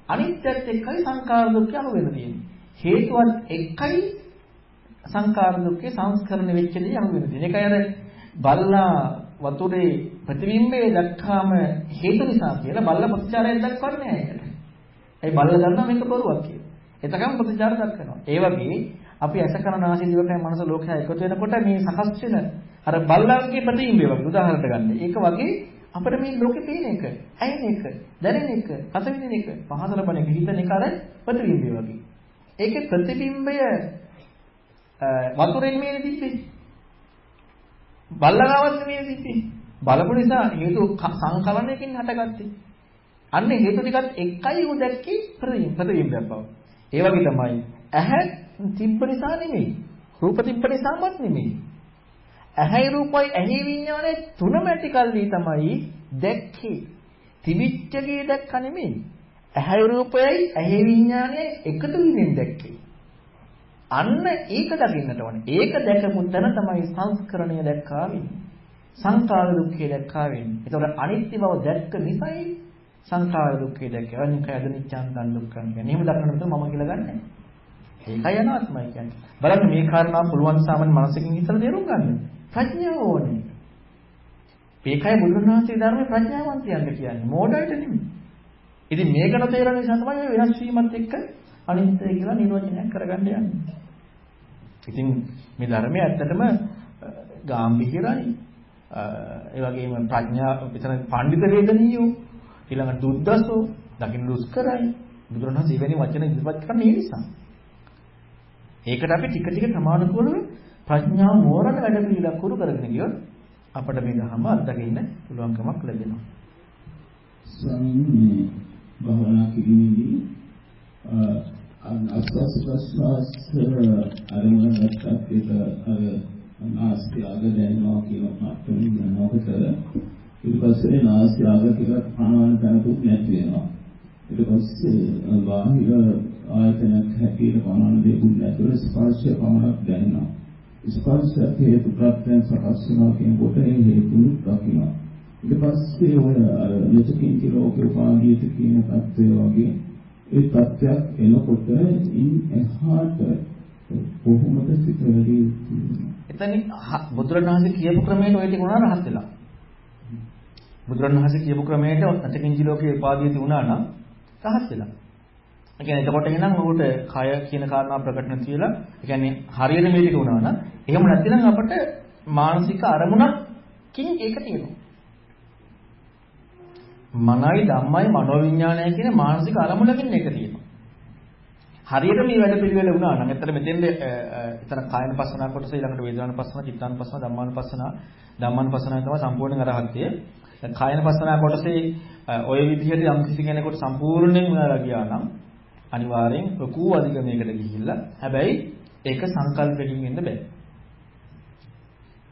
අනිත්‍යත් එක්කයි සංඛාර දුක්ඛය අහුවෙන්න තියෙන්නේ. හේතුවත් එක්කයි සංඛාර දුක්ඛේ සංස්කරණය වෙච්ච දේ අහුවෙන්න තියෙන්නේ. ඒකයි අර බල්ලා වතුරේ ප්‍රතිබිම්බය දැක්කාම හේතු නිසා කියලා බල්ලා ප්‍රතිචාරයක් දක්වන්නේ නැහැ ඒකට. ඒ බල්ලා දන්නා මේක බොරුවක් කියලා. එතකම ප්‍රතිචාර දක්වනවා. ඒ වගේ අපි ඇස කන නාසය දිවකය මනස ලෝකය එකතු වෙනකොට මේ සකස් වෙන අර බල්ලාගේ ප්‍රතිබිම්බය වගේ උදාහරණයක් ගන්න. ඒක වගේ අපිට මේ ලෝකේ තියෙන එක, ඇයෙන එක, දැනෙන එක, රස විඳින එක, පහස ලබන එක, හිතන එක අර ප්‍රතිබිම්බය වගේ. ඒකේ ප්‍රතිබිම්බය වතුරෙන් මේනේ තිබ්බේ. බල්ලගාවත් මේනේ තිබ්බේ. බලපු නිසා හේතු සංකලනයකින් හටගත්තේ. අන්න හේතු ටිකත් එකයි උ දැක්කේ ප්‍රතිබිම්බයක් බව. ඒ වගේ තමයි ඇහැ තිබ්බ නිසා නෙමෙයි. රූප තිබ්බ නිසාමත් නෙමෙයි. ඇහැයි රූපයි ඇහි විඥානේ තුනම ඇතිකල්ලි තමයි දැක්කේ. තිබිච්චගේ දැක්ක නෙමෙයි. ඇහැයි රූපයයි ඇහි විඥානේ එකතු වීමෙන් දැක්කේ. අන්න ඒක දකින්නට ඕනේ. ඒක දැකපු තැන තමයි සංස්කරණය දැක්කා වෙන්නේ. සංඛාර දුක්ඛය දැක්කා වෙන්නේ. ඒතකොට අනිත්‍ය බව දැක්ක නිසායි සංඛාර දුක්ඛය දැක්කා. අනික යදනිච්ඡන් දන් දුක්ඛන් කියන්නේ. එහෙම දක්නකොට මම කියලා ගන්නෑ. ඒකයි අනාත්මයි කියන්නේ. බලන්න මේ කාරණාව පුළුවන් සාමාන්‍ය මනසකින් හිතලා තේරුම් ගන්න. ප්‍රඥාව ඕනේ. මේකයි බුදුරණාහිසේ ධර්මයේ ප්‍රඥාවන්තයන්ට කියන්නේ. මෝඩයට නෙමෙයි. ඉතින් මේක නොතේරෙන නිසා තමයි වෙනස් වීමත් එක්ක අනිත්‍ය කියලා නිර්වචනයක් කරගන්න යන්නේ. ඉතින් මේ ධර්මයේ ඇත්තටම ගාම්භීරයි. ඒ වගේම ප්‍රඥා විතර පඬිත වේදනීයෝ ඊළඟ දුද්දසෝ දකින්න දුෂ්කරයි. බුදුරණාහිසේ වෙනි වචන ඉදිරිපත් කරන්නේ ඒ නිසා. ඒකට අපි ටික ටික සමානුකූලව ප්‍රඥාව මෝරණ වැඩ පිළිලක් කරු කරගෙන ගියොත් අපිට මේ ධර්ම අත්දකින්න පුළුවන්කමක් ලැබෙනවා. ස්වාමීන් භවනා කිරීමේදී ආස්වාස් ප්‍රස්වාස් අරමුණ ගන්නත් ඒක අර නාස්ති ආග දැනෙනවා කියන මට්ටමින් යනකොට ඊට පස්සේ නාස්ති ආග ටිකක් ප්‍රාණවන තැනකුත් නැති වෙනවා. ඊට පස්සේ බාහිර ආයතනයක් හැටියට ප්‍රාණවන දෙකුත් නැතුව ස්පර්ශය පමණක් දැනෙනවා. ස්පර්ශය හේතු ප්‍රත්‍යයෙන් සකස් වෙනවා කියනකොට ඒ හේතුන් දකිනවා. ඊට පස්සේ ඔය අර ලෙචකින්ති ලෝකේ උපාදීත කියන தත්ත්වය වගේ ඒ தත්ත්වයක් එනකොට ඉන් එහාට කොහොමද සිත වැඩි එතන බුදුරණවහන්සේ කියපු ක්‍රමයට ඔය ටික උනා රහත් වෙලා. බුදුරණවහන්සේ කියපු ක්‍රමයට ලෙචකින්ති ලෝකේ උපාදීත වුණා නම් රහත් වෙලා. ඒ කියන්නේ එතකොට එහෙනම් ඔහුට කය කියන කාරණා ප්‍රකට නැති වෙලා, ඒ කියන්නේ හරියට මේ ටික වුණා නම් එහෙම නැත්නම් අපට මානසික අරමුණකින් ඒක තියෙනවා. මනයි ධම්මයි මනෝවිඤ්ඤාණය කියන මානසික අරමුණකින් එක තියෙනවා. හරියට මේ වැඩ පිළිවෙල වුණා නම් එතන මෙතෙන්ද එතන කායන පස්සනා කොටස ඊළඟට වේදනාන පස්සනා, චිත්තාන පස්සනා, ධම්මාන පස්සනා තමයි සම්පූර්ණ අරහත්ය. කායන පස්සනා කොටසේ ඔය විදිහට යම් කිසි කෙනෙකුට සම්පූර්ණයෙන් වෙලා ගියා නම් අනිවාර්යෙන් ලොකු අධිගමයකට ගිහිල්ලා හැබැයි ඒක සංකල්පකින් වෙන්න බෑ.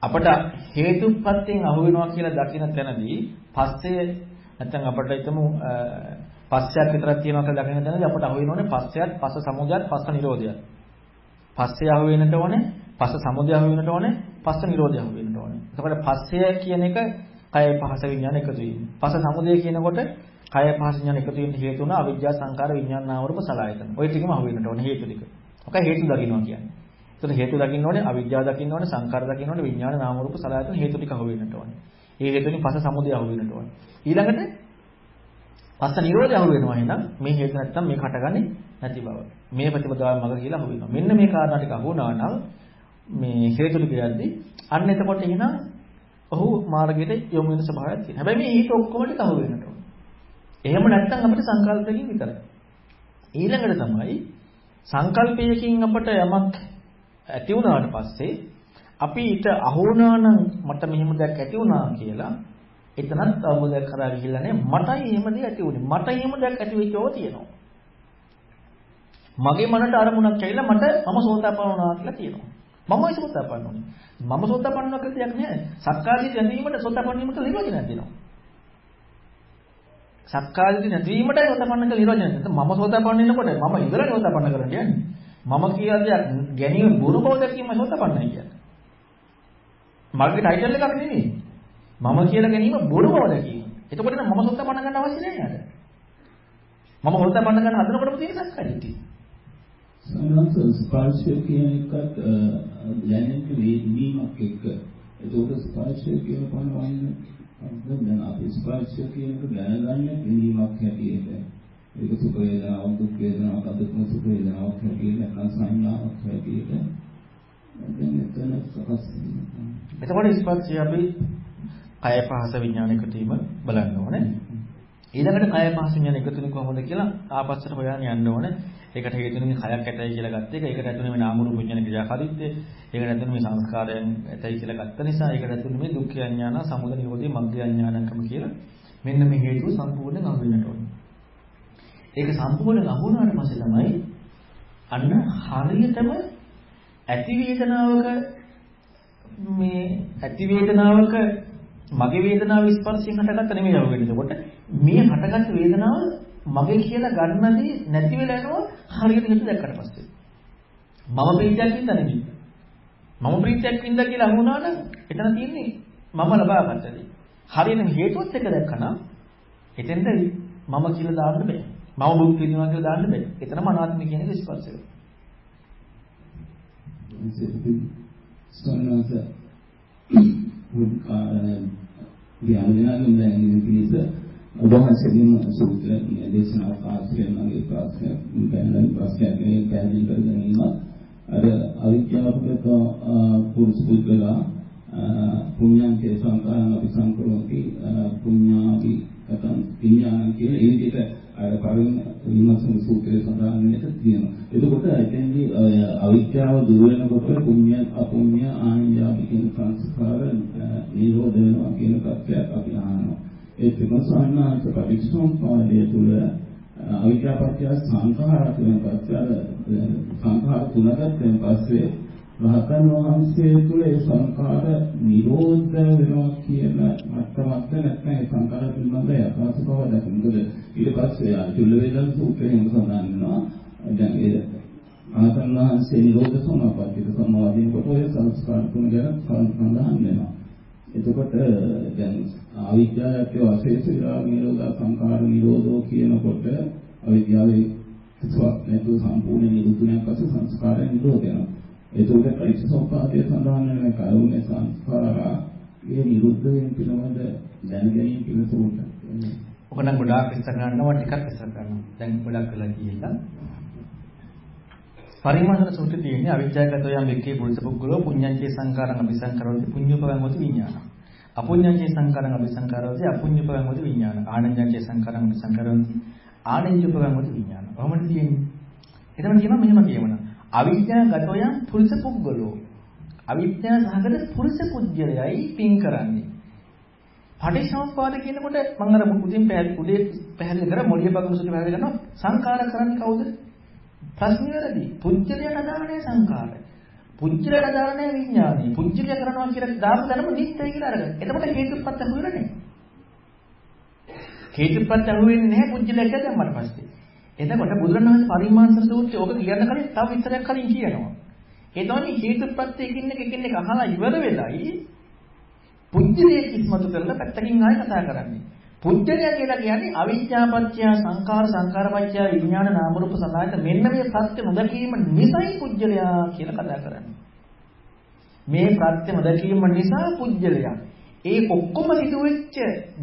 අපට හේතුප්‍රත්‍යයෙන් අහු වෙනවා කියලා දකින තැනදී පස්සේ නැත්නම් අපිට හිතමු පස්සයක් විතරක් තියෙනවා කියලා දකින තැනදී අපට අහු වෙනෝනේ පස්සයත්, පස්ස සමුදයත්, පස්ස නිරෝධයත්. පස්සේ අහු වෙන්නට ඕනේ, පස්ස සමුදය අහු වෙන්නට ඕනේ, පස්ස නිරෝධය අහු වෙන්නට ඕනේ. එතකොට පස්සය කියන එක කය පහස විඥාන එකතු වීම. පස්ස සමුදය කියනකොට කය පහස විඥාන එකතු වෙන්න හේතු වුණා අවිජ්ජා සංකාර විඥාන නාම රූප සලආයතන. ඔය ටිකම අහු වෙන්නට ඕනේ හේතු ටික. ඔක හේතු දකින්නවා කියන්නේ. එතකොට හේතු දකින්න ඕනේ, අවිජ්ජාව දකින්න ඕනේ, සංකාර දකින්න ඕනේ, විඥාන නාම රූප සලආයතන හේතු ටික අහු වෙන්නට ඕනේ. ඒ හේතුනි පස්ස සමුදය අහු වෙන්නට ඕනේ. ඊළඟට පස්ස නිරෝධය අහු වෙනවා එහෙනම් මේ හේතු නැත්තම් මේක හටගන්නේ නැති බව. මේ ප්‍රතිපදාව මග කියලා අහු වෙනවා. මෙන්න මේ කාරණා ටික අහු වුණා නම් මේ හේතු ටික යද්දි අන්න එතකොට එහෙනම් ඔහු මාර්ගයට යොමු වෙන ස්වභාවයක් තියෙනවා. හැබැයි මේ ඊට ඔක්කොම ටික අහු වෙන්නට ඕනේ. එහෙම නැත්තම් අපිට සංකල්පයකින් විතරයි. ඊළඟට තමයි සංකල්පයකින් අපට යමක් ඇති වුණාට පස්සේ අපි ඊට අහු වුණා නම් මට මෙහෙම දෙයක් ඇති වුණා කියලා එතනත් අවබෝධයක් කරා ගිහිල්ලා නේ මටයි එහෙම දෙයක් ඇති වුණේ. මට එහෙම දෙයක් ඇති වෙච්ච ඕවා තියෙනවා. මගේ මනට අරමුණක් ඇවිල්ලා මට මම සෝතාපන්න වුණා කියලා කියනවා. මමයි සෝතාපන්න වුණේ. මම සෝතාපන්න වුණා කියලා දෙයක් නෑ. සක්කායදිට නැතිවීමට සෝතාපන්න වීමට නිරෝධනයක් දෙනවා. සක්කායදිට නැතිවීමට සෝතාපන්න කියලා නිරෝධනයක් දෙනවා. මම සෝතාපන්න වෙනකොට මම ඉඳලා සෝතාපන්න කරන්න යන්නේ. මම කියලා දෙයක් ගැනීම බොරු බව දැකීම සෝතාපන්නයි කියන්නේ. මගේ ටයිටල් එකක් නෙමෙයි. මම කියලා ගැනීම බොරු බව දැකීම. එතකොට නම් මම සෝතාපන්න ගන්න අවශ්‍ය නැහැ නේද? මම සෝතාපන්න ගන්න හදනකොටම තියෙන සක්කායදිට. සමහරවිට ස්පර්ශය කියන එකත් දැනෙන්න වේදීමක් එක්ක. ඒක ස්පර්ශය කියන පණවන්නේ දැන් අපි ස්පර්ශය කියන එක දැනගන්නේ වේදීමක් හැටියට. ඒක සුඛ වේදනාවක්, දුක් වේදනාවක්, අදුක්ම සුඛ වේදනාවක් හැටියට නැත්නම් සංඥාවක් හැටියට. දැන් එතන සකස් වෙනවා. එතකොට ස්පර්ශය අපි කය පහස විඥාන එකතු වීම බලන්න ඕනේ. ඊළඟට කය පහස විඥාන එකතු වෙන කොහොමද කියලා ආපස්සට හොයන්න යන්න ඕනේ. ඒකට හේතුනේ කයක් ඇතයි කියලා ගත්ත එක. ඒකට ඇතුළේ මේ නාම රූප විඥාන ක්‍රියාකාරීත්වය. ඒකට ඇතුළේ මේ සංස්කාරයන් ඇතයි කියලා ගත්ත නිසා ඒකට ඇතුළේ මේ දුක්ඛ අඥාන, සමුදය නිරෝධය, මග්ග අඥානකම කියලා මෙන්න මේ හේතුව සම්පූර්ණයෙන් අහු වෙන්නට ඕනේ. ඒක සම්පූර්ණයෙන් අහු වුණාට පස්සේ තමයි අන්න හරියටම ඇති වේදනාවක මගේ වේදනාව ස්පර්ශයෙන් හටගත්ත නෙමෙයි අහු වෙන්නේ. ඒකට මේ හටගත්ත වේදනාව මගේ කියලා ගන්නදී නැති වෙලා යනවා හරියට හිත දැක්කට පස්සේ. මම ප්‍රීතියක් වින්දා නෙමෙයි. මම ප්‍රීතියක් වින්දා කියලා අහු වුණා නම් එතන තියෙන්නේ මම ලබාගත්ත දේ. හරියට මේ හේතුවත් එක දැක්කනම් එතෙන්ද මම කියලා දාන්න බෑ. මම දුක් විඳිනවා කියලා දාන්න බෑ. එතනම අනාත්මය කියන එක ස්පර්ශය. සන්නස ව්‍යාධිනාගෙන් දැන් පිළිස ඔබවහන්සේගෙන් සූත්‍ර දේශනා ආශ්‍රයෙන් මගේ ප්‍රශ්නයක් බැලන ප්‍රශ්නයක් පැහැදිලි කර ගැනීම අර අවිද්‍යාවකට පුරුෂ පුද්ගලයා පුඤ්ඤං කේ සංකාරං අபிසංකරෝති පුඤ්ඤාවි කතං විඥානං කියන ඒ විදිහට අර පරිණ විමර්ශන සූත්‍රයේ සඳහන් වෙන්නට තියෙනවා. එතකොට එතෙන්දී අවිද්‍යාව දුර වෙනකොට පුඤ්ඤ අපුඤ්ඤ ආඤ්ඤාවි කියන සංස්කාර නිරෝධ වෙනවා කියන කතාවක් අපි අහනවා. ඒ ත්‍රිමසාරණාන්ත පරිසම්පාදයේ තුල අවිද්‍යාව පත්‍ය සංඛාර කියන කතාව සංඛාර තුනකට පස්සේ රහතන් වහන්සේ තුළ ඒ සංකාර නිරෝධ වෙනවා කියන මට්ටමක් නැත්නම් සංකාර පිළිබඳ යථාර්ථ බව දකින්න. මොකද ඊට පස්සේ චුල්ල වේදන් සූත්‍රයෙන් සඳහන් වෙනවා දැන් ඒ රහතන් වහන්සේ නිරෝධ සමාපත්තිය සමාධිය කොට ඔය සංස්කාර තුන ගැන සඳහන් වෙනවා. එතකොට දැන් අවිද්‍යාවට වාසේස විරාග නිරෝධ සංකාර නිරෝධෝ කියනකොට අවිද්‍යාවේ කිසිවක් නැතුව සම්පූර්ණ නිරුද්ධණයක් පස්සේ සංස්කාර නිරෝධ වෙනවා. ඒකෝට පරිසෝපාදයේ සඳහන් වෙන කරුණේ සංස්කාරා ඒ නිරුද්ධ වෙන පිළිබඳ දැනගැනීම පිළිසොට. ඔක නම් ගොඩාක් විස්තර කරනවා ටිකක් විස්තර කරනවා. දැන් ගොඩක් වෙලා කියලා. පරිමාසන සූත්‍රයේ තියෙන්නේ අවිජ්ජාගතෝ යම් වෙක්කේ පුරුෂ පුද්ගලෝ පුඤ්ඤංචේ සංකාරං අபிසංකරෝති පුඤ්ඤෝපවං හොති විඥාන. අපුඤ්ඤංචේ සංකාරං අபிසංකරෝති අපුඤ්ඤෝපවං හොති විඥාන. ආනඤ්ඤංචේ සංකාරං අபிසංකරෝති ආනඤ්ඤෝපවං හොති විඥාන. කොහොමද තියෙන්නේ? එතන කියනවා මෙහෙම කියවන. අවිද්‍යාගතෝ යම් පුරුෂ පුද්ගලෝ. අවිද්‍යාව සහගත පුරුෂ පුද්ගලයයි පින් කරන්නේ. පටිච්චසමුප්පාද කියනකොට මම අර උදේ පැහැදිලි කරා මොළිය බගුසුට පැහැදිලි කරනවා සංකාර කරන්නේ කවුද? ප්‍රශ්නේ වැරදි. පුජ්‍යලයට අදාළ නැහැ සංකාර. පුජ්‍යලයට අදාළ නැහැ විඥානය. පුජ්‍යලය කරනවා කියලා දාපු ධර්ම නිත්‍යයි කියලා අරගෙන. එතකොට හේතුප්‍රත්‍ය හුවෙන්නේ නැහැ. හේතුප්‍රත්‍ය හුවෙන්නේ නැහැ පුජ්‍යලය කියලා දැම්මට පස්සේ. එතකොට බුදුරණවහන්සේ පරිමාංශ සූත්‍රය ඔක කියන්න කලින් තව විස්තරයක් කලින් කියනවා. ඒ තමයි හේතුප්‍රත්‍ය එකින් එක අහලා ඉවර වෙලයි පුජ්‍යලයේ කිස්මතු කරලා පැත්තකින් ආයෙ කතා කරන්නේ. පුජ්‍යලය කියලා කියන්නේ අවිද්‍යාපත්‍ය සංඛාර සංඛාරපත්‍ය විඥාන නාම රූප සලආයත මෙන්න මේ ප්‍රත්‍ය නොදකීම නිසයි පුජ්‍යලයා කියලා කතා කරන්නේ. මේ ප්‍රත්‍ය නොදකීම නිසා පුජ්‍යලයා. ඒ ඔක්කොම සිදු වෙච්ච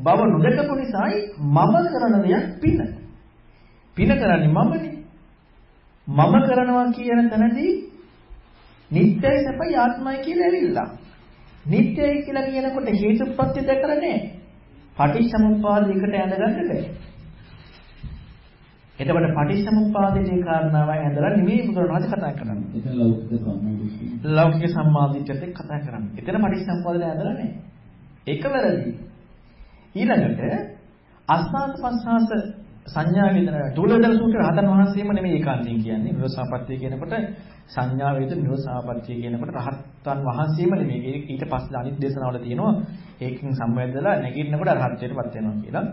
බව නොදකපු නිසායි මම කරන දෙයක් පින. පින කරන්නේ මමනේ. මම කරනවා කියන තැනදී නිත්‍යයි සපයි ආත්මයි කියලා ඇවිල්ලා. නිත්‍යයි කියලා කියනකොට හේතුප්‍රත්‍ය දැකලා නැහැ. පටිච්චසමුප්පාදයකට ඇඳගන්න බෑ. එතකොට පටිච්චසමුප්පාදයේ කාරණාවයි ඇඳලා නෙමෙයි බුදුරණවහන්සේ කතා කරන්නේ. එතන ලෞකික සම්මාදිට්ඨිය. ලෞකික සම්මාදිට්ඨියත් එක්ක කතා කරන්නේ. එතන පටිච්චසමුප්පාදය ඇඳලා නැහැ. ඒක වැරදි. ඊළඟට අස්වාද පස්වාස සංඥා වේදනා දුලදල සූත්‍ර රහතන් වහන්සේම නෙමෙයි ඒකාන්තයෙන් කියන්නේ. නිරෝධසාපත්‍ය කියනකොට සංඥා වේදනා නිරෝධසාපත්‍ය කියනකොට රහතන් වහන්සේම නෙමෙයි. ඊට පස්සේ අනිත් දේශනාවල තියෙනවා ඒකෙන් සම්බන්ධලා නැගිටිනකොට රහත්ත්වයටපත් වෙනවා කියලා.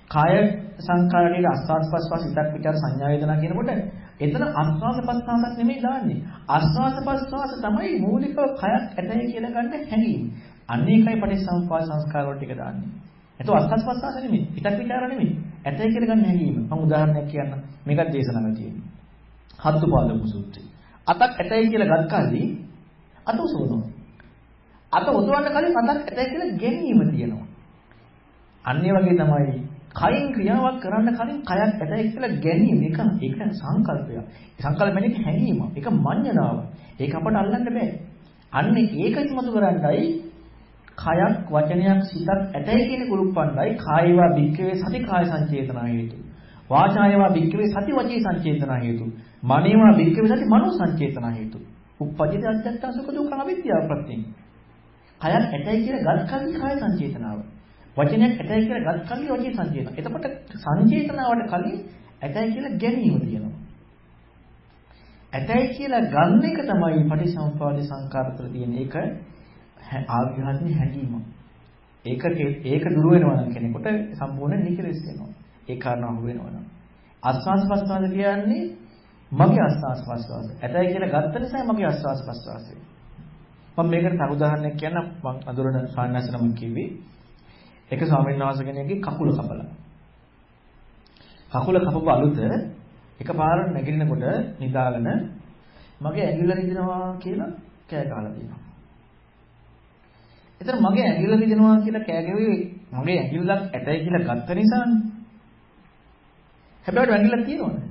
කාය සංකාරණයේ අස්වාද පස්වාස හිතක් පිටර සංඥා වේදනා කියනකොට එතන අස්වාද පස්වාසක් නෙමෙයි දාන්නේ. අස්වාද පස්වාස තමයි මූලිකව කයක් ඇතයි කියලා ගන්න හැඟීම. අනේකයි පටිච්චසමුප්පාද සංස්කාර වල ටික දාන්නේ. එතකොට අස්වාද පස්වාස නෙමෙයි. හිතක් පිටර නෙමෙයි. ඇතයි කියලා ගන්න හැඟීම. මම උදාහරණයක් කියන්න. මේකත් දේශනාවක් තියෙනවා. හත්තුපාදක සූත්‍රය. අතක් ඇතයි කියලා ගත් කල්ලි අත උසවනවා. අත උසවන්න කලින් අතක් ඇතයි කියලා ගැනීම තියෙනවා. අන්න ඒ වගේ තමයි කයින් ක්‍රියාවක් කරන්න කලින් කයක් ඇතයි කියලා ගැනීම. ඒක සංකල්පයක්. සංකල්පෙන්නේ හැඟීම. ඒක මඤ්ඤණාව. ඒක අපට අල්ලන්න බෑ. අන්න ඒක ඉස්මතු කරන්නයි කයක් වචනයක් සිතක් ඇතයි කියන කුරුප්පණ්ඩයි කායවා භික්ඛවේ සති කාය සංචේතනා හේතු. වාචායවා භික්ඛවේ සති වචී සංචේතනා හේතු. මනේවා භික්ඛවේ සති මනෝ සංචේතනා හේතු. උප්පජිත අජ්ජත්තා සුඛ දුක්ඛ අවිද්‍යාව ප්‍රත්‍යයෙන්. කයක් ඇතයි කියලා ගත් කලින් කාය සංචේතනාව. වචනයක් ඇතයි කියලා ගත් කලින් වචී සංචේතන. එතකොට සංචේතනාවට කලින් ඇතයි කියලා ගැනීම තියෙනවා. ඇතයි කියලා ගන්න එක තමයි පටිච්චසමුප්පාද සංකාර තුළ තියෙන එක ආධ්‍යාත්මික හැඟීම. ඒක දුර වෙනවා නම් කෙනෙකුට සම්පූර්ණ නිකලෙස් වෙනවා. ඒ කාරණාව වෙනවා නම් ආස්වාස් ප්‍රස්වාස කියන්නේ මගේ ආස්වාස් ප්‍රස්වාස. ඇතයි කියලා ගත්ත නිසා මගේ ආස්වාස් ප්‍රස්වාසය. මම මේකට තව උදාහරණයක් කියන්න මම අඳුරන සාන්නාසනම කිව්වේ. එක ස්වාමීන් වහන්සේ කෙනෙක්ගේ කකුල කපලා. කකුල කපපු අලුත එකපාර නැගිටිනකොට නිදාගෙන මගේ ඇඟිල්ල රිදෙනවා කියලා කෑ ගහලා තියෙනවා. එතන මගේ ඇඟිල්ල රිදෙනවා කියලා කෑ ගැහුවේ මගේ ඇඟිල්ලක් ඇතයි කියලා ගත්ත නිසානේ. හැබැයි ඇඟිල්ලක් තියෙනවනේ.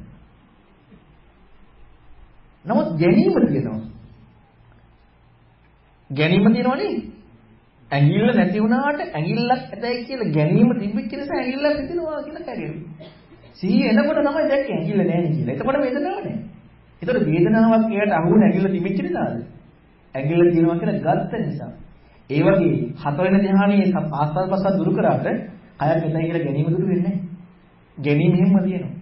නමුත් ගැනීම තියෙනවා. ගැනීම තියෙනවනේ. ඇඟිල්ල නැති වුණාට ඇඟිල්ලක් ඇතයි කියලා ගැනීම තිබෙච්ච නිසා ඇඟිල්ලක් රිදෙනවා කියලා කෑ ගැහුවේ. සිහිය එනකොට තමයි දැක්කේ ඇඟිල්ල නැහැ නේ කියලා. එතකොට වේදනාවක් නැහැ. ඒතකොට වේදනාවක් එයාට අහුවුන ඇඟිල්ල තිබෙච්ච නිසාද? ඇඟිල්ල තියෙනවා කියලා ගත්ත නිසා. ඒ වගේ හතරවෙනි ධ්‍යානයේ ආස්වාද ප්‍රසාර දුරු කරාට කයක් නැතයි කියලා ගැනීම දුරු වෙන්නේ නැහැ. ගැනීම හැමම තියෙනවා.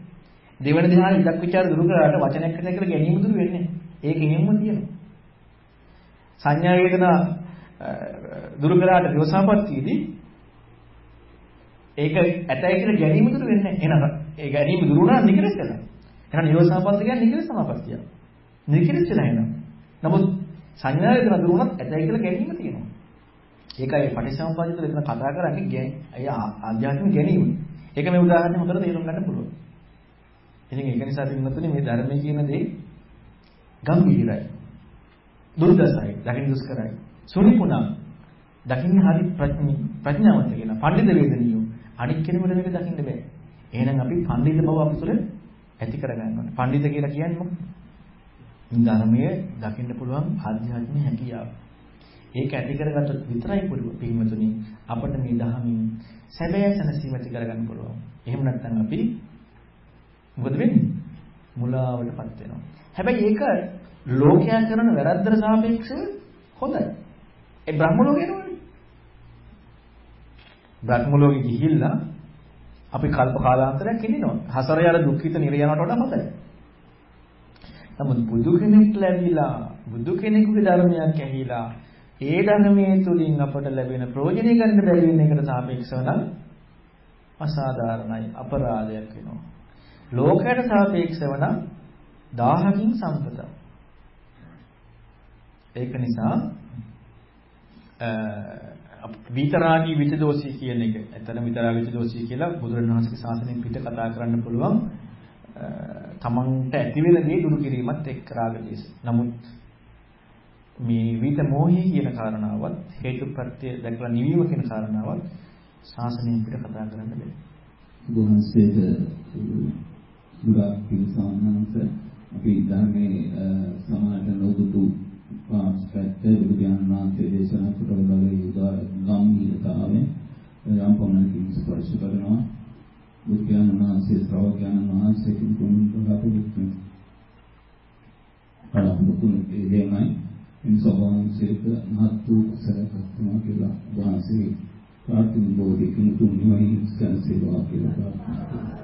දෙවෙනි ධ්‍යානයේ ඉලක්ක ਵਿਚාර දුරු කරාට වචනයක් නැතයි කියලා ගැනීම දුරු වෙන්නේ නැහැ. ඒක හැමම තියෙනවා. සංඥා වේදනා දුරු කරාට විවසාපත්තියේදී ඒක ඇතයි කියලා ගැනීම දුරු වෙන්නේ නැහැ. එහෙනම් ඒ ගැනීම දුරු වුණා නිකලස් වෙනවා. එහෙනම් නිවසාපත්තිය කියන්නේ නිකලස් සමාපත්තිය. නිකලස් වෙලා එනවා. නමුත් සංඥා වේදනා දුරු වුණත් ඇතයි කියලා ගැනීම තියෙනවා. ඒකයි පටිච්චසමුප්පාදිත වෙන කතා කරන්නේ අය ආධ්‍යාත්මික ගැනීම. ඒක මේ උදාහරණය හොඳට තේරුම් ගන්න පුළුවන්. ඉතින් ඒක නිසා පින්වත්නි මේ ධර්මයේ කියන දේ ගම්භීරයි. දුර්දසයි, දකින්න දුෂ්කරයි. සුනිපුණා දකින්න හරි ප්‍රඥාවන්ත කියන පඬිත වේදනියෝ අනික් කෙනෙකුට මේක දකින්න බෑ. එහෙනම් අපි පඬිත බව අපි තුළ ඇති කරගන්න ඕනේ. පඬිත කියලා කියන්නේ මොකක්ද? ධර්මයේ දකින්න පුළුවන් ආධ්‍යාත්මික හැකියාව. ඒක ඇති කරගත්තොත් විතරයි පින්වතුනි අපිට මේ ධර්මයෙන් සැබෑ සැනසීම ඇති කරගන්න පුළුවන්. එහෙම නැත්නම් අපි මොකද වෙන්නේ? මුලාවටපත් වෙනවා. හැබැයි ඒක ලෝකයා කරන වැරද්දට සාපේක්ෂව හොඳයි. ඒ බ්‍රහ්ම ලෝකේ නෝනේ. බ්‍රහ්ම ලෝකෙ ගිහිල්ලා අපි කල්ප කාලාන්තරයක් ඉන්නවා. හසර යාල දුක්ඛිත නිරයනට වඩා හොඳයි. නමුත් බුදු කෙනෙක් ලැබිලා බුදු කෙනෙකුගේ ධර්මයක් ඇහිලා ඒ ධර්මයේ තුලින් අපට ලැබෙන ප්‍රයෝජනෙ ගන්න බැරි වෙන එකට සාපේක්ෂව නම් අසාධාරණයි අපරාධයක් වෙනවා. ලෝකයට සාපේක්ෂව නම් 1000කින් සම්පත. ඒක නිසා විතරාගී විචදෝෂී කියන එක. එතන විතරාගී විචදෝෂී කියලා බුදුරණවහන්සේගේ ශාසනයෙන් පිට කතා කරන්න පුළුවන්. තමන්ට ඇති වෙන දේ දුරු කිරීමත් එක්ක රාග දේශ. නමුත් මේ විත මොහි කියන කාරණාවත් හේතුප්‍රත්‍ය දැක්ලා නිවීම කියන කාරණාවත් ශාසනයෙන් පිට කතා කරන්න බෑ. බුහන්සේට දුරා පිළිසානන්ත අපි ධර්මයේ සමාජ නොදුතු පාස්කත් බුදුන්වහන්සේ දේශනා කොට බලයේ උදාර ගම්භීරතාවයෙන් යම් පමණකින් ස්පර්ශ කරනවා. බුදුන්වහන්සේ ශ්‍රාවකයන් වහන්සේ කිතුන් අපුදුත් අලම්බුතුන් දෙමයි ඉන්සෝවන්සේක නහතු සරකතුමා කියලා වහන්සේ ප්‍රාර්ථනා බෝධි කිතුන් නිවයින් ස්කන්සේවා කියලා ප්‍රාර්ථනා